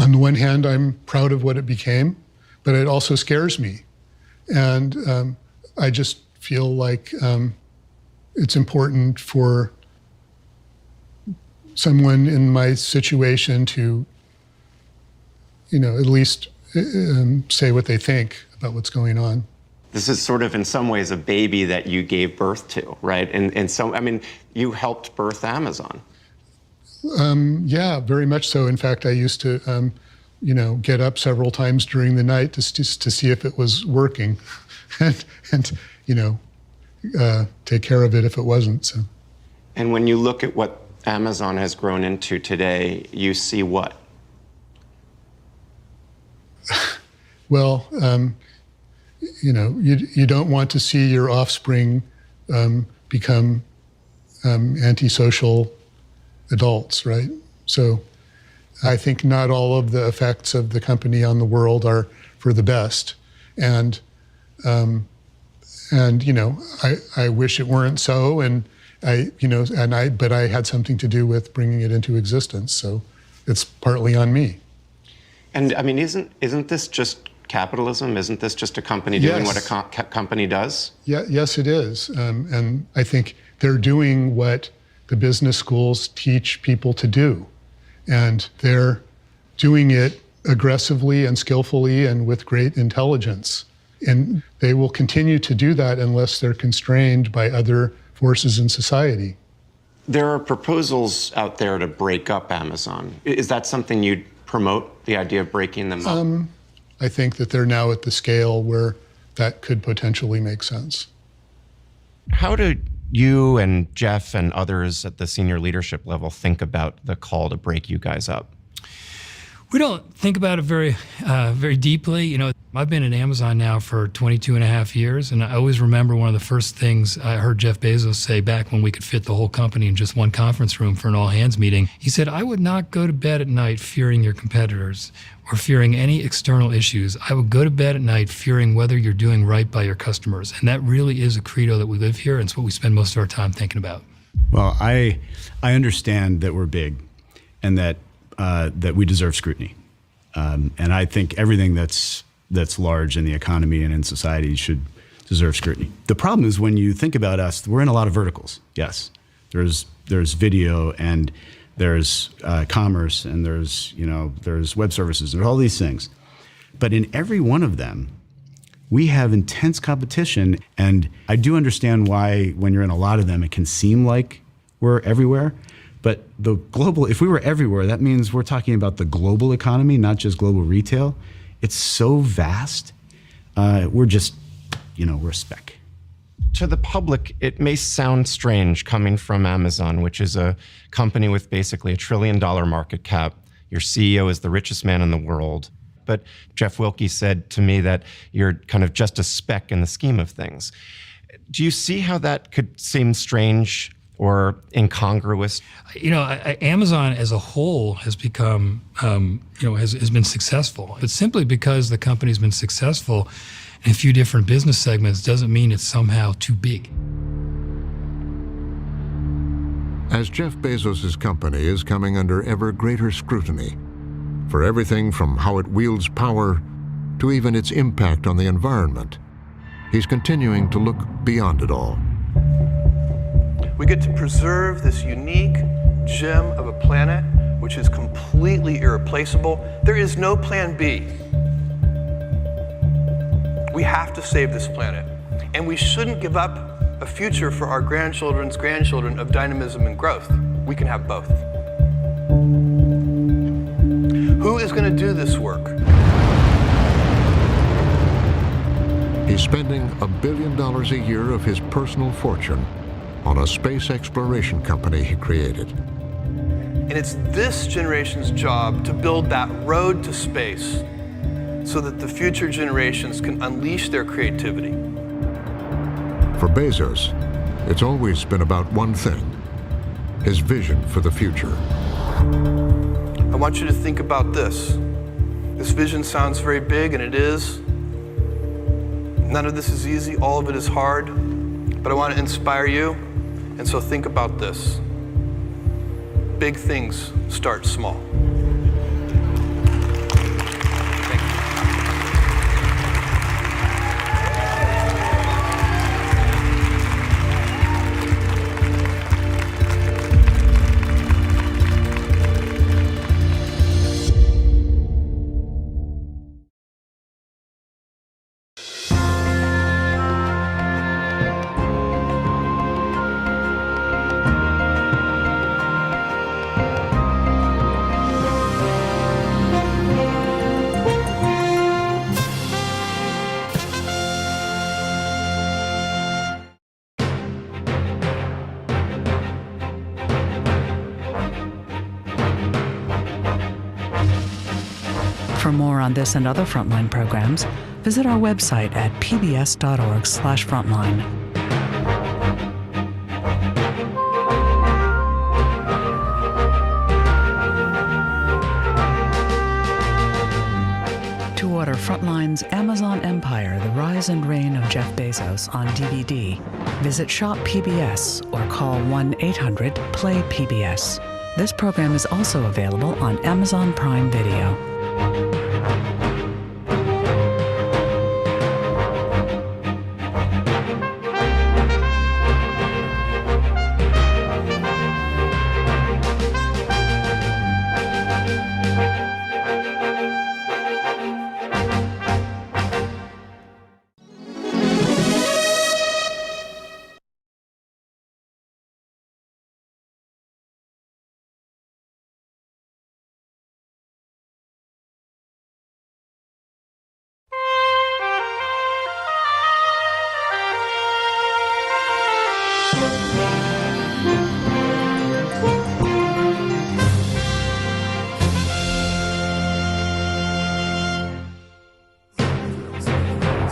On the one hand, I'm proud of what it became, but it also scares me. And I just feel like it's important for someone in my situation to, at least say what they think about what's going on. This is sort of, in some ways, a baby that you gave birth to, right? And so, I mean, you helped birth Amazon. Yeah, very much so. In fact, I used to, get up several times during the night to see if it was working, and take care of it if it wasn't. So. And when you look at what Amazon has grown into today, you see what? Well, you don't want to see your offspring become antisocial adults, right? So I think not all of the effects of the company on the world are for the best. And I wish it weren't so. And but I had something to do with bringing it into existence. So it's partly on me. And I mean, isn't this just capitalism? Isn't this just a company doing what a company does? Yeah, yes, it is. And I think they're doing what the business schools teach people to do. And they're doing it aggressively and skillfully and with great intelligence. And they will continue to do that unless they're constrained by other forces in society. There are proposals out there to break up Amazon. Is that something you'd promote, the idea of breaking them up? I think that they're now at the scale where that could potentially make sense. How do you and Jeff and others at the senior leadership level think about the call to break you guys up? We don't think about it very deeply. I've been at Amazon now for 22 and a half years, and I always remember one of the first things I heard Jeff Bezos say back when we could fit the whole company in just one conference room for an all-hands meeting. He said, "I would not go to bed at night fearing your competitors or fearing any external issues. I would go to bed at night fearing whether you're doing right by your customers." And that really is a credo that we live here, and it's what we spend most of our time thinking about. Well, I understand that we're big and that we deserve scrutiny. And I think everything that's large in the economy and in society should deserve scrutiny. The problem is when you think about us, we're in a lot of verticals. Yes, there's video and there's commerce, and there's web services, and all these things. But in every one of them, we have intense competition, and I do understand why when you're in a lot of them, it can seem like we're everywhere. But if we were everywhere, that means we're talking about the global economy, not just global retail. It's so vast. We're just, we're a speck. To the public, it may sound strange coming from Amazon, which is a company with basically $1 trillion market cap. Your CEO is the richest man in the world. But Jeff Wilke said to me that you're kind of just a speck in the scheme of things. Do you see how that could seem strange or incongruous? Amazon as a whole has become, has been successful. But simply because the company's been successful in a few different business segments doesn't mean it's somehow too big. As Jeff Bezos' company is coming under ever greater scrutiny, for everything from how it wields power to even its impact on the environment, he's continuing to look beyond it all. We get to preserve this unique gem of a planet which is completely irreplaceable. There is no plan B. We have to save this planet, and we shouldn't give up a future for our grandchildren's grandchildren of dynamism and growth. We can have both. Who is going to do this work? He's spending $1 billion a year of his personal fortune on a space exploration company he created. And it's this generation's job to build that road to space so that the future generations can unleash their creativity. For Bezos, it's always been about one thing: his vision for the future. I want you to think about this. This vision sounds very big, and it is. None of this is easy, all of it is hard, but I want to inspire you, and so think about this. Big things start small. For more on this and other Frontline programs, visit our website at pbs.org/frontline. To order Frontline's Amazon Empire, The Rise and Reign of Jeff Bezos on DVD, visit Shop PBS or call 1-800-PLAY-PBS. This program is also available on Amazon Prime Video.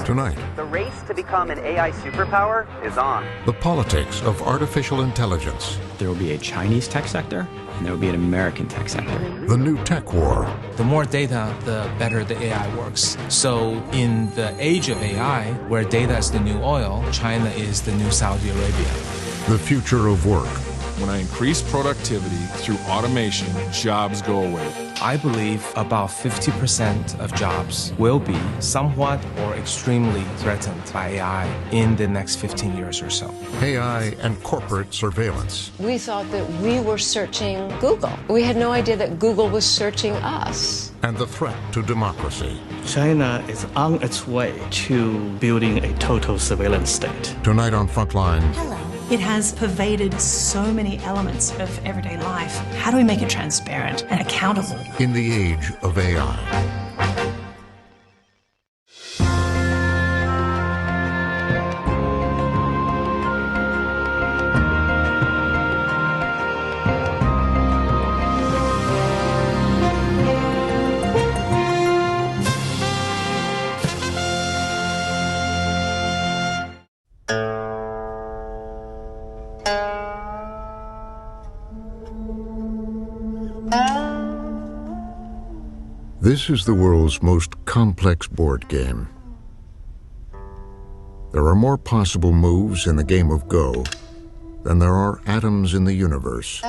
Tonight, the race to become an AI superpower is on. the politics of artificial intelligence, There will be a Chinese tech sector, and there will be an American tech sector. the new tech war, The more data, the better the AI works. So in the age of AI, where data is the new oil, China is the new Saudi Arabia. the future of work, When I increase productivity through automation, jobs go away. I believe about 50% of jobs will be somewhat or extremely threatened by AI in the next 15 years or so. AI and corporate surveillance. We thought that we were searching Google. We had no idea that Google was searching us. And the threat to democracy. China is on its way to building a total surveillance state. Tonight on Frontline. Hello. It has pervaded so many elements of everyday life. How do we make it transparent and accountable? In the age of AI. This is the world's most complex board game. There are more possible moves in the game of Go than there are atoms in the universe.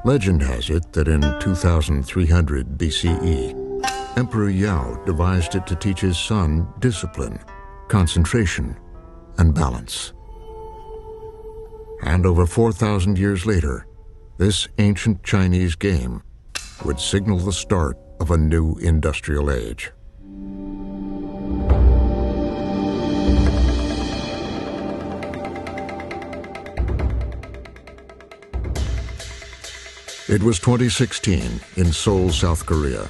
Legend has it that in 2300 BCE, Emperor Yao devised it to teach his son discipline, concentration, and balance. And over 4,000 years later, this ancient Chinese game would signal the start of a new industrial age. It was 2016 in Seoul, South Korea.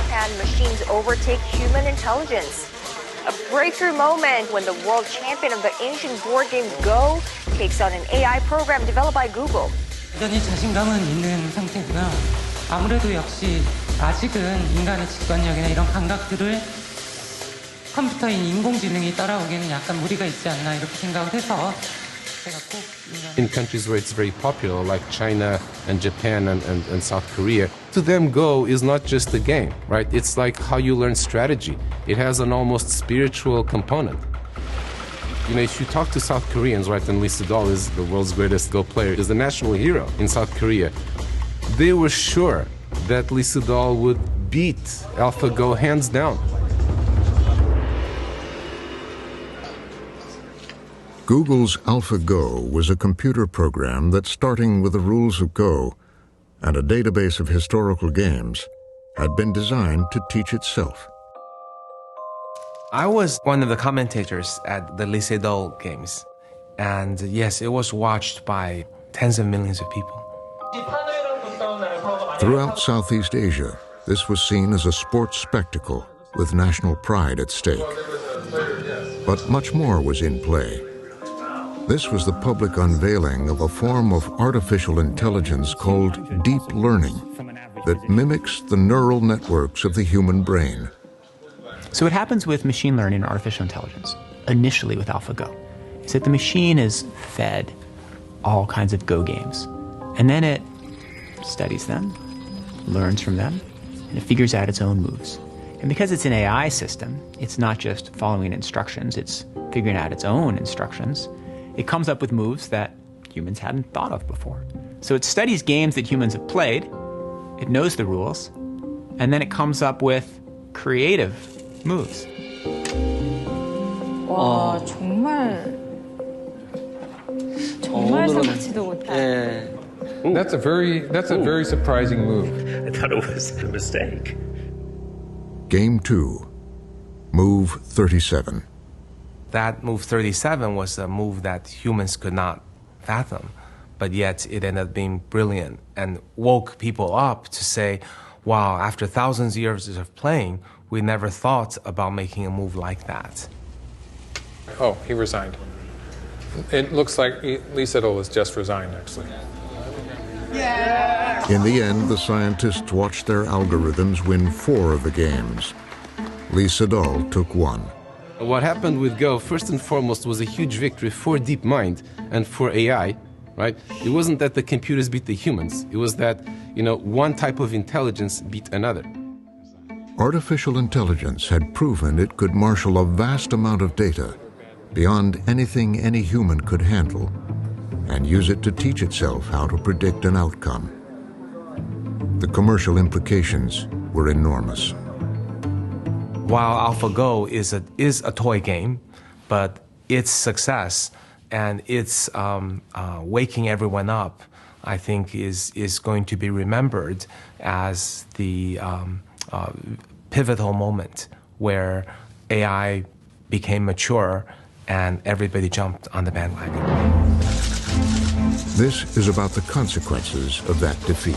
Can machines overtake human intelligence? A breakthrough moment when the world champion of the ancient board game Go takes on an AI program developed by Google. 여전히 자신감은 있는 상태고요. 아무래도 역시 아직은 인간의 직관력이나 이런 감각들을 컴퓨터인 인공지능이 따라오기에는 약간 무리가 있지 않나 이렇게 생각을 해서 제가 꼭 In countries where it's very popular, like China and Japan and South Korea, to them Go is not just a game, right? It's like how you learn strategy. It has an almost spiritual component. You know, if you talk to South Koreans, right, and Lee Sedol is the world's greatest Go player, is the national hero in South Korea. They were sure that Lee Sedol would beat AlphaGo hands down. Google's AlphaGo was a computer program that, starting with the rules of Go and a database of historical games, had been designed to teach itself. I was one of the commentators at the Lee Sedol games. And yes, it was watched by tens of millions of people. Throughout Southeast Asia, this was seen as a sports spectacle with national pride at stake. But much more was in play. This was the public unveiling of a form of artificial intelligence called deep learning that mimics the neural networks of the human brain. So what happens with machine learning and artificial intelligence, initially with AlphaGo, is that the machine is fed all kinds of Go games. And then it studies them, learns from them, and it figures out its own moves. And because it's an AI system, it's not just following instructions, it's figuring out its own instructions. It comes up with moves that humans hadn't thought of before. So it studies games that humans have played, it knows the rules, and then it comes up with creative moves. 와, 정말 생각지도 못해. That's a very surprising move. I thought it was a mistake. Game 2, Move 37. That move 37 was a move that humans could not fathom, but yet it ended up being brilliant and woke people up to say, wow, after thousands of years of playing, we never thought about making a move like that. Oh, he resigned. It looks like Lee Sedol has just resigned, actually. In the end, the scientists watched their algorithms win 4 of the games. Lee Sedol took 1. What happened with Go, first and foremost, was a huge victory for DeepMind and for AI, right? It wasn't that the computers beat the humans. It was that, one type of intelligence beat another. Artificial intelligence had proven it could marshal a vast amount of data beyond anything any human could handle, and use it to teach itself how to predict an outcome. The commercial implications were enormous. While AlphaGo is a toy game, but its success and its waking everyone up, I think, is going to be remembered as the pivotal moment where AI became mature and everybody jumped on the bandwagon. This is about the consequences of that defeat.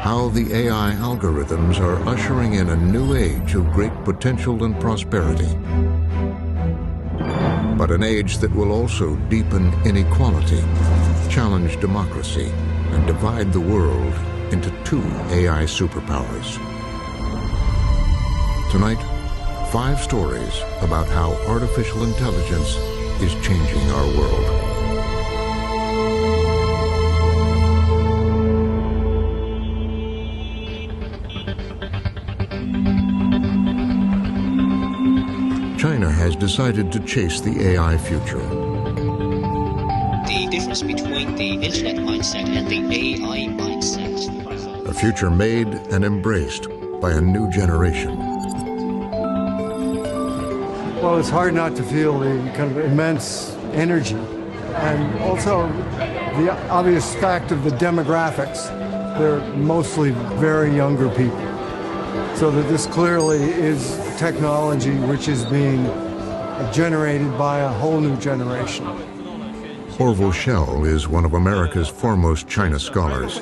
How the AI algorithms are ushering in a new age of great potential and prosperity. But an age that will also deepen inequality, challenge democracy, and divide the world into two AI superpowers. Tonight, 5 stories about how artificial intelligence is changing our world. China has decided to chase the AI future. The difference between the internet mindset and the AI mindset. A future made and embraced by a new generation. Well, it's hard not to feel the kind of immense energy and also the obvious fact of the demographics. They're mostly very younger people. So that this clearly is technology which is being generated by a whole new generation. Orville Schell is one of America's foremost China scholars.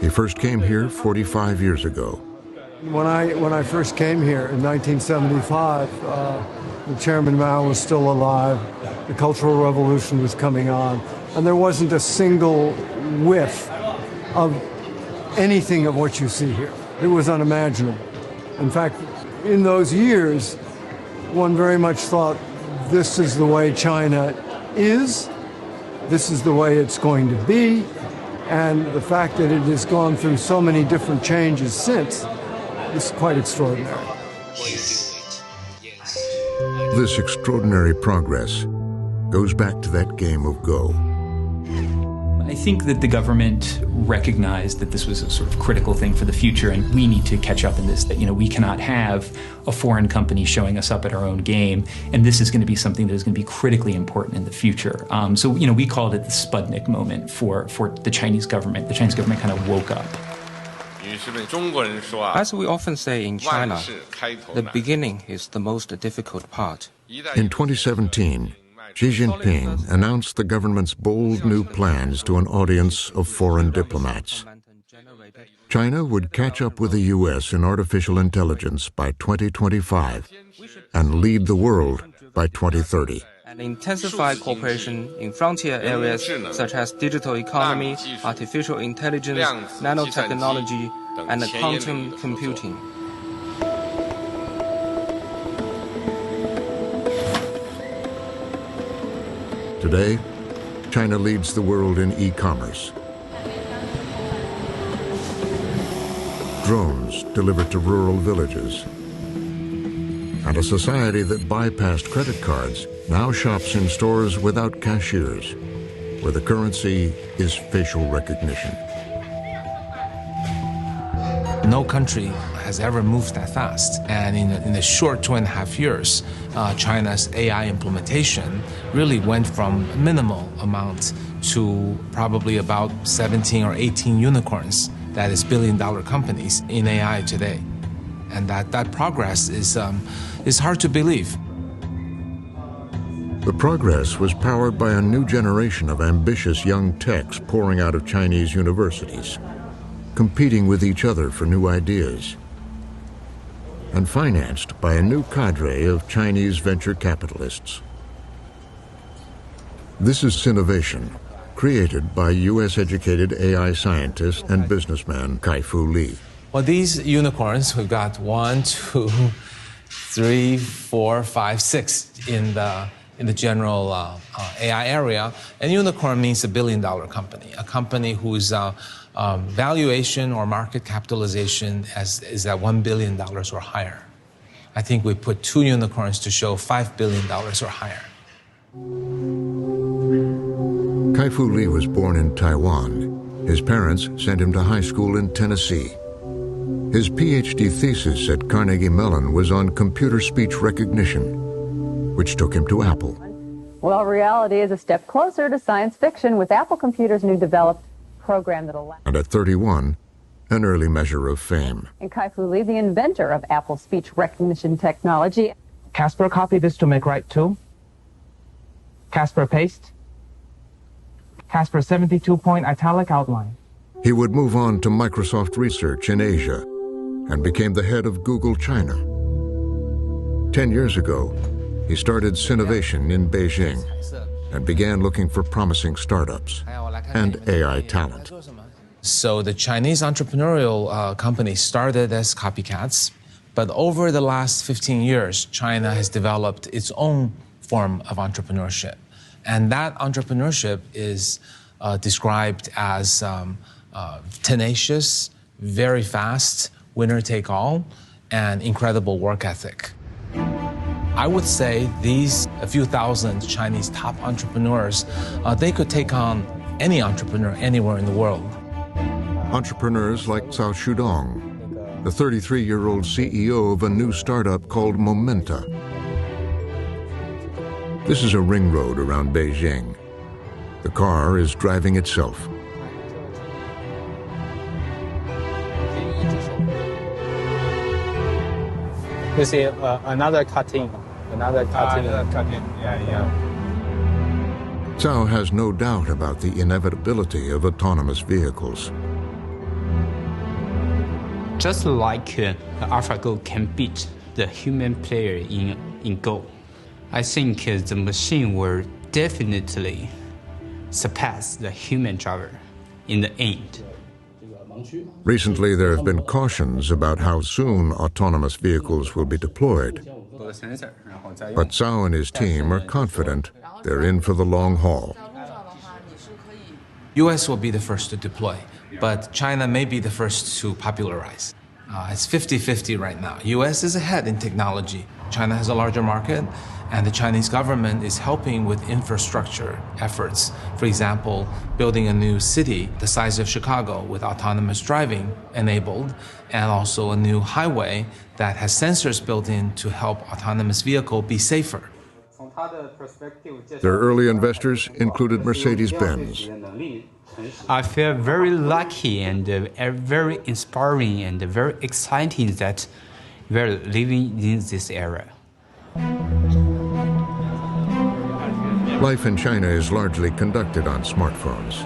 He first came here 45 years ago. When I first came here in 1975, the Chairman Mao was still alive, the Cultural Revolution was coming on, and there wasn't a single whiff of anything of what you see here. It was unimaginable. In fact, in those years, one very much thought this is the way China is, this is the way it's going to be, and the fact that it has gone through so many different changes since is quite extraordinary. This extraordinary progress goes back to that game of Go. I think that the government recognized that this was a sort of critical thing for the future, and we need to catch up in this, that, we cannot have a foreign company showing us up at our own game, and this is going to be something that is going to be critically important in the future. So, we called it the Sputnik moment for the Chinese government. The Chinese government kind of woke up. As we often say in China, the beginning is the most difficult part. In 2017, Xi Jinping announced the government's bold new plans to an audience of foreign diplomats. China would catch up with the U.S. in artificial intelligence by 2025 and lead the world by 2030. And intensify cooperation in frontier areas such as digital economy, artificial intelligence, nanotechnology, and quantum computing. Today, China leads the world in e-commerce. Drones delivered to rural villages. And a society that bypassed credit cards now shops in stores without cashiers, where the currency is facial recognition. No country has ever moved that fast. And in the short 2.5 years, China's AI implementation really went from minimal amount to probably about 17 or 18 unicorns, that is billion-dollar companies in AI today. And that progress is hard to believe. The progress was powered by a new generation of ambitious young techs pouring out of Chinese universities, competing with each other for new ideas, and financed by a new cadre of Chinese venture capitalists. This is Sinovation, created by US-educated AI scientist and businessman Kai-Fu Lee. Well, these unicorns, we've got 1, 2, 3, 4, 5, 6 in the general AI area. And unicorn means $1 billion company, a company whose valuation or market capitalization is at $1 billion or higher. I think we put 2 unicorns to show $5 billion or higher. Kai-Fu Lee was born in Taiwan. His parents sent him to high school in Tennessee. His PhD thesis at Carnegie Mellon was on computer speech recognition, which took him to Apple. Well, reality is a step closer to science fiction with Apple Computer's new developed program that allows. And at 31, an early measure of fame. And Kai-Fu Lee, the inventor of Apple's speech recognition technology. Casper, copy this to make right 2. Casper, paste. Casper, 72-point italic outline. He would move on to Microsoft Research in Asia and became the head of Google China. 10 years ago, he started Sinovation in Beijing and began looking for promising startups and AI talent. So the Chinese entrepreneurial companies started as copycats, but over the last 15 years, China has developed its own form of entrepreneurship. And that entrepreneurship is described as tenacious, very fast, winner-take-all, and incredible work ethic. I would say these a few thousand Chinese top entrepreneurs, they could take on any entrepreneur anywhere in the world. Entrepreneurs like Cao Shudong, the 33-year-old CEO of a new startup called Momenta. This is a ring road around Beijing. The car is driving itself. You see another cutting. Cao has no doubt about the inevitability of autonomous vehicles. Just like AlphaGo can beat the human player in Go, I think the machine will definitely surpass the human driver in the end. Recently, there have been cautions about how soon autonomous vehicles will be deployed. But Cao and his team are confident they're in for the long haul. US will be the first to deploy, but China may be the first to popularize. It's 50-50 right now. US is ahead in technology. China has a larger market, and the Chinese government is helping with infrastructure efforts. For example, building a new city the size of Chicago with autonomous driving enabled, and also a new highway that has sensors built in to help autonomous vehicle be safer. Their early investors included Mercedes-Benz. I feel very lucky and very inspiring and very exciting that we're living in this era. Life in China is largely conducted on smartphones.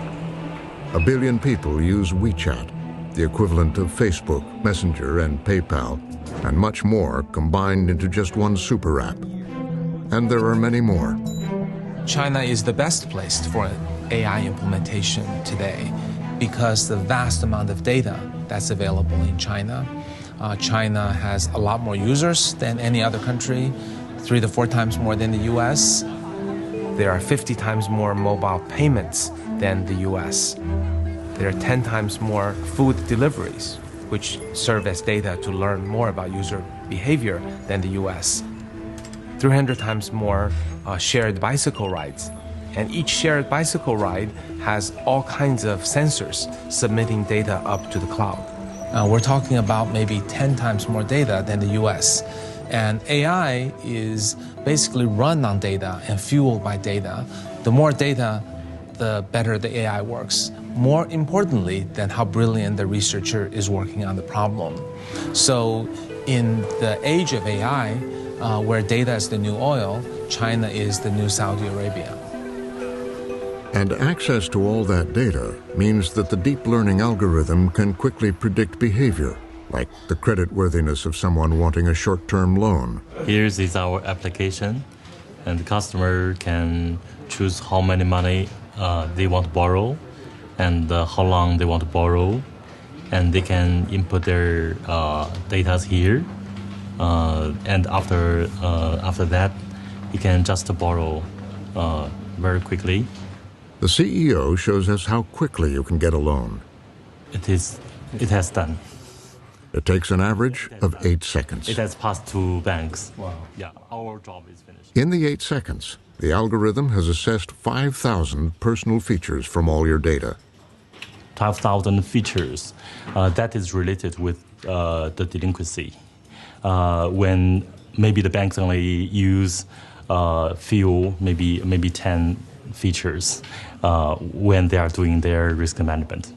1 billion people use WeChat, the equivalent of Facebook, Messenger, and PayPal, and much more combined into just one super app. And there are many more. China is the best place for AI implementation today because the vast amount of data that's available in China. China has a lot more users than any other country, 3 to 4 times more than the US. There are 50 times more mobile payments than the US. There are 10 times more food deliveries, which serve as data to learn more about user behavior than the US. 300 times more shared bicycle rides. And each shared bicycle ride has all kinds of sensors submitting data up to the cloud. We're talking about maybe 10 times more data than the US. And AI is basically run on data and fueled by data. The more data, the better the AI works. More importantly than how brilliant the researcher is working on the problem. So in the age of AI, where data is the new oil, China is the new Saudi Arabia. And access to all that data means that the deep learning algorithm can quickly predict behavior, like the creditworthiness of someone wanting a short-term loan. Here is our application, and the customer can choose how many money they want to borrow and how long they want to borrow, and they can input their data here, and after that, you can just borrow very quickly. The CEO shows us how quickly you can get a loan. It has done. It takes an average of 8 seconds. It has passed to banks. Wow. Yeah, our job is finished. In the 8 seconds, the algorithm has assessed 5,000 personal features from all your data. 12,000 features. That is related with the delinquency. When maybe the banks only use few, maybe 10 features when they are doing their risk management.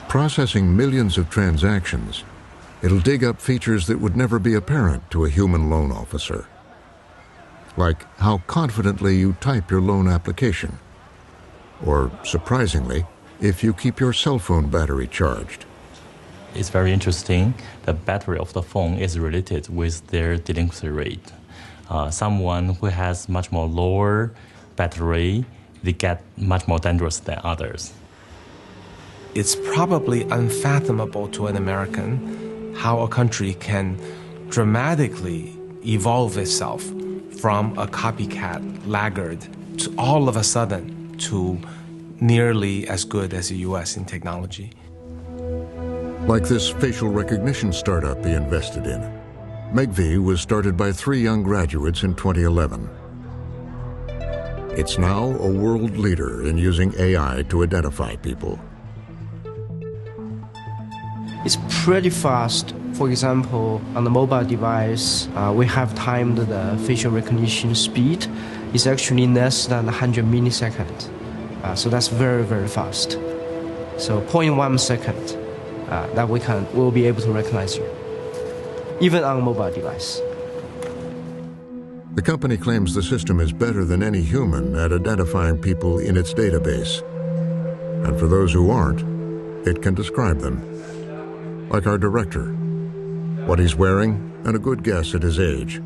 Processing millions of transactions, it'll dig up features that would never be apparent to a human loan officer. Like how confidently you type your loan application. Or, surprisingly, if you keep your cell phone battery charged. It's very interesting. The battery of the phone is related with their delinquency rate. Someone who has much more lower battery, they get much more dangerous than others. It's probably unfathomable to an American how a country can dramatically evolve itself from a copycat laggard to all of a sudden to nearly as good as the US in technology. Like this facial recognition startup he invested in. Megvii was started by 3 young graduates in 2011. It's now a world leader in using AI to identify people. It's pretty fast. For example, on the mobile device, we have timed the facial recognition speed. It's actually less than 100 milliseconds. So that's very, very fast. So 0.1 second that we'll be able to recognize you, even on a mobile device. The company claims the system is better than any human at identifying people in its database. And for those who aren't, it can describe them. Like our director, what he's wearing, and a good guess at his age,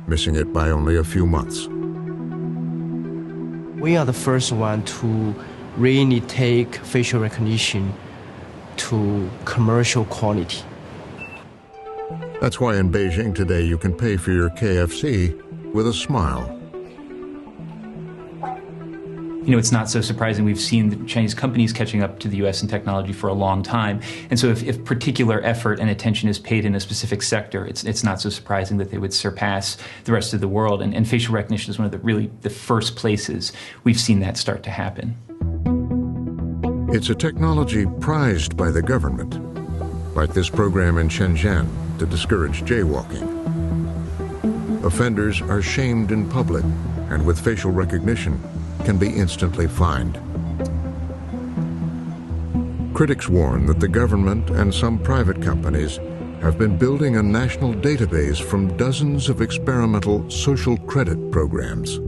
missing it by only a few months. We are the first one to really take facial recognition to commercial quality. That's why in Beijing today you can pay for your KFC with a smile. You know, it's not so surprising. We've seen the Chinese companies catching up to the U.S. in technology for a long time. And so if particular effort and attention is paid in a specific sector, it's not so surprising that they would surpass the rest of the world. And facial recognition is one of the first places we've seen that start to happen. It's a technology prized by the government, like this program in Shenzhen to discourage jaywalking. Offenders are shamed in public, and with facial recognition, can be instantly fined. Critics warn that the government and some private companies have been building a national database from dozens of experimental social credit programs.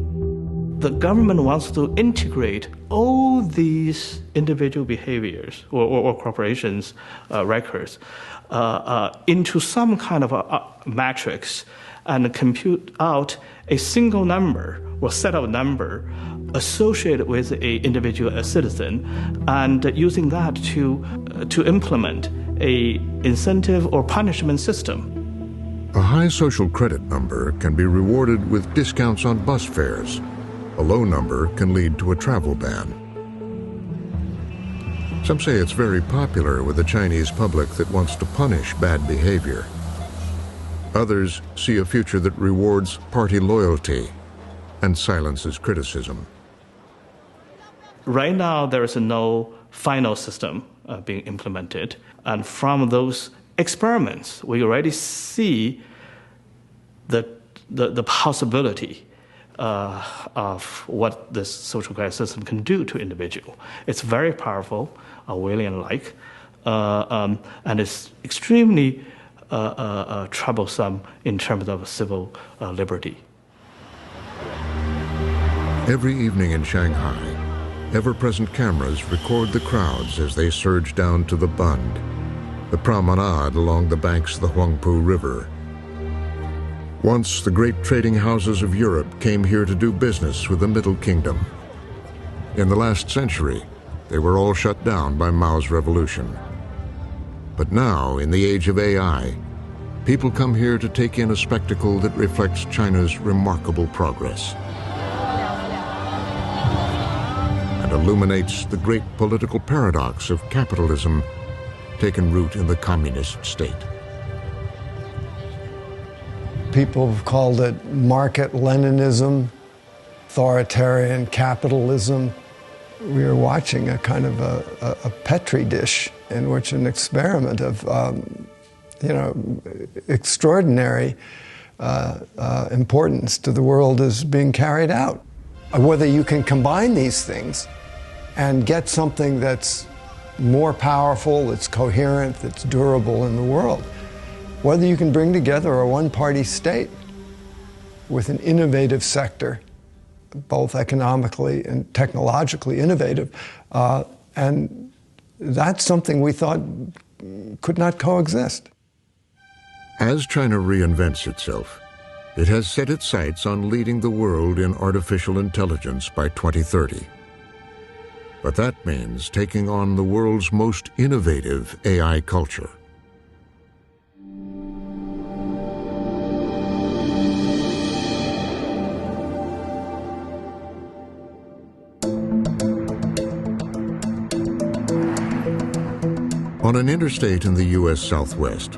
The government wants to integrate all these individual behaviors or corporations' records into some kind of a matrix and compute out a single number or set of number associated with an individual, a citizen, and using that to implement a incentive or punishment system. A high social credit number can be rewarded with discounts on bus fares. A low number can lead to a travel ban. Some say it's very popular with the Chinese public that wants to punish bad behavior. Others see a future that rewards party loyalty and silences criticism. Right now, there is no final system being implemented. And from those experiments, we already see the possibility of what this social credit system can do to individual. It's very powerful, Orwellian-like, and it's extremely troublesome in terms of civil liberty. Every evening in Shanghai, ever-present cameras record the crowds as they surge down to the Bund, the promenade along the banks of the Huangpu River. Once, the great trading houses of Europe came here to do business with the Middle Kingdom. In the last century, they were all shut down by Mao's revolution. But now, in the age of AI, people come here to take in a spectacle that reflects China's remarkable progress and illuminates the great political paradox of capitalism taken root in the communist state. People have called it market Leninism, authoritarian capitalism. We are watching a kind of a Petri dish in which an experiment of, extraordinary importance to the world is being carried out. Whether you can combine these things and get something that's more powerful, that's coherent, that's durable in the world. Whether you can bring together a one-party state with an innovative sector, both economically and technologically innovative, and that's something we thought could not coexist. As China reinvents itself, it has set its sights on leading the world in artificial intelligence by 2030. But that means taking on the world's most innovative AI culture. On an interstate in the U.S. Southwest,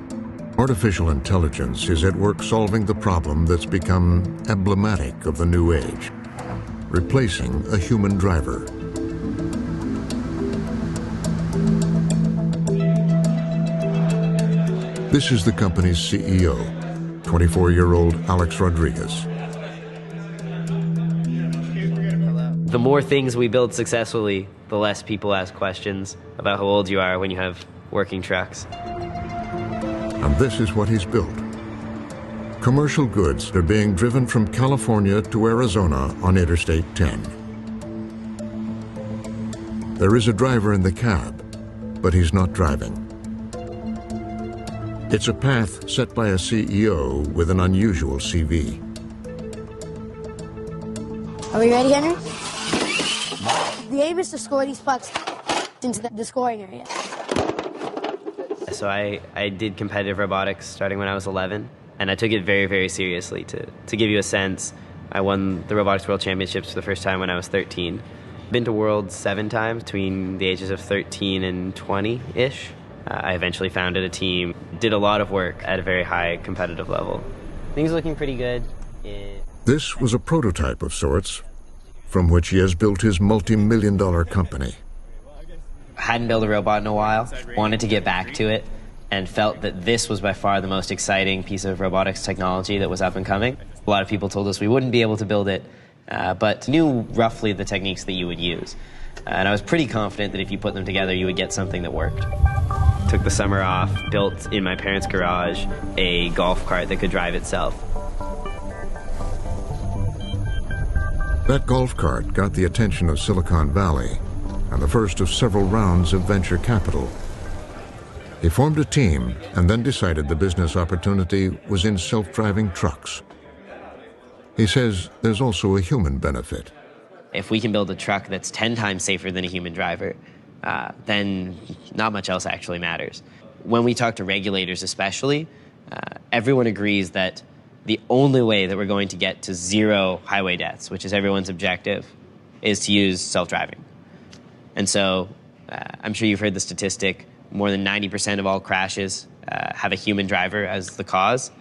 artificial intelligence is at work solving the problem that's become emblematic of the new age, replacing a human driver. This is the company's CEO, 24-year-old Alex Rodriguez. The more things we build successfully, the less people ask questions about how old you are when you have working trucks. And this is what he's built. Commercial goods are being driven from California to Arizona on Interstate 10. There is a driver in the cab, but he's not driving. It's a path set by a CEO with an unusual CV. Are we ready, Henry? The aim is to score these pucks into the scoring area. So I did competitive robotics starting when I was 11, and I took it very, very seriously. To give you a sense, I won the Robotics World Championships for the first time when I was 13. Been to Worlds 7 times between the ages of 13 and 20-ish. I eventually founded a team, did a lot of work at a very high competitive level. Things are looking pretty good. This was a prototype of sorts, from which he has built his multi-million-dollar company. Hadn't built a robot in a while, wanted to get back to it, and felt that this was by far the most exciting piece of robotics technology that was up and coming. A lot of people told us we wouldn't be able to build it, but knew roughly the techniques that you would use. And I was pretty confident that if you put them together, you would get something that worked. Took the summer off, built in my parents' garage a golf cart that could drive itself. That golf cart got the attention of Silicon Valley and the first of several rounds of venture capital. He formed a team and then decided the business opportunity was in self-driving trucks. He says there's also a human benefit. If we can build a truck that's 10 times safer than a human driver, then not much else actually matters. When we talk to regulators especially, everyone agrees that the only way that we're going to get to 0 highway deaths, which is everyone's objective, is to use self-driving. And so I'm sure you've heard the statistic, more than 90% of all crashes have a human driver as the cause.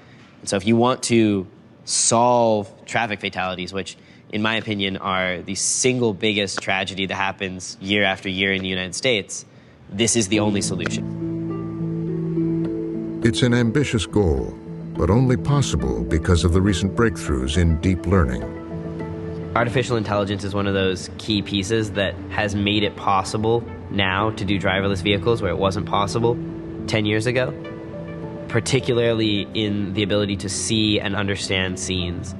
And so if you want to solve traffic fatalities, which in my opinion are the single biggest tragedy that happens year after year in the United States, this is the only solution. It's an ambitious goal, but only possible because of the recent breakthroughs in deep learning. Artificial intelligence is one of those key pieces that has made it possible now to do driverless vehicles where it wasn't possible 10 years ago, particularly in the ability to see and understand scenes.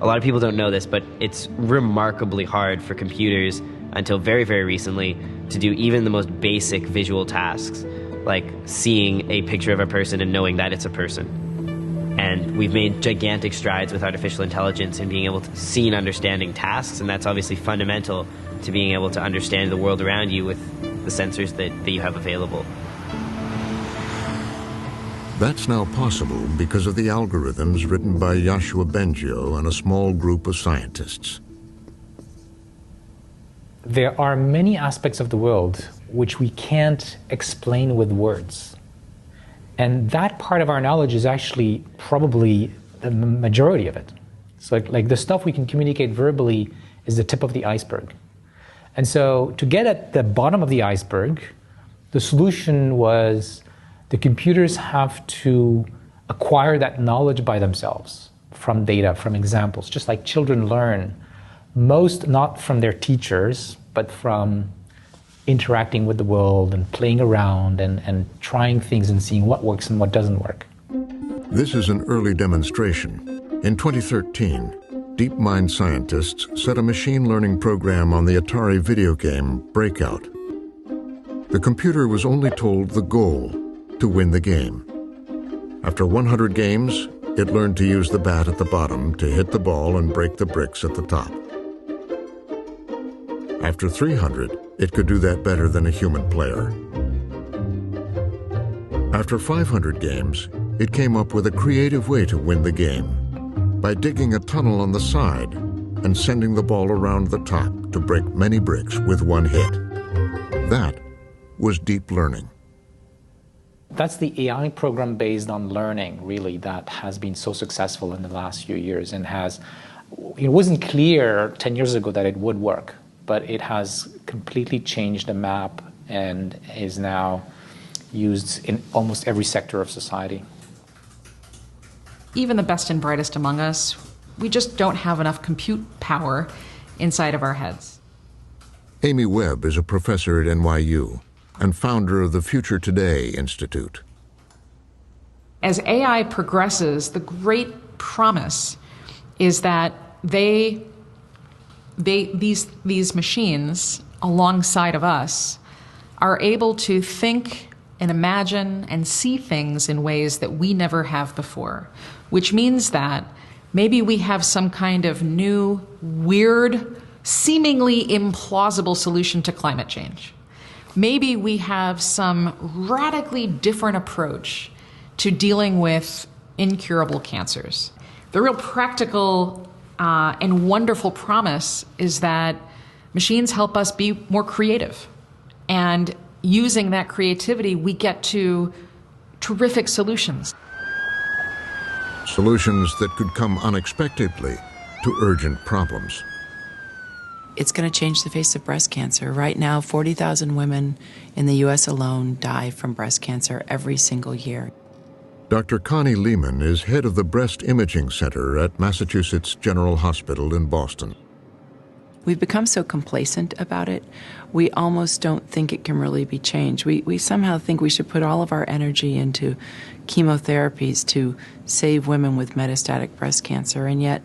A lot of people don't know this, but it's remarkably hard for computers until very, very recently to do even the most basic visual tasks, like seeing a picture of a person and knowing that it's a person. And we've made gigantic strides with artificial intelligence in being able to see and understanding tasks, and that's obviously fundamental to being able to understand the world around you with the sensors that you have available. That's now possible because of the algorithms written by Yoshua Bengio and a small group of scientists. There are many aspects of the world which we can't explain with words. And that part of our knowledge is actually probably the majority of it. So like the stuff we can communicate verbally is the tip of the iceberg. And so to get at the bottom of the iceberg, the solution was the computers have to acquire that knowledge by themselves from data, from examples, just like children learn, most not from their teachers, but from interacting with the world and playing around and trying things and seeing what works and what doesn't work. This is an early demonstration. In 2013, DeepMind scientists set a machine learning program on the Atari video game Breakout. The computer was only told the goal, to win the game. After 100 games, it learned to use the bat at the bottom to hit the ball and break the bricks at the top. After 300, it could do that better than a human player. After 500 games, it came up with a creative way to win the game by digging a tunnel on the side and sending the ball around the top to break many bricks with one hit. That was deep learning. That's the AI program based on learning, really, that has been so successful in the last few years and it wasn't clear 10 years ago that it would work, but it has completely changed the map and is now used in almost every sector of society. Even the best and brightest among us, we just don't have enough compute power inside of our heads. Amy Webb is a professor at NYU and founder of the Future Today Institute. As AI progresses, the great promise is that these machines, alongside of us, are able to think and imagine and see things in ways that we never have before, which means that maybe we have some kind of new, weird, seemingly implausible solution to climate change. Maybe we have some radically different approach to dealing with incurable cancers. The real practical and wonderful promise is that machines help us be more creative. And using that creativity, we get to terrific solutions. Solutions that could come unexpectedly to urgent problems. It's going to change the face of breast cancer. Right now, 40,000 women in the U.S. alone die from breast cancer every single year. Dr. Connie Lehman is head of the Breast Imaging Center at Massachusetts General Hospital in Boston. We've become so complacent about it, we almost don't think it can really be changed. We somehow think we should put all of our energy into chemotherapies to save women with metastatic breast cancer, and yet,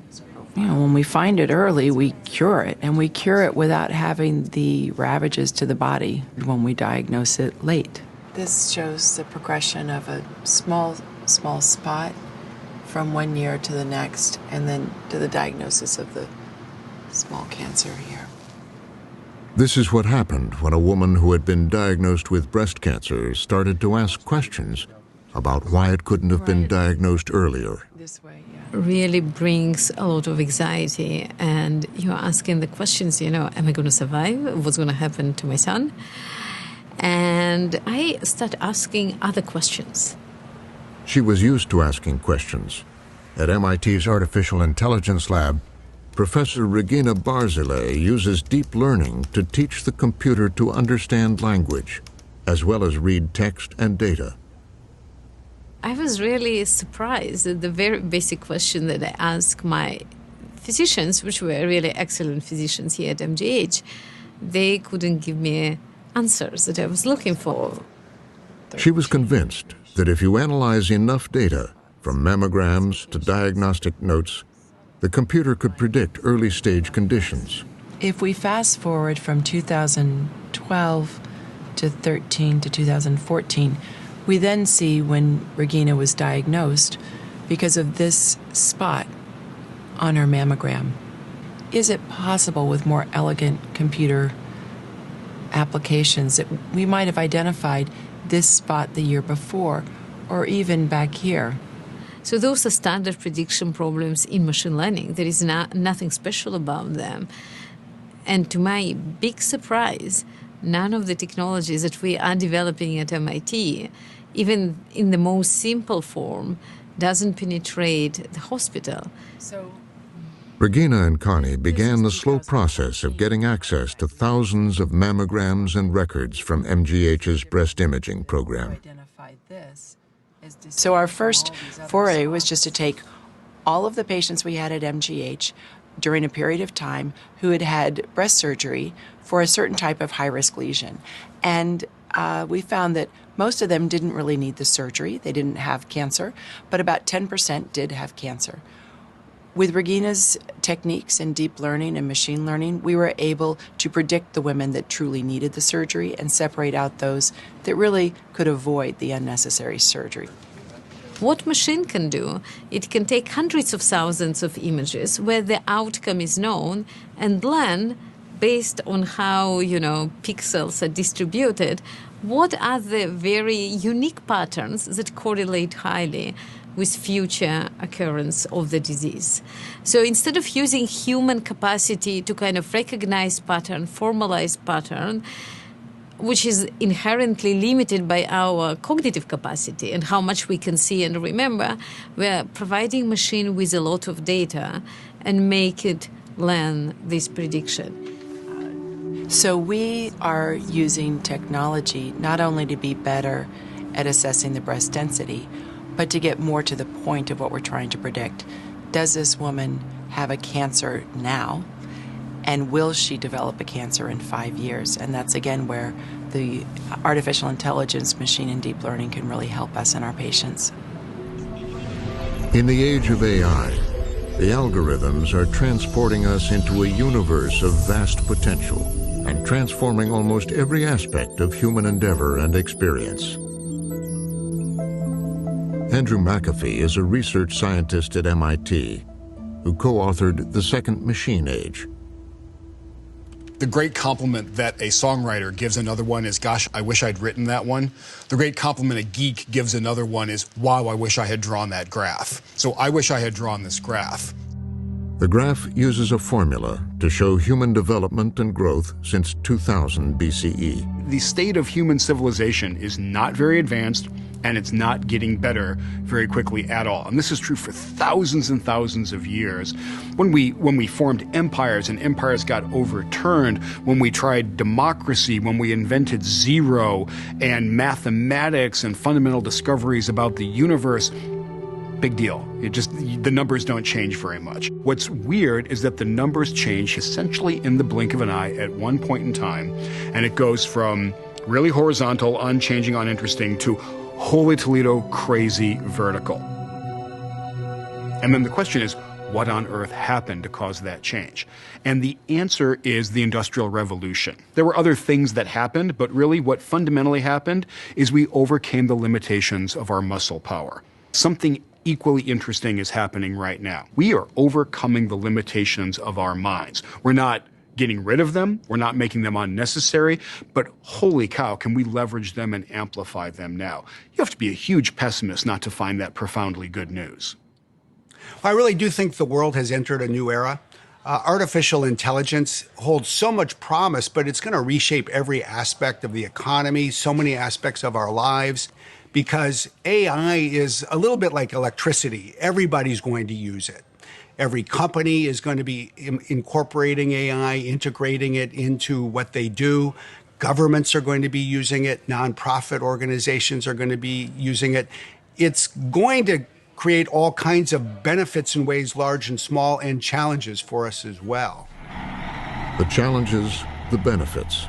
when we find it early, we cure it, and we cure it without having the ravages to the body when we diagnose it late. This shows the progression of a small spot from 1 year to the next, and then to the diagnosis of the small cancer here. This is what happened when a woman who had been diagnosed with breast cancer started to ask questions about why it couldn't have been diagnosed earlier. Really brings a lot of anxiety, and you're asking the questions, am I going to survive? What's going to happen to my son? And I start asking other questions. She was used to asking questions. At MIT's Artificial Intelligence Lab, Professor Regina Barzilay uses deep learning to teach the computer to understand language, as well as read text and data. I was really surprised at the very basic question that I asked my physicians, which were really excellent physicians here at MGH. They couldn't give me answers that I was looking for. She was convinced that if you analyze enough data, from mammograms to diagnostic notes, the computer could predict early-stage conditions. If we fast forward from 2012 to 13 to 2014, we then see when Regina was diagnosed because of this spot on her mammogram. Is it possible with more elegant computer applications that we might have identified this spot the year before, or even back here? So those are standard prediction problems in machine learning. There is nothing special about them. And to my big surprise, none of the technologies that we are developing at MIT, even in the most simple form, doesn't penetrate the hospital. Regina and Connie began the slow process of getting access to thousands of mammograms and records from MGH's breast imaging program. So our first foray was just to take all of the patients we had at MGH during a period of time who had had breast surgery for a certain type of high-risk lesion. And we found that most of them didn't really need the surgery. They didn't have cancer, but about 10% did have cancer. With Regina's techniques in deep learning and machine learning, we were able to predict the women that truly needed the surgery and separate out those that really could avoid the unnecessary surgery. What machine can do, it can take hundreds of thousands of images where the outcome is known and learn, based on how, pixels are distributed, what are the very unique patterns that correlate highly with future occurrence of the disease. So instead of using human capacity to kind of recognize pattern, formalize pattern, which is inherently limited by our cognitive capacity and how much we can see and remember, we're providing machine with a lot of data and make it learn this prediction. So we are using technology not only to be better at assessing the breast density, but to get more to the point of what we're trying to predict. Does this woman have a cancer now? And will she develop a cancer in 5 years? And that's, again, where the artificial intelligence, machine and deep learning can really help us and our patients. In the age of AI, the algorithms are transporting us into a universe of vast potential and transforming almost every aspect of human endeavor and experience. Andrew McAfee is a research scientist at MIT who co-authored The Second Machine Age. The great compliment that a songwriter gives another one is, gosh, I wish I'd written that one. The great compliment a geek gives another one is, wow, I wish I had drawn that graph. So I wish I had drawn this graph. The graph uses a formula to show human development and growth since 2000 BCE. The state of human civilization is not very advanced, and it's not getting better very quickly at all. And this is true for thousands and thousands of years. When we formed empires and empires got overturned, when we tried democracy, when we invented zero and mathematics and fundamental discoveries about the universe, big deal. The numbers don't change very much. What's weird is that the numbers change essentially in the blink of an eye at one point in time, and it goes from really horizontal, unchanging, uninteresting to holy Toledo, crazy vertical. And then the question is, what on earth happened to cause that change? And the answer is the Industrial Revolution. There were other things that happened, but really what fundamentally happened is we overcame the limitations of our muscle power. Something equally interesting is happening right now. We are overcoming the limitations of our minds. We're not getting rid of them, we're not making them unnecessary, but holy cow, can we leverage them and amplify them now? You have to be a huge pessimist not to find that profoundly good news. I really do think the world has entered a new era. Artificial intelligence holds so much promise, but it's going to reshape every aspect of the economy, so many aspects of our lives, because AI is a little bit like electricity. Everybody's going to use it. Every company is going to be incorporating AI, integrating it into what they do. Governments are going to be using it. Nonprofit organizations are going to be using it. It's going to create all kinds of benefits in ways large and small, and challenges for us as well. The challenges, the benefits.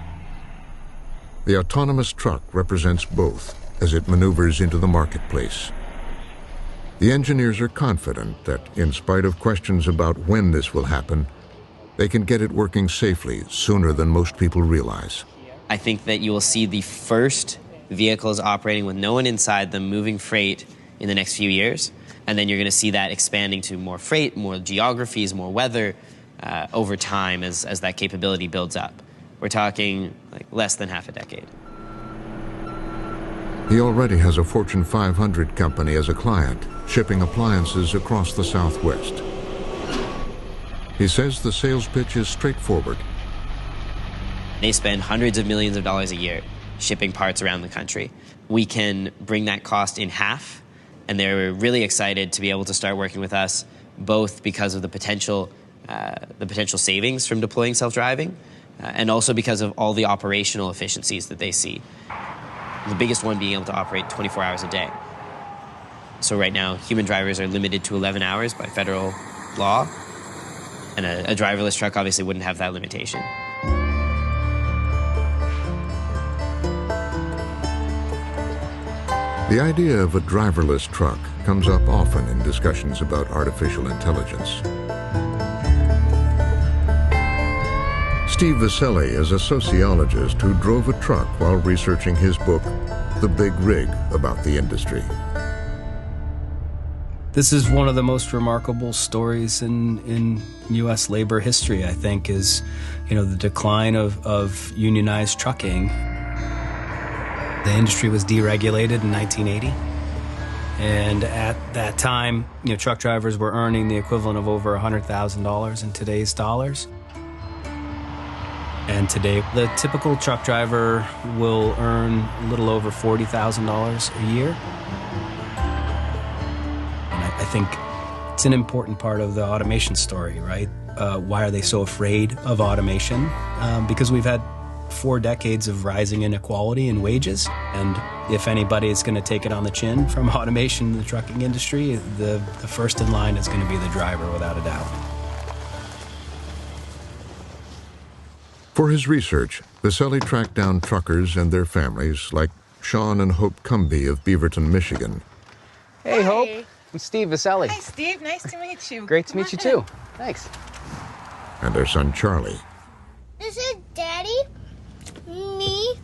The autonomous truck represents both as it maneuvers into the marketplace. The engineers are confident that, in spite of questions about when this will happen, they can get it working safely sooner than most people realize. I think that you will see the first vehicles operating with no one inside them moving freight in the next few years, and then you're going to see that expanding to more freight, more geographies, more weather over time as that capability builds up. We're talking like less than half a decade. He already has a Fortune 500 company as a client, shipping appliances across the Southwest. He says the sales pitch is straightforward. They spend hundreds of millions of dollars a year shipping parts around the country. We can bring that cost in half, and they're really excited to be able to start working with us, both because of the potential savings from deploying self-driving, and also because of all the operational efficiencies that they see. The biggest one being able to operate 24 hours a day. So right now, human drivers are limited to 11 hours by federal law, and a driverless truck obviously wouldn't have that limitation. The idea of a driverless truck comes up often in discussions about artificial intelligence. Steve Viscelli is a sociologist who drove a truck while researching his book, The Big Rig, about the industry. This is one of the most remarkable stories in U.S. labor history, I think, is, the decline of unionized trucking. The industry was deregulated in 1980, and at that time, truck drivers were earning the equivalent of over $100,000 in today's dollars. And today, the typical truck driver will earn a little over $40,000 a year. And I think it's an important part of the automation story, right? Why are they so afraid of automation? Because we've had 4 decades of rising inequality in wages, and if anybody is going to take it on the chin from automation in the trucking industry, the first in line is going to be the driver, without a doubt. For his research, Viscelli tracked down truckers and their families like Sean and Hope Cumby of Beaverton, Michigan. Hey, Hope. I'm Steve Viscelli. Hi, Steve. Nice to meet you. Great to meet you, too. Thanks. And their son, Charlie. This is Daddy, me,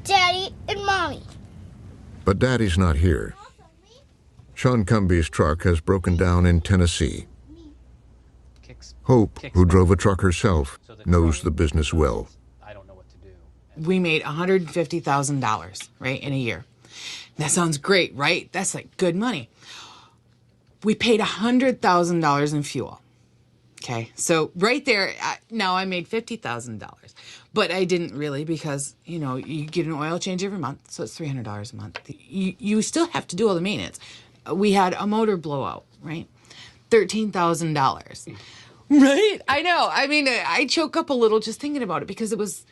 Daddy, and Mommy. But Daddy's not here. Sean Cumby's truck has broken down in Tennessee. Hope, who drove a truck herself, knows the business well. We made $150,000, right, in a year. That sounds great, right? That's like good money. We paid $100,000 in fuel. Okay, so right there, now I made $50,000. But I didn't really, because, you get an oil change every month, so it's $300 a month. You still have to do all the maintenance. We had a motor blowout, right? $13,000. Right? I know. I mean, I choke up a little just thinking about it, because it was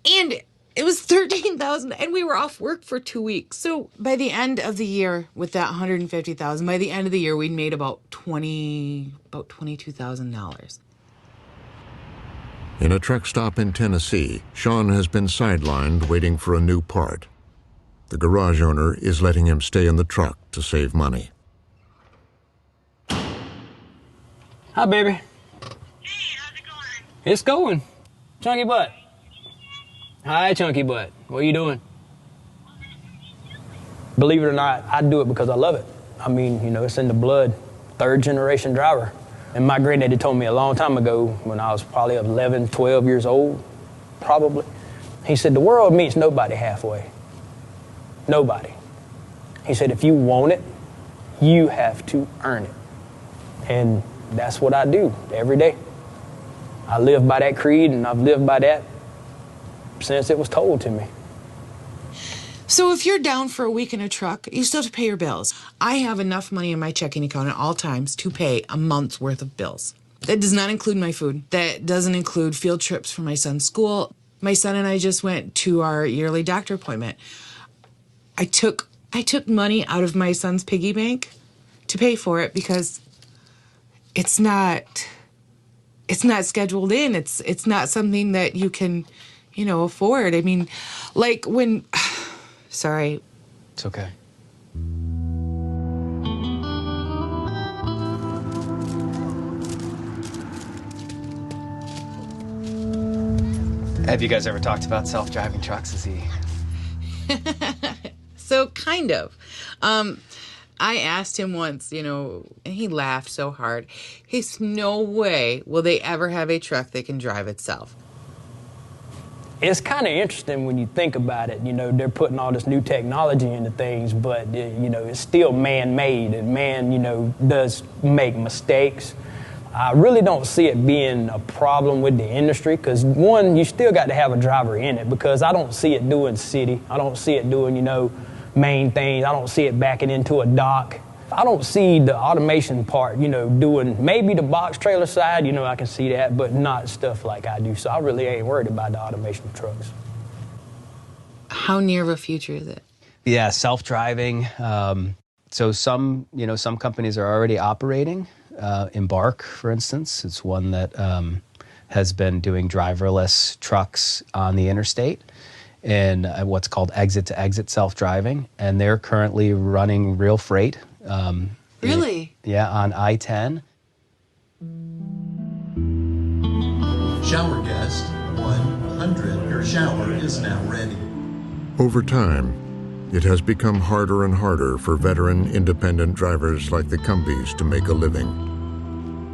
$13,000, and we were off work for 2 weeks. So by the end of the year, with that $150,000, by the end of the year, we'd made about $22,000. In a truck stop in Tennessee, Sean has been sidelined waiting for a new part. The garage owner is letting him stay in the truck to save money. Hi, baby. Hey, how's it going? It's going. Chunky butt. Hi, Chunky butt. What are you doing? Believe it or not, I do it because I love it. I mean, it's in the blood. 3rd generation driver. And my granddaddy told me a long time ago, when I was probably 11, 12 years old, probably. He said, the world meets nobody halfway. Nobody. He said, if you want it, you have to earn it. And that's what I do every day. I live by that creed, and I've lived by that since it was told to me. So if you're down for a week in a truck, you still have to pay your bills. I have enough money in my checking account at all times to pay a month's worth of bills. That does not include my food. That doesn't include field trips for my son's school. My son and I just went to our yearly doctor appointment. I took money out of my son's piggy bank to pay for it, because it's not scheduled in. It's not something that you can, afford. I mean, like when, sorry. It's okay. Have you guys ever talked about self-driving trucks? Is he? So kind of. I asked him once, and he laughed so hard. He said, no way will they ever have a truck that can drive itself. It's kind of interesting when you think about it. They're putting all this new technology into things, but, it's still man-made, and man, does make mistakes. I really don't see it being a problem with the industry because, one, you still got to have a driver in it because I don't see it doing city. I don't see it doing, main things. I don't see it backing into a dock. I don't see the automation part, doing maybe the box trailer side, I can see that, but not stuff like I do. So I really ain't worried about the automation of trucks. How near of a future is it? Yeah, self-driving. So some companies are already operating. Embark, for instance, it's one that has been doing driverless trucks on the interstate in what's called exit-to-exit self-driving, and they're currently running real freight. Really? On I-10. Shower guest 100. Your shower is now ready. Over time, it has become harder and harder for veteran independent drivers like the Cumbies to make a living.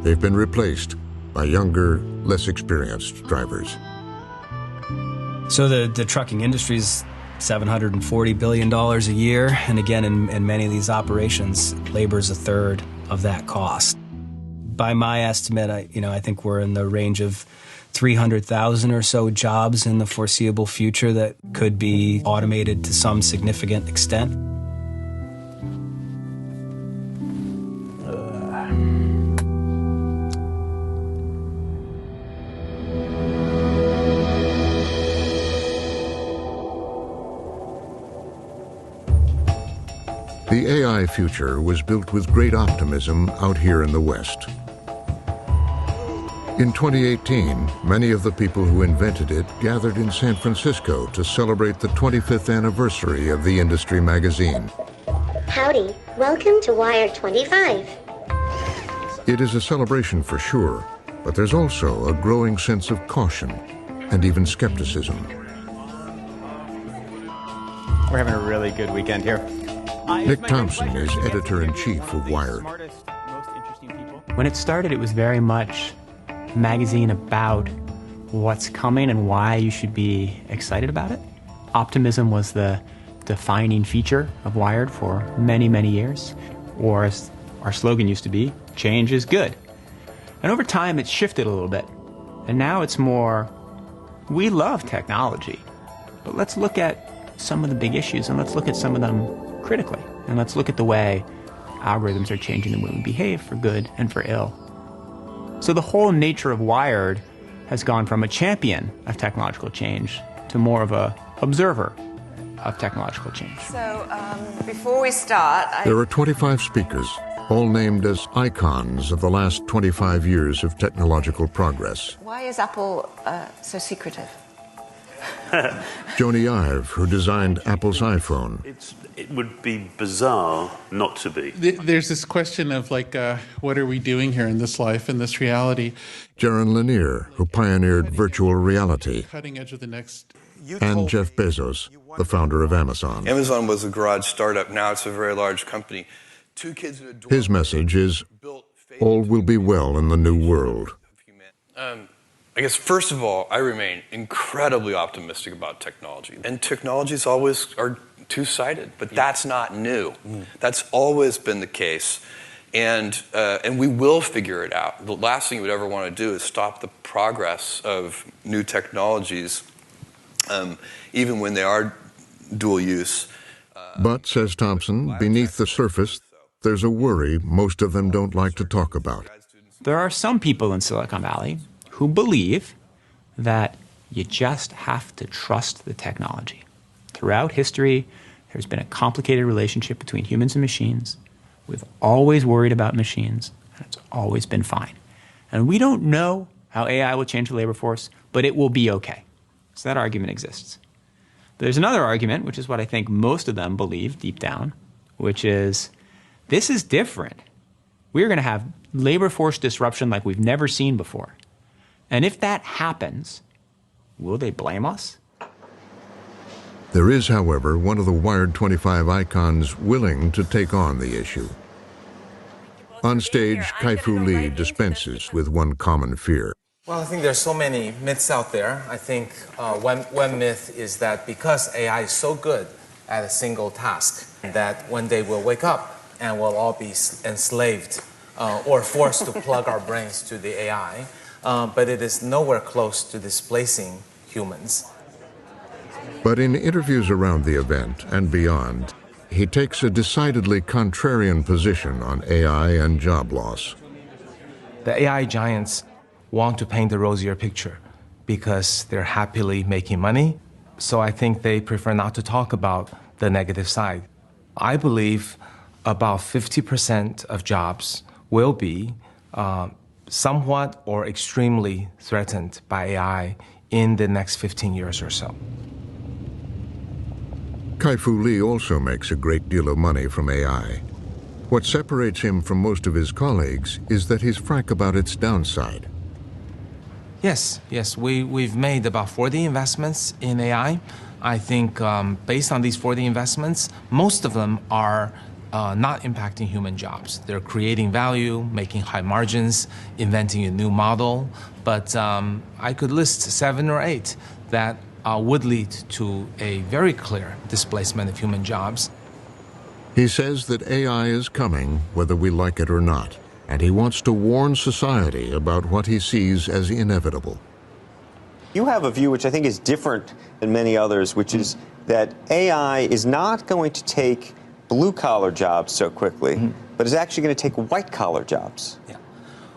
They've been replaced by younger, less experienced drivers. So the trucking industry is $740 billion a year, and again, in many of these operations, labor is a third of that cost. By my estimate, I think we're in the range of 300,000 or so jobs in the foreseeable future that could be automated to some significant extent. The AI future was built with great optimism out here in the West. In 2018, many of the people who invented it gathered in San Francisco to celebrate the 25th anniversary of the industry magazine. Howdy, welcome to Wired 25. It is a celebration for sure, but there's also a growing sense of caution and even skepticism. We're having a really good weekend here. Nick Thompson is editor-in-chief of Wired. When it started, it was very much a magazine about what's coming and why you should be excited about it. Optimism was the defining feature of Wired for many, many years. Or as our slogan used to be, change is good. And over time, it shifted a little bit. And now it's more, we love technology, but let's look at some of the big issues and let's look at some of them critically. And let's look at the way algorithms are changing the way we behave for good and for ill. So the whole nature of Wired has gone from a champion of technological change to more of a observer of technological change. So before we start, There are 25 speakers, all named as icons of the last 25 years of technological progress. Why is Apple so secretive? Joni Ive, who designed Apple's iPhone. It would be bizarre not to be. There's this question of what are we doing here in this life, in this reality? Jaron Lanier, who pioneered virtual reality. Cutting edge of the next. And Jeff Bezos, the founder of Amazon. Amazon was a garage startup. Now it's a very large company. Two kids in a dorm. His message is, all will be well in the new world. I guess, first of all, I remain incredibly optimistic about technology. And technologies always are two-sided, but that's not new. That's always been the case. And we will figure it out. The last thing you would ever want to do is stop the progress of new technologies, even when they are dual use. But, says Thompson, beneath the surface, there's a worry most of them don't like to talk about. There are some people in Silicon Valley who believe that you just have to trust the technology. Throughout history, there's been a complicated relationship between humans and machines. We've always worried about machines, and it's always been fine. And we don't know how AI will change the labor force, but it will be okay. So that argument exists. But there's another argument, which is what I think most of them believe deep down, which is this is different. We're going to have labor force disruption like we've never seen before. And if that happens, will they blame us? There is, however, one of the Wired 25 icons willing to take on the issue. On stage, Kai-Fu Lee dispenses with one common fear. Well, I think there's so many myths out there. I think one myth is that because AI is so good at a single task, that one day we'll wake up and we'll all be enslaved or forced to plug our brains to the AI, but it is nowhere close to displacing humans. But in interviews around the event and beyond, he takes a decidedly contrarian position on AI and job loss. The AI giants want to paint a rosier picture because they're happily making money, so I think they prefer not to talk about the negative side. I believe about 50% of jobs will be somewhat or extremely threatened by AI in the next 15 years or so. Kai-Fu Lee also makes a great deal of money from AI. What separates him from most of his colleagues is that he's frank about its downside. Yes, we've made about 40 investments in AI. I think based on these 40 investments, most of them are not impacting human jobs. They're creating value, making high margins, inventing a new model. But I could list 7 or 8 that would lead to a very clear displacement of human jobs. He says that AI is coming whether we like it or not, and he wants to warn society about what he sees as inevitable. You have a view which I think is different than many others, which is that AI is not going to take blue-collar jobs so quickly, but is actually going to take white-collar jobs. Yeah.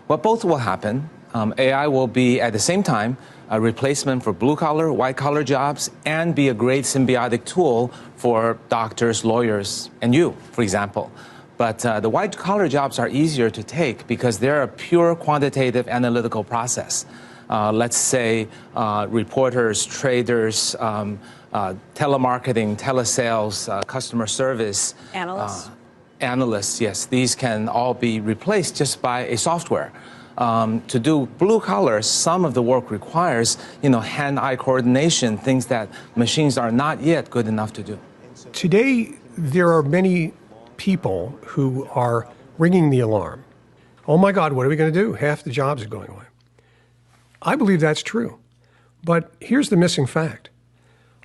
Well, both will happen. AI will be, at the same time, a replacement for blue-collar, white-collar jobs, and be a great symbiotic tool for doctors, lawyers, and you, for example. But the white-collar jobs are easier to take because they're a pure quantitative analytical process. Let's say reporters, traders, telemarketing, telesales, customer service. Analysts? Analysts, yes. These can all be replaced just by a software. To do blue collar, some of the work requires, hand-eye coordination, things that machines are not yet good enough to do. Today, there are many people who are ringing the alarm. Oh my God, what are we going to do? Half the jobs are going away. I believe that's true. But here's the missing fact.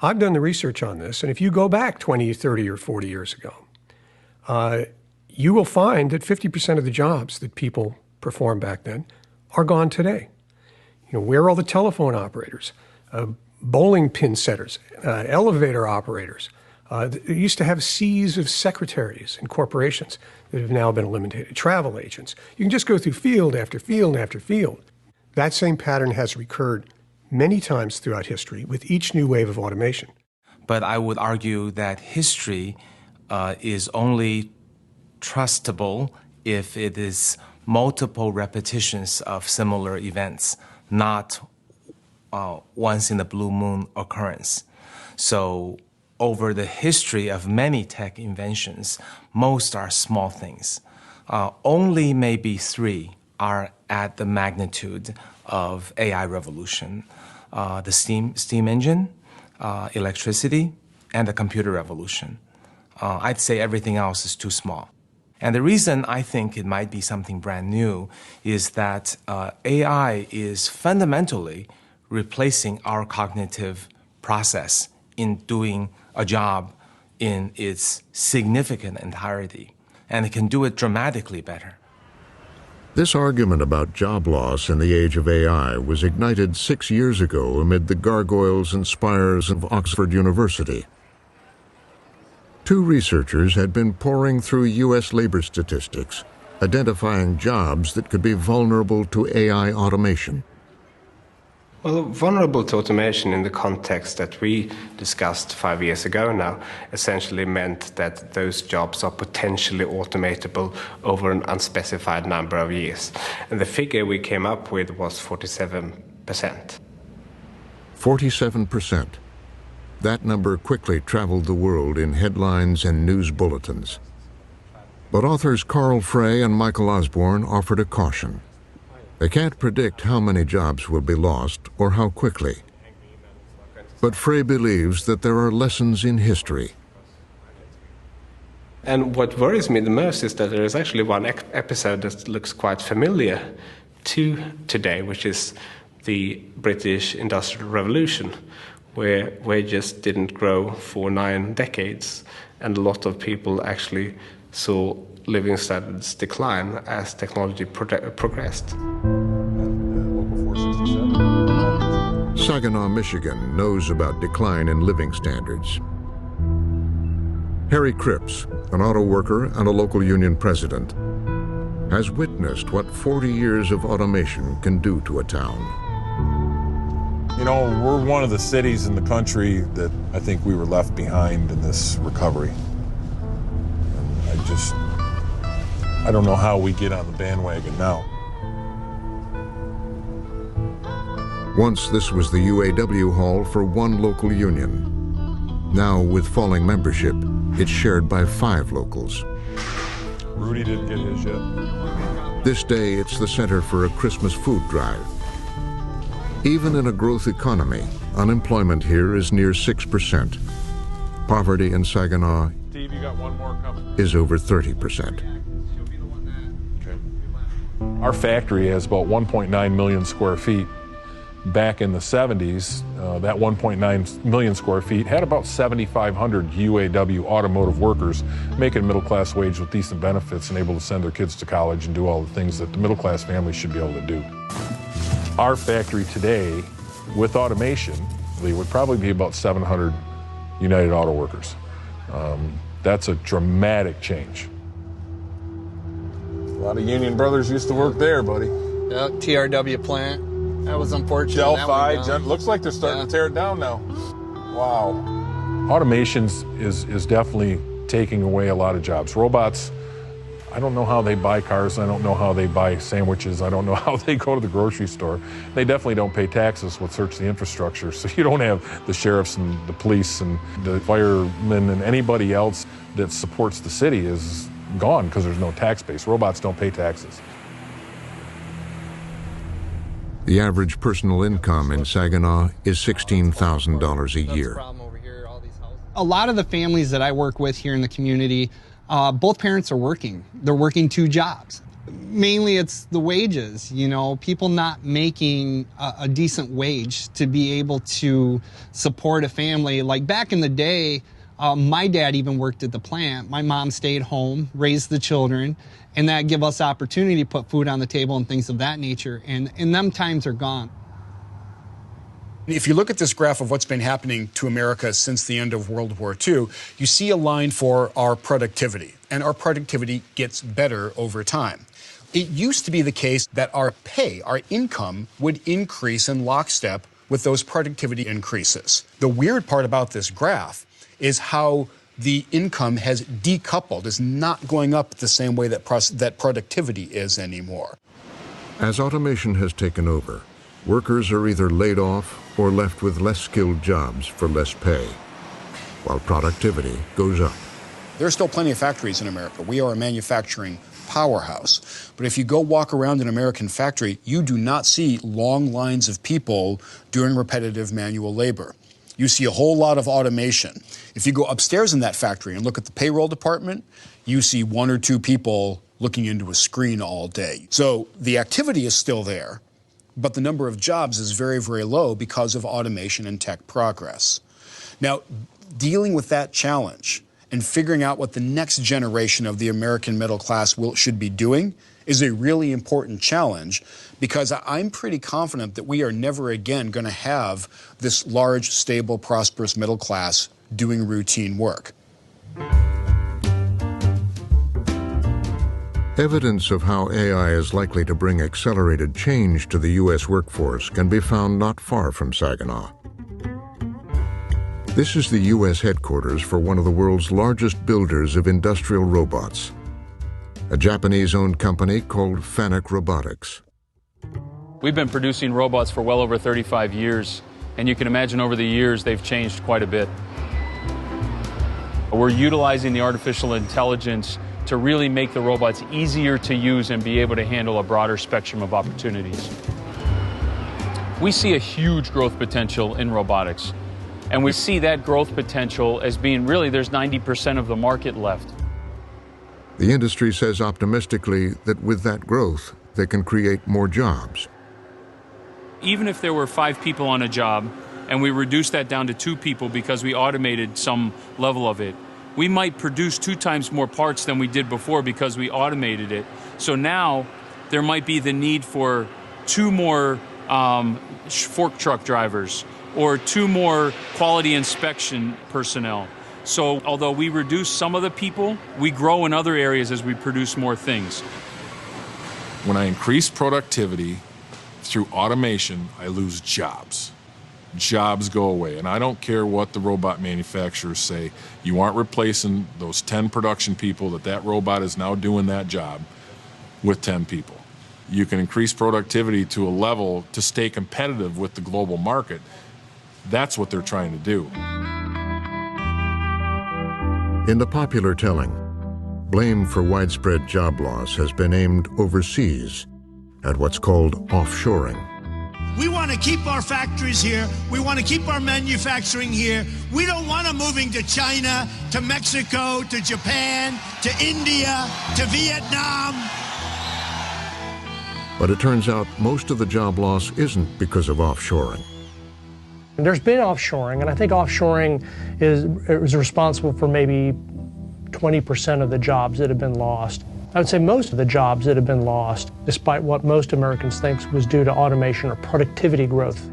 I've done the research on this, and if you go back 20, 30, or 40 years ago, you will find that 50% of the jobs that people performed back then are gone today. Where are all the telephone operators, bowling pin setters, elevator operators? They used to have seas of secretaries in corporations that have now been eliminated, travel agents. You can just go through field after field after field. That same pattern has recurred many times throughout history with each new wave of automation. But I would argue that history is only trustable if it is multiple repetitions of similar events, not once in a blue moon occurrence. So over the history of many tech inventions, most are small things. Only maybe 3 are at the magnitude of AI revolution. The steam engine, electricity, and the computer revolution. I'd say everything else is too small. And the reason I think it might be something brand new is that AI is fundamentally replacing our cognitive process in doing a job in its significant entirety. And it can do it dramatically better. This argument about job loss in the age of AI was ignited 6 years ago amid the gargoyles and spires of Oxford University. 2 researchers had been poring through U.S. labor statistics, identifying jobs that could be vulnerable to AI automation. Well, vulnerable to automation in the context that we discussed 5 years ago now essentially meant that those jobs are potentially automatable over an unspecified number of years. And the figure we came up with was 47%. 47%. That number quickly traveled the world in headlines and news bulletins. But authors Carl Frey and Michael Osborne offered a caution. They can't predict how many jobs will be lost or how quickly. But Frey believes that there are lessons in history. And what worries me the most is that there is actually one episode that looks quite familiar to today, which is the British Industrial Revolution, where wages didn't grow for 9 decades, and a lot of people actually So living standards decline as technology progressed. Saginaw, Michigan knows about decline in living standards. Harry Cripps, an auto worker and a local union president, has witnessed what 40 years of automation can do to a town. You know, we're one of the cities in the country that I think we were left behind in this recovery. And I don't know how we get on the bandwagon now. Once this was the UAW hall for one local union. Now, with falling membership, it's shared by 5 locals. Rudy didn't get his yet. This day, it's the center for a Christmas food drive. Even in a growth economy, unemployment here is near 6%. Poverty in Saginaw Steve, you got one more coming. is over 30%. Okay. Our factory has about 1.9 million square feet. Back in the 70s, that 1.9 million square feet had about 7,500 UAW automotive workers making a middle-class wage with decent benefits and able to send their kids to college and do all the things that the middle-class family should be able to do. Our factory today, with automation, would probably be about 700 United Auto Workers. That's a dramatic change. A lot of union brothers used to work there, buddy. Yeah, TRW plant. That was unfortunate. Delphi, looks like they're starting to tear it down now. Wow. Automation is definitely taking away a lot of jobs. Robots, I don't know how they buy cars. I don't know how they buy sandwiches. I don't know how they go to the grocery store. They definitely don't pay taxes with search the infrastructure. So you don't have the sheriffs and the police and the firemen and anybody else that supports the city is gone because there's no tax base. Robots don't pay taxes. The average personal income in Saginaw is $16,000 a year. A lot of the families that I work with here in the community, both parents are working. They're working 2 jobs. Mainly it's the wages, you know, people not making a decent wage to be able to support a family. Like back in the day, my dad even worked at the plant. My mom stayed home, raised the children, and that give us opportunity to put food on the table and things of that nature. And them times are gone. If you look at this graph of what's been happening to America since the end of World War II, you see a line for our productivity, and our productivity gets better over time. It used to be the case that our pay, our income, would increase in lockstep with those productivity increases. The weird part about this graph is how the income has decoupled, is not going up the same way that productivity is anymore. As automation has taken over, workers are either laid off or left with less skilled jobs for less pay, while productivity goes up. There are still plenty of factories in America. We are a manufacturing powerhouse. But if you go walk around an American factory, you do not see long lines of people doing repetitive manual labor. You see a whole lot of automation. If you go upstairs in that factory and look at the payroll department, you see 1 or 2 people looking into a screen all day. So the activity is still there, but the number of jobs is very, very low because of automation and tech progress. Now, dealing with that challenge and figuring out what the next generation of the American middle class should be doing is a really important challenge, because I'm pretty confident that we are never again going to have this large, stable, prosperous middle class doing routine work. Evidence of how AI is likely to bring accelerated change to the U.S. workforce can be found not far from Saginaw. This is the U.S. headquarters for one of the world's largest builders of industrial robots, a Japanese-owned company called Fanuc Robotics. We've been producing robots for well over 35 years, and you can imagine over the years they've changed quite a bit. We're utilizing the artificial intelligence to really make the robots easier to use and be able to handle a broader spectrum of opportunities. We see a huge growth potential in robotics, and we see that growth potential as being really there's 90% of the market left. The industry says optimistically that with that growth, they can create more jobs. Even if there were 5 people on a job and we reduced that down to 2 people because we automated some level of it, we might produce 2 times more parts than we did before because we automated it. So now there might be the need for 2 more fork truck drivers or 2 more quality inspection personnel. So although we reduce some of the people, we grow in other areas as we produce more things. When I increase productivity through automation, I lose jobs. Jobs go away. And I don't care what the robot manufacturers say. You aren't replacing those 10 production people that robot is now doing that job with 10 people. You can increase productivity to a level to stay competitive with the global market. That's what they're trying to do. In the popular telling, blame for widespread job loss has been aimed overseas at what's called offshoring. We want to keep our factories here. We want to keep our manufacturing here. We don't want them moving to China, to Mexico, to Japan, to India, to Vietnam. But it turns out most of the job loss isn't because of offshoring. There's been offshoring, and I think offshoring is responsible for maybe 20% of the jobs that have been lost. I would say most of the jobs that have been lost, despite what most Americans think was due to automation or productivity growth.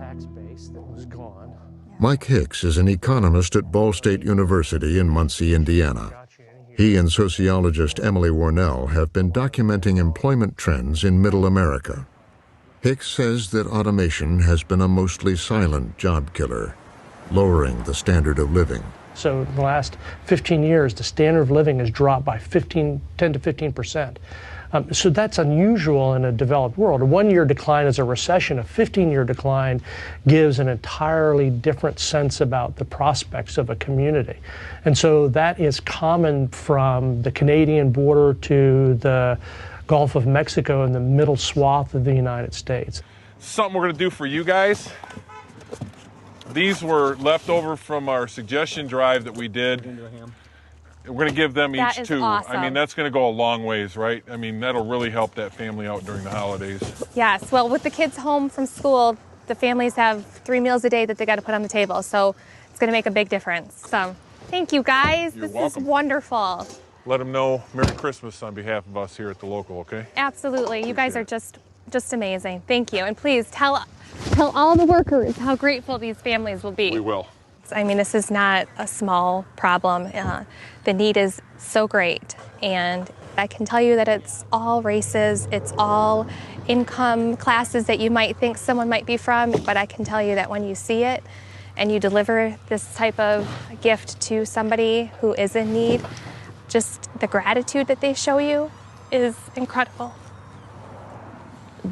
Mike Hicks is an economist at Ball State University in Muncie, Indiana. He and sociologist Emily Warnell have been documenting employment trends in Middle America. Hicks says that automation has been a mostly silent job killer, lowering the standard of living. So in the last 15 years, the standard of living has dropped by 10 to 15%. So that's unusual in a developed world. A 1-year decline is a recession. A 15-year decline gives an entirely different sense about the prospects of a community. And so that is common from the Canadian border to the Gulf of Mexico and the middle swath of the United States. Something we're going to do for you guys. These were left over from our suggestion drive that we did. We're going to give them That each is 2. awesome. I mean, that's going to go a long ways, right? I mean, that'll really help that family out during the holidays. Yes, well, with the kids home from school, the families have 3 meals a day that they got to put on the table, so it's going to make a big difference. So, thank you guys. You're this welcome. is wonderful. Let them know Merry Christmas on behalf of us here at the local, okay? Absolutely, you guys are just amazing. Thank you, and please tell all the workers how grateful these families will be. We will. I mean, this is not a small problem. The need is so great, and I can tell you that it's all races, it's all income classes that you might think someone might be from, but I can tell you that when you see it and you deliver this type of gift to somebody who is in need, just the gratitude that they show you is incredible.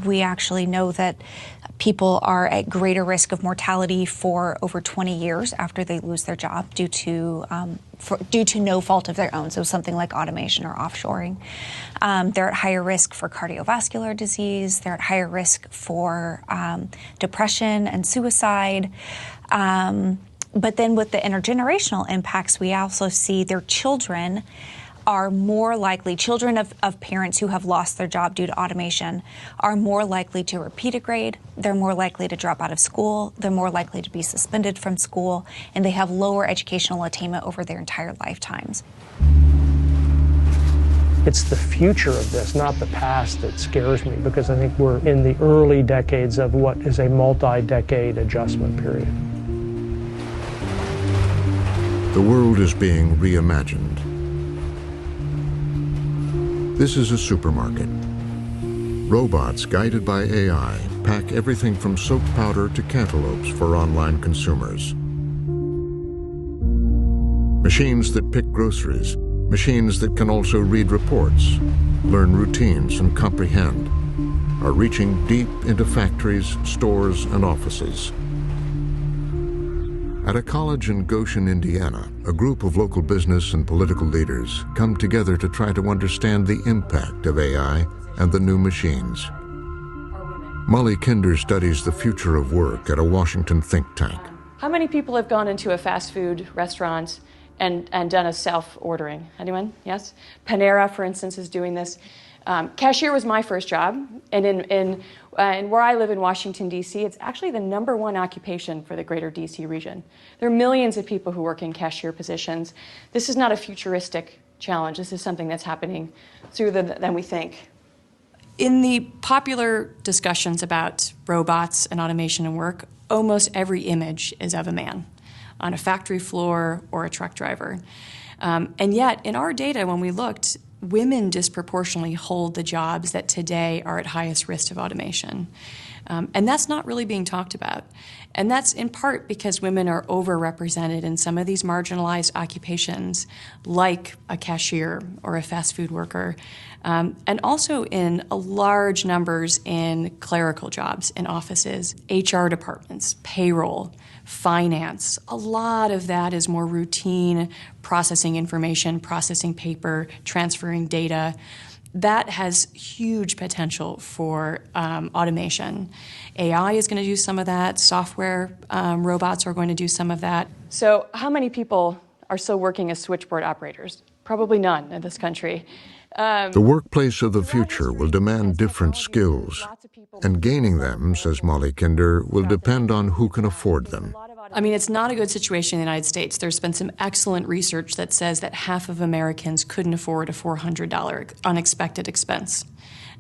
We actually know that people are at greater risk of mortality for over 20 years after they lose their job due to no fault of their own, so something like automation or offshoring. They're at higher risk for cardiovascular disease. They're at higher risk for depression and suicide. But then with the intergenerational impacts, we also see their children are more likely, children of parents who have lost their job due to automation are more likely to repeat a grade, they're more likely to drop out of school, they're more likely to be suspended from school, and they have lower educational attainment over their entire lifetimes. It's the future of this, not the past, that scares me, because I think we're in the early decades of what is a multi-decade adjustment period. The world is being reimagined. This is a supermarket. Robots guided by AI pack everything from soap powder to cantaloupes for online consumers. Machines that pick groceries, machines that can also read reports, learn routines, and comprehend, are reaching deep into factories, stores, and offices. At a college in Goshen, Indiana, a group of local business and political leaders come together to try to understand the impact of AI and the new machines. Molly Kinder studies the future of work at a Washington think tank. How many people have gone into a fast food restaurant and done a self-ordering? Anyone? Yes? Panera, for instance, is doing this. Cashier was my first job, and in where I live in Washington, D.C., it's actually the #1 occupation for the greater D.C. region. There are millions of people who work in cashier positions. This is not a futuristic challenge. This is something that's happening sooner than we think. In the popular discussions about robots and automation and work, almost every image is of a man on a factory floor or a truck driver. And yet, in our data, when we looked, women disproportionately hold the jobs that today are at highest risk of automation. And that's not really being talked about. And that's in part because women are overrepresented in some of these marginalized occupations, like a cashier or a fast food worker, and also in large numbers in clerical jobs in offices, HR departments, payroll, finance. A lot of that is more routine, processing information, processing paper, transferring data. That has huge potential for automation. AI is going to do some of that. Software robots are going to do some of that. So how many people are still working as switchboard operators? Probably none in this country. The workplace of the future will demand different skills, and gaining them, says Molly Kinder, will depend on who can afford them. I mean, it's not a good situation in the United States. There's been some excellent research that says that half of Americans couldn't afford a $400 unexpected expense.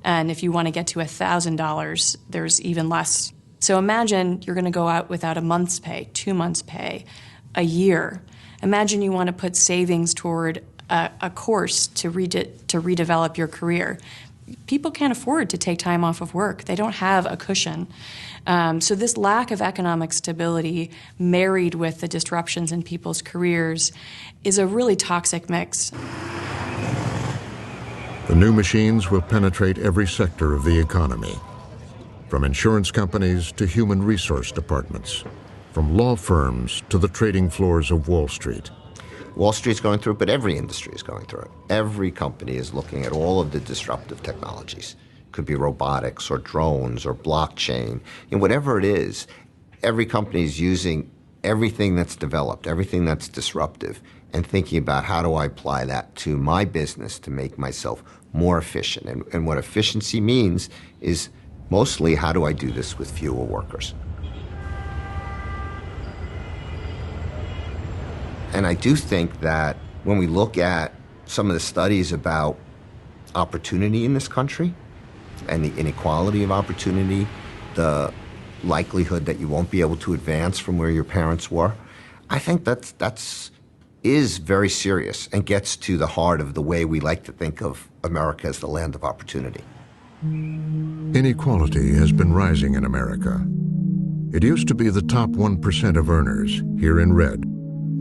And if you want to get to $1,000, there's even less. So imagine you're going to go out without a month's pay, 2 months' pay, a year. Imagine you want to put savings toward a course to redevelop your career. People can't afford to take time off of work. They don't have a cushion. So this lack of economic stability, married with the disruptions in people's careers, is a really toxic mix. The new machines will penetrate every sector of the economy, from insurance companies to human resource departments, from law firms to the trading floors of Wall Street. Wall Street's going through it, but every industry is going through it. Every company is looking at all of the disruptive technologies. Could be robotics or drones or blockchain. And whatever it is, every company is using everything that's developed, everything that's disruptive, and thinking about how do I apply that to my business to make myself more efficient. And what efficiency means is mostly how do I do this with fewer workers. And I do think that when we look at some of the studies about opportunity in this country and the inequality of opportunity, the likelihood that you won't be able to advance from where your parents were, I think that's very serious and gets to the heart of the way we like to think of America as the land of opportunity. Inequality has been rising in America. It used to be the top 1% of earners, here in red,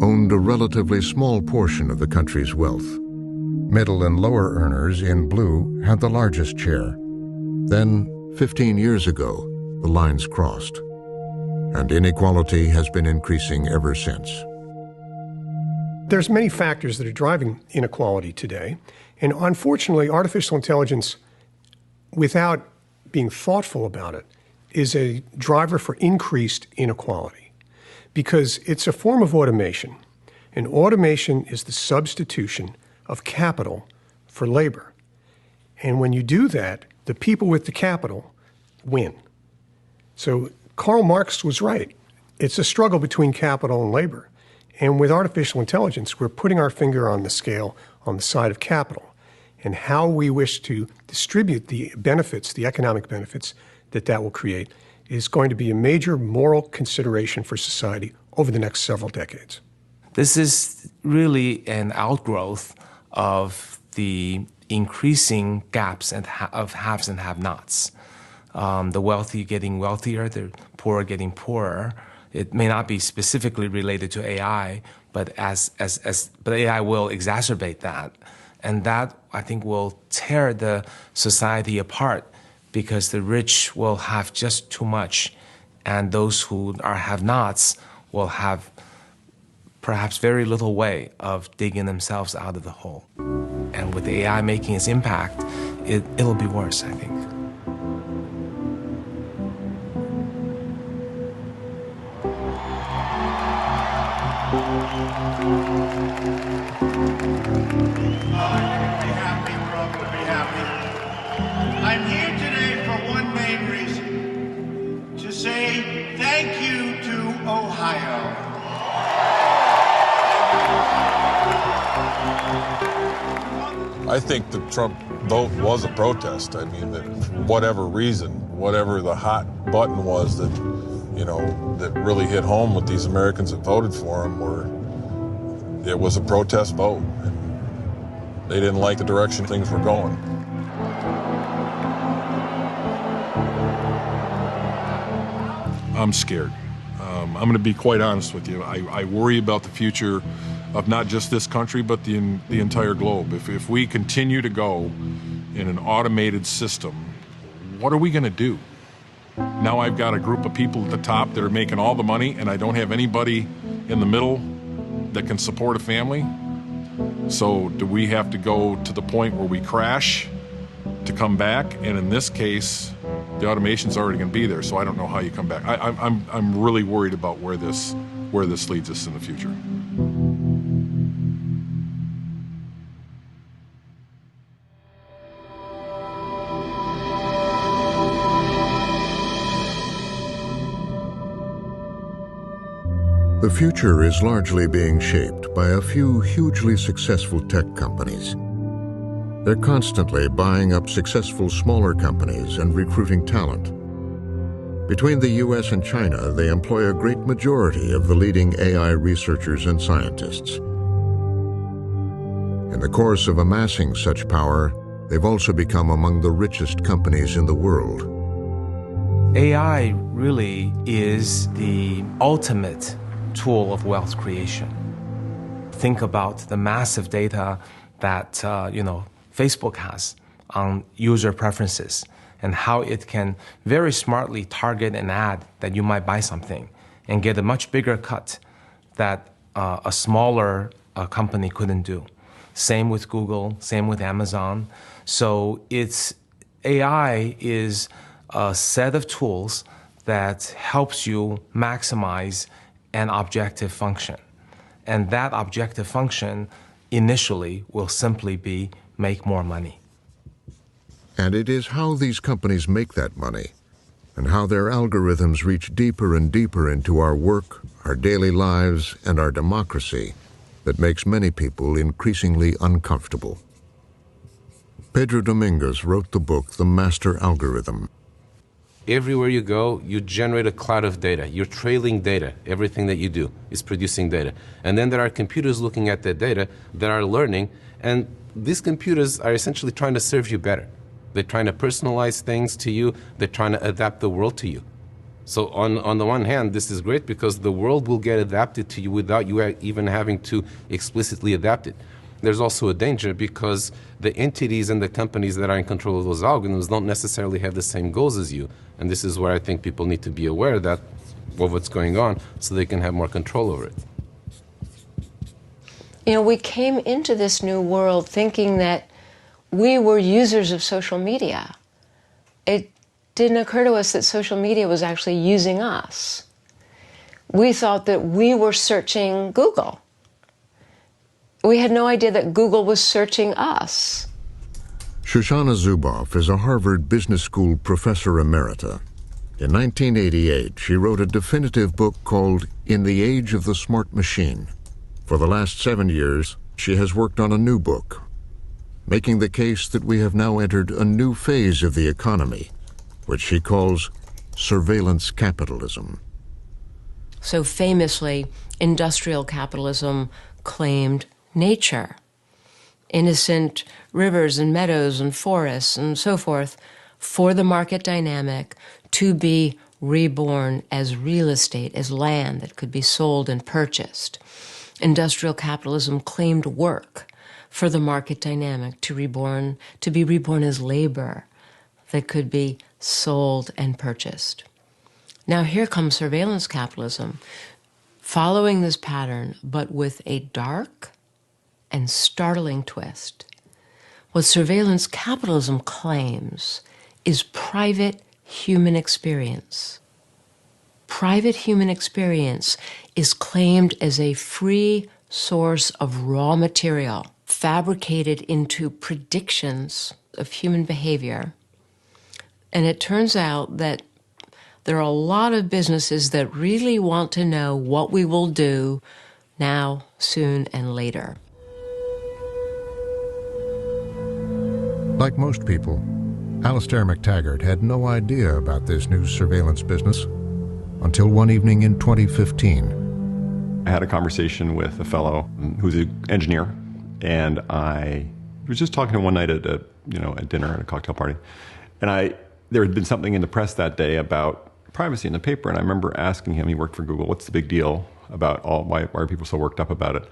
owned a relatively small portion of the country's wealth. Middle and lower earners, in blue, had the largest share. Then, 15 years ago, the lines crossed, and inequality has been increasing ever since. There's many factors that are driving inequality today, and unfortunately, artificial intelligence, without being thoughtful about it, is a driver for increased inequality. Because it's a form of automation, and automation is the substitution of capital for labor. And when you do that, the people with the capital win. So Karl Marx was right. It's a struggle between capital and labor. And with artificial intelligence, we're putting our finger on the scale on the side of capital and how we wish to distribute the benefits, the economic benefits that will create is going to be a major moral consideration for society over the next several decades. This is really an outgrowth of the increasing gaps of haves and have-nots. The wealthy getting wealthier, the poor getting poorer. It may not be specifically related to AI, but but AI will exacerbate that, and that I think will tear the society apart, because the rich will have just too much, and those who are have-nots will have perhaps very little way of digging themselves out of the hole. And with AI making its impact, it'll be worse, I think. thank you to Ohio. I think the Trump vote was a protest. I mean, that for whatever reason, whatever the hot button was that, you know, that really hit home with these Americans that voted for him, it was a protest vote. And they didn't like the direction things were going. I'm scared. I'm going to be quite honest with you. I worry about the future of not just this country, but the entire globe. If we continue to go in an automated system, what are we going to do? Now I've got a group of people at the top that are making all the money, and I don't have anybody in the middle that can support a family. So do we have to go to the point where we crash to come back? And in this case, the automation's already going to be there, so I don't know how you come back. I'm really worried about where this leads us in the future. The future is largely being shaped by a few hugely successful tech companies. They're constantly buying up successful smaller companies and recruiting talent. Between the US and China, they employ a great majority of the leading AI researchers and scientists. In the course of amassing such power, they've also become among the richest companies in the world. AI really is the ultimate tool of wealth creation. Think about the massive data that Facebook has on user preferences and how it can very smartly target an ad that you might buy something and get a much bigger cut that a smaller company couldn't do. Same with Google, same with Amazon. So AI is a set of tools that helps you maximize an objective function. And that objective function initially will simply be make more money. And it is how these companies make that money and how their algorithms reach deeper and deeper into our work, our daily lives, and our democracy that makes many people increasingly uncomfortable. Pedro Domingos wrote the book, The Master Algorithm. Everywhere you go, you generate a cloud of data. You're trailing data. Everything that you do is producing data. And then there are computers looking at that data that are learning, and these computers are essentially trying to serve you better. They're trying to personalize things to you. They're trying to adapt the world to you. So on the one hand, this is great because the world will get adapted to you without you even having to explicitly adapt it. There's also a danger because the entities and the companies that are in control of those algorithms don't necessarily have the same goals as you. And this is where I think people need to be aware of what's going on so they can have more control over it. You know, we came into this new world thinking that we were users of social media. It didn't occur to us that social media was actually using us. We thought that we were searching Google. We had no idea that Google was searching us. Shoshana Zuboff is a Harvard Business School professor emerita. In 1988, she wrote a definitive book called In the Age of the Smart Machine. For the last 7 years, she has worked on a new book, making the case that we have now entered a new phase of the economy, which she calls surveillance capitalism. So famously, industrial capitalism claimed nature, innocent rivers and meadows and forests and so forth, for the market dynamic to be reborn as real estate, as land that could be sold and purchased. Industrial capitalism claimed work for the market dynamic to be reborn as labor that could be sold and purchased. Now here comes surveillance capitalism, following this pattern, but with a dark and startling twist. What surveillance capitalism claims is private human experience. Private human experience is claimed as a free source of raw material, fabricated into predictions of human behavior. And it turns out that There are a lot of businesses that really want to know what we will do now, soon, and later. Like most people, Alastair McTaggart had no idea about this new surveillance business until one evening in 2015. I had a conversation with a fellow who's an engineer, and I was just talking to him one night at dinner at a cocktail party, and there had been something in the press that day about privacy in the paper, and I remember asking him, he worked for Google, what's the big deal about why are people so worked up about it?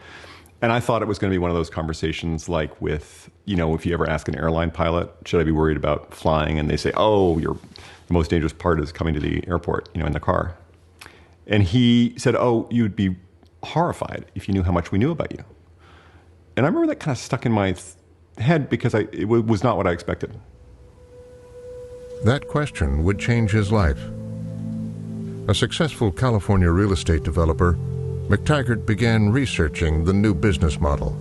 And I thought it was going to be one of those conversations like with, if you ever ask an airline pilot, should I be worried about flying? And they say, oh, the most dangerous part is coming to the airport, in the car. And he said, oh, you'd be horrified if you knew how much we knew about you. And I remember that kind of stuck in my head because it was not what I expected. That question would change his life. A successful California real estate developer, McTaggart began researching the new business model.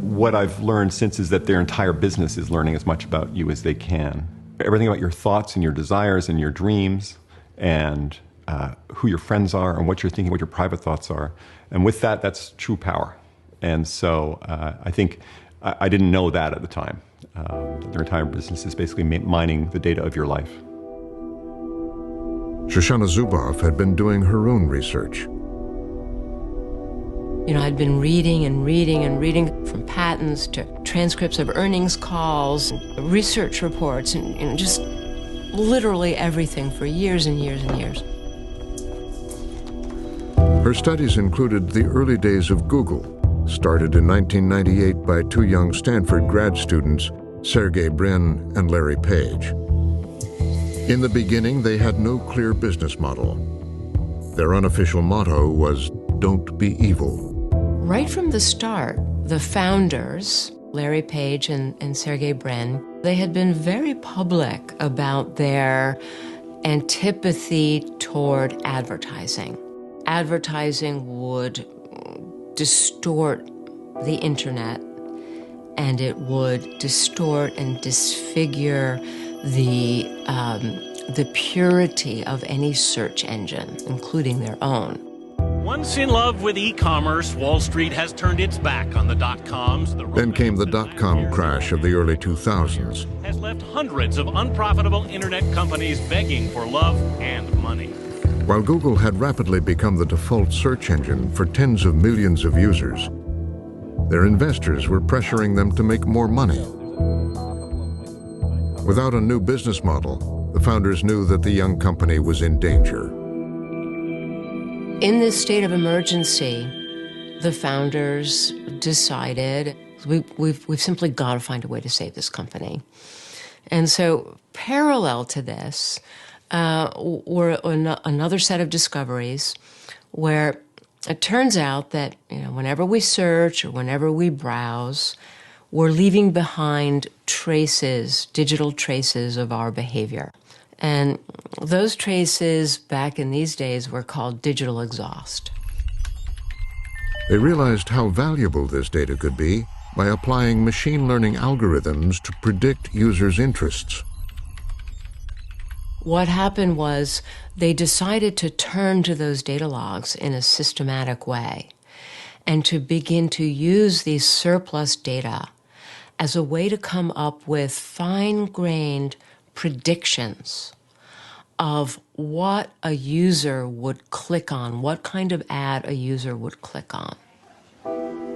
What I've learned since is that their entire business is learning as much about you as they can. Everything about your thoughts and your desires and your dreams and who your friends are and what you're thinking, what your private thoughts are. And with that, that's true power. And so I think I didn't know that at the time. Their entire business is basically mining the data of your life. Shoshana Zuboff had been doing her own research. I'd been reading and reading and reading, from patents to transcripts of earnings calls, and research reports, and just literally everything for years and years and years. Her studies included the early days of Google, started in 1998 by two young Stanford grad students, Sergey Brin and Larry Page. In the beginning, they had no clear business model. Their unofficial motto was, "Don't be evil." Right from the start, the founders, Larry Page and Sergey Brin, they had been very public about their antipathy toward advertising. Advertising would distort the internet, and it would distort and disfigure the purity of any search engine, including their own. Once in love with e-commerce, Wall Street has turned its back on the dot-coms. Then came the dot-com crash of the early 2000s. Has left hundreds of unprofitable internet companies begging for love and money. While Google had rapidly become the default search engine for tens of millions of users, their investors were pressuring them to make more money. Without a new business model, the founders knew that the young company was in danger. In this state of emergency, the founders decided we've simply got to find a way to save this company. And so parallel to this were another set of discoveries where it turns out that whenever we search or whenever we browse, we're leaving behind traces, digital traces of our behavior. And those traces back in these days were called digital exhaust. They realized how valuable this data could be by applying machine learning algorithms to predict users' interests. What happened was they decided to turn to those data logs in a systematic way and to begin to use these surplus data as a way to come up with fine-grained predictions of what a user would click on, what kind of ad a user would click on.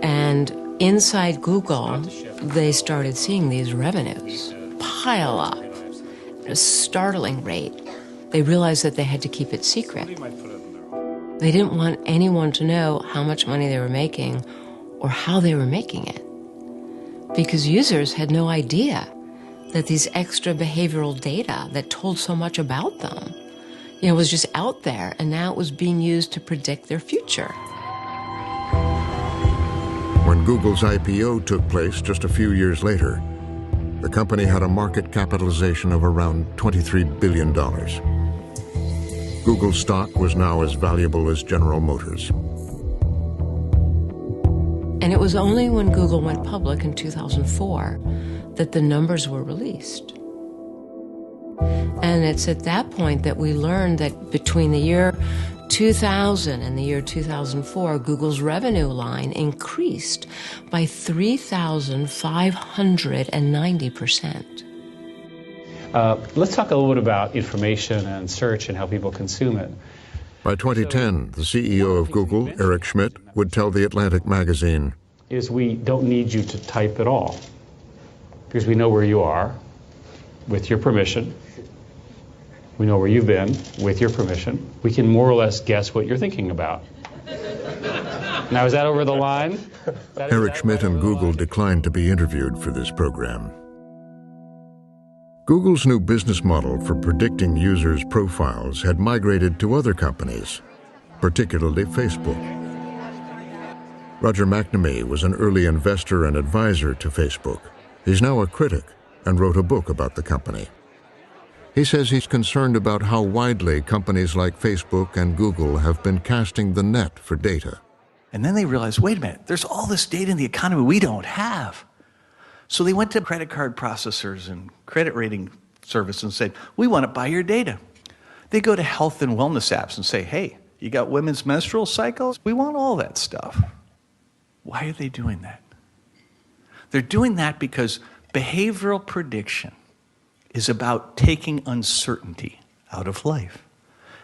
And inside Google, they started seeing these revenues pile up at a startling rate. They realized that they had to keep it secret. They didn't want anyone to know how much money they were making or how they were making it, because users had no idea that these extra behavioral data that told so much about them, was just out there, and now it was being used to predict their future. When Google's IPO took place just a few years later, the company had a market capitalization of around $23 billion. Google's stock was now as valuable as General Motors. And it was only when Google went public in 2004 that the numbers were released. And it's at that point that we learned that between the year 2000 and the year 2004, Google's revenue line increased by 3,590%. Let's talk a little bit about information and search and how people consume it. By 2010, the CEO of Google, Eric Schmidt, would tell The Atlantic magazine, is we don't need you to type at all because we know where you are with your permission. We know where you've been with your permission. We can more or less guess what you're thinking about. Now, is that over the line? Eric Schmidt and Google declined to be interviewed for this program. Google's new business model for predicting users' profiles had migrated to other companies, particularly Facebook. Roger McNamee was an early investor and advisor to Facebook. He's now a critic and wrote a book about the company. He says he's concerned about how widely companies like Facebook and Google have been casting the net for data. And then they realized, wait a minute, there's all this data in the economy we don't have. So they went to credit card processors and credit rating services and said, we want to buy your data. They go to health and wellness apps and say, hey, you got women's menstrual cycles? We want all that stuff. Why are they doing that? They're doing that because behavioral prediction is about taking uncertainty out of life.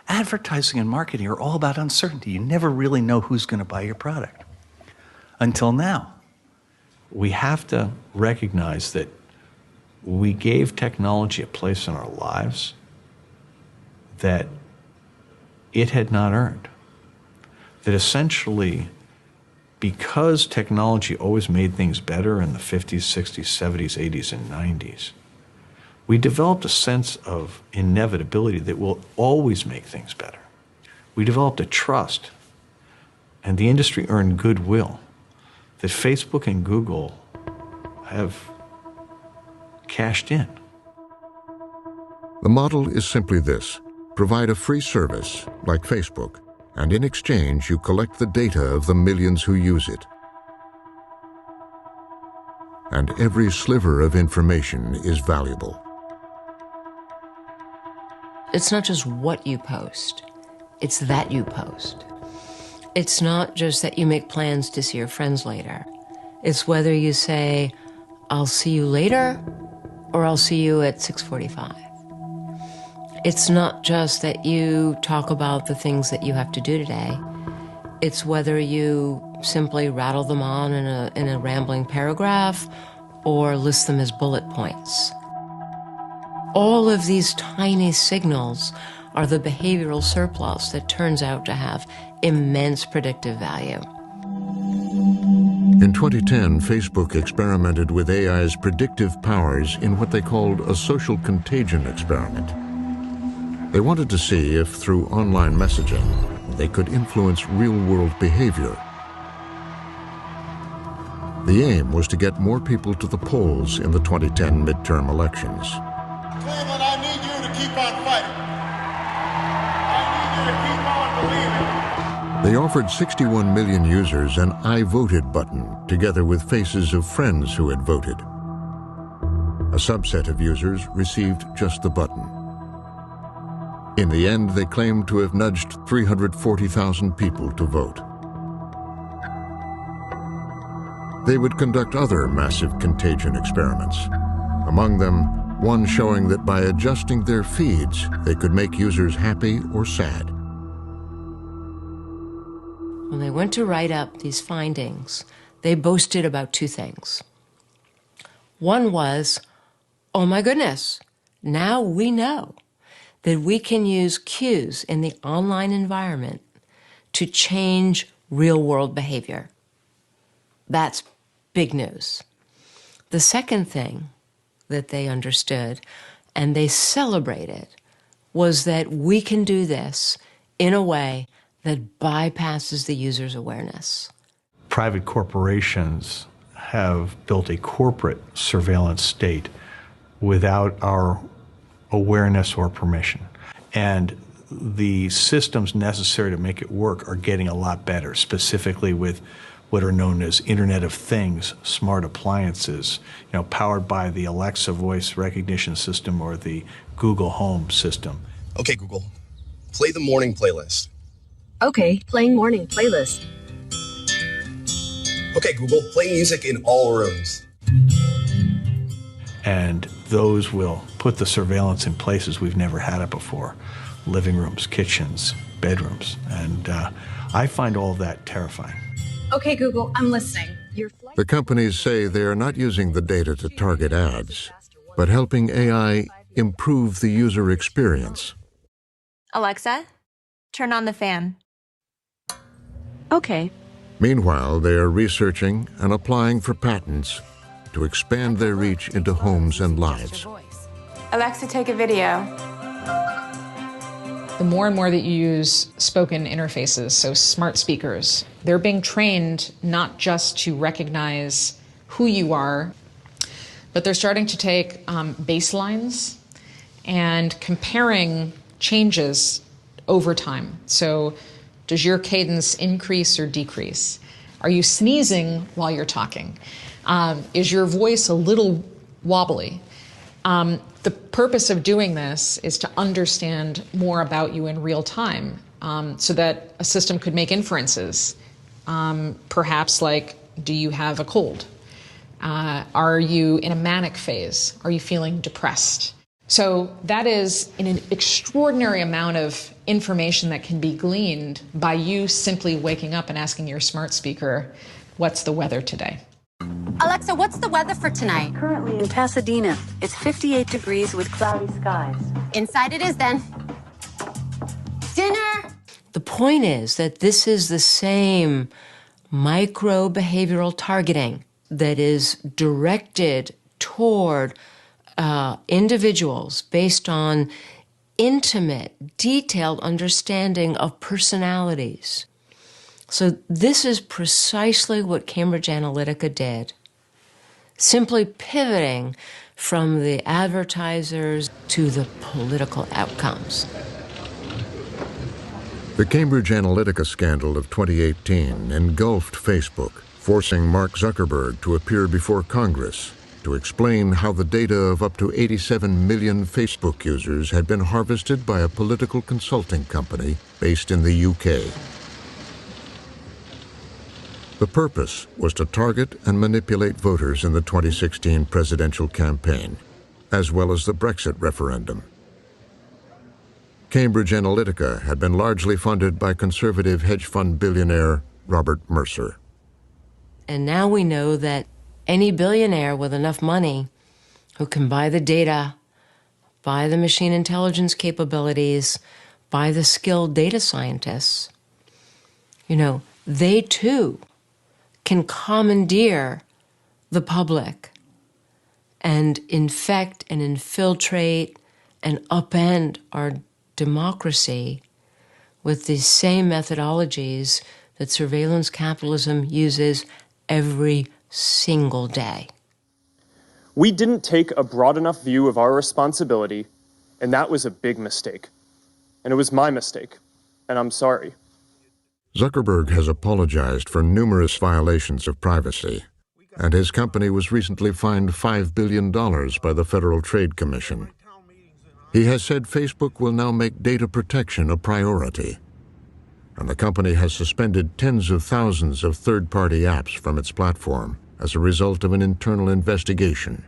Advertising and marketing are all about uncertainty. You never really know who's going to buy your product. Until now. We have to recognize that we gave technology a place in our lives that it had not earned. That essentially, because technology always made things better in the 50s, 60s, 70s, 80s, and 90s, we developed a sense of inevitability that will always make things better. We developed a trust, and the industry earned goodwill that Facebook and Google have cashed in. The model is simply this: provide a free service, like Facebook, and in exchange you collect the data of the millions who use it. And every sliver of information is valuable. It's not just what you post, it's that you post. It's not just that you make plans to see your friends later. It's whether you say, I'll see you later, or I'll see you at 6:45. It's not just that you talk about the things that you have to do today. It's whether you simply rattle them on in a rambling paragraph or list them as bullet points. All of these tiny signals are the behavioral surplus that turns out to have immense predictive value. In 2010, Facebook experimented with AI's predictive powers in what they called a social contagion experiment. They wanted to see if, through online messaging, they could influence real-world behavior. The aim was to get more people to the polls in the 2010 midterm elections. Cleveland, I need you to keep on fighting. I need you to keep on believing. They offered 61 million users an I voted button, together with faces of friends who had voted. A subset of users received just the button. In the end, they claimed to have nudged 340,000 people to vote. They would conduct other massive contagion experiments. Among them, one showing that by adjusting their feeds, they could make users happy or sad. When they went to write up these findings, they boasted about two things. One was, oh my goodness, now we know that we can use cues in the online environment to change real-world behavior. That's big news. The second thing that they understood and they celebrated was that we can do this in a way that bypasses the user's awareness. Private corporations have built a corporate surveillance state without our awareness or permission. And the systems necessary to make it work are getting a lot better, specifically with what are known as Internet of Things, smart appliances, powered by the Alexa voice recognition system or the Google Home system. Okay, Google, play the morning playlist. Okay, playing morning playlist. Okay, Google, play music in all rooms. And those will put the surveillance in places we've never had it before. Living rooms, kitchens, bedrooms. And I find all of that terrifying. Okay, Google, I'm listening. The companies say they are not using the data to target ads, but helping AI improve the user experience. Alexa, turn on the fan. Okay. Meanwhile, they are researching and applying for patents to expand their reach into homes and lives. Alexa, take a video. The more and more that you use spoken interfaces, so smart speakers, they're being trained not just to recognize who you are, but they're starting to take baselines and comparing changes over time. So does your cadence increase or decrease? Are you sneezing while you're talking? Is your voice a little wobbly? The purpose of doing this is to understand more about you in real time so that a system could make inferences. Perhaps like, do you have a cold? Are you in a manic phase? Are you feeling depressed? So that is an extraordinary amount of information that can be gleaned by you simply waking up and asking your smart speaker, what's the weather today? Alexa, what's the weather for tonight? Currently in Pasadena, it's 58 degrees with cloudy skies. Inside it is then. Dinner! The point is that this is the same micro-behavioral targeting that is directed toward individuals based on intimate, detailed understanding of personalities. So this is precisely what Cambridge Analytica did, simply pivoting from the advertisers to the political outcomes. The Cambridge Analytica scandal of 2018 engulfed Facebook, forcing Mark Zuckerberg to appear before Congress to explain how the data of up to 87 million Facebook users had been harvested by a political consulting company based in the UK. The purpose was to target and manipulate voters in the 2016 presidential campaign, as well as the Brexit referendum. Cambridge Analytica had been largely funded by conservative hedge fund billionaire Robert Mercer. And now we know that any billionaire with enough money who can buy the data, buy the machine intelligence capabilities, buy the skilled data scientists, they too can commandeer the public and infect and infiltrate and upend our democracy with the same methodologies that surveillance capitalism uses every single day. We didn't take a broad enough view of our responsibility, and that was a big mistake. And it was my mistake, and I'm sorry. Zuckerberg has apologized for numerous violations of privacy, and his company was recently fined $5 billion by the Federal Trade Commission. He has said Facebook will now make data protection a priority, and the company has suspended tens of thousands of third-party apps from its platform as a result of an internal investigation.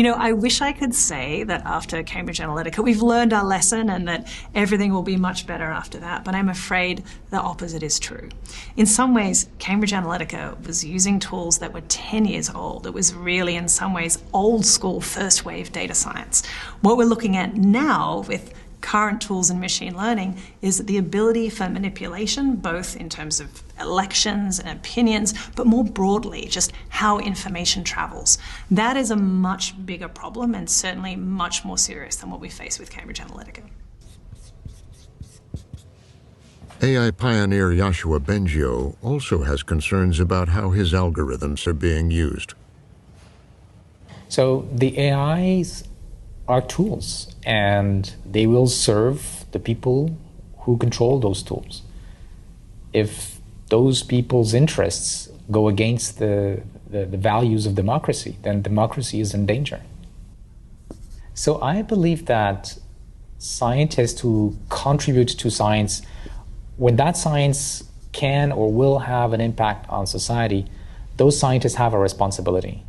I wish I could say that after Cambridge Analytica, we've learned our lesson and that everything will be much better after that, but I'm afraid the opposite is true. In some ways, Cambridge Analytica was using tools that were 10 years old. It was really, in some ways, old school first wave data science. What we're looking at now with current tools in machine learning is the ability for manipulation, both in terms of elections and opinions, but more broadly, just how information travels. That is a much bigger problem and certainly much more serious than what we face with Cambridge Analytica. AI pioneer Yoshua Bengio also has concerns about how his algorithms are being used. So the AIs are tools, and they will serve the people who control those tools. If those people's interests go against the values of democracy, then democracy is in danger. So I believe that scientists who contribute to science, when that science can or will have an impact on society, those scientists have a responsibility.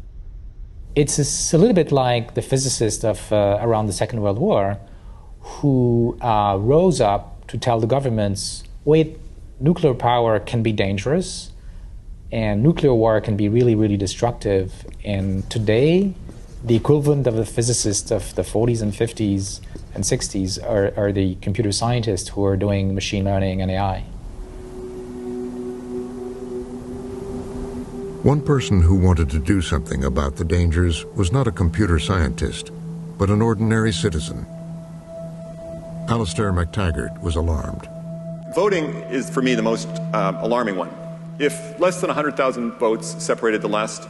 It's a little bit like the physicists of around the Second World War who rose up to tell the governments, wait, nuclear power can be dangerous and nuclear war can be really, really destructive. And today, the equivalent of the physicists of the 40s and 50s and 60s are the computer scientists who are doing machine learning and AI. One person who wanted to do something about the dangers was not a computer scientist, but an ordinary citizen. Alistair McTaggart was alarmed. Voting is, for me, the most alarming one. If less than 100,000 votes separated the last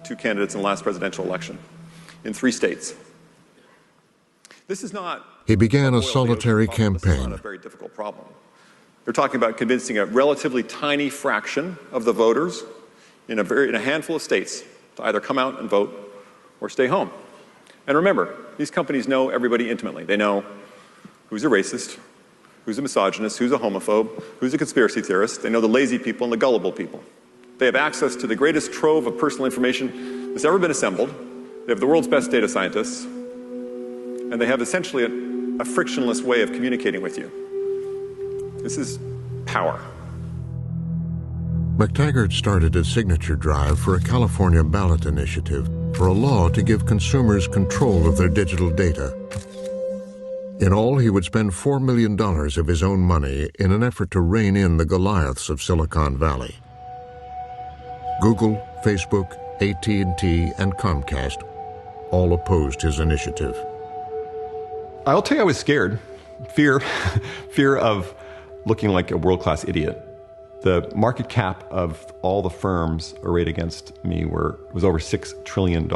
two candidates in the last presidential election in 3 states, this is not... He began a solitary This is not campaign. a very difficult problem. They're talking about convincing a relatively tiny fraction of the voters in a handful of states to either come out and vote or stay home. And remember, these companies know everybody intimately. They know who's a racist, who's a misogynist, who's a homophobe, who's a conspiracy theorist. They know the lazy people and the gullible people. They have access to the greatest trove of personal information that's ever been assembled. They have the world's best data scientists. And they have essentially a frictionless way of communicating with you. This is power. McTaggart started a signature drive for a California ballot initiative for a law to give consumers control of their digital data. In all, he would spend $4 million of his own money in an effort to rein in the Goliaths of Silicon Valley. Google, Facebook, AT&T, and Comcast all opposed his initiative. I'll tell you I was scared. Fear of looking like a world-class idiot. The market cap of all the firms arrayed against me was over $6 trillion.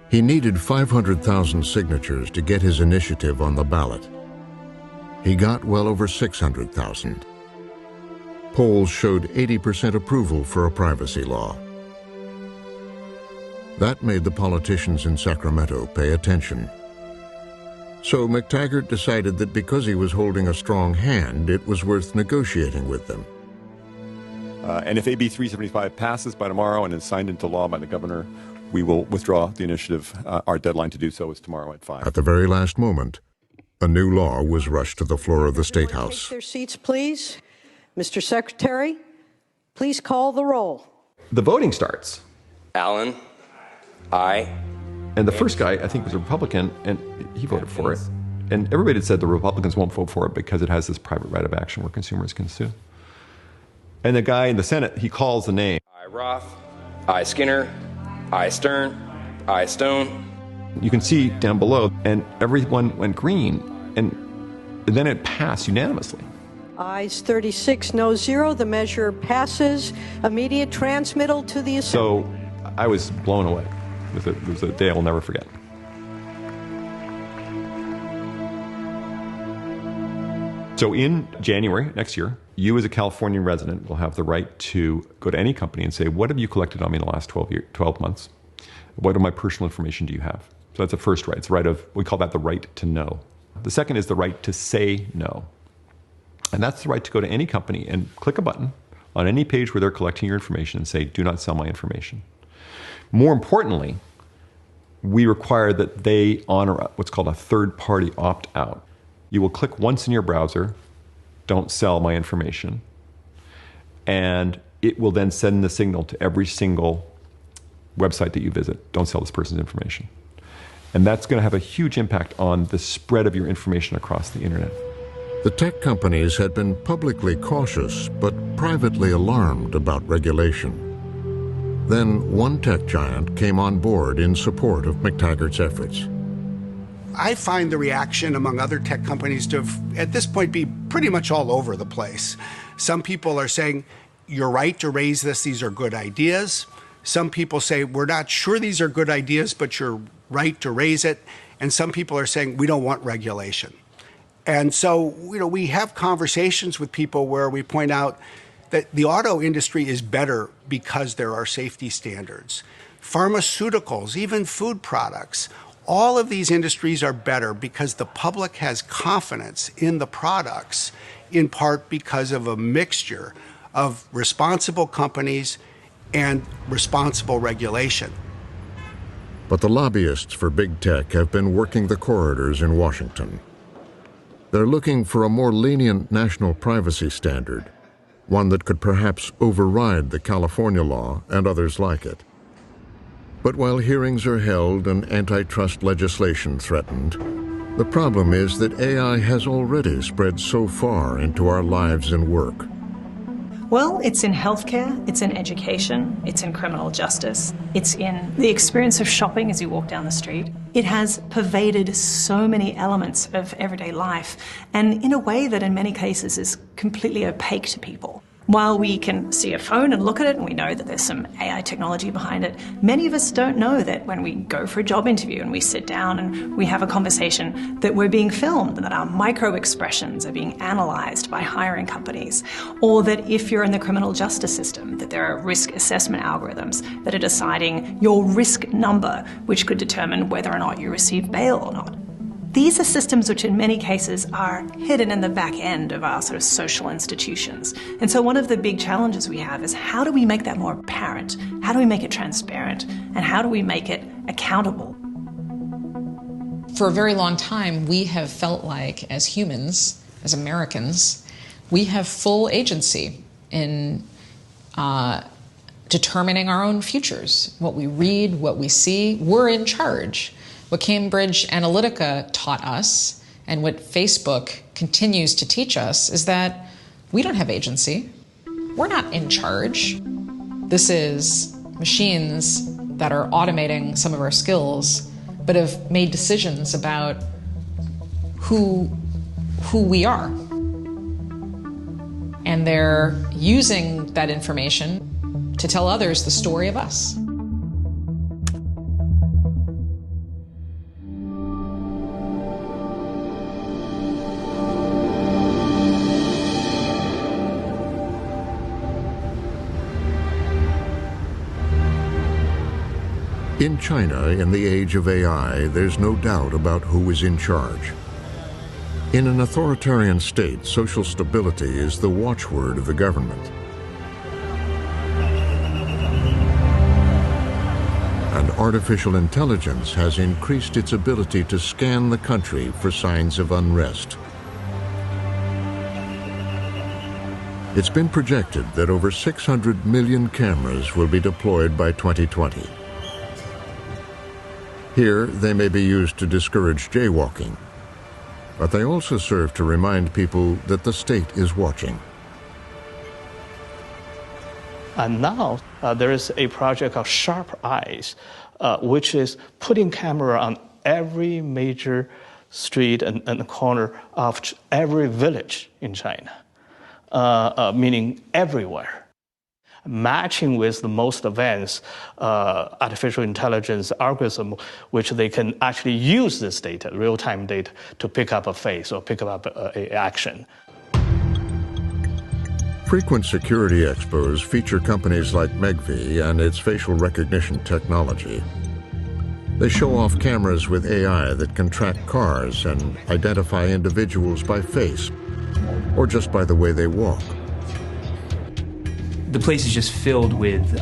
He needed 500,000 signatures to get his initiative on the ballot. He got well over 600,000. Polls showed 80% approval for a privacy law. That made the politicians in Sacramento pay attention. So McTaggart decided that because he was holding a strong hand, it was worth negotiating with them. And if AB 375 passes by tomorrow and is signed into law by the governor, we will withdraw the initiative. Our deadline to do so is tomorrow at 5. At the very last moment, a new law was rushed to the floor of the State House. Take their seats, please. Mr. Secretary, please call the roll. The voting starts. Allen, aye. And the first guy, I think, was a Republican, and he voted for it. And everybody had said the Republicans won't vote for it because it has this private right of action where consumers can sue. And the guy in the Senate, he calls the name. Aye Roth, aye Skinner, aye Stern, aye Stone. You can see down below, and everyone went green, and then it passed unanimously. Ayes 36, no 0. The measure passes. Immediate transmittal to the Assembly. So I was blown away. It was a day I will never forget. So in January next year, you as a Californian resident will have the right to go to any company and say, what have you collected on me in the last 12 months? What of my personal information do you have? So that's the first right. It's the right of, we call that the right to know. The second is the right to say no. And that's the right to go to any company and click a button on any page where they're collecting your information and say, do not sell my information. More importantly, we require that they honor what's called a third-party opt-out. You will click once in your browser, don't sell my information, and it will then send the signal to every single website that you visit, don't sell this person's information. And that's going to have a huge impact on the spread of your information across the internet. The tech companies had been publicly cautious, but privately alarmed about regulation. Then one tech giant came on board in support of McTaggart's efforts. I find the reaction among other tech companies to, at this point, be pretty much all over the place. Some people are saying, you're right to raise this, these are good ideas. Some people say, we're not sure these are good ideas, but you're right to raise it. And some people are saying, we don't want regulation. And so, we have conversations with people where we point out that the auto industry is better because there are safety standards. Pharmaceuticals, even food products, all of these industries are better because the public has confidence in the products, in part because of a mixture of responsible companies and responsible regulation. But the lobbyists for big tech have been working the corridors in Washington. They're looking for a more lenient national privacy standard, one that could perhaps override the California law and others like it. But while hearings are held and antitrust legislation threatened, the problem is that AI has already spread so far into our lives and work. Well, it's in healthcare, it's in education, it's in criminal justice, it's in the experience of shopping as you walk down the street. It has pervaded so many elements of everyday life, and in a way that in many cases is completely opaque to people. While we can see a phone and look at it and we know that there's some AI technology behind it, many of us don't know that when we go for a job interview and we sit down and we have a conversation that we're being filmed and that our micro expressions are being analysed by hiring companies, or that if you're in the criminal justice system, that there are risk assessment algorithms that are deciding your risk number, which could determine whether or not you receive bail or not. These are systems which in many cases are hidden in the back end of our sort of social institutions. And so one of the big challenges we have is how do we make that more apparent? How do we make it transparent? And how do we make it accountable? For a very long time, we have felt like, as humans, as Americans, we have full agency in determining our own futures. What we read, what we see, we're in charge. What Cambridge Analytica taught us, and what Facebook continues to teach us, is that we don't have agency. We're not in charge. This is machines that are automating some of our skills, but have made decisions about who we are. And they're using that information to tell others the story of us. In China, in the age of AI, there's no doubt about who is in charge. In an authoritarian state, social stability is the watchword of the government. And artificial intelligence has increased its ability to scan the country for signs of unrest. It's been projected that over 600 million cameras will be deployed by 2020. Here, they may be used to discourage jaywalking, but they also serve to remind people that the state is watching. And now there is a project called Sharp Eyes, which is putting camera on every major street and corner of every village in China, meaning everywhere. Matching with the most advanced artificial intelligence algorithm, which they can actually use this data, real-time data, to pick up a face or pick up an action. Frequent security expos feature companies like Megvii and its facial recognition technology. They show off cameras with AI that can track cars and identify individuals by face, or just by the way they walk. The place is just filled with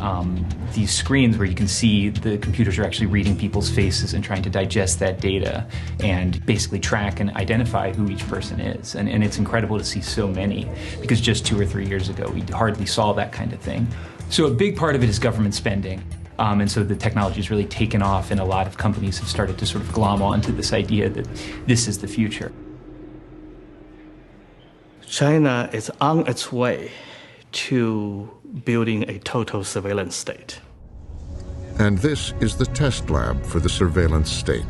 these screens where you can see the computers are actually reading people's faces and trying to digest that data and basically track and identify who each person is. And it's incredible to see so many, because just 2 or 3 years ago, we hardly saw that kind of thing. So a big part of it is government spending. And so the technology has really taken off, and a lot of companies have started to sort of glom onto this idea that this is the future. China is on its way to building a total surveillance state. And this is the test lab for the surveillance state.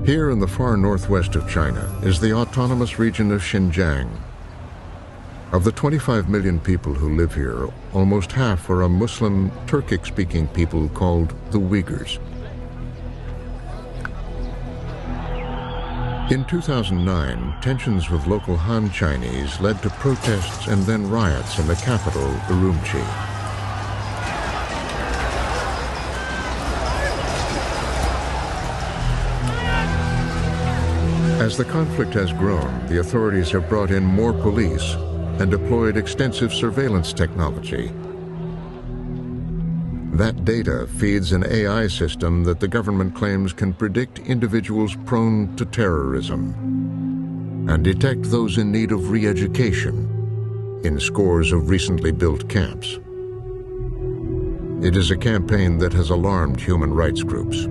Here in the far northwest of China is the autonomous region of Xinjiang. Of the 25 million people who live here, almost half are a Muslim, Turkic-speaking people called the Uyghurs. In 2009, tensions with local Han Chinese led to protests and then riots in the capital, Urumqi. As the conflict has grown, the authorities have brought in more police and deployed extensive surveillance technology. That data feeds an AI system that the government claims can predict individuals prone to terrorism and detect those in need of re-education in scores of recently built camps. It is a campaign that has alarmed human rights groups.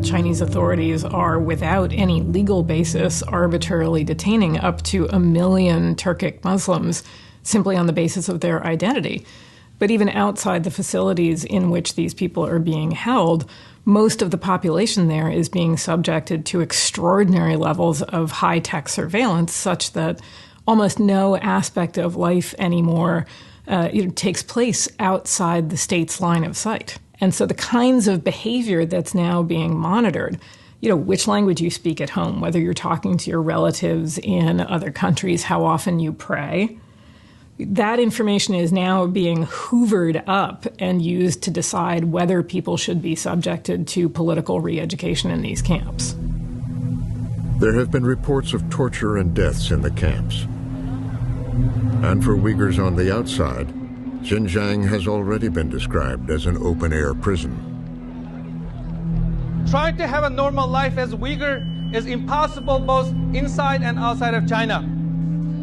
Chinese authorities are, without any legal basis, arbitrarily detaining up to 1 million Turkic Muslims simply on the basis of their identity. But even outside the facilities in which these people are being held, most of the population there is being subjected to extraordinary levels of high-tech surveillance, such that almost no aspect of life anymore takes place outside the state's line of sight. And so the kinds of behavior that's now being monitored, which language you speak at home, whether you're talking to your relatives in other countries, how often you pray, that information is now being hoovered up and used to decide whether people should be subjected to political re-education in these camps. There have been reports of torture and deaths in the camps. And for Uyghurs on the outside, Xinjiang has already been described as an open-air prison. Trying to have a normal life as Uyghur is impossible both inside and outside of China.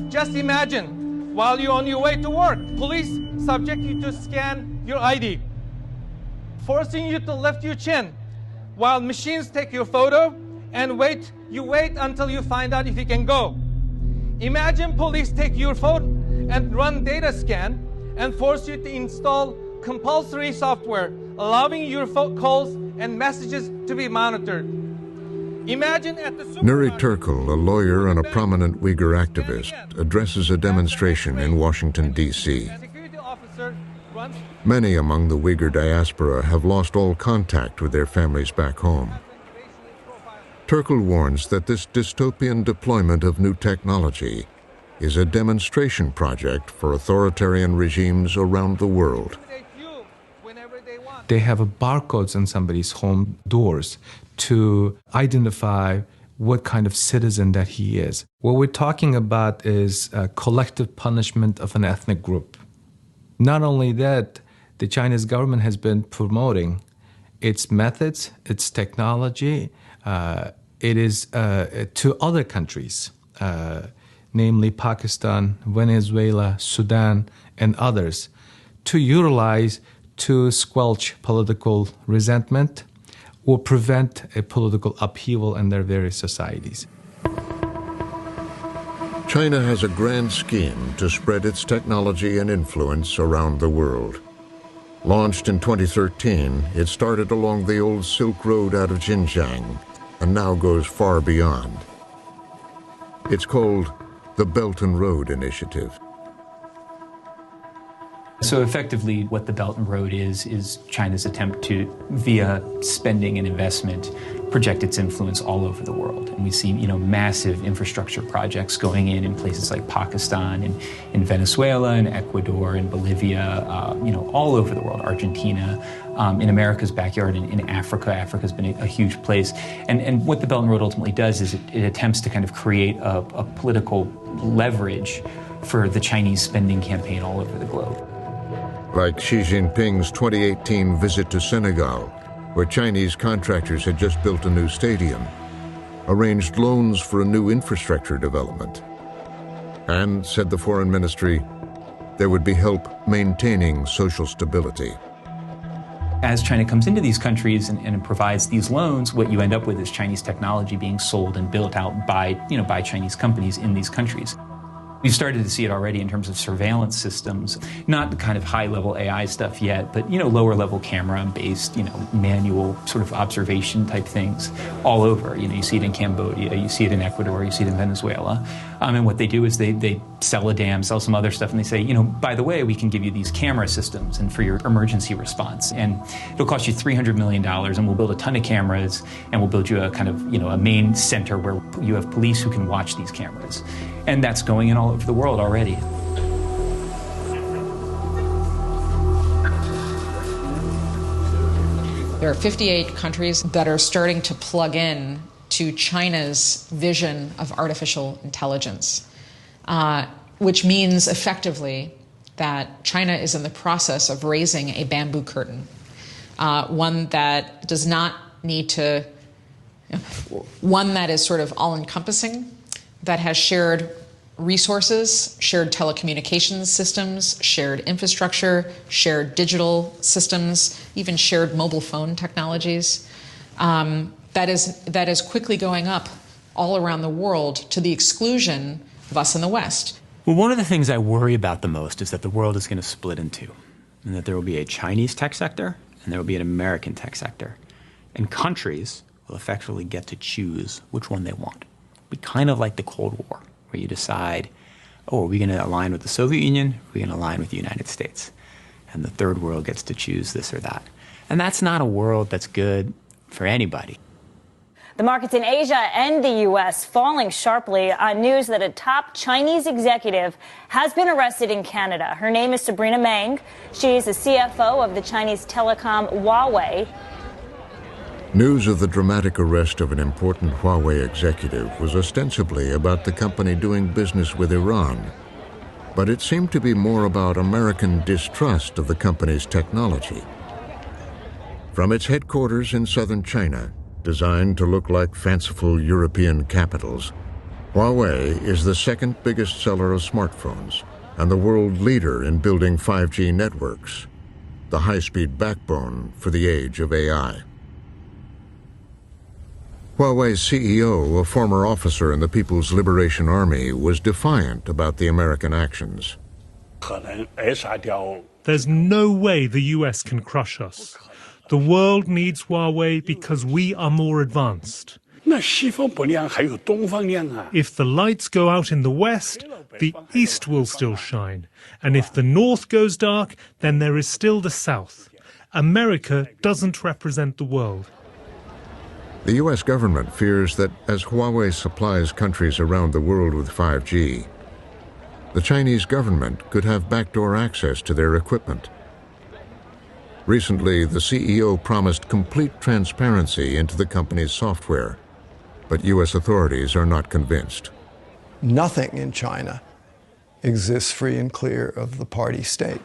Just imagine, while you're on your way to work, police subject you to scan your ID, forcing you to lift your chin, while machines take your photo and you wait until you find out if you can go. Imagine police take your phone and run data scan and force you to install compulsory software, allowing your calls and messages to be monitored. Imagine at the Nuri Turkel, a lawyer and a prominent Uyghur activist, addresses a demonstration in Washington, D.C. Many among the Uyghur diaspora have lost all contact with their families back home. Turkel warns that this dystopian deployment of new technology is a demonstration project for authoritarian regimes around the world. They have barcodes on somebody's home doors to identify what kind of citizen that he is. What we're talking about is a collective punishment of an ethnic group. Not only that, the Chinese government has been promoting its methods, its technology, it is to other countries, namely Pakistan, Venezuela, Sudan, and others, to utilize to squelch political resentment or prevent a political upheaval in their various societies. China has a grand scheme to spread its technology and influence around the world. Launched in 2013, it started along the old Silk Road out of Xinjiang and now goes far beyond. It's called the Belt and Road Initiative. So effectively, what the Belt and Road is China's attempt to, via spending and investment, project its influence all over the world. And we see, massive infrastructure projects going in places like Pakistan and in Venezuela and Ecuador and Bolivia, all over the world, Argentina, in America's backyard, in Africa. Africa's been a huge place. And what the Belt and Road ultimately does is it attempts to kind of create a political leverage for the Chinese spending campaign all over the globe. Like Xi Jinping's 2018 visit to Senegal, where Chinese contractors had just built a new stadium, arranged loans for a new infrastructure development, and, said the foreign ministry, there would be help maintaining social stability. As China comes into these countries and provides these loans, what you end up with is Chinese technology being sold and built out by Chinese companies in these countries. We've started to see it already in terms of surveillance systems, not the kind of high-level AI stuff yet, but, lower-level camera-based, manual sort of observation type things all over. You see it in Cambodia, you see it in Ecuador, you see it in Venezuela. And what they do is they sell a dam, sell some other stuff, and they say, by the way, we can give you these camera systems and for your emergency response. And it'll cost you $300 million, and we'll build a ton of cameras, and we'll build you a kind of, a main center where you have police who can watch these cameras. And that's going in all over the world already. There are 58 countries that are starting to plug in to China's vision of artificial intelligence, which means effectively that China is in the process of raising a bamboo curtain, one that does not need to, one that is sort of all-encompassing, that has shared resources, shared telecommunications systems, shared infrastructure, shared digital systems, even shared mobile phone technologies. That is quickly going up all around the world to the exclusion of us in the West. Well, one of the things I worry about the most is that the world is going to split in two, and that there will be a Chinese tech sector and there will be an American tech sector. And countries will effectively get to choose which one they want. It'll be kind of like the Cold War, where you decide, are we going to align with the Soviet Union? Are we going to align with the United States? And the third world gets to choose this or that. And that's not a world that's good for anybody. The markets in Asia and the U.S. falling sharply on news that a top Chinese executive has been arrested in Canada. Her name is Sabrina Meng. She's the CFO of the Chinese telecom Huawei. News of the dramatic arrest of an important Huawei executive was ostensibly about the company doing business with Iran. But it seemed to be more about American distrust of the company's technology. From its headquarters in southern China, designed to look like fanciful European capitals, Huawei is the second biggest seller of smartphones and the world leader in building 5G networks, the high-speed backbone for the age of AI. Huawei's CEO, a former officer in the People's Liberation Army, was defiant about the American actions. There's no way the US can crush us. The world needs Huawei because we are more advanced. If the lights go out in the West, the East will still shine. And if the North goes dark, then there is still the South. America doesn't represent the world. The U.S. government fears that as Huawei supplies countries around the world with 5G, the Chinese government could have backdoor access to their equipment. Recently, the CEO promised complete transparency into the company's software, but U.S. authorities are not convinced. Nothing in China exists free and clear of the party state.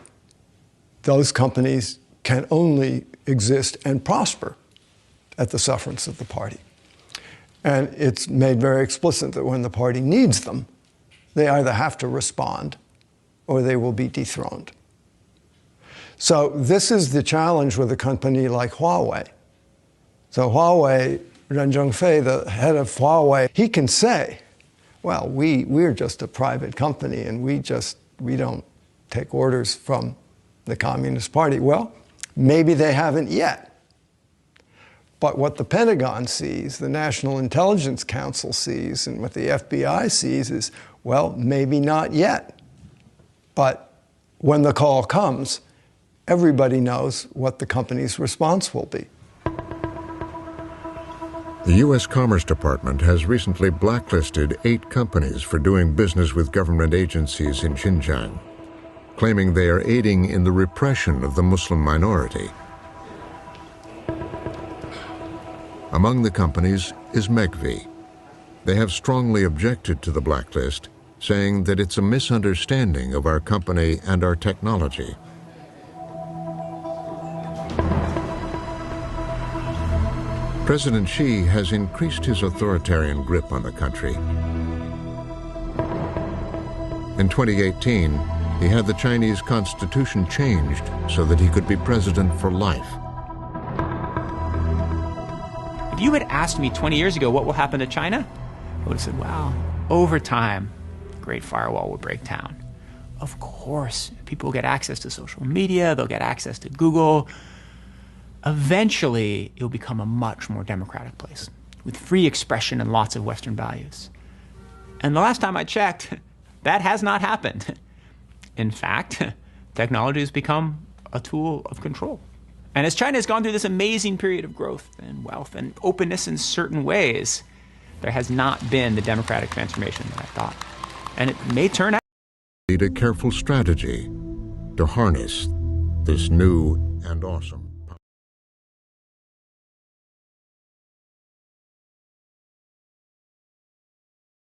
Those companies can only exist and prosper at the sufferance of the party. And it's made very explicit that when the party needs them, they either have to respond or they will be dethroned. So this is the challenge with a company like Huawei. So Huawei, Ren Zhengfei, the head of Huawei, he can say, well, we're just a private company and we don't take orders from the Communist Party. Well, maybe they haven't yet. But what the Pentagon sees, the National Intelligence Council sees, and what the FBI sees is, well, maybe not yet. But when the call comes, everybody knows what the company's response will be. The U.S. Commerce Department has recently blacklisted 8 companies for doing business with government agencies in Xinjiang, claiming they are aiding in the repression of the Muslim minority. Among the companies is Megvii. They have strongly objected to the blacklist, saying that it's a misunderstanding of our company and our technology. President Xi has increased his authoritarian grip on the country. In 2018, he had the Chinese constitution changed so that he could be president for life. If you had asked me 20 years ago what will happen to China, I would have said, wow, over time, Great Firewall will break down. Of course, people will get access to social media, they'll get access to Google. Eventually, it'll become a much more democratic place with free expression and lots of Western values. And the last time I checked, that has not happened. In fact, technology has become a tool of control. And as China has gone through this amazing period of growth and wealth and openness in certain ways, there has not been the democratic transformation that I thought. And it may turn out. Need a careful strategy to harness this new and awesome.